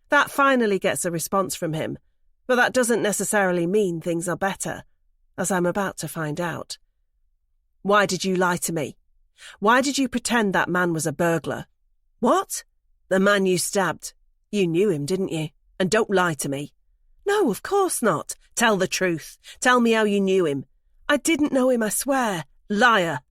That finally gets a response from him, but that doesn't necessarily mean things are better, as I'm about to find out. "Why did you lie to me? Why did you pretend that man was a burglar?" "What?" "The man you stabbed. You knew him, didn't you? And don't lie to me." "No, of course not." "Tell the truth. Tell me how you knew him." "I didn't know him, I swear." "Liar."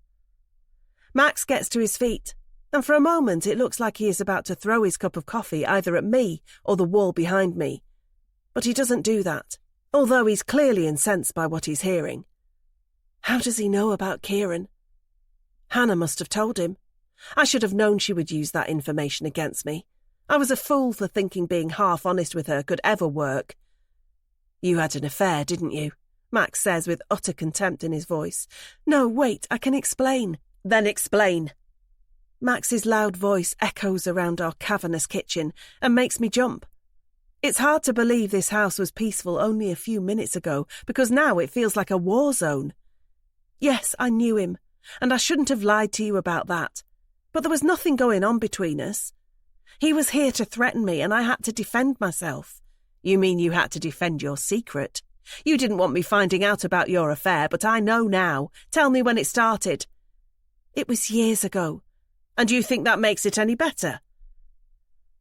Max gets to his feet, and for a moment it looks like he is about to throw his cup of coffee either at me or the wall behind me. But he doesn't do that, although he's clearly incensed by what he's hearing. How does he know about Kieran? Hannah must have told him. I should have known she would use that information against me. I was a fool for thinking being half honest with her could ever work. "You had an affair, didn't you?" Max says with utter contempt in his voice. "No, wait, I can explain." "Then explain." Max's loud voice echoes around our cavernous kitchen and makes me jump. It's hard to believe this house was peaceful only a few minutes ago, because now it feels like a war zone. Yes, I knew him, and I shouldn't have lied to you about that. But there was nothing going on between us. He was here to threaten me, and I had to defend myself. "You mean you had to defend your secret? You didn't want me finding out about your affair, but I know now. Tell me when it started." "It was years ago." "And you think that makes it any better?"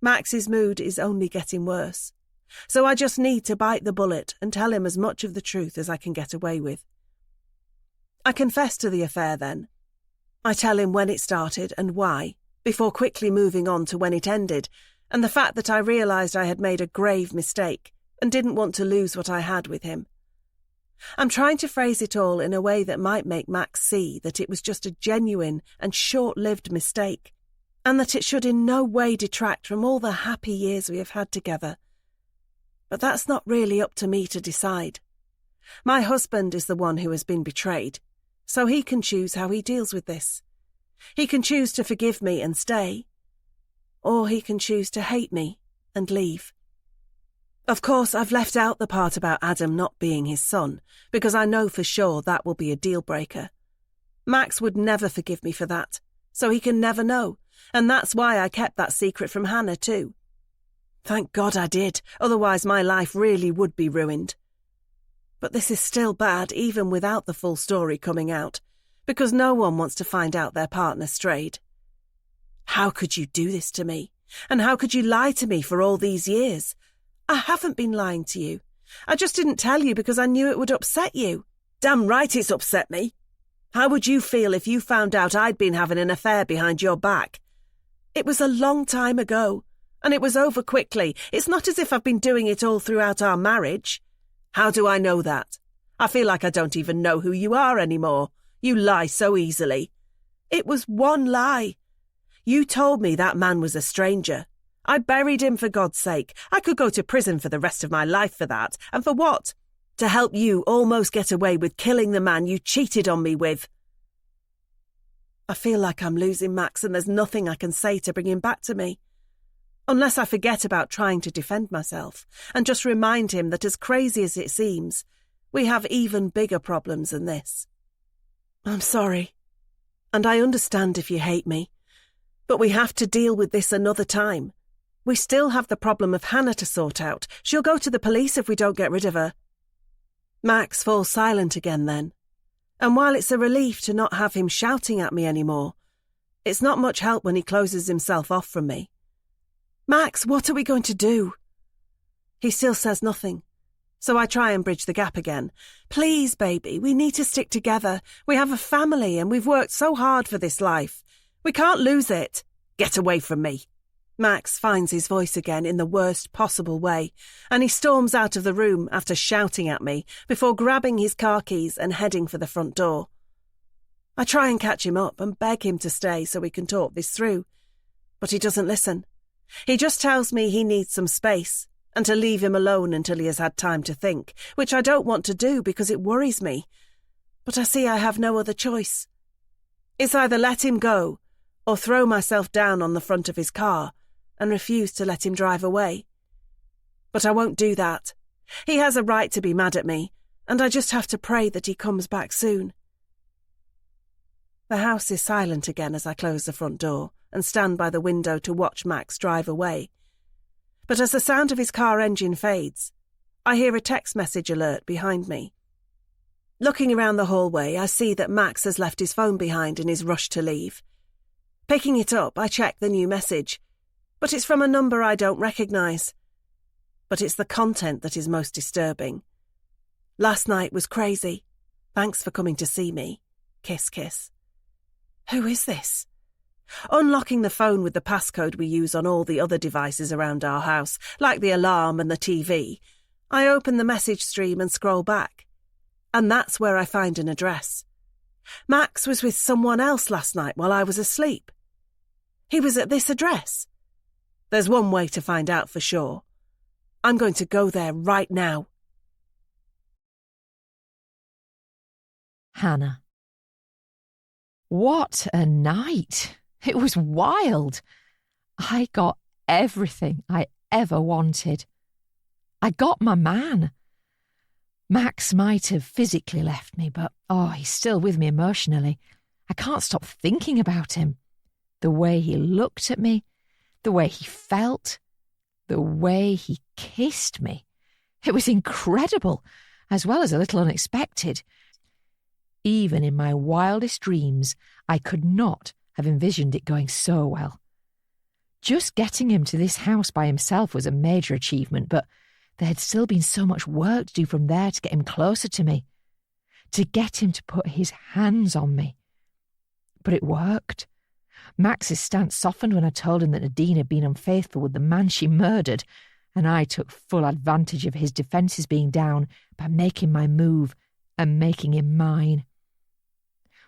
Max's mood is only getting worse, so I just need to bite the bullet and tell him as much of the truth as I can get away with. I confess to the affair then. I tell him when it started and why, before quickly moving on to when it ended, and the fact that I realised I had made a grave mistake and didn't want to lose what I had with him. I'm trying to phrase it all in a way that might make Max see that it was just a genuine and short-lived mistake, and that it should in no way detract from all the happy years we have had together. But that's not really up to me to decide. My husband is the one who has been betrayed, so he can choose how he deals with this. He can choose to forgive me and stay, or he can choose to hate me and leave. Of course, I've left out the part about Adam not being his son, because I know for sure that will be a deal-breaker. Max would never forgive me for that, so he can never know, and that's why I kept that secret from Hannah too. Thank God I did, otherwise my life really would be ruined. But this is still bad even without the full story coming out, because no one wants to find out their partner strayed. How could you do this to me? And how could you lie to me for all these years? I haven't been lying to you. I just didn't tell you because I knew it would upset you. Damn right it's upset me. How would you feel if you found out I'd been having an affair behind your back? It was a long time ago, and it was over quickly. It's not as if I've been doing it all throughout our marriage. How do I know that? I feel like I don't even know who you are anymore. You lie so easily. It was one lie. You told me that man was a stranger. I buried him for God's sake. I could go to prison for the rest of my life for that. And for what? To help you almost get away with killing the man you cheated on me with. I feel like I'm losing Max and there's nothing I can say to bring him back to me. Unless I forget about trying to defend myself and just remind him that as crazy as it seems, we have even bigger problems than this. I'm sorry. And I understand if you hate me. But we have to deal with this another time. We still have the problem of Hannah to sort out. She'll go to the police if we don't get rid of her. Max falls silent again then. And while it's a relief to not have him shouting at me anymore, it's not much help when he closes himself off from me. Max, what are we going to do? He still says nothing. So I try and bridge the gap again. Please, baby, we need to stick together. We have a family and we've worked so hard for this life. We can't lose it. Get away from me. Max finds his voice again in the worst possible way, and he storms out of the room after shouting at me before grabbing his car keys and heading for the front door. I try and catch him up and beg him to stay so we can talk this through, but he doesn't listen. He just tells me he needs some space and to leave him alone until he has had time to think, which I don't want to do because it worries me. But I see I have no other choice. It's either let him go or throw myself down on the front of his car and refuse to let him drive away. But I won't do that. He has a right to be mad at me, and I just have to pray that he comes back soon. The house is silent again as I close the front door and stand by the window to watch Max drive away. But as the sound of his car engine fades, I hear a text message alert behind me. Looking around the hallway, I see that Max has left his phone behind in his rush to leave. Picking it up, I check the new message, but it's from a number I don't recognise. But it's the content that is most disturbing. Last night was crazy. Thanks for coming to see me. Kiss, kiss. Who is this? Unlocking the phone with the passcode we use on all the other devices around our house, like the alarm and the TV, I open the message stream and scroll back. And that's where I find an address. Max was with someone else last night while I was asleep. He was at this address. There's one way to find out for sure. I'm going to go there right now. Hannah. What a night! It was wild. I got everything I ever wanted. I got my man. Max might have physically left me, but he's still with me emotionally. I can't stop thinking about him. The way he looked at me, the way he felt, the way he kissed me. It was incredible, as well as a little unexpected. Even in my wildest dreams, I could not have envisioned it going so well. Just getting him to this house by himself was a major achievement, but there had still been so much work to do from there to get him closer to me, to get him to put his hands on me. But it worked. Max's stance softened when I told him that Nadine had been unfaithful with the man she murdered, and I took full advantage of his defences being down by making my move and making him mine.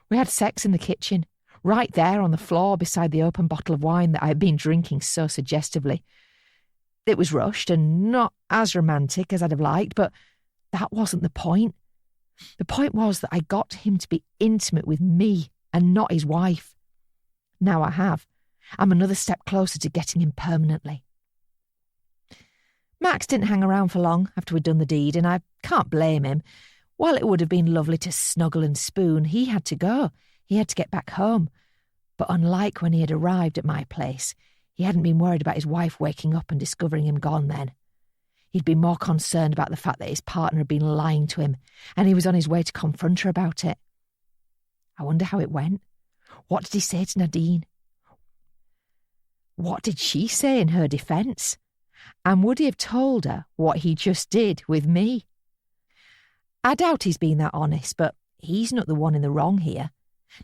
We had sex in the kitchen, right there on the floor beside the open bottle of wine that I had been drinking so suggestively. It was rushed and not as romantic as I'd have liked, but that wasn't the point. The point was that I got him to be intimate with me and not his wife. Now I have. I'm another step closer to getting him permanently. Max didn't hang around for long after we'd done the deed, and I can't blame him. While it would have been lovely to snuggle and spoon, he had to go. He had to get back home. But unlike when he had arrived at my place, he hadn't been worried about his wife waking up and discovering him gone then. He'd been more concerned about the fact that his partner had been lying to him, and he was on his way to confront her about it. I wonder how it went. What did he say to Nadine? What did she say in her defence? And would he have told her what he just did with me? I doubt he's been that honest, but he's not the one in the wrong here.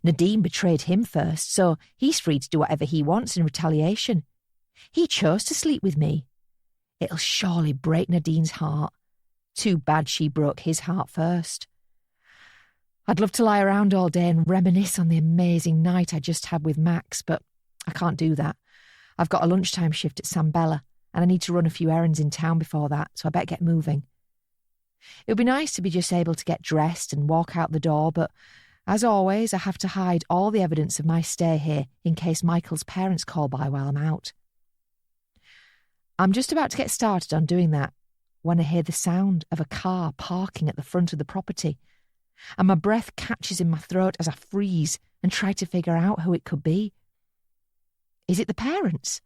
Nadine betrayed him first, so he's free to do whatever he wants in retaliation. He chose to sleep with me. It'll surely break Nadine's heart. Too bad she broke his heart first. I'd love to lie around all day and reminisce on the amazing night I just had with Max, but I can't do that. I've got a lunchtime shift at Sambella, and I need to run a few errands in town before that, so I better get moving. It would be nice to be just able to get dressed and walk out the door, but as always, I have to hide all the evidence of my stay here in case Michael's parents call by while I'm out. I'm just about to get started on doing that when I hear the sound of a car parking at the front of the property, and my breath catches in my throat as I freeze and try to figure out who it could be. Is it the parents?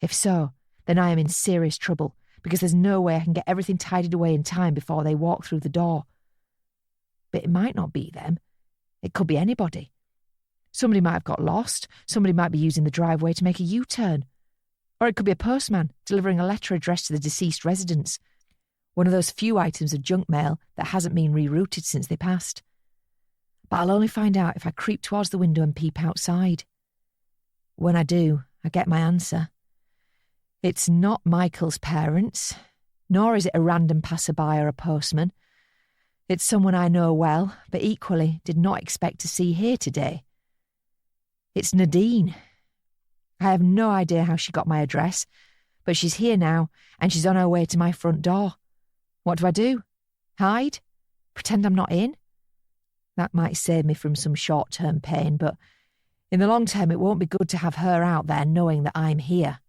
If so, then I am in serious trouble, because there's no way I can get everything tidied away in time before they walk through the door. But it might not be them. It could be anybody. Somebody might have got lost. Somebody might be using the driveway to make a U-turn. Or it could be a postman delivering a letter addressed to the deceased residents. One of those few items of junk mail that hasn't been rerouted since they passed. But I'll only find out if I creep towards the window and peep outside. When I do, I get my answer. It's not Michael's parents, nor is it a random passerby or a postman. It's someone I know well, but equally did not expect to see here today. It's Nadine. I have no idea how she got my address, but she's here now, and she's on her way to my front door. What do? Hide? Pretend I'm not in? That might save me from some short-term pain, but in the long term it won't be good to have her out there knowing that I'm here.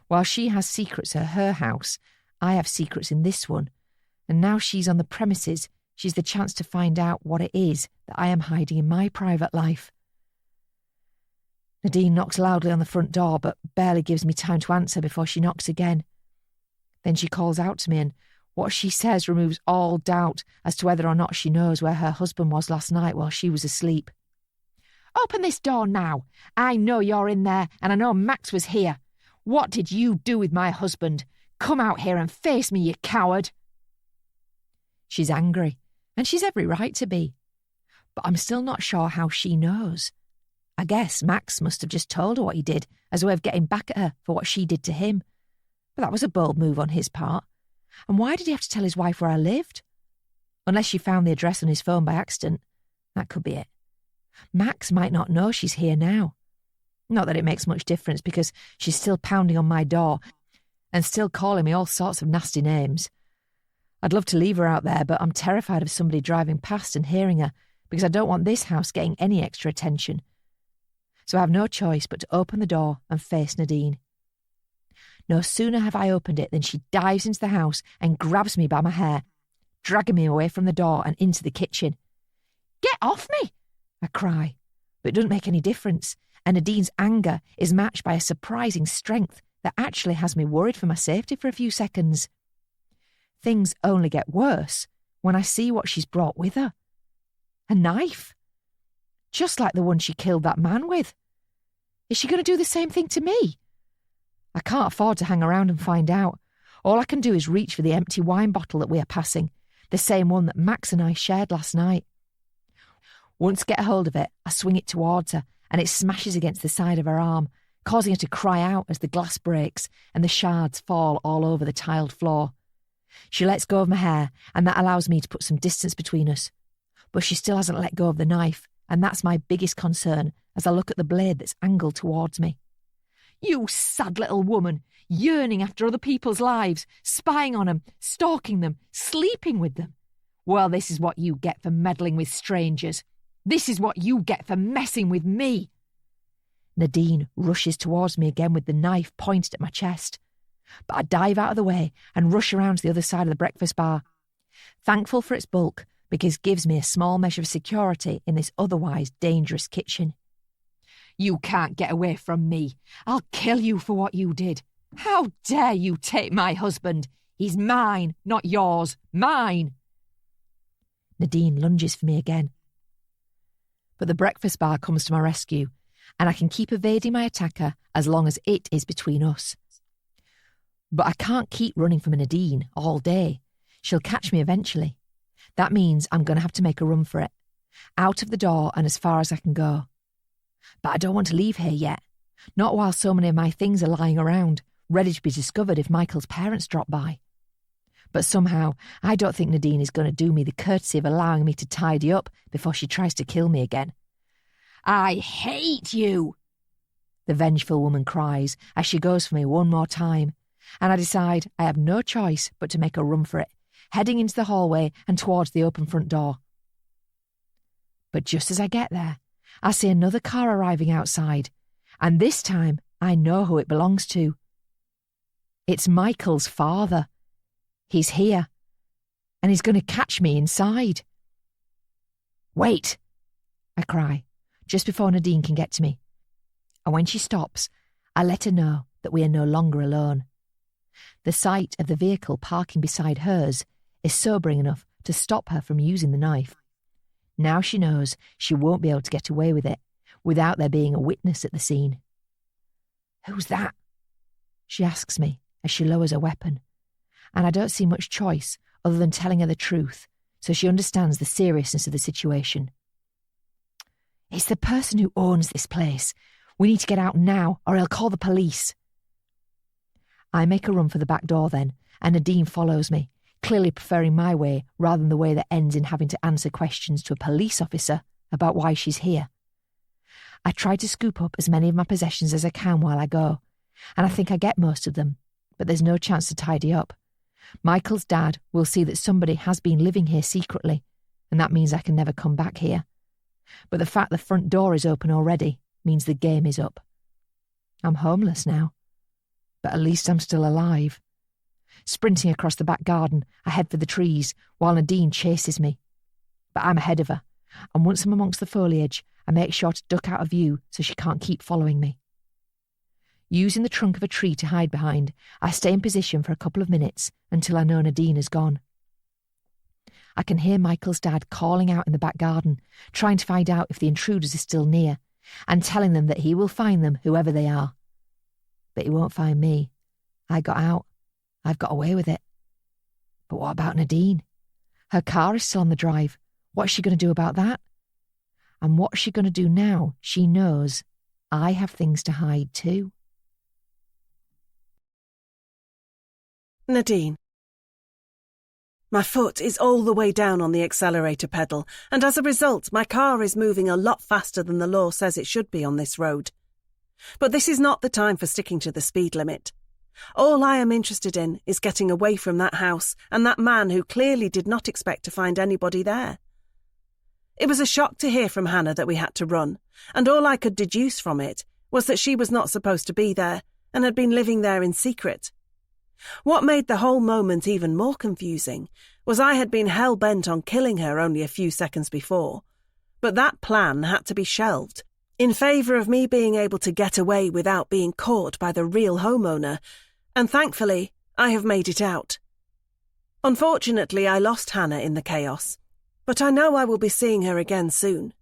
While she has secrets at her house, I have secrets in this one, and now she's on the premises, she's the chance to find out what it is that I am hiding in my private life. Nadine knocks loudly on the front door, but barely gives me time to answer before she knocks again. Then she calls out to me, and what she says removes all doubt as to whether or not she knows where her husband was last night while she was asleep. "Open this door now. I know you're in there, and I know Max was here. What did you do with my husband? Come out here and face me, you coward." She's angry, and she's every right to be. But I'm still not sure how she knows. I guess Max must have just told her what he did as a way of getting back at her for what she did to him. But that was a bold move on his part. And why did he have to tell his wife where I lived? Unless she found the address on his phone by accident. That could be it. Max might not know she's here now. Not that it makes much difference, because she's still pounding on my door and still calling me all sorts of nasty names. I'd love to leave her out there, but I'm terrified of somebody driving past and hearing her, because I don't want this house getting any extra attention. So I have no choice but to open the door and face Nadine. No sooner have I opened it than she dives into the house and grabs me by my hair, dragging me away from the door and into the kitchen. "Get off me!" I cry, but it doesn't make any difference, and Nadine's anger is matched by a surprising strength that actually has me worried for my safety for a few seconds. Things only get worse when I see what she's brought with her. A knife. Just like the one she killed that man with. Is she going to do the same thing to me? I can't afford to hang around and find out. All I can do is reach for the empty wine bottle that we are passing, the same one that Max and I shared last night. Once I get a hold of it, I swing it towards her, and it smashes against the side of her arm, causing her to cry out as the glass breaks and the shards fall all over the tiled floor. She lets go of my hair, and that allows me to put some distance between us. But she still hasn't let go of the knife, and that's my biggest concern as I look at the blade that's angled towards me. "You sad little woman, yearning after other people's lives, spying on them, stalking them, sleeping with them. Well, this is what you get for meddling with strangers. This is what you get for messing with me." Nadine rushes towards me again with the knife pointed at my chest. But I dive out of the way and rush around to the other side of the breakfast bar, thankful for its bulk because it gives me a small measure of security in this otherwise dangerous kitchen. "You can't get away from me. I'll kill you for what you did. How dare you take my husband? He's mine, not yours. Mine." Nadine lunges for me again. But the breakfast bar comes to my rescue, and I can keep evading my attacker as long as it is between us. But I can't keep running from Nadine all day. She'll catch me eventually. That means I'm going to have to make a run for it, out of the door and as far as I can go. But I don't want to leave here yet, not while so many of my things are lying around, ready to be discovered if Michael's parents drop by. But somehow, I don't think Nadine is going to do me the courtesy of allowing me to tidy up before she tries to kill me again. "I hate you!" the vengeful woman cries as she goes for me one more time, and I decide I have no choice but to make a run for it, heading into the hallway and towards the open front door. But just as I get there, I see another car arriving outside, and this time I know who it belongs to. It's Michael's father. He's here, and he's going to catch me inside. "Wait!" I cry, just before Nadine can get to me. And when she stops, I let her know that we are no longer alone. The sight of the vehicle parking beside hers is sobering enough to stop her from using the knife. Now she knows she won't be able to get away with it without there being a witness at the scene. "Who's that?" she asks me as she lowers her weapon, and I don't see much choice other than telling her the truth so she understands the seriousness of the situation. "It's the person who owns this place. We need to get out now or he'll call the police." I make a run for the back door then, and Nadine follows me, clearly preferring my way rather than the way that ends in having to answer questions to a police officer about why she's here. I try to scoop up as many of my possessions as I can while I go, and I think I get most of them, but there's no chance to tidy up. Michael's dad will see that somebody has been living here secretly, and that means I can never come back here. But the fact the front door is open already means the game is up. I'm homeless now, but at least I'm still alive. Sprinting across the back garden, I head for the trees while Nadine chases me. But I'm ahead of her, and once I'm amongst the foliage, I make sure to duck out of view so she can't keep following me. Using the trunk of a tree to hide behind, I stay in position for a couple of minutes until I know Nadine is gone. I can hear Michael's dad calling out in the back garden, trying to find out if the intruders are still near, and telling them that he will find them whoever they are. But he won't find me. I got out. I've got away with it. But what about Nadine? Her car is still on the drive. What's she going to do about that? And what's she going to do now she knows I have things to hide too? Nadine. My foot is all the way down on the accelerator pedal, and as a result, my car is moving a lot faster than the law says it should be on this road. But this is not the time for sticking to the speed limit. All I am interested in is getting away from that house and that man who clearly did not expect to find anybody there. It was a shock to hear from Hannah that we had to run, and all I could deduce from it was that she was not supposed to be there and had been living there in secret. What made the whole moment even more confusing was I had been hell-bent on killing her only a few seconds before, but that plan had to be shelved in favour of me being able to get away without being caught by the real homeowner, and thankfully I have made it out. Unfortunately, I lost Hannah in the chaos, but I know I will be seeing her again soon.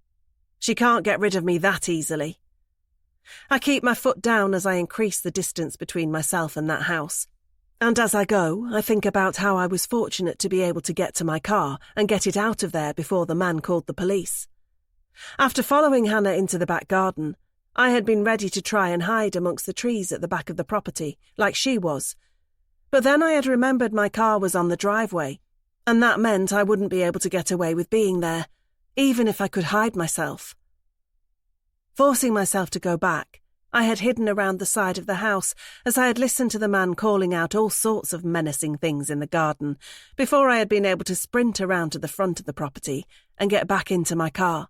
She can't get rid of me that easily. I keep my foot down as I increase the distance between myself and that house. And as I go, I think about how I was fortunate to be able to get to my car and get it out of there before the man called the police. After following Hannah into the back garden, I had been ready to try and hide amongst the trees at the back of the property, like she was. But then I had remembered my car was on the driveway, and that meant I wouldn't be able to get away with being there, even if I could hide myself. Forcing myself to go back, I had hidden around the side of the house as I had listened to the man calling out all sorts of menacing things in the garden before I had been able to sprint around to the front of the property and get back into my car.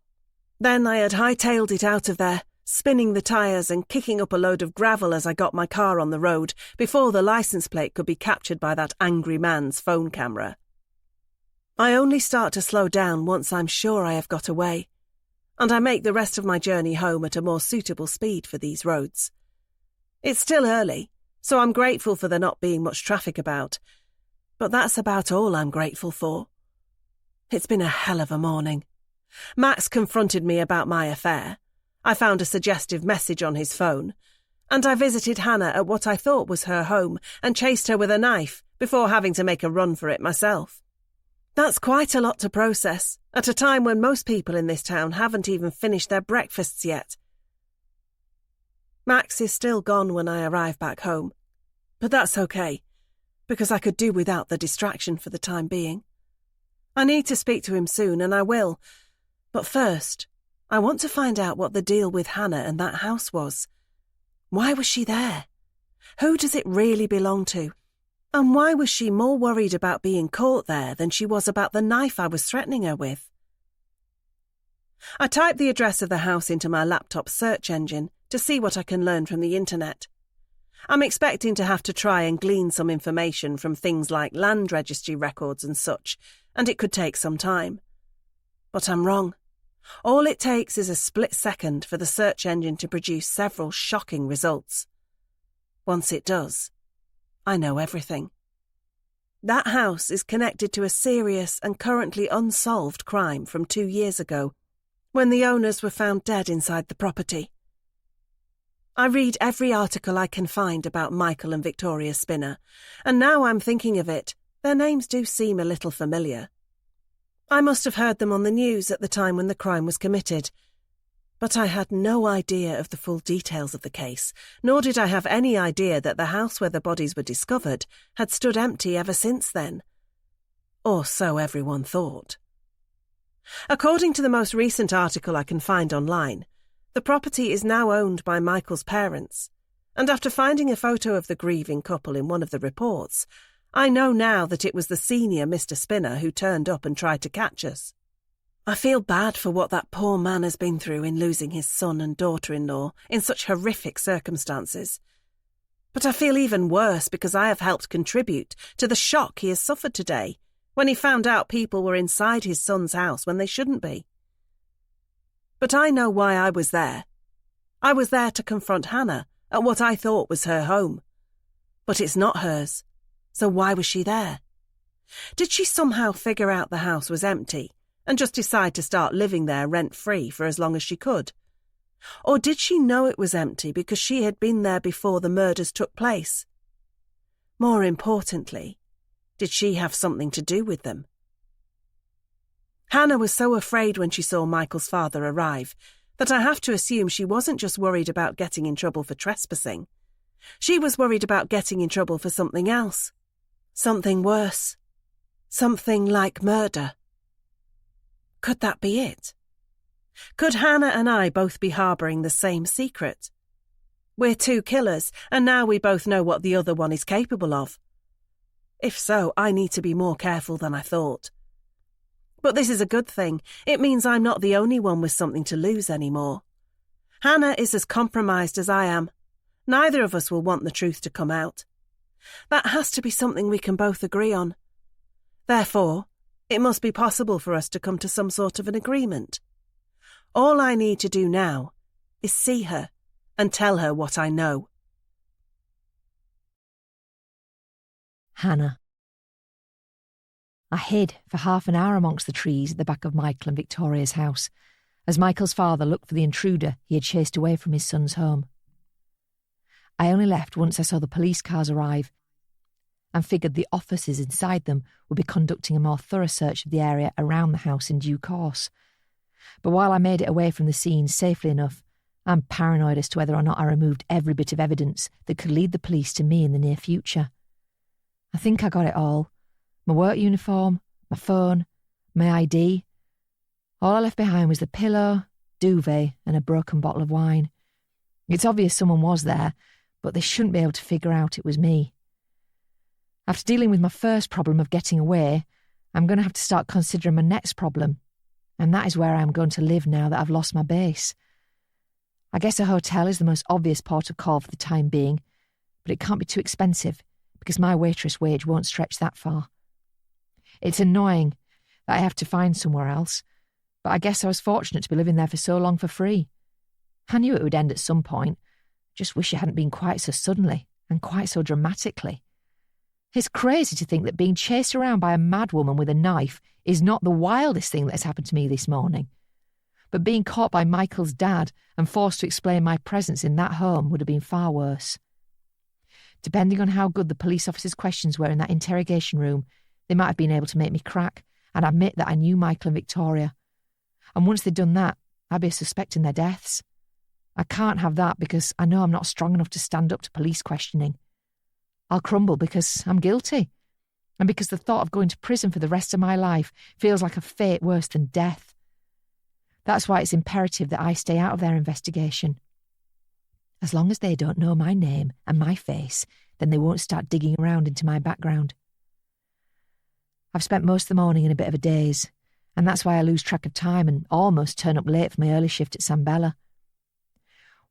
Then I had hightailed it out of there, spinning the tyres and kicking up a load of gravel as I got my car on the road before the licence plate could be captured by that angry man's phone camera. I only start to slow down once I'm sure I have got away, and I make the rest of my journey home at a more suitable speed for these roads. It's still early, so I'm grateful for there not being much traffic about, but that's about all I'm grateful for. It's been a hell of a morning. Max confronted me about my affair. I found a suggestive message on his phone, and I visited Hannah at what I thought was her home and chased her with a knife before having to make a run for it myself. That's quite a lot to process, at a time when most people in this town haven't even finished their breakfasts yet. Max is still gone when I arrive back home, but that's okay, because I could do without the distraction for the time being. I need to speak to him soon, and I will, but first, I want to find out what the deal with Hannah and that house was. Why was she there? Who does it really belong to? And why was she more worried about being caught there than she was about the knife I was threatening her with? I typed the address of the house into my laptop search engine to see what I can learn from the internet. I'm expecting to have to try and glean some information from things like land registry records and such, and it could take some time. But I'm wrong. All it takes is a split second for the search engine to produce several shocking results. Once it does, I know everything. That house is connected to a serious and currently unsolved crime from 2 years ago, when the owners were found dead inside the property. I read every article I can find about Michael and Victoria Spinner, and now I'm thinking of it, their names do seem a little familiar. I must have heard them on the news at the time when the crime was committed, but I had no idea of the full details of the case, nor did I have any idea that the house where the bodies were discovered had stood empty ever since then. Or so everyone thought. According to the most recent article I can find online, the property is now owned by Michael's parents, and after finding a photo of the grieving couple in one of the reports, I know now that it was the senior Mr. Spinner who turned up and tried to catch us. I feel bad for what that poor man has been through in losing his son and daughter-in-law in such horrific circumstances. But I feel even worse because I have helped contribute to the shock he has suffered today when he found out people were inside his son's house when they shouldn't be. But I know why I was there. I was there to confront Hannah at what I thought was her home. But it's not hers, so why was she there? Did she somehow figure out the house was empty and just decide to start living there rent-free for as long as she could? Or did she know it was empty because she had been there before the murders took place? More importantly, did she have something to do with them? Hannah was so afraid when she saw Michael's father arrive that I have to assume she wasn't just worried about getting in trouble for trespassing. She was worried about getting in trouble for something else. Something worse. Something like murder. Could that be it? Could Hannah and I both be harbouring the same secret? We're two killers, and now we both know what the other one is capable of. If so, I need to be more careful than I thought. But this is a good thing. It means I'm not the only one with something to lose anymore. Hannah is as compromised as I am. Neither of us will want the truth to come out. That has to be something we can both agree on. Therefore, it must be possible for us to come to some sort of an agreement. All I need to do now is see her and tell her what I know. Hannah. I hid for half an hour amongst the trees at the back of Michael and Victoria's house, as Michael's father looked for the intruder he had chased away from his son's home. I only left once I saw the police cars arrive and figured the officers inside them would be conducting a more thorough search of the area around the house in due course. But while I made it away from the scene safely enough, I'm paranoid as to whether or not I removed every bit of evidence that could lead the police to me in the near future. I think I got it all. My work uniform, my phone, my ID. All I left behind was the pillow, duvet, and a broken bottle of wine. It's obvious someone was there, but they shouldn't be able to figure out it was me. After dealing with my first problem of getting away, I'm going to have to start considering my next problem, and that is where I'm going to live now that I've lost my base. I guess a hotel is the most obvious port of call for the time being, but it can't be too expensive because my waitress wage won't stretch that far. It's annoying that I have to find somewhere else, but I guess I was fortunate to be living there for so long for free. I knew it would end at some point. Just wish it hadn't been quite so suddenly and quite so dramatically. It's crazy to think that being chased around by a mad woman with a knife is not the wildest thing that has happened to me this morning. But being caught by Michael's dad and forced to explain my presence in that home would have been far worse. Depending on how good the police officers' questions were in that interrogation room, they might have been able to make me crack and admit that I knew Michael and Victoria. And once they'd done that, I'd be suspecting their deaths. I can't have that because I know I'm not strong enough to stand up to police questioning. I'll crumble because I'm guilty, and because the thought of going to prison for the rest of my life feels like a fate worse than death. That's why it's imperative that I stay out of their investigation. As long as they don't know my name and my face, then they won't start digging around into my background. I've spent most of the morning in a bit of a daze, and that's why I lose track of time and almost turn up late for my early shift at San Bella.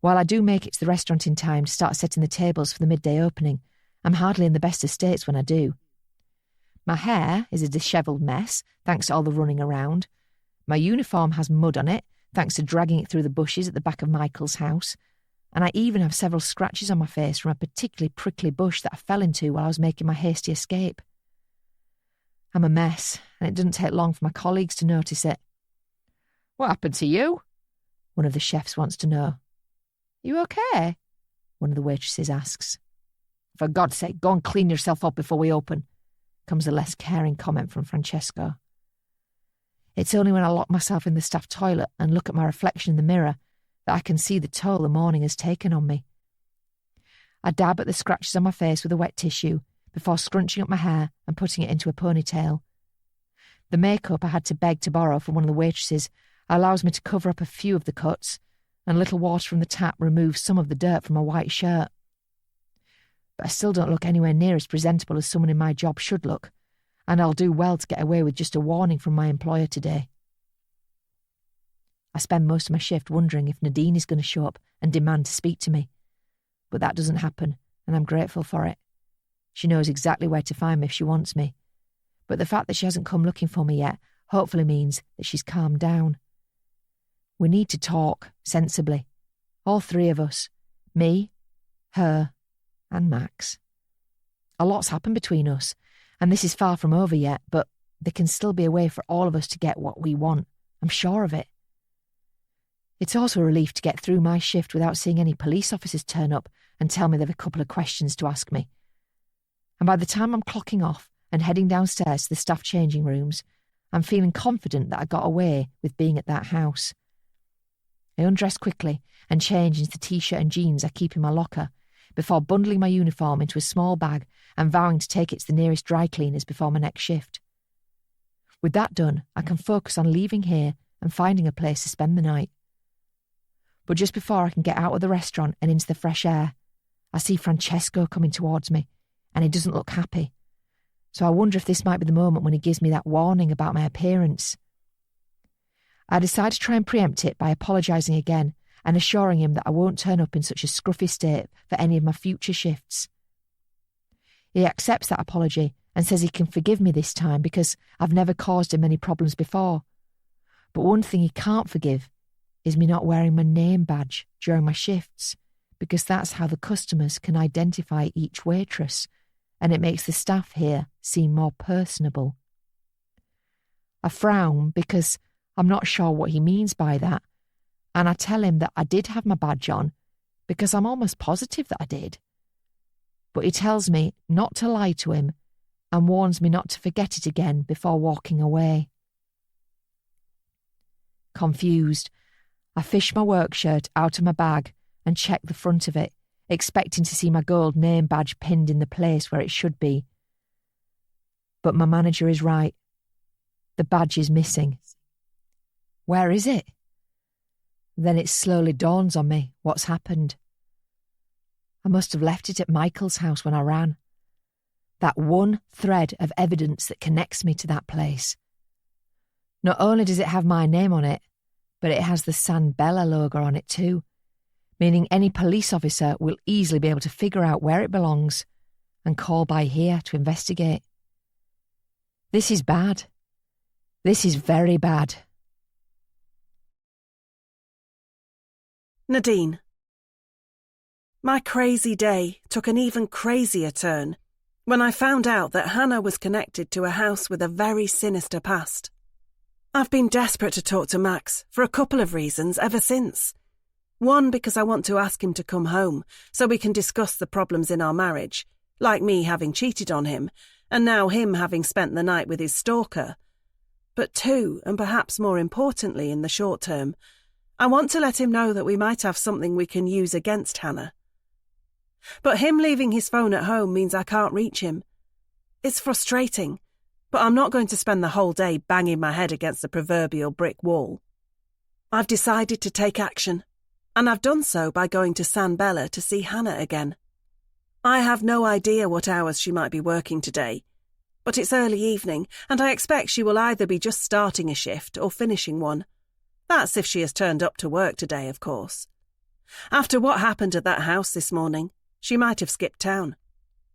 While I do make it to the restaurant in time to start setting the tables for the midday opening, I'm hardly in the best of states when I do. My hair is a dishevelled mess, thanks to all the running around. My uniform has mud on it, thanks to dragging it through the bushes at the back of Michael's house. And I even have several scratches on my face from a particularly prickly bush that I fell into while I was making my hasty escape. I'm a mess, and it doesn't take long for my colleagues to notice it. "What happened to you?" one of the chefs wants to know. "You okay?" one of the waitresses asks. "For God's sake, go and clean yourself up before we open," comes the less caring comment from Francesco. It's only when I lock myself in the staff toilet and look at my reflection in the mirror that I can see the toll the morning has taken on me. I dab at the scratches on my face with a wet tissue before scrunching up my hair and putting it into a ponytail. The makeup I had to beg to borrow from one of the waitresses allows me to cover up a few of the cuts, and a little water from the tap removes some of the dirt from my white shirt. But I still don't look anywhere near as presentable as someone in my job should look, and I'll do well to get away with just a warning from my employer today. I spend most of my shift wondering if Nadine is going to show up and demand to speak to me. But that doesn't happen, and I'm grateful for it. She knows exactly where to find me if she wants me. But the fact that she hasn't come looking for me yet hopefully means that she's calmed down. We need to talk, sensibly. All three of us. Me, her, and Max. A lot's happened between us, and this is far from over yet, but there can still be a way for all of us to get what we want. I'm sure of it. It's also a relief to get through my shift without seeing any police officers turn up and tell me they've a couple of questions to ask me. And by the time I'm clocking off and heading downstairs to the staff changing rooms, I'm feeling confident that I got away with being at that house. I undress quickly and change into the t-shirt and jeans I keep in my locker before bundling my uniform into a small bag and vowing to take it to the nearest dry cleaners before my next shift. With that done, I can focus on leaving here and finding a place to spend the night. But just before I can get out of the restaurant and into the fresh air, I see Francesco coming towards me, and he doesn't look happy. So I wonder if this might be the moment when he gives me that warning about my appearance. I decide to try and preempt it by apologising again and assuring him that I won't turn up in such a scruffy state for any of my future shifts. He accepts that apology and says he can forgive me this time because I've never caused him any problems before. But one thing he can't forgive is me not wearing my name badge during my shifts, because that's how the customers can identify each waitress, and it makes the staff here seem more personable. I frown because I'm not sure what he means by that, and I tell him that I did have my badge on because I'm almost positive that I did. But he tells me not to lie to him and warns me not to forget it again before walking away. Confused, I fish my work shirt out of my bag and check the front of it, expecting to see my gold name badge pinned in the place where it should be. But my manager is right. The badge is missing. Where is it? Then it slowly dawns on me what's happened. I must have left it at Michael's house when I ran. That one thread of evidence that connects me to that place. Not only does it have my name on it, but it has the San Bella logo on it too, meaning any police officer will easily be able to figure out where it belongs and call by here to investigate. This is bad. This is very bad. Nadine. My crazy day took an even crazier turn when I found out that Hannah was connected to a house with a very sinister past. I've been desperate to talk to Max for a couple of reasons ever since. One, because I want to ask him to come home so we can discuss the problems in our marriage, like me having cheated on him, and now him having spent the night with his stalker. But two, and perhaps more importantly in the short term, I want to let him know that we might have something we can use against Hannah. But him leaving his phone at home means I can't reach him. It's frustrating, but I'm not going to spend the whole day banging my head against the proverbial brick wall. I've decided to take action. and I've done so by going to San Bella to see Hannah again. I have no idea what hours she might be working today, but it's early evening, and I expect she will either be just starting a shift or finishing one. That's if she has turned up to work today, of course. After what happened at that house this morning, she might have skipped town.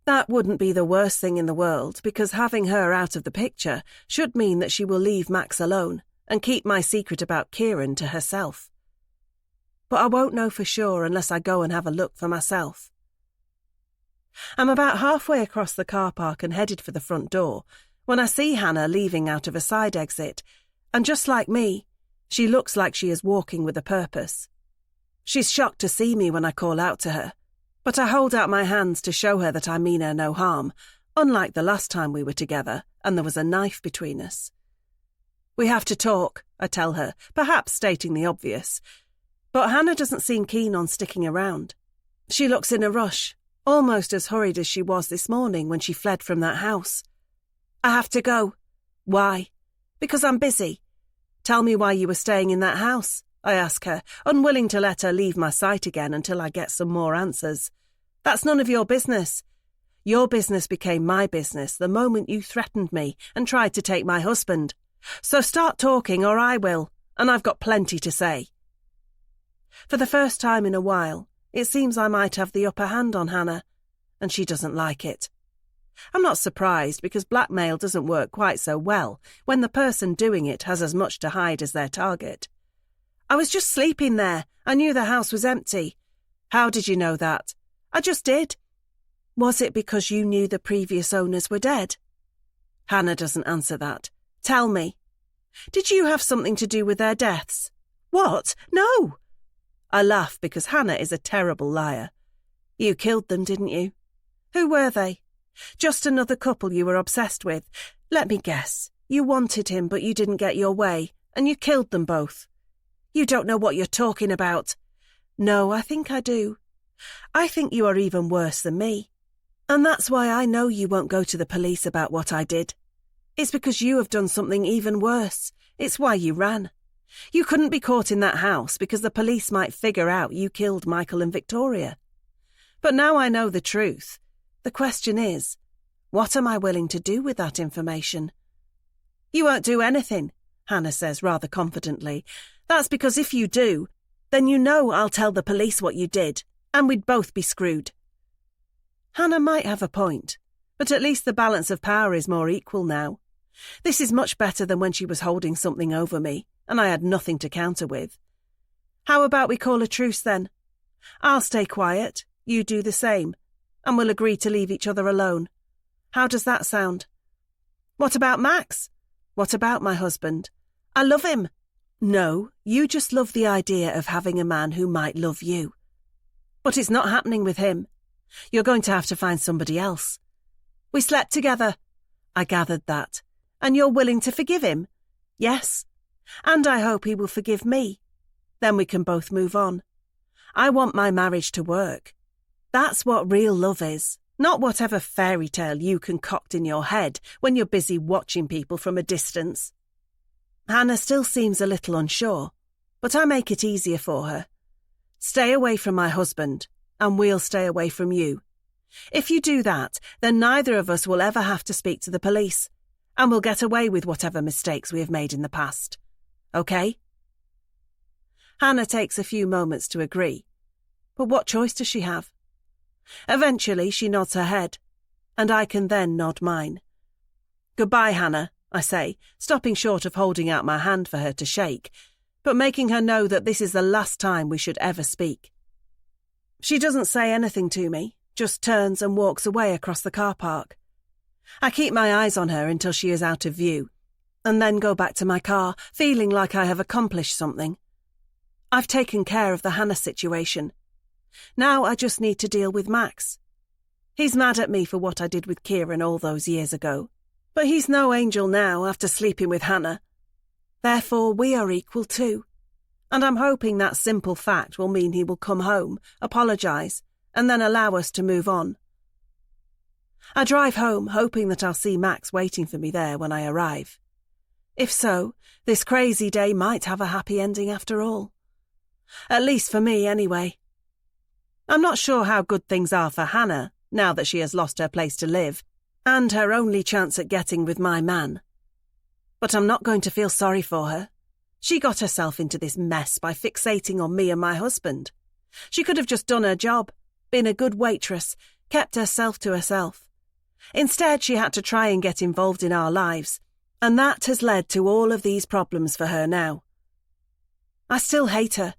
That wouldn't be the worst thing in the world, because having her out of the picture should mean that she will leave Max alone and keep my secret about Kieran to herself. But I won't know for sure unless I go and have a look for myself. I'm about halfway across the car park and headed for the front door when I see Hannah leaving out of a side exit, and just like me, she looks like she is walking with a purpose. She's shocked to see me when I call out to her, but I hold out my hands to show her that I mean her no harm, unlike the last time we were together and there was a knife between us. We have to talk, I tell her, perhaps stating the obvious, but Hannah doesn't seem keen on sticking around. She looks in a rush, almost as hurried as she was this morning when she fled from that house. I have to go. Why? Because I'm busy. Tell me why you were staying in that house, I ask her, unwilling to let her leave my sight again until I get some more answers. That's none of your business. Your business became my business the moment you threatened me and tried to take my husband. So start talking or I will, and I've got plenty to say. For the first time in a while, it seems I might have the upper hand on Hannah, and she doesn't like it. I'm not surprised because blackmail doesn't work quite so well when the person doing it has as much to hide as their target. I was just sleeping there. I knew the house was empty. How did you know that? I just did. Was it because you knew the previous owners were dead? Hannah doesn't answer that. Tell me. Did you have something to do with their deaths? What? No! I laugh because Hannah is a terrible liar. You killed them, didn't you? Who were they? Just another couple you were obsessed with. Let me guess. You wanted him, but you didn't get your way, and you killed them both. You don't know what you're talking about. No, I think I do. I think you are even worse than me. And that's why I know you won't go to the police about what I did. It's because you have done something even worse. It's why you ran. You couldn't be caught in that house because the police might figure out you killed Michael and Victoria. But now I know the truth. The question is, what am I willing to do with that information? You won't do anything, Hannah says rather confidently. That's because if you do, then you know I'll tell the police what you did, and we'd both be screwed. Hannah might have a point, but at least the balance of power is more equal now. This is much better than when she was holding something over me, and I had nothing to counter with. How about we call a truce then? I'll stay quiet, you do the same, and we'll agree to leave each other alone. How does that sound? What about Max? What about my husband? I love him. No, you just love the idea of having a man who might love you. But it's not happening with him. You're going to have to find somebody else. We slept together. I gathered that. And you're willing to forgive him? Yes. And I hope he will forgive me. Then we can both move on. I want my marriage to work. That's what real love is, not whatever fairy tale you concoct in your head when you're busy watching people from a distance. Hannah still seems a little unsure, but I make it easier for her. Stay away from my husband, and we'll stay away from you. If you do that, then neither of us will ever have to speak to the police, and we'll get away with whatever mistakes we have made in the past. Okay? Hannah takes a few moments to agree, but what choice does she have? Eventually she nods her head, and I can then nod mine. Goodbye, Hannah, I say, stopping short of holding out my hand for her to shake, but making her know that this is the last time we should ever speak. She doesn't say anything to me, just turns and walks away across the car park. I keep my eyes on her until she is out of view, and then go back to my car, feeling like I have accomplished something. I've taken care of the Hannah situation. Now I just need to deal with Max. He's mad at me for what I did with Kieran all those years ago, but he's no angel now after sleeping with Hannah. Therefore, we are equal too, and I'm hoping that simple fact will mean he will come home, apologise, and then allow us to move on. I drive home, hoping that I'll see Max waiting for me there when I arrive. If so, this crazy day might have a happy ending after all. At least for me, anyway. I'm not sure how good things are for Hannah, now that she has lost her place to live, and her only chance at getting with my man. But I'm not going to feel sorry for her. She got herself into this mess by fixating on me and my husband. She could have just done her job, been a good waitress, kept herself to herself. Instead, she had to try and get involved in our lives, and that has led to all of these problems for her now. I still hate her,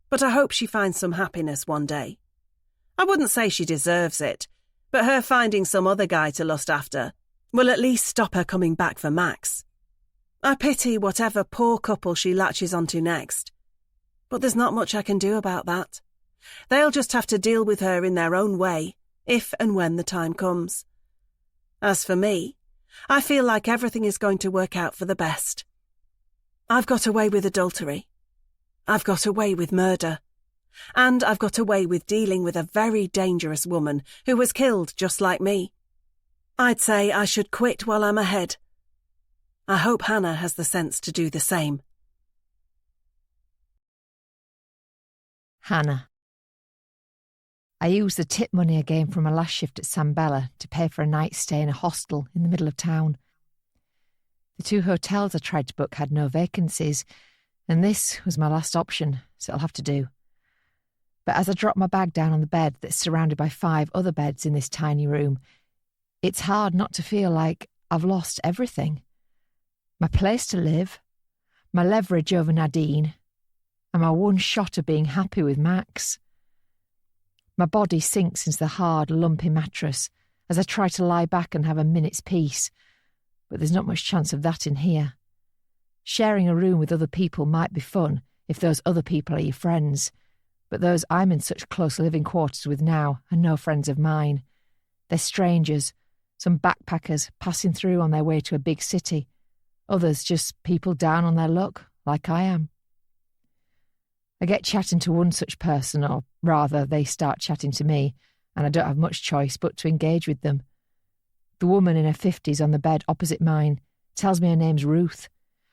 but I hope she finds some happiness one day. I wouldn't say she deserves it, but her finding some other guy to lust after will at least stop her coming back for Max. I pity whatever poor couple she latches onto next, but there's not much I can do about that. They'll just have to deal with her in their own way, if and when the time comes. As for me, I feel like everything is going to work out for the best. I've got away with adultery. I've got away with murder. And I've got away with dealing with a very dangerous woman who was killed just like me. I'd say I should quit while I'm ahead. I hope Hannah has the sense to do the same. Hannah. I used the tip money I gained from my last shift at Sambella to pay for a night's stay in a hostel in the middle of town. The 2 hotels I tried to book had no vacancies, and this was my last option, so it'll have to do. But as I drop my bag down on the bed that's surrounded by 5 other beds in this tiny room, it's hard not to feel like I've lost everything. My place to live, my leverage over Nadine, and my one shot of being happy with Max. My body sinks into the hard, lumpy mattress as I try to lie back and have a minute's peace, but there's not much chance of that in here. Sharing a room with other people might be fun if those other people are your friends, but those I'm in such close living quarters with now are no friends of mine. They're strangers, some backpackers passing through on their way to a big city, others just people down on their luck, like I am. I get chatting to one such person, or rather they start chatting to me, and I don't have much choice but to engage with them. The woman in her 50s on the bed opposite mine tells me her name's Ruth,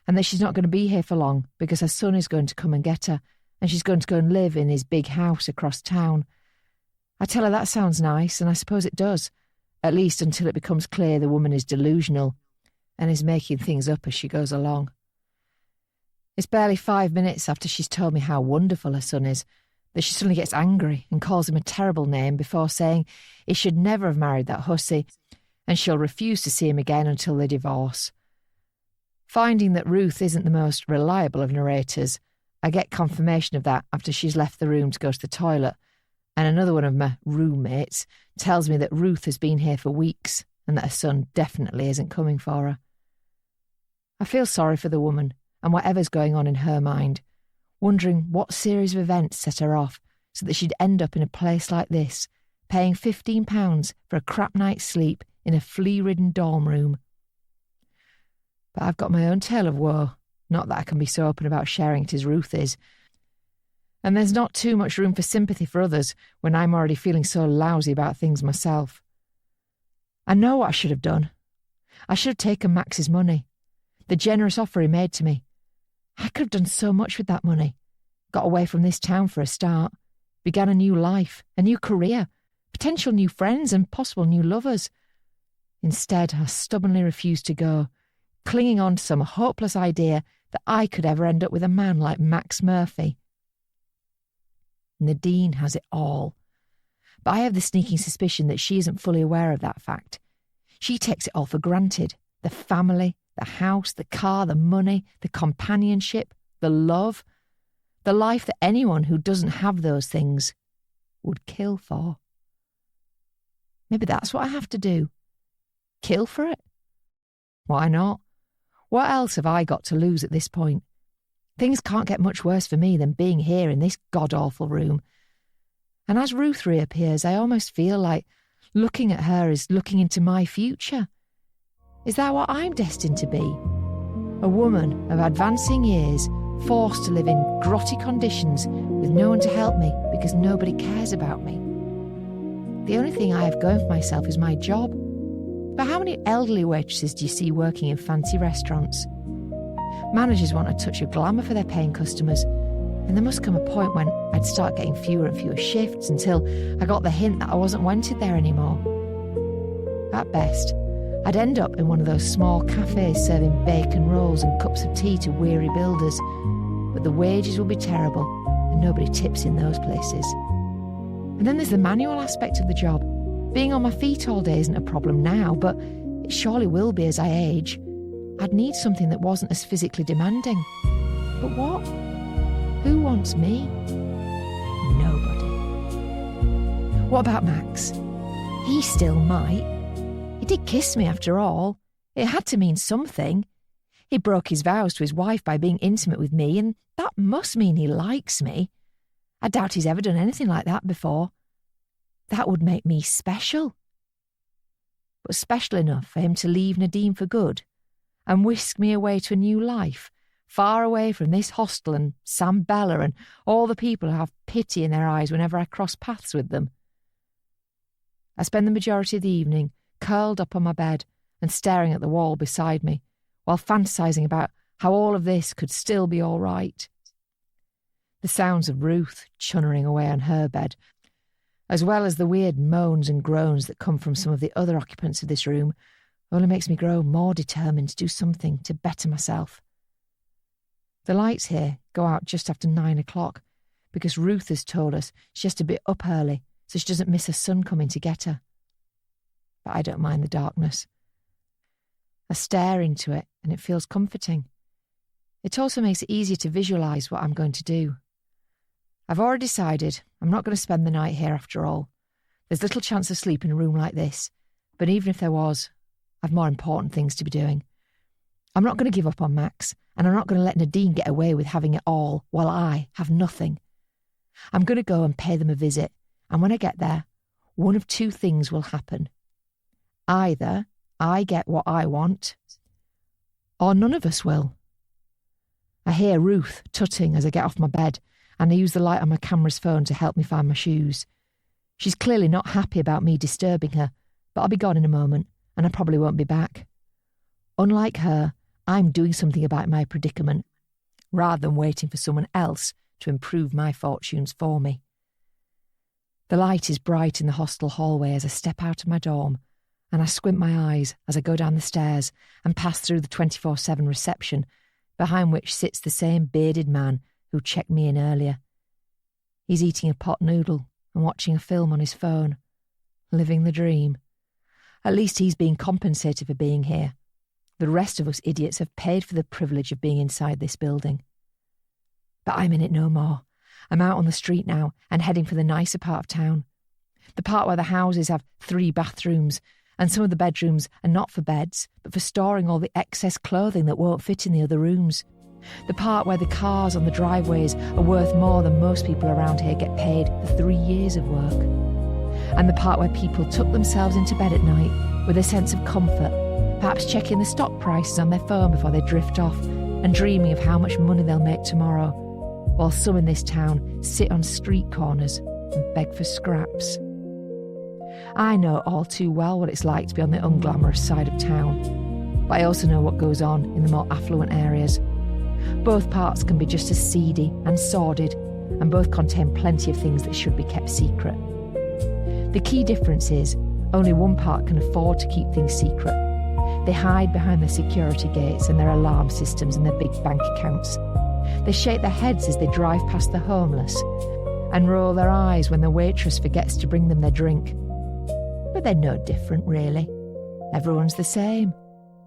and that she's not going to be here for long because her son is going to come and get her, and she's going to go and live in his big house across town. I tell her that sounds nice, and I suppose it does, at least until it becomes clear the woman is delusional and is making things up as she goes along. It's barely 5 minutes after she's told me how wonderful her son is that she suddenly gets angry and calls him a terrible name before saying he should never have married that hussy, and she'll refuse to see him again until they divorce. Finding that Ruth isn't the most reliable of narrators, I get confirmation of that after she's left the room to go to the toilet, and another one of my roommates tells me that Ruth has been here for weeks and that her son definitely isn't coming for her. I feel sorry for the woman and whatever's going on in her mind, wondering what series of events set her off so that she'd end up in a place like this, paying £15 for a crap night's sleep in a flea-ridden dorm room. But I've got my own tale of woe, not that I can be so open about sharing it as Ruth is. And there's not too much room for sympathy for others when I'm already feeling so lousy about things myself. I know what I should have done. I should have taken Max's money, the generous offer he made to me. I could have done so much with that money. Got away from this town for a start, began a new life, a new career, potential new friends and possible new lovers. Instead, I stubbornly refused to go, clinging on to some hopeless idea that I could ever end up with a man like Max Murphy. Nadine has it all, but I have the sneaking suspicion that she isn't fully aware of that fact. She takes it all for granted, the family, the house, the car, the money, the companionship, the love, the life that anyone who doesn't have those things would kill for. Maybe that's what I have to do. Kill for it? Why not? What else have I got to lose at this point? Things can't get much worse for me than being here in this god-awful room. And as Ruth reappears, I almost feel like looking at her is looking into my future. Is that what I'm destined to be? A woman of advancing years, forced to live in grotty conditions with no one to help me because nobody cares about me. The only thing I have going for myself is my job. But how many elderly waitresses do you see working in fancy restaurants? Managers want a touch of glamour for their paying customers, And there must come a point when I'd start getting fewer and fewer shifts until I got the hint that I wasn't wanted there anymore. At best, I'd end up in one of those small cafes serving bacon rolls and cups of tea to weary builders, but the wages will be terrible and nobody tips in those places. And then there's the manual aspect of the job. Being on my feet all day isn't a problem now, but it surely will be as I age. I'd need something that wasn't as physically demanding. But what? Who wants me? Nobody. What about Max? He still might. He did kiss me after all. It had to mean something. He broke his vows to his wife by being intimate with me, and that must mean he likes me. I doubt he's ever done anything like that before. That would make me special. But special enough for him to leave Nadine for good and whisk me away to a new life, far away from this hostel and Sam Bella and all the people who have pity in their eyes whenever I cross paths with them. I spend the majority of the evening curled up on my bed and staring at the wall beside me, while fantasising about how all of this could still be all right. The sounds of Ruth chunnering away on her bed, as well as the weird moans and groans that come from some of the other occupants of this room, only makes me grow more determined to do something to better myself. The lights here go out just after 9 o'clock because Ruth has told us she has to be up early so she doesn't miss her son coming to get her. But I don't mind the darkness. I stare into it and it feels comforting. It also makes it easier to visualise what I'm going to do. I've already decided I'm not going to spend the night here after all. There's little chance of sleep in a room like this, but even if there was, I've more important things to be doing. I'm not going to give up on Max, and I'm not going to let Nadine get away with having it all while I have nothing. I'm going to go and pay them a visit, and when I get there, one of two things will happen. Either I get what I want, or none of us will. I hear Ruth tutting as I get off my bed, and I use the light on my camera's phone to help me find my shoes. She's clearly not happy about me disturbing her, but I'll be gone in a moment, and I probably won't be back. Unlike her, I'm doing something about my predicament, rather than waiting for someone else to improve my fortunes for me. The light is bright in the hostel hallway as I step out of my dorm, and I squint my eyes as I go down the stairs and pass through the 24/7 reception, behind which sits the same bearded man who checked me in earlier. He's eating a pot noodle and watching a film on his phone, living the dream. At least he's being compensated for being here. The rest of us idiots have paid for the privilege of being inside this building. But I'm in it no more. I'm out on the street now and heading for the nicer part of town. The part where the houses have 3 bathrooms, and some of the bedrooms are not for beds, but for storing all the excess clothing that won't fit in the other rooms. The part where the cars on the driveways are worth more than most people around here get paid for 3 years of work. And the part where people tuck themselves into bed at night with a sense of comfort, perhaps checking the stock prices on their phone before they drift off and dreaming of how much money they'll make tomorrow, while some in this town sit on street corners and beg for scraps. I know all too well what it's like to be on the unglamorous side of town, but I also know what goes on in the more affluent areas. Both parts can be just as seedy and sordid, and both contain plenty of things that should be kept secret. The key difference is only one part can afford to keep things secret. They hide behind their security gates and their alarm systems and their big bank accounts. They shake their heads as they drive past the homeless and roll their eyes when the waitress forgets to bring them their drink. But they're no different, really. Everyone's the same.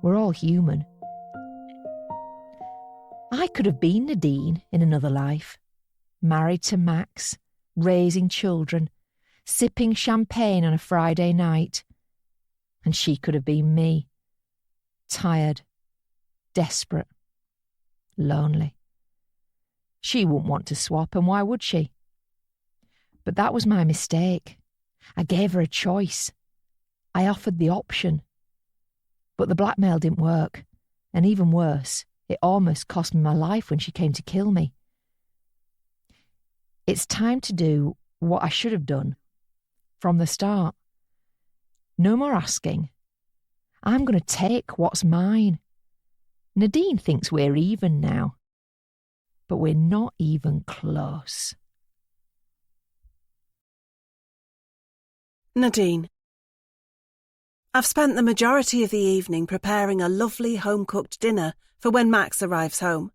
We're all human. I could have been Nadine in another life, married to Max, raising children, sipping champagne on a Friday night. And she could have been me, tired, desperate, lonely. She wouldn't want to swap, and why would she? But that was my mistake. I gave her a choice. I offered the option. But the blackmail didn't work, and even worse, it almost cost me my life when she came to kill me. It's time to do what I should have done from the start. No more asking. I'm going to take what's mine. Nadine thinks we're even now. but we're not even close. Nadine. I've spent the majority of the evening preparing a lovely home-cooked dinner for when Max arrives home.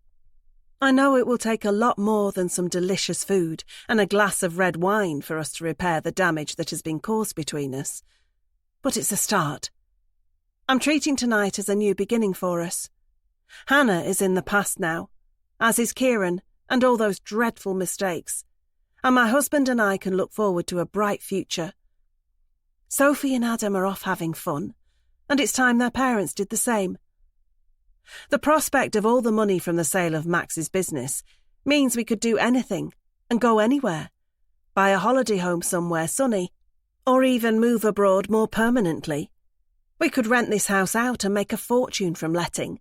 I know it will take a lot more than some delicious food and a glass of red wine for us to repair the damage that has been caused between us. But it's a start. I'm treating tonight as a new beginning for us. Hannah is in the past now, as is Kieran and all those dreadful mistakes, and my husband and I can look forward to a bright future. Sophie and Adam are off having fun, and it's time their parents did the same. The prospect of all the money from the sale of Max's business means we could do anything and go anywhere, buy a holiday home somewhere sunny, or even move abroad more permanently. We could rent this house out and make a fortune from letting,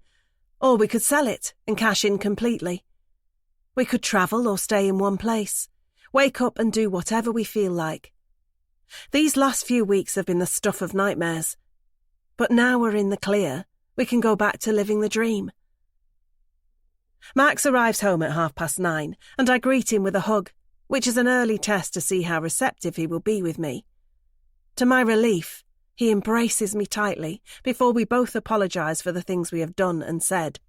or we could sell it and cash in completely. We could travel or stay in one place, wake up and do whatever we feel like. These last few weeks have been the stuff of nightmares, but now we're in the clear. We can go back to living the dream. Max arrives home at 9:30, and I greet him with a hug, which is an early test to see how receptive he will be with me. To my relief, he embraces me tightly before we both apologise for the things we have done and said,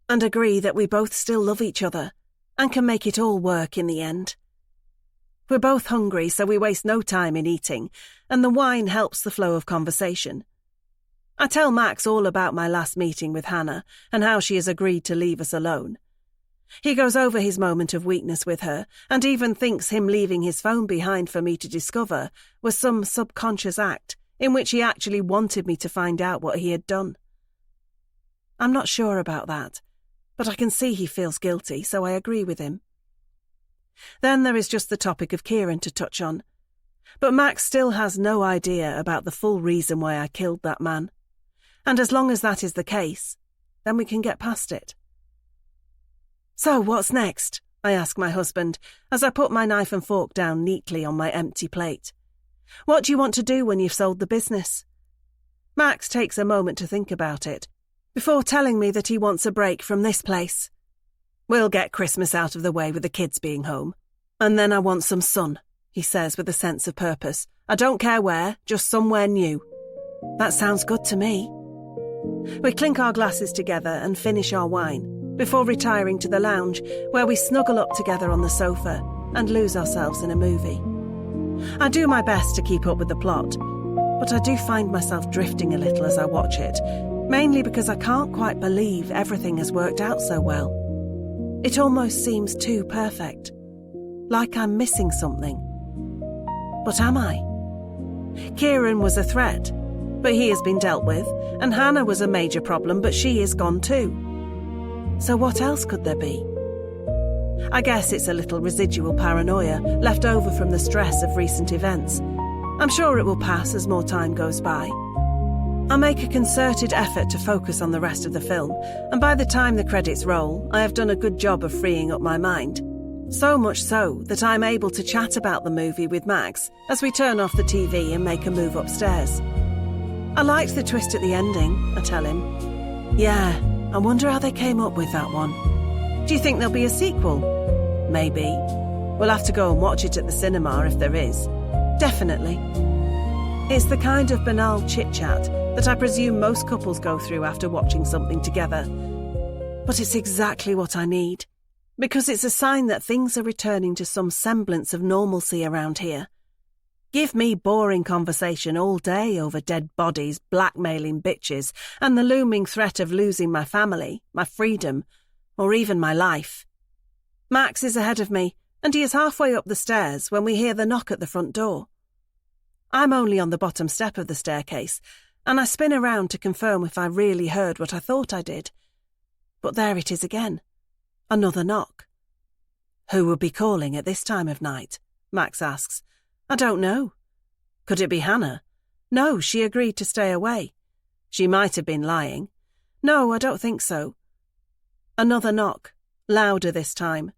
and agree that we both still love each other and can make it all work in the end. We're both hungry, so we waste no time in eating, and the wine helps the flow of conversation. I tell Max all about my last meeting with Hannah and how she has agreed to leave us alone. He goes over his moment of weakness with her and even thinks him leaving his phone behind for me to discover was some subconscious act in which he actually wanted me to find out what he had done. I'm not sure about that, but I can see he feels guilty, so I agree with him. Then there is just the topic of Kieran to touch on. But Max still has no idea about the full reason why I killed that man. And as long as that is the case, then we can get past it. So what's next? I ask my husband as I put my knife and fork down neatly on my empty plate. What do you want to do when you've sold the business? Max takes a moment to think about it, before telling me that he wants a break from this place. We'll get Christmas out of the way with the kids being home. And then I want some sun, he says with a sense of purpose. I don't care where, just somewhere new. That sounds good to me. We clink our glasses together and finish our wine, before retiring to the lounge, where we snuggle up together on the sofa and lose ourselves in a movie. I do my best to keep up with the plot, but I do find myself drifting a little as I watch it, mainly because I can't quite believe everything has worked out so well. It almost seems too perfect, like I'm missing something. But am I? Kieran was a threat, but he has been dealt with, and Hannah was a major problem, but she is gone too. So what else could there be? I guess it's a little residual paranoia left over from the stress of recent events. I'm sure it will pass as more time goes by. I make a concerted effort to focus on the rest of the film, and by the time the credits roll, I have done a good job of freeing up my mind. So much so that I'm able to chat about the movie with Max as we turn off the TV and make a move upstairs. I liked the twist at the ending, I tell him. Yeah, I wonder how they came up with that one. Do you think there'll be a sequel? Maybe. We'll have to go and watch it at the cinema if there is. Definitely. It's the kind of banal chit-chat that I presume most couples go through after watching something together. But it's exactly what I need, because it's a sign that things are returning to some semblance of normalcy around here. Give me boring conversation all day over dead bodies, blackmailing bitches, and the looming threat of losing my family, my freedom, or even my life. Max is ahead of me, and he is halfway up the stairs when we hear the knock at the front door. I'm only on the bottom step of the staircase, and I spin around to confirm if I really heard what I thought I did. But there it is again. Another knock. Who would be calling at this time of night? Max asks. I don't know. Could it be Hannah? No, she agreed to stay away. She might have been lying. No, I don't think so. Another knock, louder this time.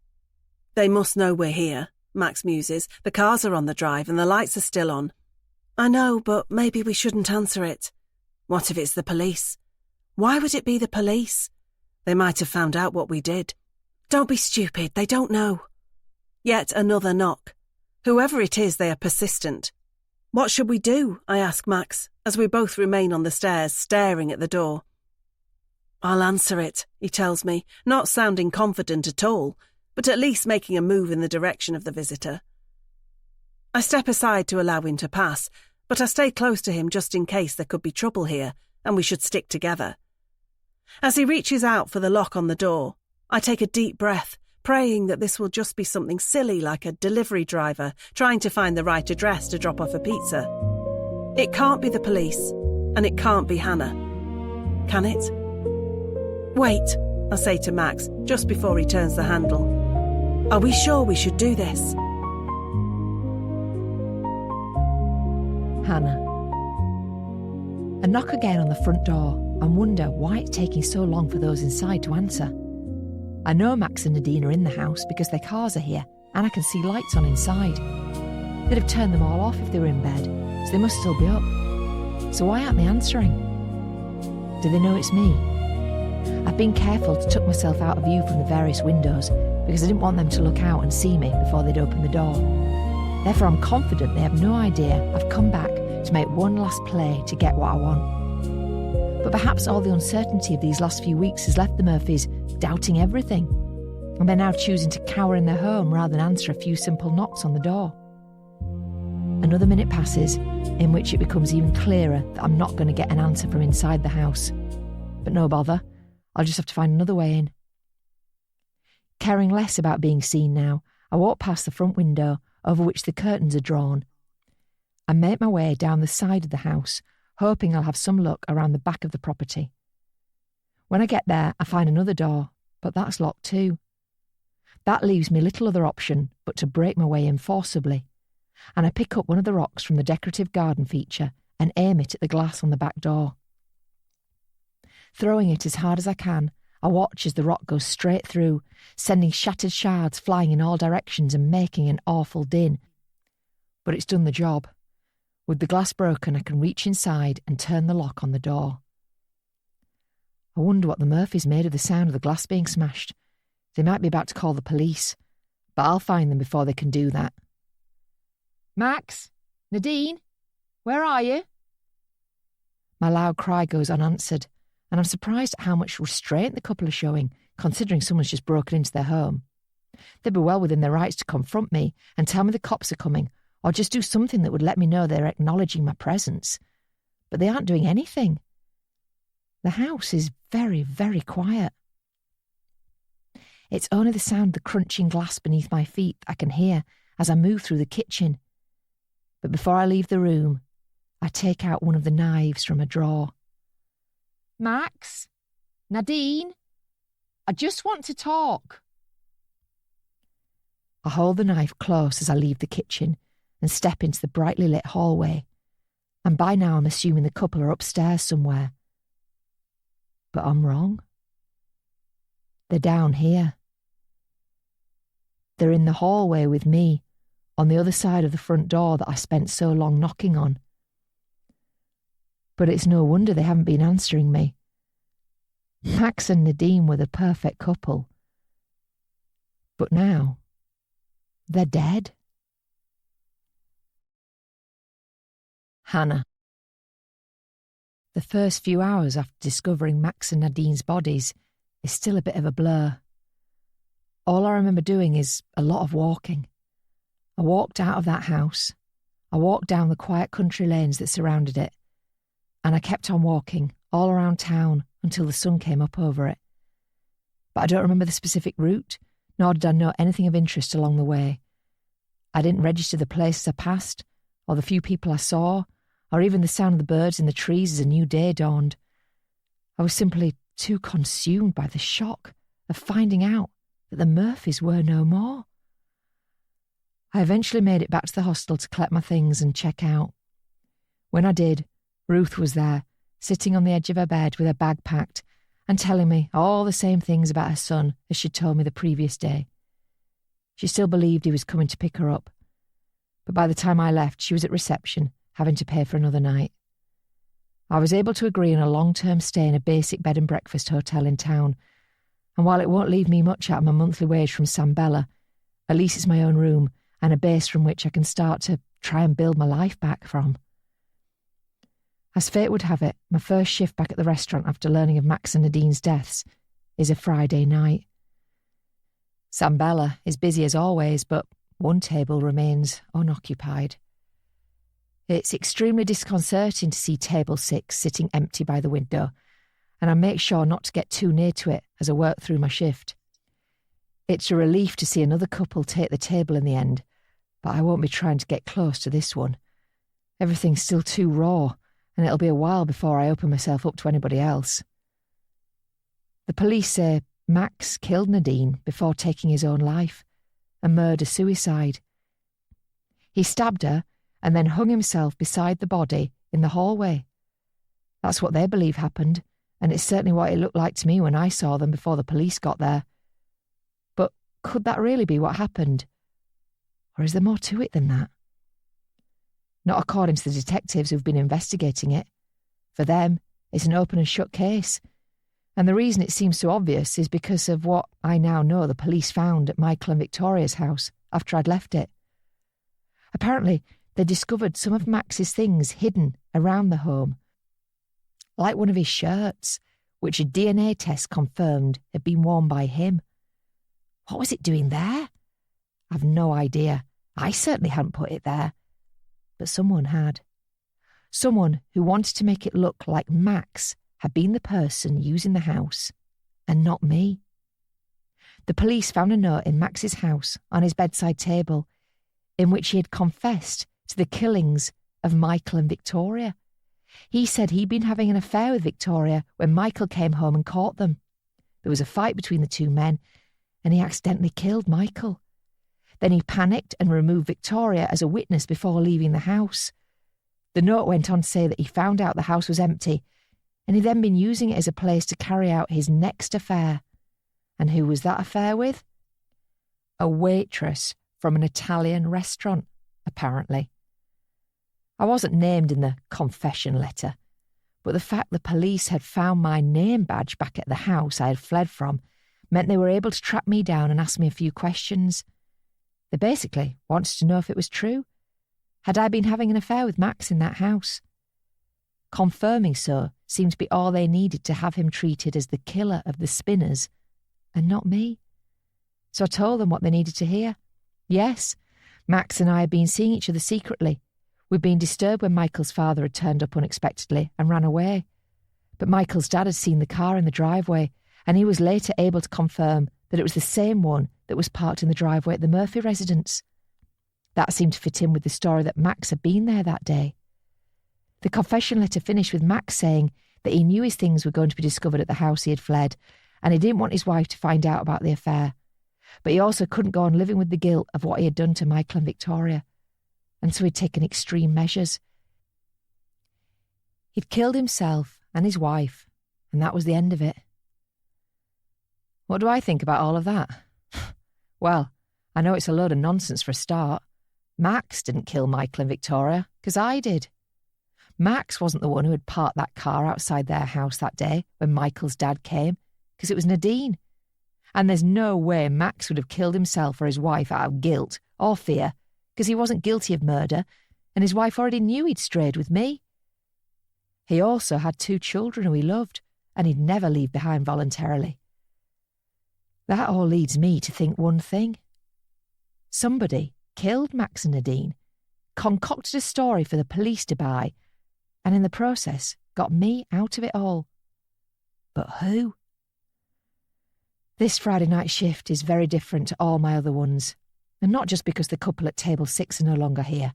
They must know we're here, Max muses. The cars are on the drive and the lights are still on. I know, but maybe we shouldn't answer it. What if it's the police? Why would it be the police? They might have found out what we did. Don't be stupid, they don't know. Yet another knock. Whoever it is, they are persistent. What should we do? I ask Max, as we both remain on the stairs, staring at the door. I'll answer it, he tells me, not sounding confident at all, but at least making a move in the direction of the visitor. I step aside to allow him to pass, but I stay close to him just in case there could be trouble here, and we should stick together. As he reaches out for the lock on the door, I take a deep breath, praying that this will just be something silly like a delivery driver trying to find the right address to drop off a pizza. It can't be the police, and it can't be Hannah. Can it? Wait, I say to Max, just before he turns the handle. Are we sure we should do this? Hannah. I knock again on the front door and wonder why it's taking so long for those inside to answer. I know Max and Nadine are in the house because their cars are here and I can see lights on inside. They'd have turned them all off if they were in bed, so they must still be up. So why aren't they answering? Do they know it's me? I've been careful to tuck myself out of view from the various windows because I didn't want them to look out and see me before they'd open the door. Therefore I'm confident they have no idea I've come back to make one last play to get what I want. But perhaps all the uncertainty of these last few weeks has left the Murphys doubting everything, and they're now choosing to cower in their home rather than answer a few simple knocks on the door. Another minute passes, in which it becomes even clearer that I'm not going to get an answer from inside the house. But no bother, I'll just have to find another way in. Caring less about being seen now, I walk past the front window, over which the curtains are drawn. I make my way down the side of the house, hoping I'll have some luck around the back of the property. When I get there, I find another door, but that's locked too. That leaves me little other option but to break my way in forcibly, and I pick up one of the rocks from the decorative garden feature and aim it at the glass on the back door. Throwing it as hard as I can, I watch as the rock goes straight through, sending shattered shards flying in all directions and making an awful din. But it's done the job. With the glass broken, I can reach inside and turn the lock on the door. I wonder what the Murphys made of the sound of the glass being smashed. They might be about to call the police, but I'll find them before they can do that. Max? Nadine? Where are you? My loud cry goes unanswered, and I'm surprised at how much restraint the couple are showing, considering someone's just broken into their home. They'd be well within their rights to confront me and tell me the cops are coming, or just do something that would let me know they're acknowledging my presence. But they aren't doing anything. The house is very, very quiet. It's only the sound of the crunching glass beneath my feet that I can hear as I move through the kitchen. But before I leave the room, I take out one of the knives from a drawer. Max? Nadine? I just want to talk. I hold the knife close as I leave the kitchen and step into the brightly lit hallway, and by now I'm assuming the couple are upstairs somewhere. But I'm wrong. They're down here. They're in the hallway with me, on the other side of the front door that I spent so long knocking on. But it's no wonder they haven't been answering me. Max and Nadine were the perfect couple. But now, they're dead. Hannah. The first few hours after discovering Max and Nadine's bodies is still a bit of a blur. All I remember doing is a lot of walking. I walked out of that house. I walked down the quiet country lanes that surrounded it. And I kept on walking all around town until the sun came up over it. But I don't remember the specific route, nor did I know anything of interest along the way. I didn't register the places I passed, or the few people I saw, or even the sound of the birds in the trees as a new day dawned. I was simply too consumed by the shock of finding out that the Murphys were no more. I eventually made it back to the hostel to collect my things and check out. When I did, Ruth was there, sitting on the edge of her bed with her bag packed and telling me all the same things about her son as she'd told me the previous day. She still believed he was coming to pick her up, but by the time I left, she was at reception, having to pay for another night. I was able to agree on a long-term stay in a basic bed and breakfast hotel in town, And while it won't leave me much out of my monthly wage from Sam Bella, at least it's my own room and a base from which I can start to try and build my life back from. As fate would have it, my first shift back at the restaurant after learning of Max and Nadine's deaths is a Friday night. Sam Bella is busy as always, but one table remains unoccupied. It's extremely disconcerting to see table 6 sitting empty by the window, and I make sure not to get too near to it as I work through my shift. It's a relief to see another couple take the table in the end, but I won't be trying to get close to this one. Everything's still too raw, and it'll be a while before I open myself up to anybody else. The police say Max killed Nadine before taking his own life, a murder-suicide. He stabbed her and then hung himself beside the body in the hallway. That's what they believe happened, and it's certainly what it looked like to me when I saw them before the police got there. But could that really be what happened? Or is there more to it than that? Not according to the detectives who've been investigating it. For them, it's an open and shut case. And the reason it seems so obvious is because of what I now know the police found at Michael and Victoria's house after I'd left it. Apparently, they discovered some of Max's things hidden around the home, like one of his shirts, which a DNA test confirmed had been worn by him. What was it doing there? I've no idea. I certainly hadn't put it there. But someone had. Someone who wanted to make it look like Max had been the person using the house, and not me. The police found a note in Max's house on his bedside table in which he had confessed to the killings of Michael and Victoria. He said he'd been having an affair with Victoria when Michael came home and caught them. There was a fight between the two men, and he accidentally killed Michael. Then he panicked and removed Victoria as a witness before leaving the house. The note went on to say that he found out the house was empty, and he'd then been using it as a place to carry out his next affair. And who was that affair with? A waitress from an Italian restaurant, apparently. I wasn't named in the confession letter, but the fact the police had found my name badge back at the house I had fled from meant they were able to track me down and ask me a few questions. They basically wanted to know if it was true. Had I been having an affair with Max in that house? Confirming so seemed to be all they needed to have him treated as the killer of the Spinners, and not me. So I told them what they needed to hear. Yes, Max and I had been seeing each other secretly. We'd been disturbed when Michael's father had turned up unexpectedly and ran away. But Michael's dad had seen the car in the driveway, and he was later able to confirm that it was the same one that was parked in the driveway at the Murphy residence. That seemed to fit in with the story that Max had been there that day. The confession letter finished with Max saying that he knew his things were going to be discovered at the house he had fled, and he didn't want his wife to find out about the affair. But he also couldn't go on living with the guilt of what he had done to Michael and Victoria, and so he'd taken extreme measures. He'd killed himself and his wife, and that was the end of it. What do I think about all of that? Well, I know it's a load of nonsense for a start. Max didn't kill Michael and Victoria, because I did. Max wasn't the one who had parked that car outside their house that day when Michael's dad came, because it was Nadine. And there's no way Max would have killed himself or his wife out of guilt or fear, because he wasn't guilty of murder, and his wife already knew he'd strayed with me. He also had 2 children who he loved, and he'd never leave behind voluntarily. That all leads me to think one thing. Somebody killed Max and Nadine, concocted a story for the police to buy, and in the process got me out of it all. But who? This Friday night shift is very different to all my other ones, and not just because the couple at table 6 are no longer here.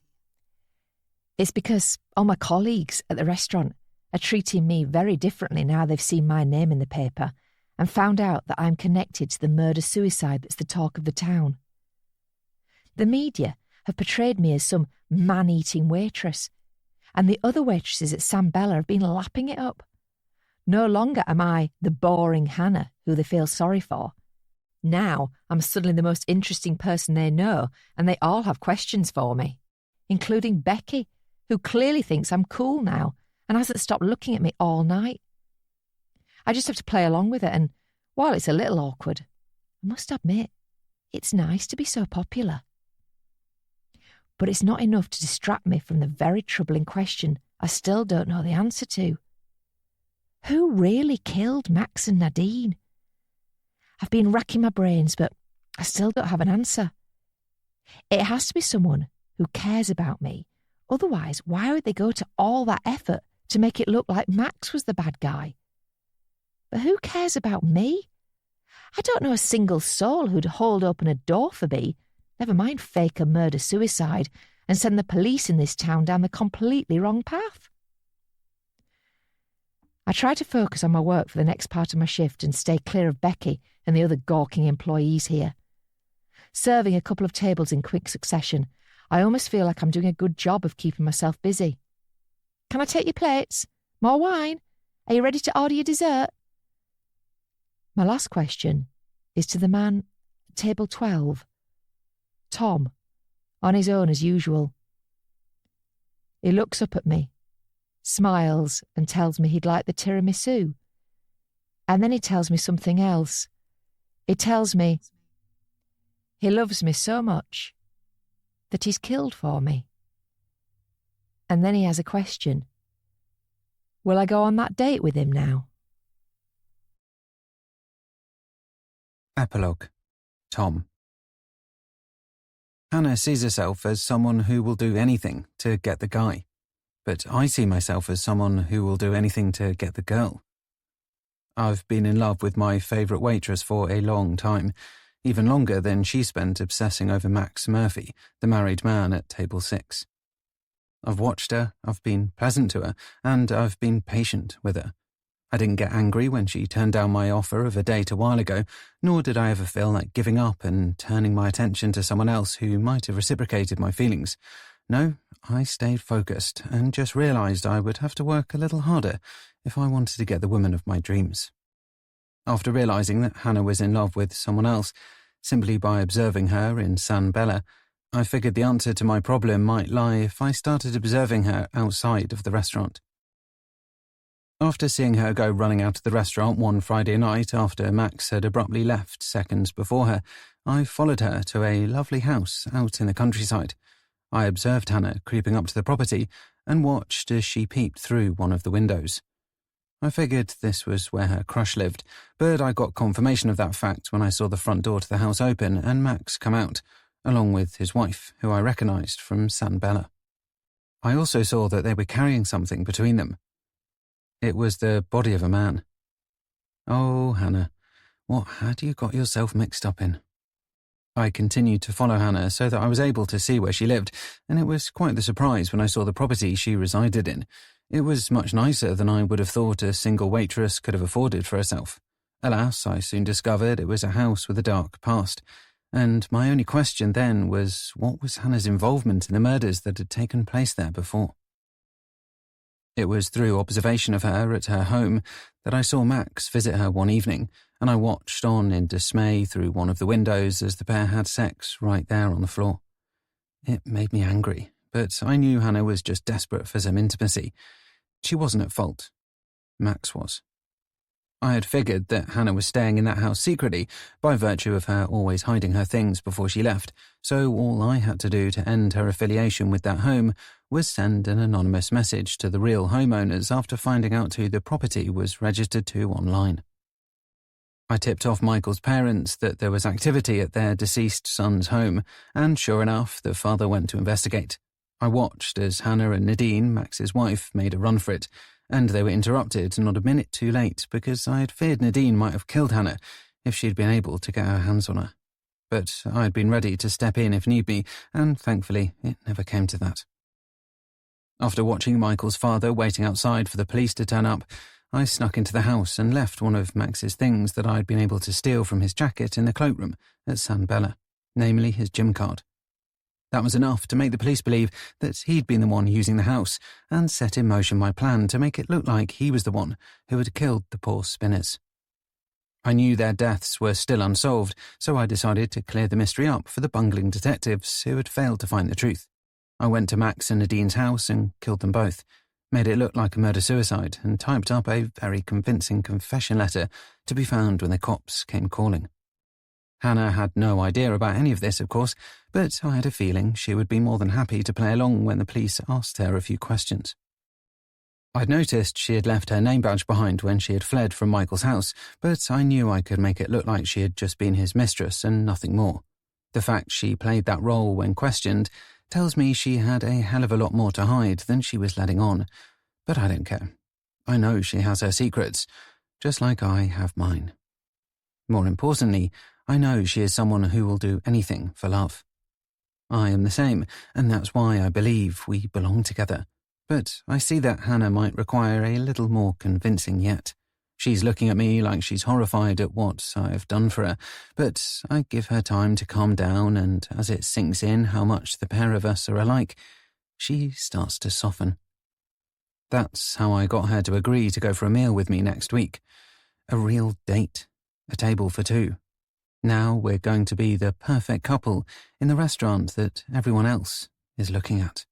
It's because all my colleagues at the restaurant are treating me very differently now they've seen my name in the paper and found out that I'm connected to the murder-suicide that's the talk of the town. The media have portrayed me as some man-eating waitress, and the other waitresses at Sam Bella have been lapping it up. No longer am I the boring Hannah who they feel sorry for. Now I'm suddenly the most interesting person they know, and they all have questions for me, including Becky, who clearly thinks I'm cool now and hasn't stopped looking at me all night. I just have to play along with it and While it's a little awkward, I must admit, it's nice to be so popular. But it's not enough to distract me from the very troubling question I still don't know the answer to. Who really killed Max and Nadine? I've been racking my brains, but I still don't have an answer. It has to be someone who cares about me. Otherwise, why would they go to all that effort to make it look like Max was the bad guy? But who cares about me? I don't know a single soul who'd hold open a door for me, never mind fake a murder-suicide, and send the police in this town down the completely wrong path. I try to focus on my work for the next part of my shift and stay clear of Becky and the other gawking employees here. Serving a couple of tables in quick succession, I almost feel like I'm doing a good job of keeping myself busy. Can I take your plates? More wine? Are you ready to order your dessert? My last question is to the man at table 12. Tom, on his own as usual. He looks up at me, smiles and tells me he'd like the tiramisu. And then he tells me something else. He tells me he loves me so much that he's killed for me. And then he has a question. Will I go on that date with him now? Epilogue. Tom. Hannah sees herself as someone who will do anything to get the guy, but I see myself as someone who will do anything to get the girl. I've been in love with my favourite waitress for a long time, even longer than she spent obsessing over Max Murphy, the married man at table 6. I've watched her, I've been pleasant to her, and I've been patient with her. I didn't get angry when she turned down my offer of a date a while ago, nor did I ever feel like giving up and turning my attention to someone else who might have reciprocated my feelings. No, I stayed focused and just realised I would have to work a little harder if I wanted to get the woman of my dreams. After realising that Hannah was in love with someone else, simply by observing her in San Bella, I figured the answer to my problem might lie if I started observing her outside of the restaurant. After seeing her go running out of the restaurant one Friday night after Max had abruptly left seconds before her, I followed her to a lovely house out in the countryside. I observed Hannah creeping up to the property and watched as she peeped through one of the windows. I figured this was where her crush lived, but I got confirmation of that fact when I saw the front door to the house open and Max come out, along with his wife, who I recognised from San Bella. I also saw that they were carrying something between them. It was the body of a man. Oh, Hannah, what had you got yourself mixed up in? I continued to follow Hannah so that I was able to see where she lived, and it was quite the surprise when I saw the property she resided in. It was much nicer than I would have thought a single waitress could have afforded for herself. Alas, I soon discovered it was a house with a dark past, and my only question then was what was Hannah's involvement in the murders that had taken place there before? It was through observation of her at her home that I saw Max visit her one evening, and I watched on in dismay through one of the windows as the pair had sex right there on the floor. It made me angry, but I knew Hannah was just desperate for some intimacy. She wasn't at fault. Max was. I had figured that Hannah was staying in that house secretly by virtue of her always hiding her things before she left, so all I had to do to end her affiliation with that home was send an anonymous message to the real homeowners after finding out who the property was registered to online. I tipped off Michael's parents that there was activity at their deceased son's home, and sure enough, the father went to investigate. I watched as Hannah and Nadine, Max's wife, made a run for it, and they were interrupted not a minute too late because I had feared Nadine might have killed Hannah if she had been able to get her hands on her. But I had been ready to step in if need be, and thankfully it never came to that. After watching Michael's father waiting outside for the police to turn up, I snuck into the house and left one of Max's things that I had been able to steal from his jacket in the cloakroom at San Bella, namely his gym card. That was enough to make the police believe that he'd been the one using the house and set in motion my plan to make it look like he was the one who had killed the poor spinners. I knew their deaths were still unsolved, so I decided to clear the mystery up for the bungling detectives who had failed to find the truth. I went to Max and Nadine's house and killed them both. made it look like a murder-suicide, and typed up a very convincing confession letter to be found when the cops came calling. Hannah had no idea about any of this, of course, but I had a feeling she would be more than happy to play along when the police asked her a few questions. I'd noticed she had left her name badge behind when she had fled from Michael's house, but I knew I could make it look like she had just been his mistress and nothing more. The fact she played that role when questioned tells me she had a hell of a lot more to hide than she was letting on, but I don't care. I know she has her secrets, just like I have mine. More importantly, I know she is someone who will do anything for love. I am the same, and that's why I believe we belong together. But I see that Hannah might require a little more convincing yet. She's looking at me like she's horrified at what I have done for her, but I give her time to calm down, and as it sinks in how much the pair of us are alike, she starts to soften. That's how I got her to agree to go for a meal with me next week. A real date. A table for two. Now we're going to be the perfect couple in the restaurant that everyone else is looking at.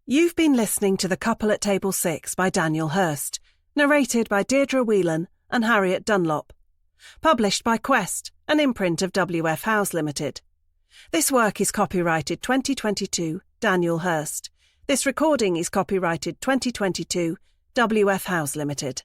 You've been listening to The Couple at Table 6 by Daniel Hurst, narrated by Deirdre Whelan and Harriet Dunlop. Published by Quest, an imprint of W.F. Howes Limited. This work is copyrighted 2022 Daniel Hurst. This recording is copyrighted 2022 W.F. Howes Limited.